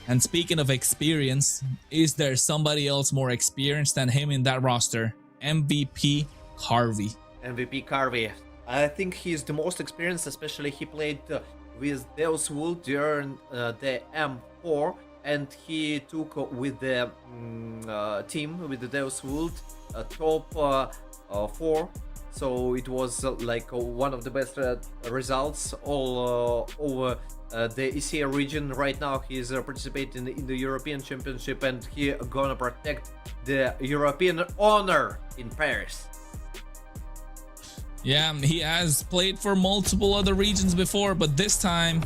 And speaking of experience, is there somebody else more experienced than him in that roster? MVP Carvey. MVP Carvey. I think he's the most experienced, especially he played with Deus Vult during the M4, and he took with the team, with the Deus Vult, top 4. So it was like one of the best results all over the ECA region. Right now he's participating in the European Championship, and he gonna protect the European honor in Paris. Yeah, he has played for multiple other regions before, but this time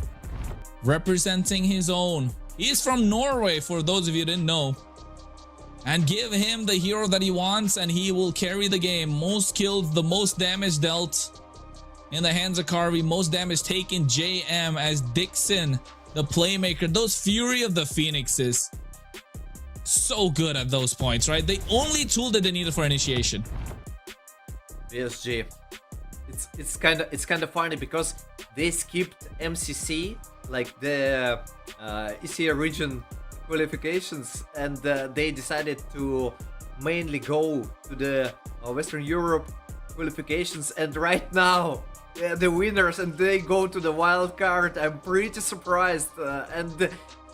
representing his own. He's from Norway, for those of you who didn't know. And give him the hero that he wants and he will carry the game. Most kills, the most damage dealt in the hands of Carvey. Most damage taken, JM, as Dixon, the playmaker. Those Fury of the Phoenixes. So good at those points, right? The only tool that they needed for initiation. PSG. It's kind of funny because they skipped MCC, like the ECA region qualifications, and they decided to mainly go to the Western Europe qualifications, and right now they're the winners and they go to the wild card. I'm pretty surprised, and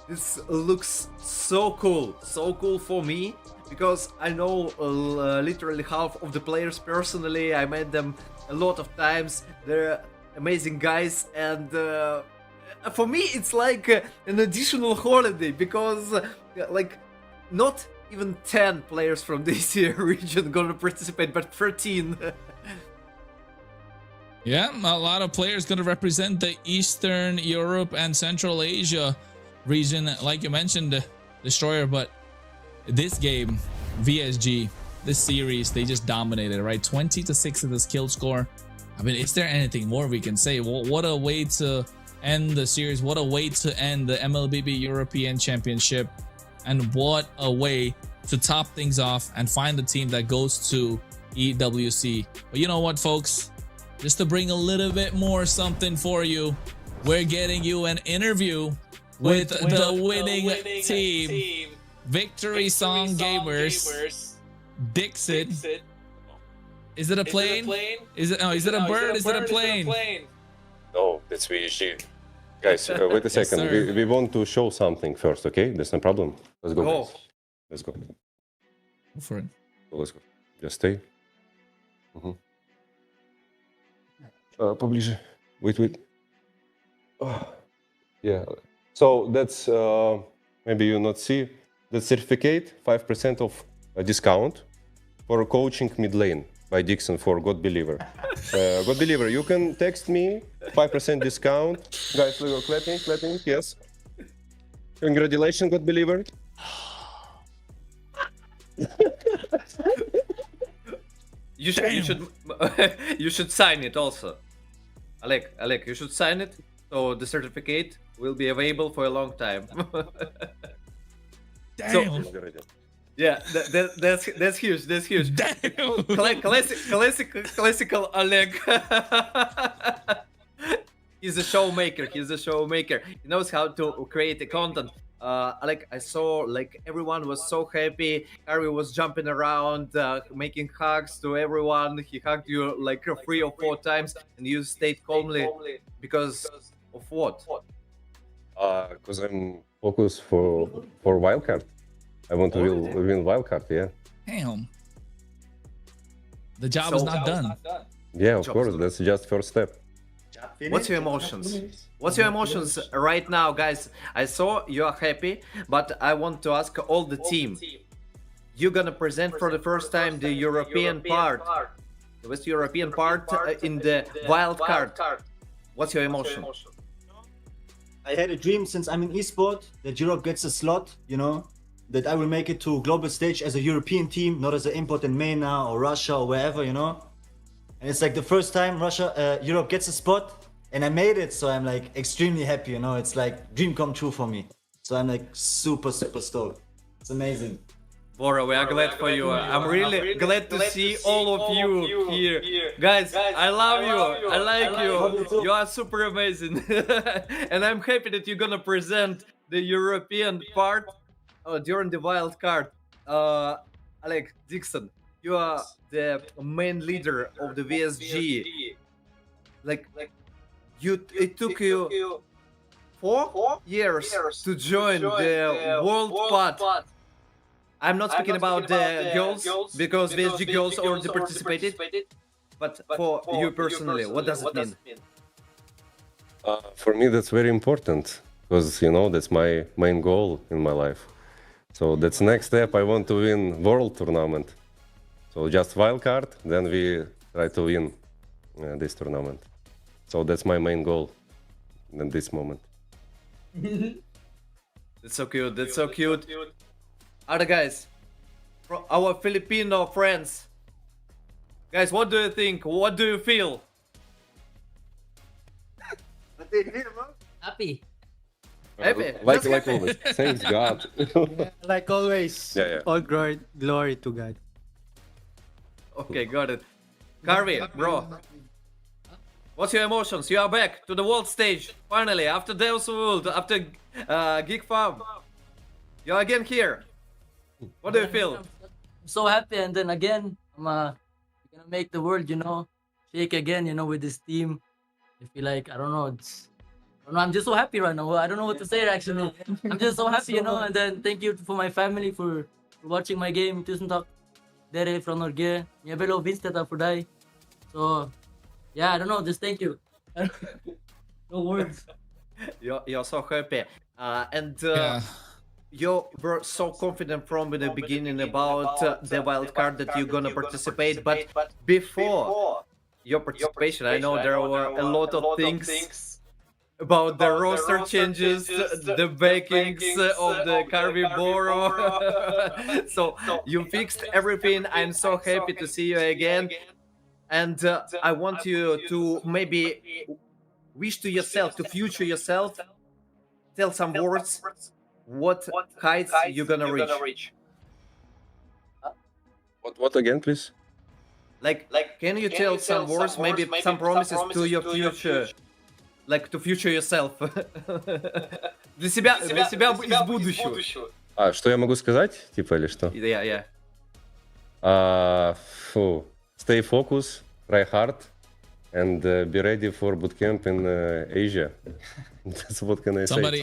this looks so cool for me, because I know literally half of the players personally. I met them a lot of times. They're amazing guys, and for me it's like an additional holiday, because like not even 10 players from this region gonna participate, but 13. Yeah, a lot of players gonna represent the Eastern Europe and Central Asia region, like you mentioned, Destroyer. But this game, VSG, this series, they just dominated, right? 20-6 of this kill score. I mean, is there anything more we can say? Well, what a way to end the series. What a way to end the MLBB European Championship. And what a way to top things off and find the team that goes to EWC. But you know what, folks? Just to bring a little bit more something for you, we're getting you an interview with the winning team. Victory Song Gamers. Dixon. Is it a plane? Is it a bird? Is it a plane? No, that's VHG. Guys, wait a second. sir. We want to show something first, okay? There's no problem. Let's go. Go. guys. Let's go. Go for it. Let's go. Just stay. Поближе. Wait. Oh, yeah. So that's maybe you not see the certificate 5% of discount for coaching mid lane by Dixon for God Believer. God Believer, you can text me 5% discount. Guys, we are clapping. Yes. Congratulations, God Believer. You should you should sign it also. Alec, you should sign it so the certificate will be available for a long time. Damn. Yeah, that's huge. That's huge. Damn. Classical Oleg. He's a showmaker. He knows how to create the content. Like I saw, like everyone was so happy. Harry was jumping around, making hugs to everyone. He hugged you like 3 or 4 times, and you stayed calmly because of what? Because I'm focused for Wildcard. I want to win Wildcard, yeah. Damn. The job is not done. Yeah, of course. That's just first step. What's your emotions? What's your emotions right now, guys? I saw you are happy, but I want to ask all the team. You're gonna present for the first time the European part, the West European part in the Wildcard. What's your emotion? I had a dream since I'm in esport that Europe gets a slot, you know, that I will make it to global stage as a European team, not as an import in MENA or Russia or wherever, you know. And it's like the first time Europe gets a spot, and I made it, so I'm like extremely happy, you know. It's like dream come true for me. So I'm like super stoked. It's amazing. Bora, we are glad for you. I'm really glad to see all of you here. Guys, I love you. I like you. You are super amazing. And I'm happy that you're gonna present the European part during the wild card. Alec, Dixon, you are the main leader of the VSG. It took you 4 years to join the world pot. I'm not speaking about the girls because VSG girls already participated. But for you personally, what does it mean? For me, that's very important because, you know, that's my main goal in my life. So that's next step. I want to win world tournament. So just wildcard, then we try to win this tournament. So that's my main goal in this moment. That's so cute. That's so cute. Other guys, our Filipino friends. Guys, what do you think? What do you feel? Happy. Happy. Like always. Thanks God. Like always. Yeah. All glory to God. Okay, got it. Carvi, bro. What's your emotions? You are back to the world stage. Finally, after Deus World, after Geek Farm. You're again here. What do you feel? I'm so happy, and then again, I'm gonna make the world, you know, shake again, you know, with this team. I feel like I don't know. I'm just so happy right now. I don't know what to say actually. I'm just so happy, you know. And then thank you for my family for watching my game. Tusen takk dere fra Norge. Jeg vil også vise dette for deg. So yeah, I don't know. Just thank you. No words. You're so happy, Yeah. you were so confident from the beginning about the wild card that you're gonna participate. But before your participation, I know there were a lot of things about the roster changes, the bakings of the Carviboro. So you fixed everything. I'm so happy to see you again. And I want you to maybe wish to yourself, to future yourself, tell some words. what heights you gonna reach? What again, please? Like, can you tell some words, maybe some promises to your future, like to future yourself? Для себя из будущего. Что я могу сказать, типа, или что? Yeah. Stay focused, try hard, and be ready for bootcamp in Asia. That's what can I say.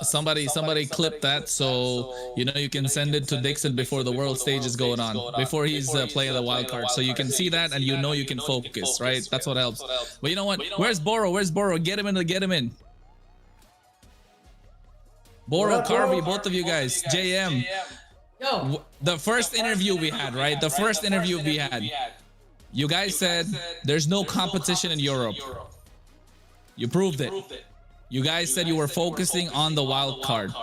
Somebody clip that so you know you can send it to Dixon before the world stage is going on, before he's playing the wild card, so you can see that and you know you can focus, right? That's what helps. But you know what? Where's Boro? Get him in. Boro, Carvey, both of you guys, JM. Yo. The first interview we had, right? You guys said there's no competition in Europe. You proved it. You guys said you were focusing on the wild card.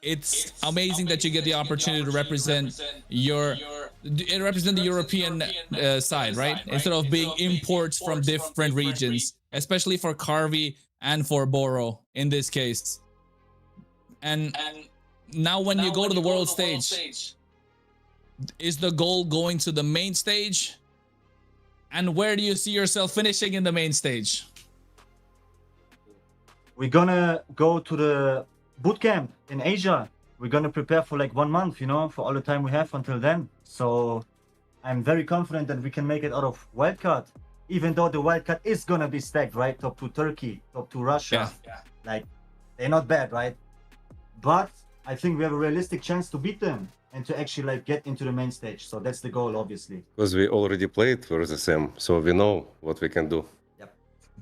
It's amazing that you get the opportunity to represent the European side, right? Instead of being imports from different regions, especially for Carvey and for Boro in this case. And now when you go to the world stage, is the goal going to the main stage? And where do you see yourself finishing in the main stage? We're gonna go to the boot camp in Asia. We're gonna prepare for like 1 month, you know, for all the time we have until then. So I'm very confident that we can make it out of wildcard, even though the wildcard is gonna be stacked, right? Top 2 Turkey, top 2 Russia. Yeah. Like, they're not bad, right? But I think we have a realistic chance to beat them and to actually like get into the main stage. So that's the goal, obviously. Because we already played versus them, so we know what we can do.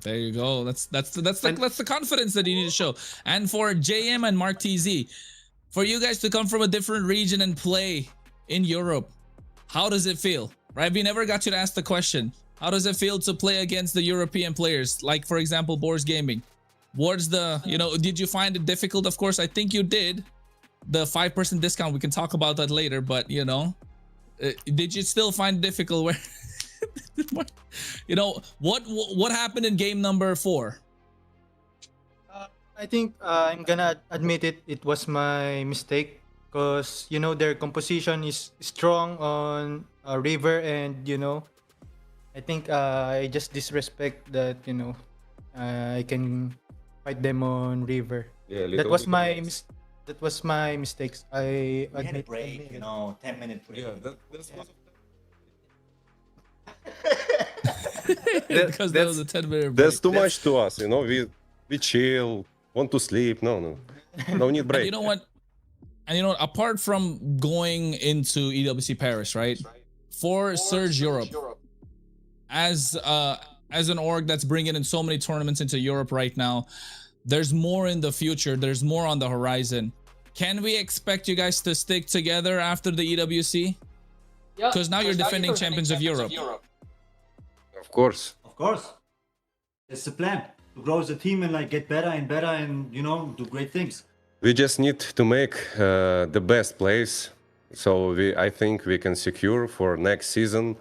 There you go. That's the confidence that you need to show. And for JM and Mark TZ, for you guys to come from a different region and play in Europe, how does it feel? Right? We never got you to ask the question. How does it feel to play against the European players? Like, for example, BOARS Gaming. What's the, you know, did you find it difficult? Of course, I think you did. The 5% discount, we can talk about that later, but you know, did you still find it difficult where you know, what happened in game number 4? I think I'm gonna admit it was my mistake, because you know their composition is strong on river, and you know I think I just disrespect that, you know, I can fight them on river. Yeah, that was my mistakes. I We had a admit. break, you know, 10-minute break. Yeah, that's Because there was a 10-minute break. That's too much to us, you know. We chill, want to sleep. No need break. And you know what? Apart from going into EWC Paris, right? For Surge Europe, as an org that's bringing in so many tournaments into Europe right now, there's more in the future. There's more on the horizon. Can we expect you guys to stick together after the EWC? Because now you're defending champions of Europe. Of course. Of course. It's the plan to grow as a team and like get better and better and, you know, do great things. We just need to make the best plays. So I think we can secure for next season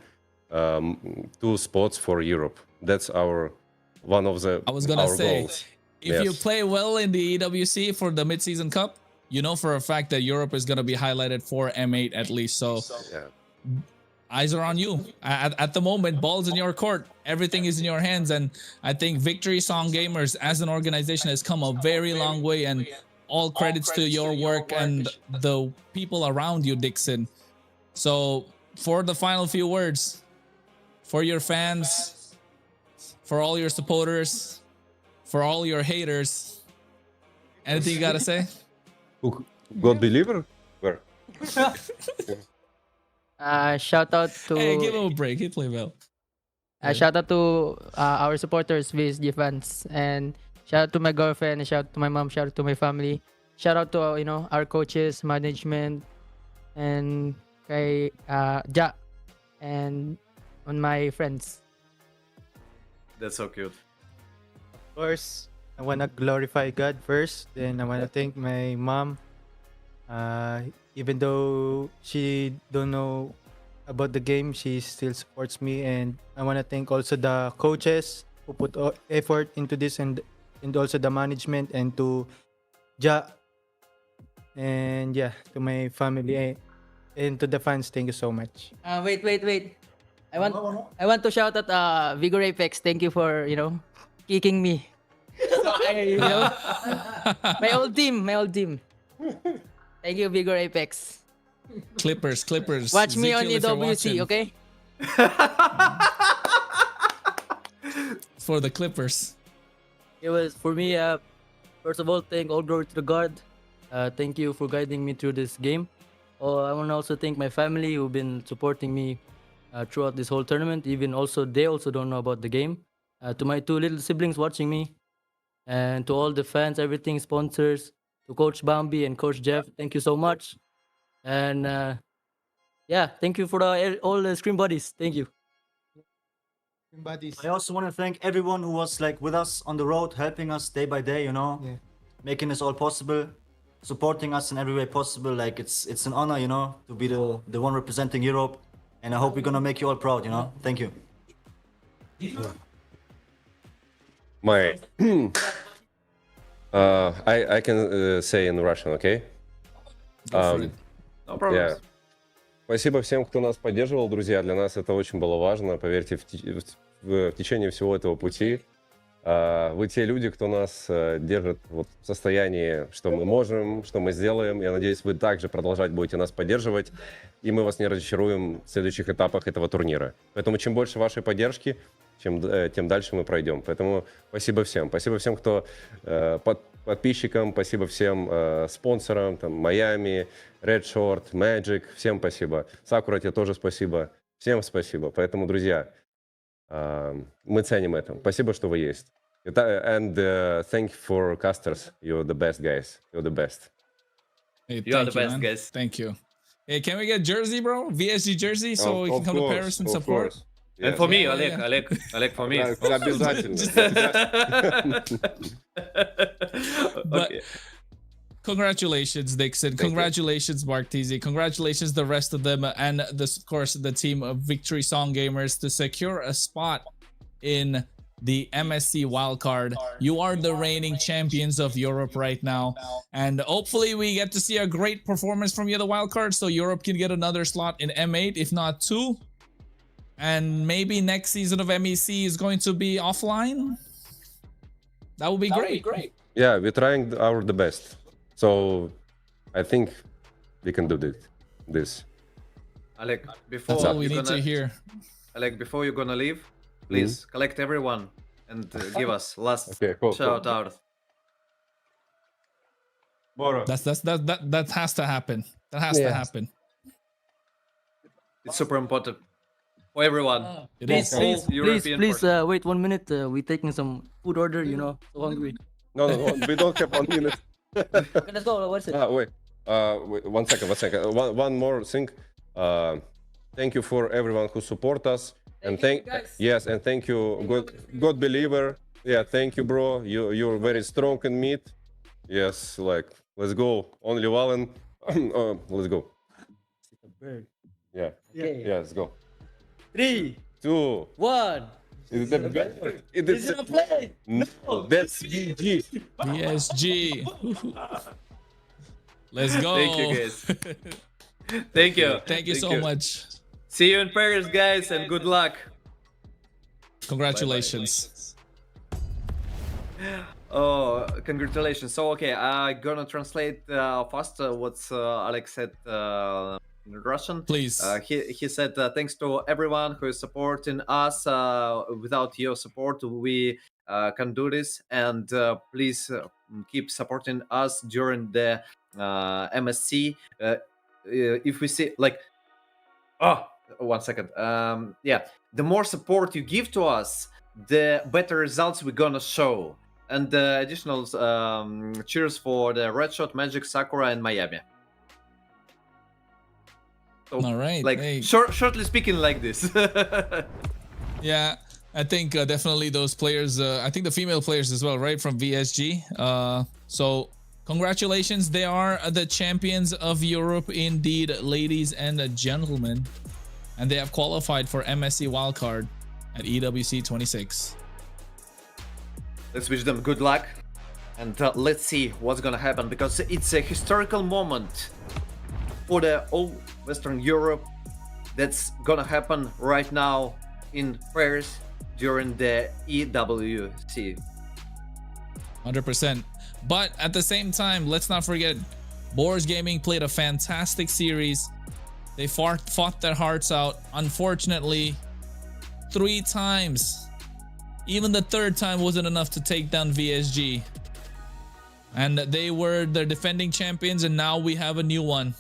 2 spots for Europe. That's one of the I was gonna say, goals. if you play well in the EWC for the mid-season cup, you know for a fact that Europe is gonna be highlighted for M8 at least. So Yeah. eyes are on you. At the moment, ball's in your court. Everything is in your hands. And I think Victory Song Gamers as an organization has come a very long way, and all credits to your work and the people around you, Dixon. So for the final few words, for your fans, for all your supporters, for all your haters, anything you gotta say? God believer? Where? Shout out to Hey, give him a break. He played well. shout out to our supporters, VSG fans, and shout out to my girlfriend, and shout out to my mom, shout out to my family, shout out to you know our coaches, management, and kay Ja, and on my friends. That's so cute. Of course, I wanna glorify God first. Then I wanna thank my mom. Even though she don't know about the game, she still supports me, and I wanna thank also the coaches who put effort into this, and also the management, and to Ja, And yeah, to my family and to the fans, thank you so much. Wait. I want to shout out Vigor Apex. Thank you for kicking me. My old team. Thank you, Vigor Apex. Clippers. Watch me on Ezekiel, if you're EWC, watching. okay? For the Clippers. It was for me. First of all, thank all glory to the God. Thank you for guiding me through this game. I want to also thank my family who've been supporting me throughout this whole tournament. Even also, they also don't know about the game. To my 2 little siblings watching me, and to all the fans, everything, sponsors, to Coach Bambi and Coach Jeff, thank you so much. And yeah, thank you for all the screen buddies. Thank you. I also want to thank everyone who was like with us on the road, helping us day by day, making this all possible, supporting us in every way possible. Like it's an honor, to be the one representing Europe, and I hope we're gonna make you all proud, Thank you. My, I can say in Russian, okay? No problem. Yeah. Спасибо всем, кто нас поддерживал, друзья. Для нас это очень было важно. Поверьте, в течение всего этого пути вы те люди, кто нас держит в состоянии, что мы можем, что мы сделаем. Я надеюсь, вы также продолжать будете нас поддерживать, и мы вас не разочаруем в следующих этапах этого турнира. Поэтому чем больше вашей поддержки, тем дальше мы пройдем. Поэтому спасибо всем. Спасибо всем, кто подписчикам, спасибо всем спонсорам, там, Miami, Red Short, Magic, всем спасибо. Sakura, тебе тоже спасибо. Всем спасибо. Поэтому, друзья, мы ценим это. Спасибо, что вы есть. And thank you for casters. You're the best, guys. You're the best. Hey, You are the thank you, best, man. guys. Thank you. Hey, can we get jersey, bro? VSG jersey, so we can come to Paris and support. And for me, Yeah, Oleg, yeah. Oleg for me. Обязательно. But Okay. congratulations, Dixon. Congratulations, Martese. Congratulations, the rest of them, and of course the team of Victory Song Gamers to secure a spot in the MSC Wildcard. You are the reigning champions of Europe right now, and hopefully we get to see a great performance from you, the Wildcard, so Europe can get another slot in M8, if not 2. And maybe next season of MEC is going to be offline. That would be great. Yeah, we're trying the best. So I think we can do this. Oleg, before That's all we you're need to hear. Oleg, before you're gonna leave, please collect everyone and give us last shout out. That has to happen. That has to happen. It's super important for everyone. It Please, is. please, wait 1 minute. We're taking some food order. So hungry. No, we don't have 1 minute. Okay, let's go. What's it? Wait, 1 second. One more thing. Thank you for everyone who support us, and thank you, God believer. Yeah, thank you, bro. You're very strong in meat. Yes, like let's go. Only Valen. Let's go. Yeah. Okay. Yeah, let's go. 3, 2, 1. Is it Is it a play? No, that's VG. PSG. Let's go. Thank you, guys. Thank you. Thank you so much. See you in Paris, guys, and good luck. Congratulations. Oh, congratulations. So, okay, I'm gonna translate fast what Alex said in Russian. Please. He said, thanks to everyone who is supporting us. Without your support, we can do this. And please keep supporting us during the MSC. If we see, like, 1 second. Yeah, the more support you give to us, the better results we're gonna show. And additional cheers for the Red Shot, Magic, Sakura, and Miami. So, All right. like hey. shortly speaking, like this. Yeah, I think definitely those players. I think the female players as well, right, from VSG. So congratulations, they are the champions of Europe, indeed, ladies and gentlemen, and they have qualified for MSC Wildcard at EWC 26. Let's wish them good luck. and let's see what's gonna happen, because it's a historical moment for the all Western Europe that's gonna happen right now in Paris during the EWC. 100%. But at the same time, let's not forget, BOARS Gaming played a fantastic series. They fought their hearts out. Unfortunately, 3 times. Even the 3rd time wasn't enough to take down VSG. And they were the defending champions, and now we have a new one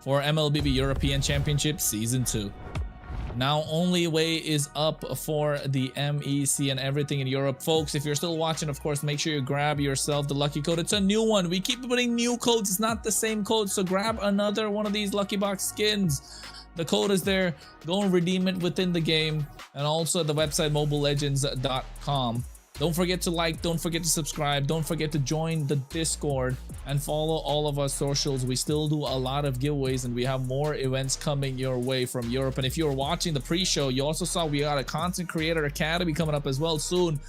for MLBB European Championship Season 2. Now only way is up for the MEC and everything in Europe. Folks, if you're still watching, of course, make sure you grab yourself the lucky code. It's a new one. We keep putting new codes. It's not the same code. So grab another one of these lucky box skins. The code is there. Go and redeem it within the game. And also the website mobilelegends.com. Don't forget to like, don't forget to subscribe, don't forget to join the Discord and follow all of our socials. We still do a lot of giveaways and we have more events coming your way from Europe. And if you were watching the pre-show, you also saw we got a Content Creator Academy coming up as well soon.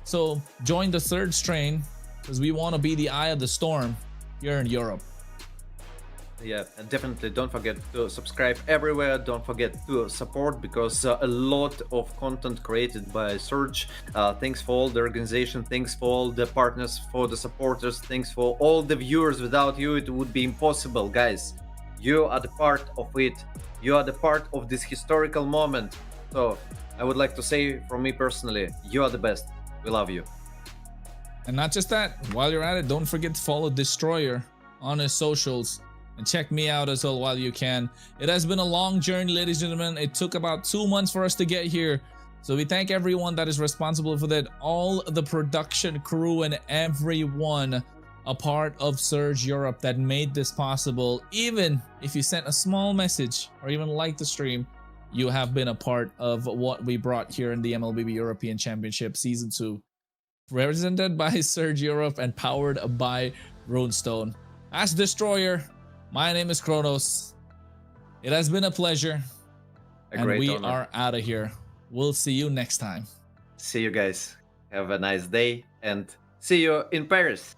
So join the third strain, because we want to be the eye of the storm here in Europe. Yeah, and definitely don't forget to subscribe everywhere. Don't forget to support, because a lot of content created by Surge. Thanks for all the organization, thanks for all the partners, for the supporters, thanks for all the viewers. Without you it would be impossible, guys. You are the part of it. You are the part of this historical moment. So I would like to say from me personally, you are the best. We love you. And not just that, while you're at it, don't forget to follow Destroyer on his socials. And check me out as well while you can. It has been a long journey, ladies and gentlemen. It took about 2 months for us to get here. So we thank everyone that is responsible for that. All the production crew and everyone a part of Surge Europe that made this possible. Even if you sent a small message or even liked the stream, you have been a part of what we brought here in the MLBB European Championship Season 2. Represented by Surge Europe and powered by Runestone. As Destroyer, my name is Kronos. It has been a pleasure. And we are out of here. We'll see you next time. See you guys. Have a nice day and see you in Paris.